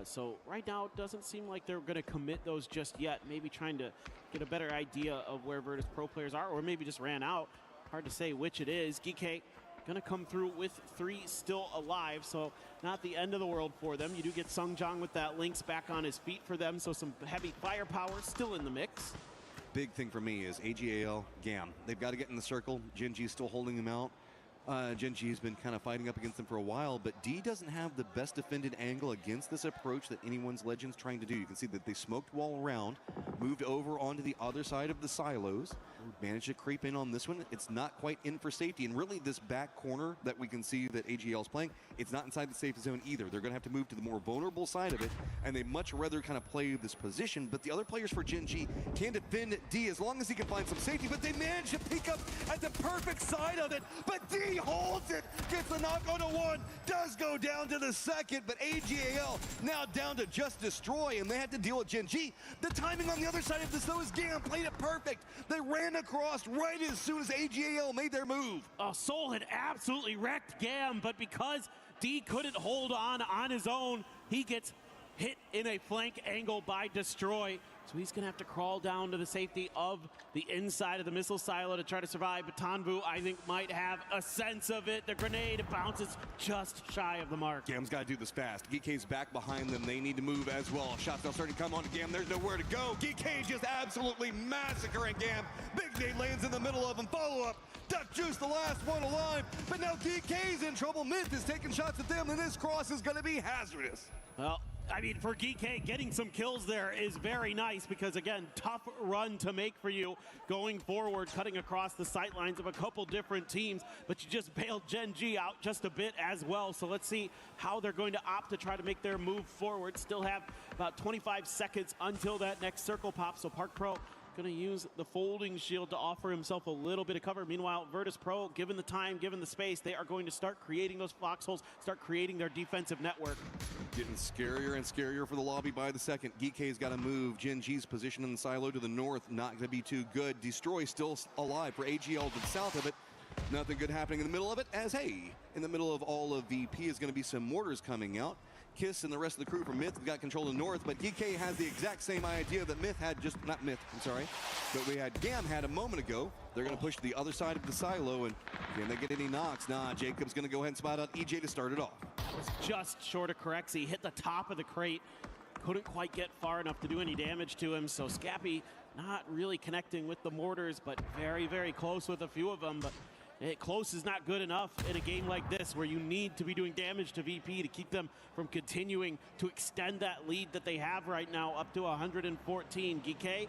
So right now it doesn't seem like they're going to commit those just yet. Maybe trying to get a better idea of where Virtus Pro players are, or maybe just ran out. Hard to say which it is. Geek going to come through with 3 still alive, so not the end of the world for them. You do get Songjong with that Lynx back on his feet for them, so some heavy firepower still in the mix. Big thing for me is AGAL, Gam. They've got to get in the circle. Gen G is still holding them out. Gen G has been kind of fighting up against them for a while, but D doesn't have the best defended angle against this approach that anyone's Legends trying to do. You can see that they smoked wall around, moved over onto the other side of the silos, managed to creep in on this one. It's not quite in for safety, and really this back corner that we can see that AGL is playing, it's not inside the safe zone either. They're going to have to move to the more vulnerable side of it, and they much rather kind of play this position, but the other players for Gen G can defend D as long as he can find some safety, but they manage to peek up at the perfect side of it, but D holds it, gets the knock on to 1, does go down to the 2nd, but AGAL now down to just destroy, and they had to deal with Gen G. The timing on the other side of this, though, is Gam played it perfect. They ran across right as soon as AGAL made their move. Soul had absolutely wrecked Gam, but because D couldn't hold on his own, he gets hit in a flank angle by Destroy. So he's going to have to crawl down to the safety of the inside of the missile silo to try to survive. But Tanvu, I think, might have a sense of it. The grenade bounces just shy of the mark. Gam's got to do this fast. Geek's back behind them. They need to move as well. Shots now starting to come on to Gam. There's nowhere to go. Geek just absolutely massacring Gam. Big nade lands in the middle of them. Follow up. Duck Juice, the last one alive. But now DK's in trouble. Myth is taking shots at them, and this cross is going to be hazardous. Well, I mean, for Geek, getting some kills there is very nice because, again, tough run to make for you going forward, cutting across the sight lines of a couple different teams, but you just bailed Gen G out just a bit as well. So let's see how they're going to opt to try to make their move forward. Still have about 25 seconds until that next circle pops, so Park Pro going to use the folding shield to offer himself a little bit of cover. Meanwhile, Virtus Pro, given the time, given the space, they are going to start creating those foxholes, start creating their defensive network. Getting scarier and scarier for the lobby by the second. Geek's got to move. Gen G's position in the silo to the north, not going to be too good. Destroy still alive for AGL to the south of it. Nothing good happening in the middle of it, as hey, in the middle of all of VP is going to be some mortars coming out. Kiss and the rest of the crew from Myth have got control of North, but DK has the exact same idea that Myth had not Myth, I'm sorry, but we had Gam had a moment ago. They're going to push to the other side of the silo, and can they get any knocks? Nah, Jacob's going to go ahead and spot out EJ to start it off. That was just short of Corexy. Hit the top of the crate. Couldn't quite get far enough to do any damage to him, so Scappy not really connecting with the mortars, but very, very close with a few of them. But close is not good enough in a game like this where you need to be doing damage to VP to keep them from continuing to extend that lead that they have right now up to 114. GK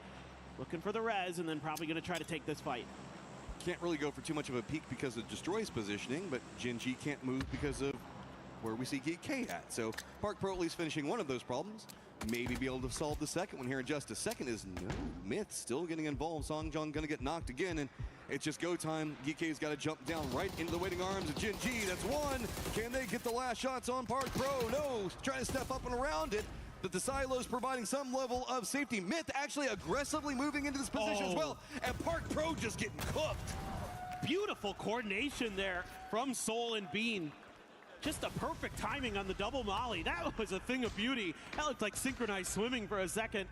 looking for the res and then probably going to try to take this fight. Can't really go for too much of a peek because of Destroy's positioning, but Gen G can't move because of where we see GK at. So Park Pro at least finishing one of those problems. Maybe be able to solve the second one here in just a second. Is no Myth still getting involved. Songjong gonna get knocked again, and it's just go time. GK's got to jump down right into the waiting arms of Gen G. That's one. Can they get the last shots on Park Pro? No, trying to step up and around it. But the silo's providing some level of safety. Myth actually aggressively moving into this position as well. And Park Pro just getting cooked. Beautiful coordination there from Soul and Bean. Just a perfect timing on the double molly. That was a thing of beauty. That looked like synchronized swimming for a second.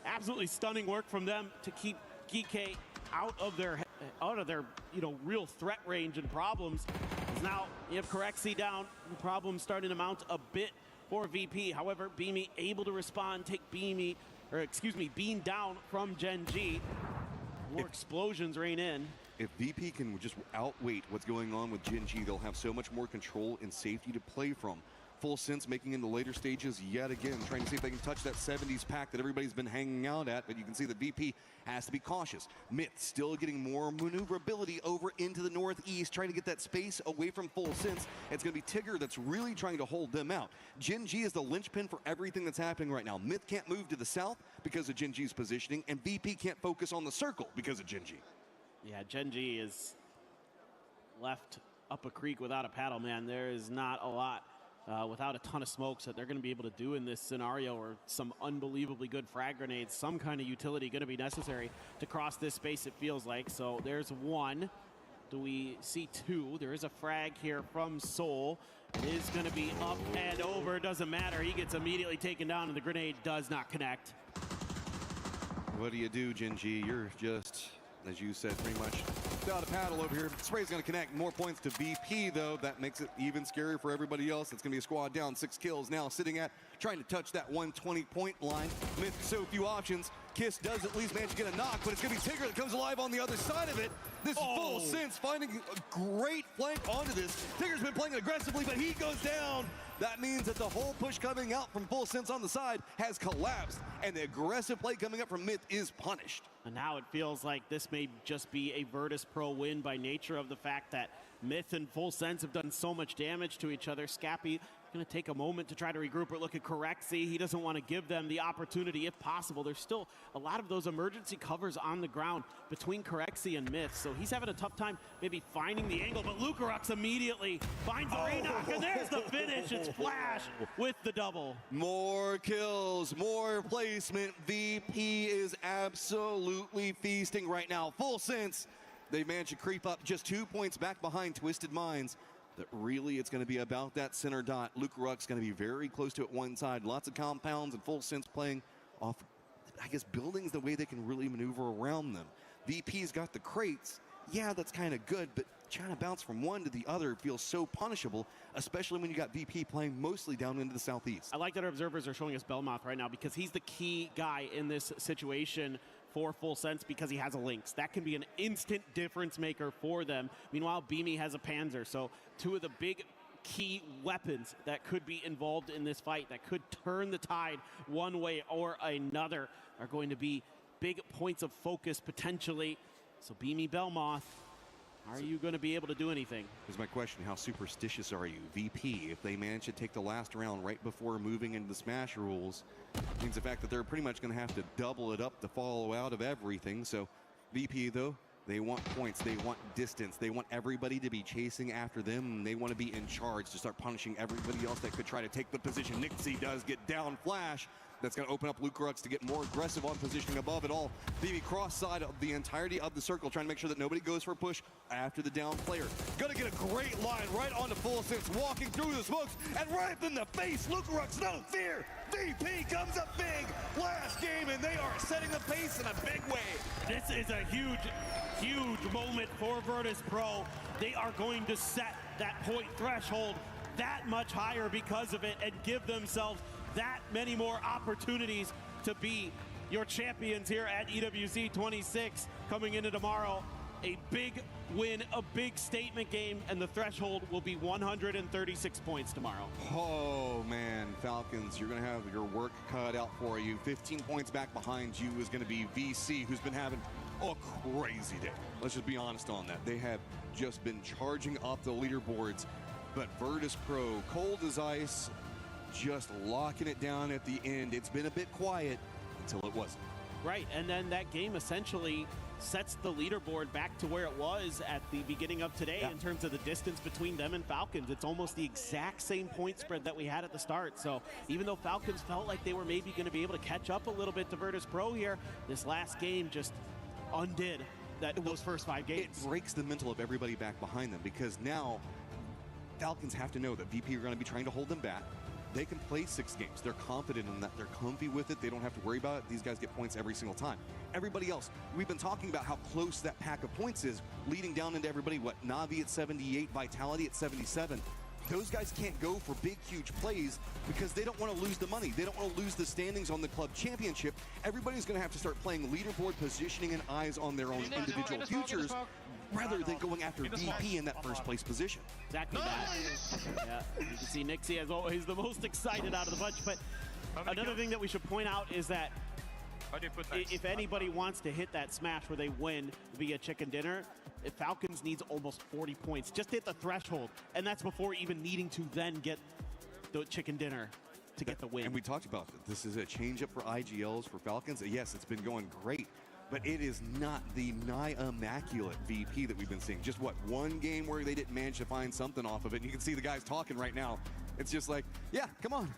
Absolutely stunning work from them to keep GK out of their real threat range and problems. As now you have Corexy down, and problems starting to mount a bit for VP. However, Beamy able to respond, take Bean down from Gen G. More explosions rain in. If VP can just outweight what's going on with Gen G, they'll have so much more control and safety to play from. Full Sense making in the later stages yet again, trying to see if they can touch that 70s pack that everybody's been hanging out at, but you can see that VP has to be cautious. Myth still getting more maneuverability over into the northeast, trying to get that space away from Full Sense. It's going to be Tigger that's really trying to hold them out. Gen G is the linchpin for everything that's happening right now. Myth can't move to the south because of Gen G's positioning, and VP can't focus on the circle because of Gen G. Yeah, Gen G is left up a creek without a paddle, man. There is not a lot without a ton of smokes that they're going to be able to do in this scenario, or some unbelievably good frag grenades. Some kind of utility going to be necessary to cross this space, it feels like. So there's one. Do we see two? There is a frag here from Soul. It is going to be up and over. Doesn't matter. He gets immediately taken down, and the grenade does not connect. What do you do, Gen G? You're just, as you said, pretty much without a paddle over here. Spray's going to connect. More points to VP, though. That makes it even scarier for everybody else. It's going to be a squad down. 6 kills now, sitting at trying to touch that 120-point line. Myth, so few options. Kiss does at least manage to get a knock, but it's going to be Tigger that comes alive on the other side of it. This is Full Sense finding a great flank onto this. Tigger's been playing aggressively, but he goes down. That means that the whole push coming out from Full Sense on the side has collapsed, and the aggressive play coming up from Myth is punished. And now it feels like this may just be a Virtus Pro win by nature of the fact that Myth and Full Sense have done so much damage to each other. Scappy going to take a moment to try to regroup or look at Corexy. He doesn't want to give them the opportunity if possible. There's still a lot of those emergency covers on the ground between Corexy and Myth, so he's having a tough time maybe finding the angle, but Lucarux immediately finds the re-knock, and there's the finish. It's Flash with the double. More kills, more placement. VP is absolutely feasting right now. Full Sense, they managed to creep up just 2 points back behind Twisted Minds. That really it's going to be about that center dot. Lucarux going to be very close to it one side. Lots of compounds and Full Sense playing off, I guess, buildings the way they can really maneuver around them. VP's got the crates. Yeah, that's kind of good, but trying to bounce from one to the other feels so punishable, especially when you got VP playing mostly down into the southeast. I like that our observers are showing us Belmoth right now because he's the key guy in this situation for Full Sense because he has a Lynx. That can be an instant difference maker for them. Meanwhile, Beamy has a Panzer, so two of the big key weapons that could be involved in this fight, that could turn the tide one way or another, are going to be big points of focus potentially. So Beamy, Belmoth, are you going to be able to do anything? Here's my question. How superstitious are you? VP, if they manage to take the last round right before moving into the Smash rules, means the fact that they're pretty much going to have to double it up to follow out of everything. So VP, though, they want points. They want distance. They want everybody to be chasing after them. They want to be in charge to start punishing everybody else that could try to take the position. Nixie does get down Flash. That's going to open up Lucarux to get more aggressive on positioning above it all. BB cross side of the entirety of the circle, trying to make sure that nobody goes for a push after the down player. Gonna get a great line right onto Full Sense, walking through the smokes, and right in the face, Lucarux, no fear! VP comes up big last game, and they are setting the pace in a big way. This is a huge moment for Virtus Pro. They are going to set that point threshold that much higher because of it and give themselves that many more opportunities to be your champions here at EWC 26 coming into tomorrow. A big win, a big statement game, and the threshold will be 136 points tomorrow. Oh man, Falcons, you're gonna have your work cut out for you. 15 points back behind you is gonna be VC, who's been having a crazy day. Let's just be honest on that. They have just been charging up the leaderboards, but Virtus Pro, cold as ice, just locking it down at the end. It's been a bit quiet until it wasn't. Right, and then that game essentially sets the leaderboard back to where it was at the beginning of today in terms of the distance between them and Falcons. It's almost the exact same point spread that we had at the start. So even though Falcons felt like they were maybe going to be able to catch up a little bit to Virtus Pro here, this last game just undid those first 5 games. It breaks the mental of everybody back behind them, because now Falcons have to know that VP are going to be trying to hold them back. They can play 6 games. They're confident in that. They're comfy with it. They don't have to worry about it. These guys get points every single time. Everybody else, we've been talking about how close that pack of points is, leading down into everybody. What, Na'Vi at 78, Vitality at 77. Those guys can't go for big, huge plays because they don't want to lose the money. They don't want to lose the standings on the club championship. Everybody's going to have to start playing leaderboard positioning and eyes on their own individual futures, rather than going after VP in that first place position. Exactly that. Yeah, you can see Nixie as always the most excited out of the bunch. But another thing that we should point out is that if anybody wants to hit that smash where they win via chicken dinner, Falcons needs almost 40 points just to hit the threshold, and that's before even needing to then get the chicken dinner to get the win. And we talked about this is a change up for IGLs for Falcons. Yes, it's been going great, but it is not the nigh immaculate VP that we've been seeing. Just what, one game where they didn't manage to find something off of it. And you can see the guys talking right now. It's just like, yeah, come on.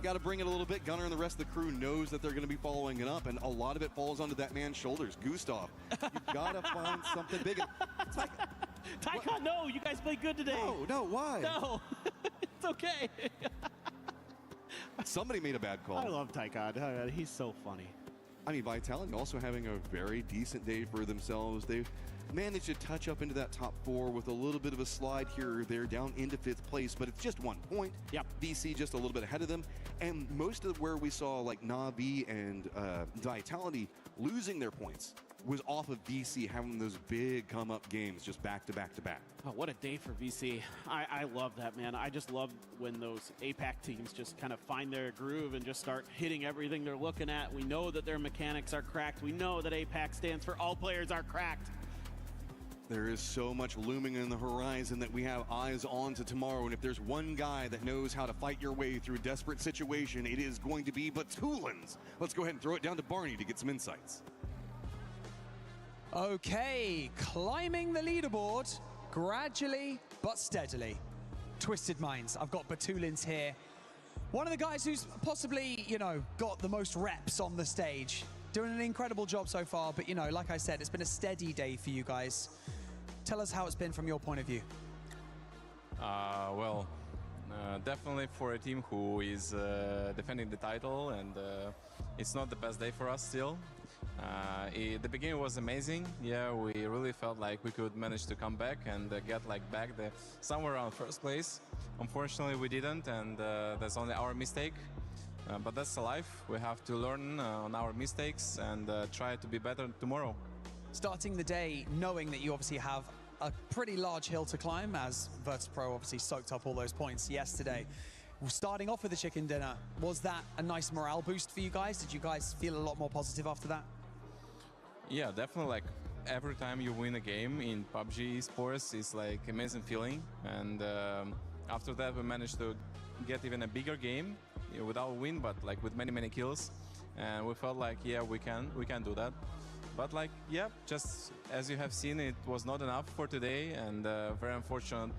Got to bring it a little bit. Gunnar and the rest of the crew knows that they're going to be following it up, and a lot of it falls onto that man's shoulders, Gustav. You've got to find something big. Tycon, no, you guys played good today. No, why? No, it's okay. Somebody made a bad call. I love Tycon. He's so funny. I mean, Vitality also having a very decent day for themselves. They've managed to touch up into that top 4 with a little bit of a slide here or there down into 5th place, but it's just 1 point. Yep. VC just a little bit ahead of them. And most of where we saw like Na'Vi and Vitality losing their points was off of VC having those big come-up games just back to back to back. Oh, what a day for VC. I love that, man. I just love when those APAC teams just kind of find their groove and just start hitting everything they're looking at. We know that their mechanics are cracked. We know that APAC stands for all players are cracked. There is so much looming in the horizon that we have eyes on to tomorrow, and if there's one guy that knows how to fight your way through a desperate situation, it is going to be Batulins. Let's go ahead and throw it down to Barney to get some insights. Okay, climbing the leaderboard, gradually but steadily. Twisted Minds, I've got Batulins here. One of the guys who's possibly, got the most reps on the stage. Doing an incredible job so far, but like I said, it's been a steady day for you guys. Tell us how it's been from your point of view. Definitely for a team who is defending the title, and it's not the best day for us still. The beginning was amazing. Yeah, we really felt like we could manage to come back and get back there somewhere around 1st place. Unfortunately, we didn't, and that's only our mistake. But that's life. We have to learn on our mistakes and try to be better tomorrow. Starting the day knowing that you obviously have a pretty large hill to climb, as Virtus Pro obviously soaked up all those points yesterday. Starting off with the chicken dinner, was that a nice morale boost for you guys? Did you guys feel a lot more positive after that? Yeah, definitely. Every time you win a game in PUBG esports, it's amazing feeling. And after that, we managed to get even a bigger game without a win, but with many kills. And we felt we can do that. But just as you have seen, it was not enough for today, and very unfortunate.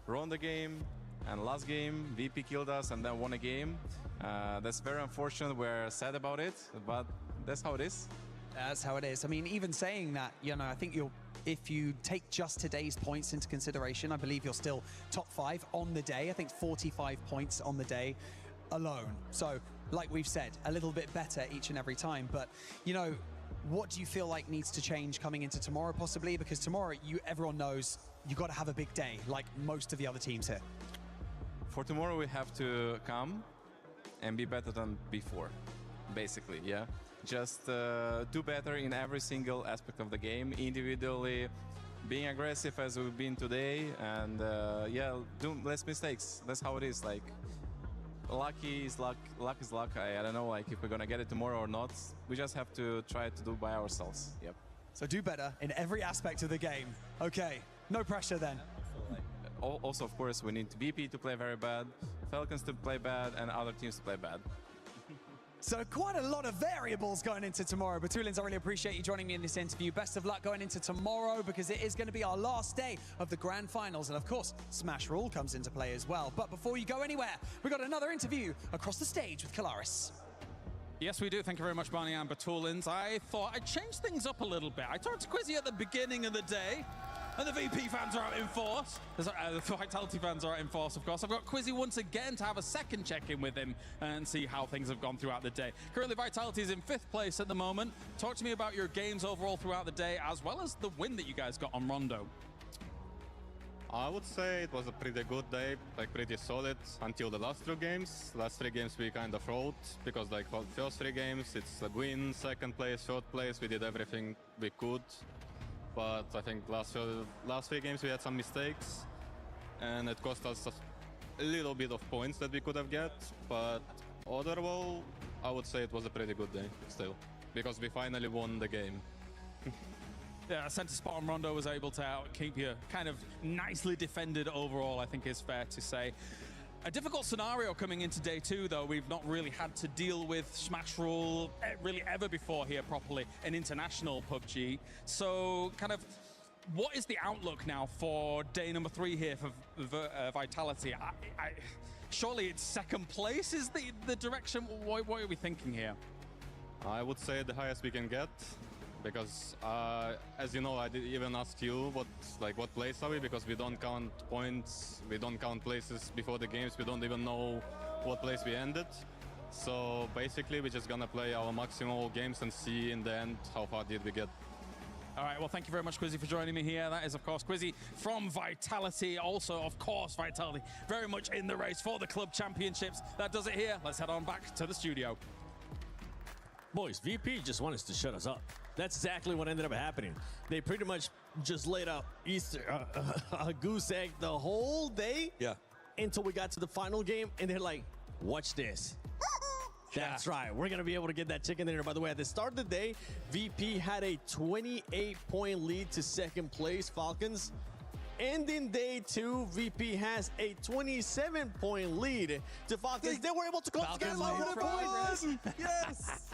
Won the game, And last game, VP killed us and then won a game. That's very unfortunate. We're sad about it, but that's how it is. That's how it is. I mean, even saying that, you know, I think if you take just today's points into consideration, I believe you're still top 5 on the day. I think 45 points on the day alone. So, like we've said, a little bit better each and every time. But, you know, what do you feel like needs to change coming into tomorrow, possibly? Because tomorrow, everyone knows you've got to have a big day, like most of the other teams here. For tomorrow, we have to come and be better than before, basically, yeah? Just do better in every single aspect of the game, individually, being aggressive as we've been today, and yeah, do less mistakes. That's how it is. Like, luck is luck. I don't know, like, if we're gonna get it tomorrow or not. We just have to try to do by ourselves. Yep. So do better in every aspect of the game. Okay, no pressure then. Also, of course, we need VP to play very bad, Falcons to play bad, and other teams to play bad. So quite a lot of variables going into tomorrow. Batulins, I really appreciate you joining me in this interview. Best of luck going into tomorrow, because it is going to be our last day of the grand finals. And of course, Smash Rule comes into play as well. But before you go anywhere, we've got another interview across the stage with Kalaris. Yes, we do. Thank you very much, Barney and Batulins. I thought I'd change things up a little bit. I talked to Quizzy at the beginning of the day, and the VP fans are out in force. The Vitality fans are out in force, of course. I've got Quizzy once again to have a second check-in with him and see how things have gone throughout the day. Currently, Vitality is in 5th place at the moment. Talk to me about your games overall throughout the day, as well as the win that you guys got on Rondo. I would say it was a pretty good day, like pretty solid until the last 2 games. Last 3 games we kind of rolled, because like for the first 3 games it's a win, 2nd place, 3rd place. We did everything we could. But I think last 3 games we had some mistakes, and it cost us a little bit of points that we could have get. But overall, I would say it was a pretty good day still, because we finally won the game. Yeah, center spot on Rondo was able to keep you kind of nicely defended overall, I think is fair to say. A difficult scenario coming into day 2, though. We've not really had to deal with Smash Rule really ever before here properly in international PUBG. So kind of, what is the outlook now for day number 3 here for Vitality? Surely it's 2nd place is the direction. What are we thinking here? I would say the highest we can get, because as you know, I did even ask you what place are we, because we don't count points, we don't count places before the games, we don't even know what place we ended. So basically we're just gonna play our maximal games and see in the end how far did we get. All right, well, thank you very much, Quizzy, for joining me here. That is, of course, Quizzy from Vitality. Also, of course, Vitality very much in the race for the club championships. That does it here. Let's head on back to the studio. Boys, VP just wanted to shut us up. That's exactly what ended up happening. They pretty much just laid out a goose egg the whole day. Yeah. Until we got to the final game, and they're like, watch this. That's right. We're going to be able to get that chicken dinner. By the way, at the start of the day, VP had a 28-point lead to 2nd place, Falcons. Ending day 2, VP has a 27-point lead to Falcons. They were able to close the game like points. Yes.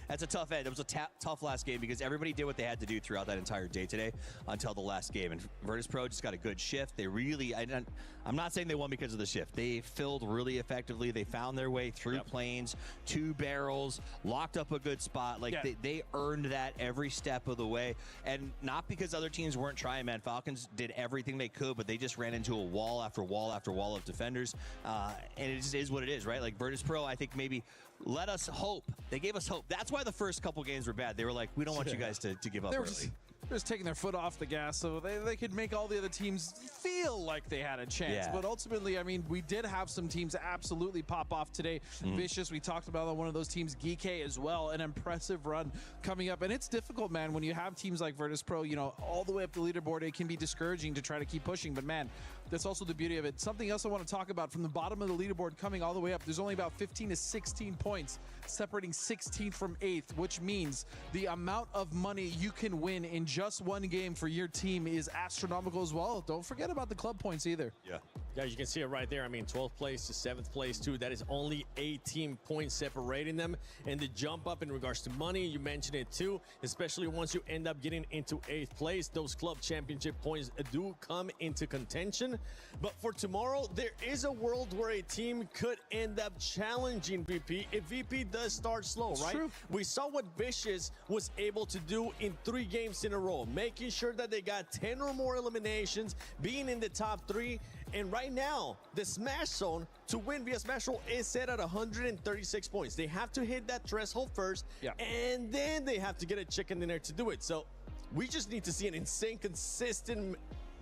That's a tough end. It was a tough last game, because everybody did what they had to do throughout that entire day today until the last game. And Virtus Pro just got a good shift. They really, I'm not saying they won because of the shift. They filled really effectively. They found their way through planes, 2 barrels, locked up a good spot. Like they earned that every step of the way. And not because other teams weren't trying, man. Falcons did everything they could, but they just ran into a wall after wall after wall of defenders. And it just is what it is, right? Like Virtus Pro, I think maybe let us hope. They gave us hope. That's why the first couple games were bad. They were like, we don't want you guys to give up early. They're just taking their foot off the gas, so they could make all the other teams feel like they had a chance. Yeah. But ultimately, I mean, we did have some teams absolutely pop off today. Vicious, we talked about on one of those teams, Geeky as well, an impressive run coming up. And it's difficult, man, when you have teams like Virtus Pro, you know, all the way up the leaderboard. It can be discouraging to try to keep pushing, but man, that's also the beauty of it. Something else I want to talk about, from the bottom of the leaderboard coming all the way up, there's only about 15 to 16 points separating 16th from 8th, which means the amount of money you can win in just one game for your team is astronomical as well. Don't forget about the club points either. Yeah. Yeah, you can see it right there. I mean, 12th place to 7th place, too. That is only 18 points separating them. And the jump up in regards to money, you mentioned it, too, especially once you end up getting into 8th place. Those club championship points do come into contention. But for tomorrow, there is a world where a team could end up challenging VP if VP does start slow, right? True. We saw what Vicious was able to do in 3 games in a row, making sure that they got 10 or more eliminations, being in the top 3. And right now, the Smash Zone to win via Smash Roll is set at 136 points. They have to hit that threshold first, and then they have to get a chicken dinner to do it. So we just need to see an insane, consistent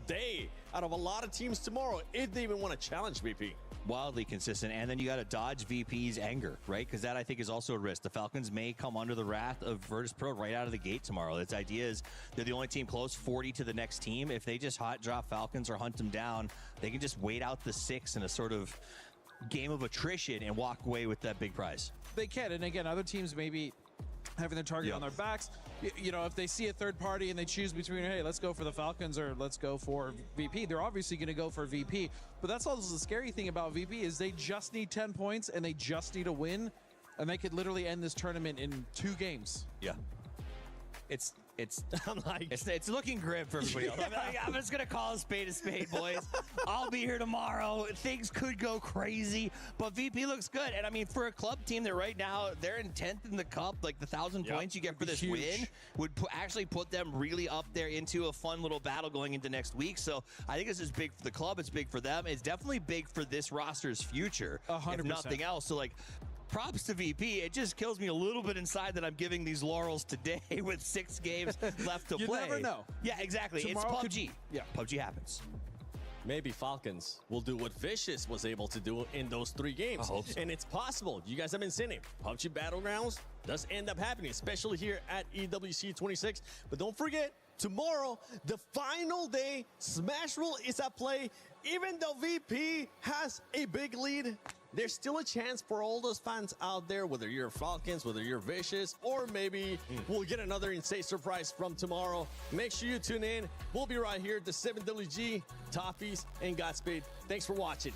day out of a lot of teams tomorrow if they even want to challenge VP. Wildly consistent, and then you got to dodge VP's anger, right? Because that, I think, is also a risk. The Falcons may come under the wrath of Virtus Pro right out of the gate tomorrow. Its idea is they're the only team close, 40 to the next team. If they just hot drop Falcons or hunt them down, they can just wait out the 6 in a sort of game of attrition and walk away with that big prize. They can, and again, other teams maybe having their target on their backs. You know, if they see a third party and they choose between, hey, let's go for the Falcons or let's go for VP, they're obviously going to go for VP. But that's also the scary thing about VP is they just need 10 points and they just need a win, and they could literally end this tournament in 2 games. Yeah. It's looking grim for everybody else. I'm just gonna call a spade, boys. I'll be here tomorrow. Things could go crazy, but VP looks good. And I mean, for a club team that right now they're in 10th in the cup, like the 1,000 points you get for this win would actually put them really up there into a fun little battle going into next week. So I think this is big for the club. It's big for them. It's definitely big for this roster's future, 100%. if nothing else. So like, props to VP. It just kills me a little bit inside that I'm giving these laurels today with 6 games left to play. You never know. Yeah, exactly. Tomorrow it's PUBG. PUBG happens. Maybe Falcons will do what Vicious was able to do in those 3 games. I hope so. And it's possible. You guys have been seeing it. PUBG Battlegrounds does end up happening, especially here at EWC 26. But don't forget, tomorrow, the final day, Smash Roll is at play. Even though VP has a big lead, there's still a chance for all those fans out there, whether you're Falcons, whether you're Vicious, or maybe we'll get another insane surprise from tomorrow. Make sure you tune in. We'll be right here at the 7WG, Toffees, and Godspeed. Thanks for watching.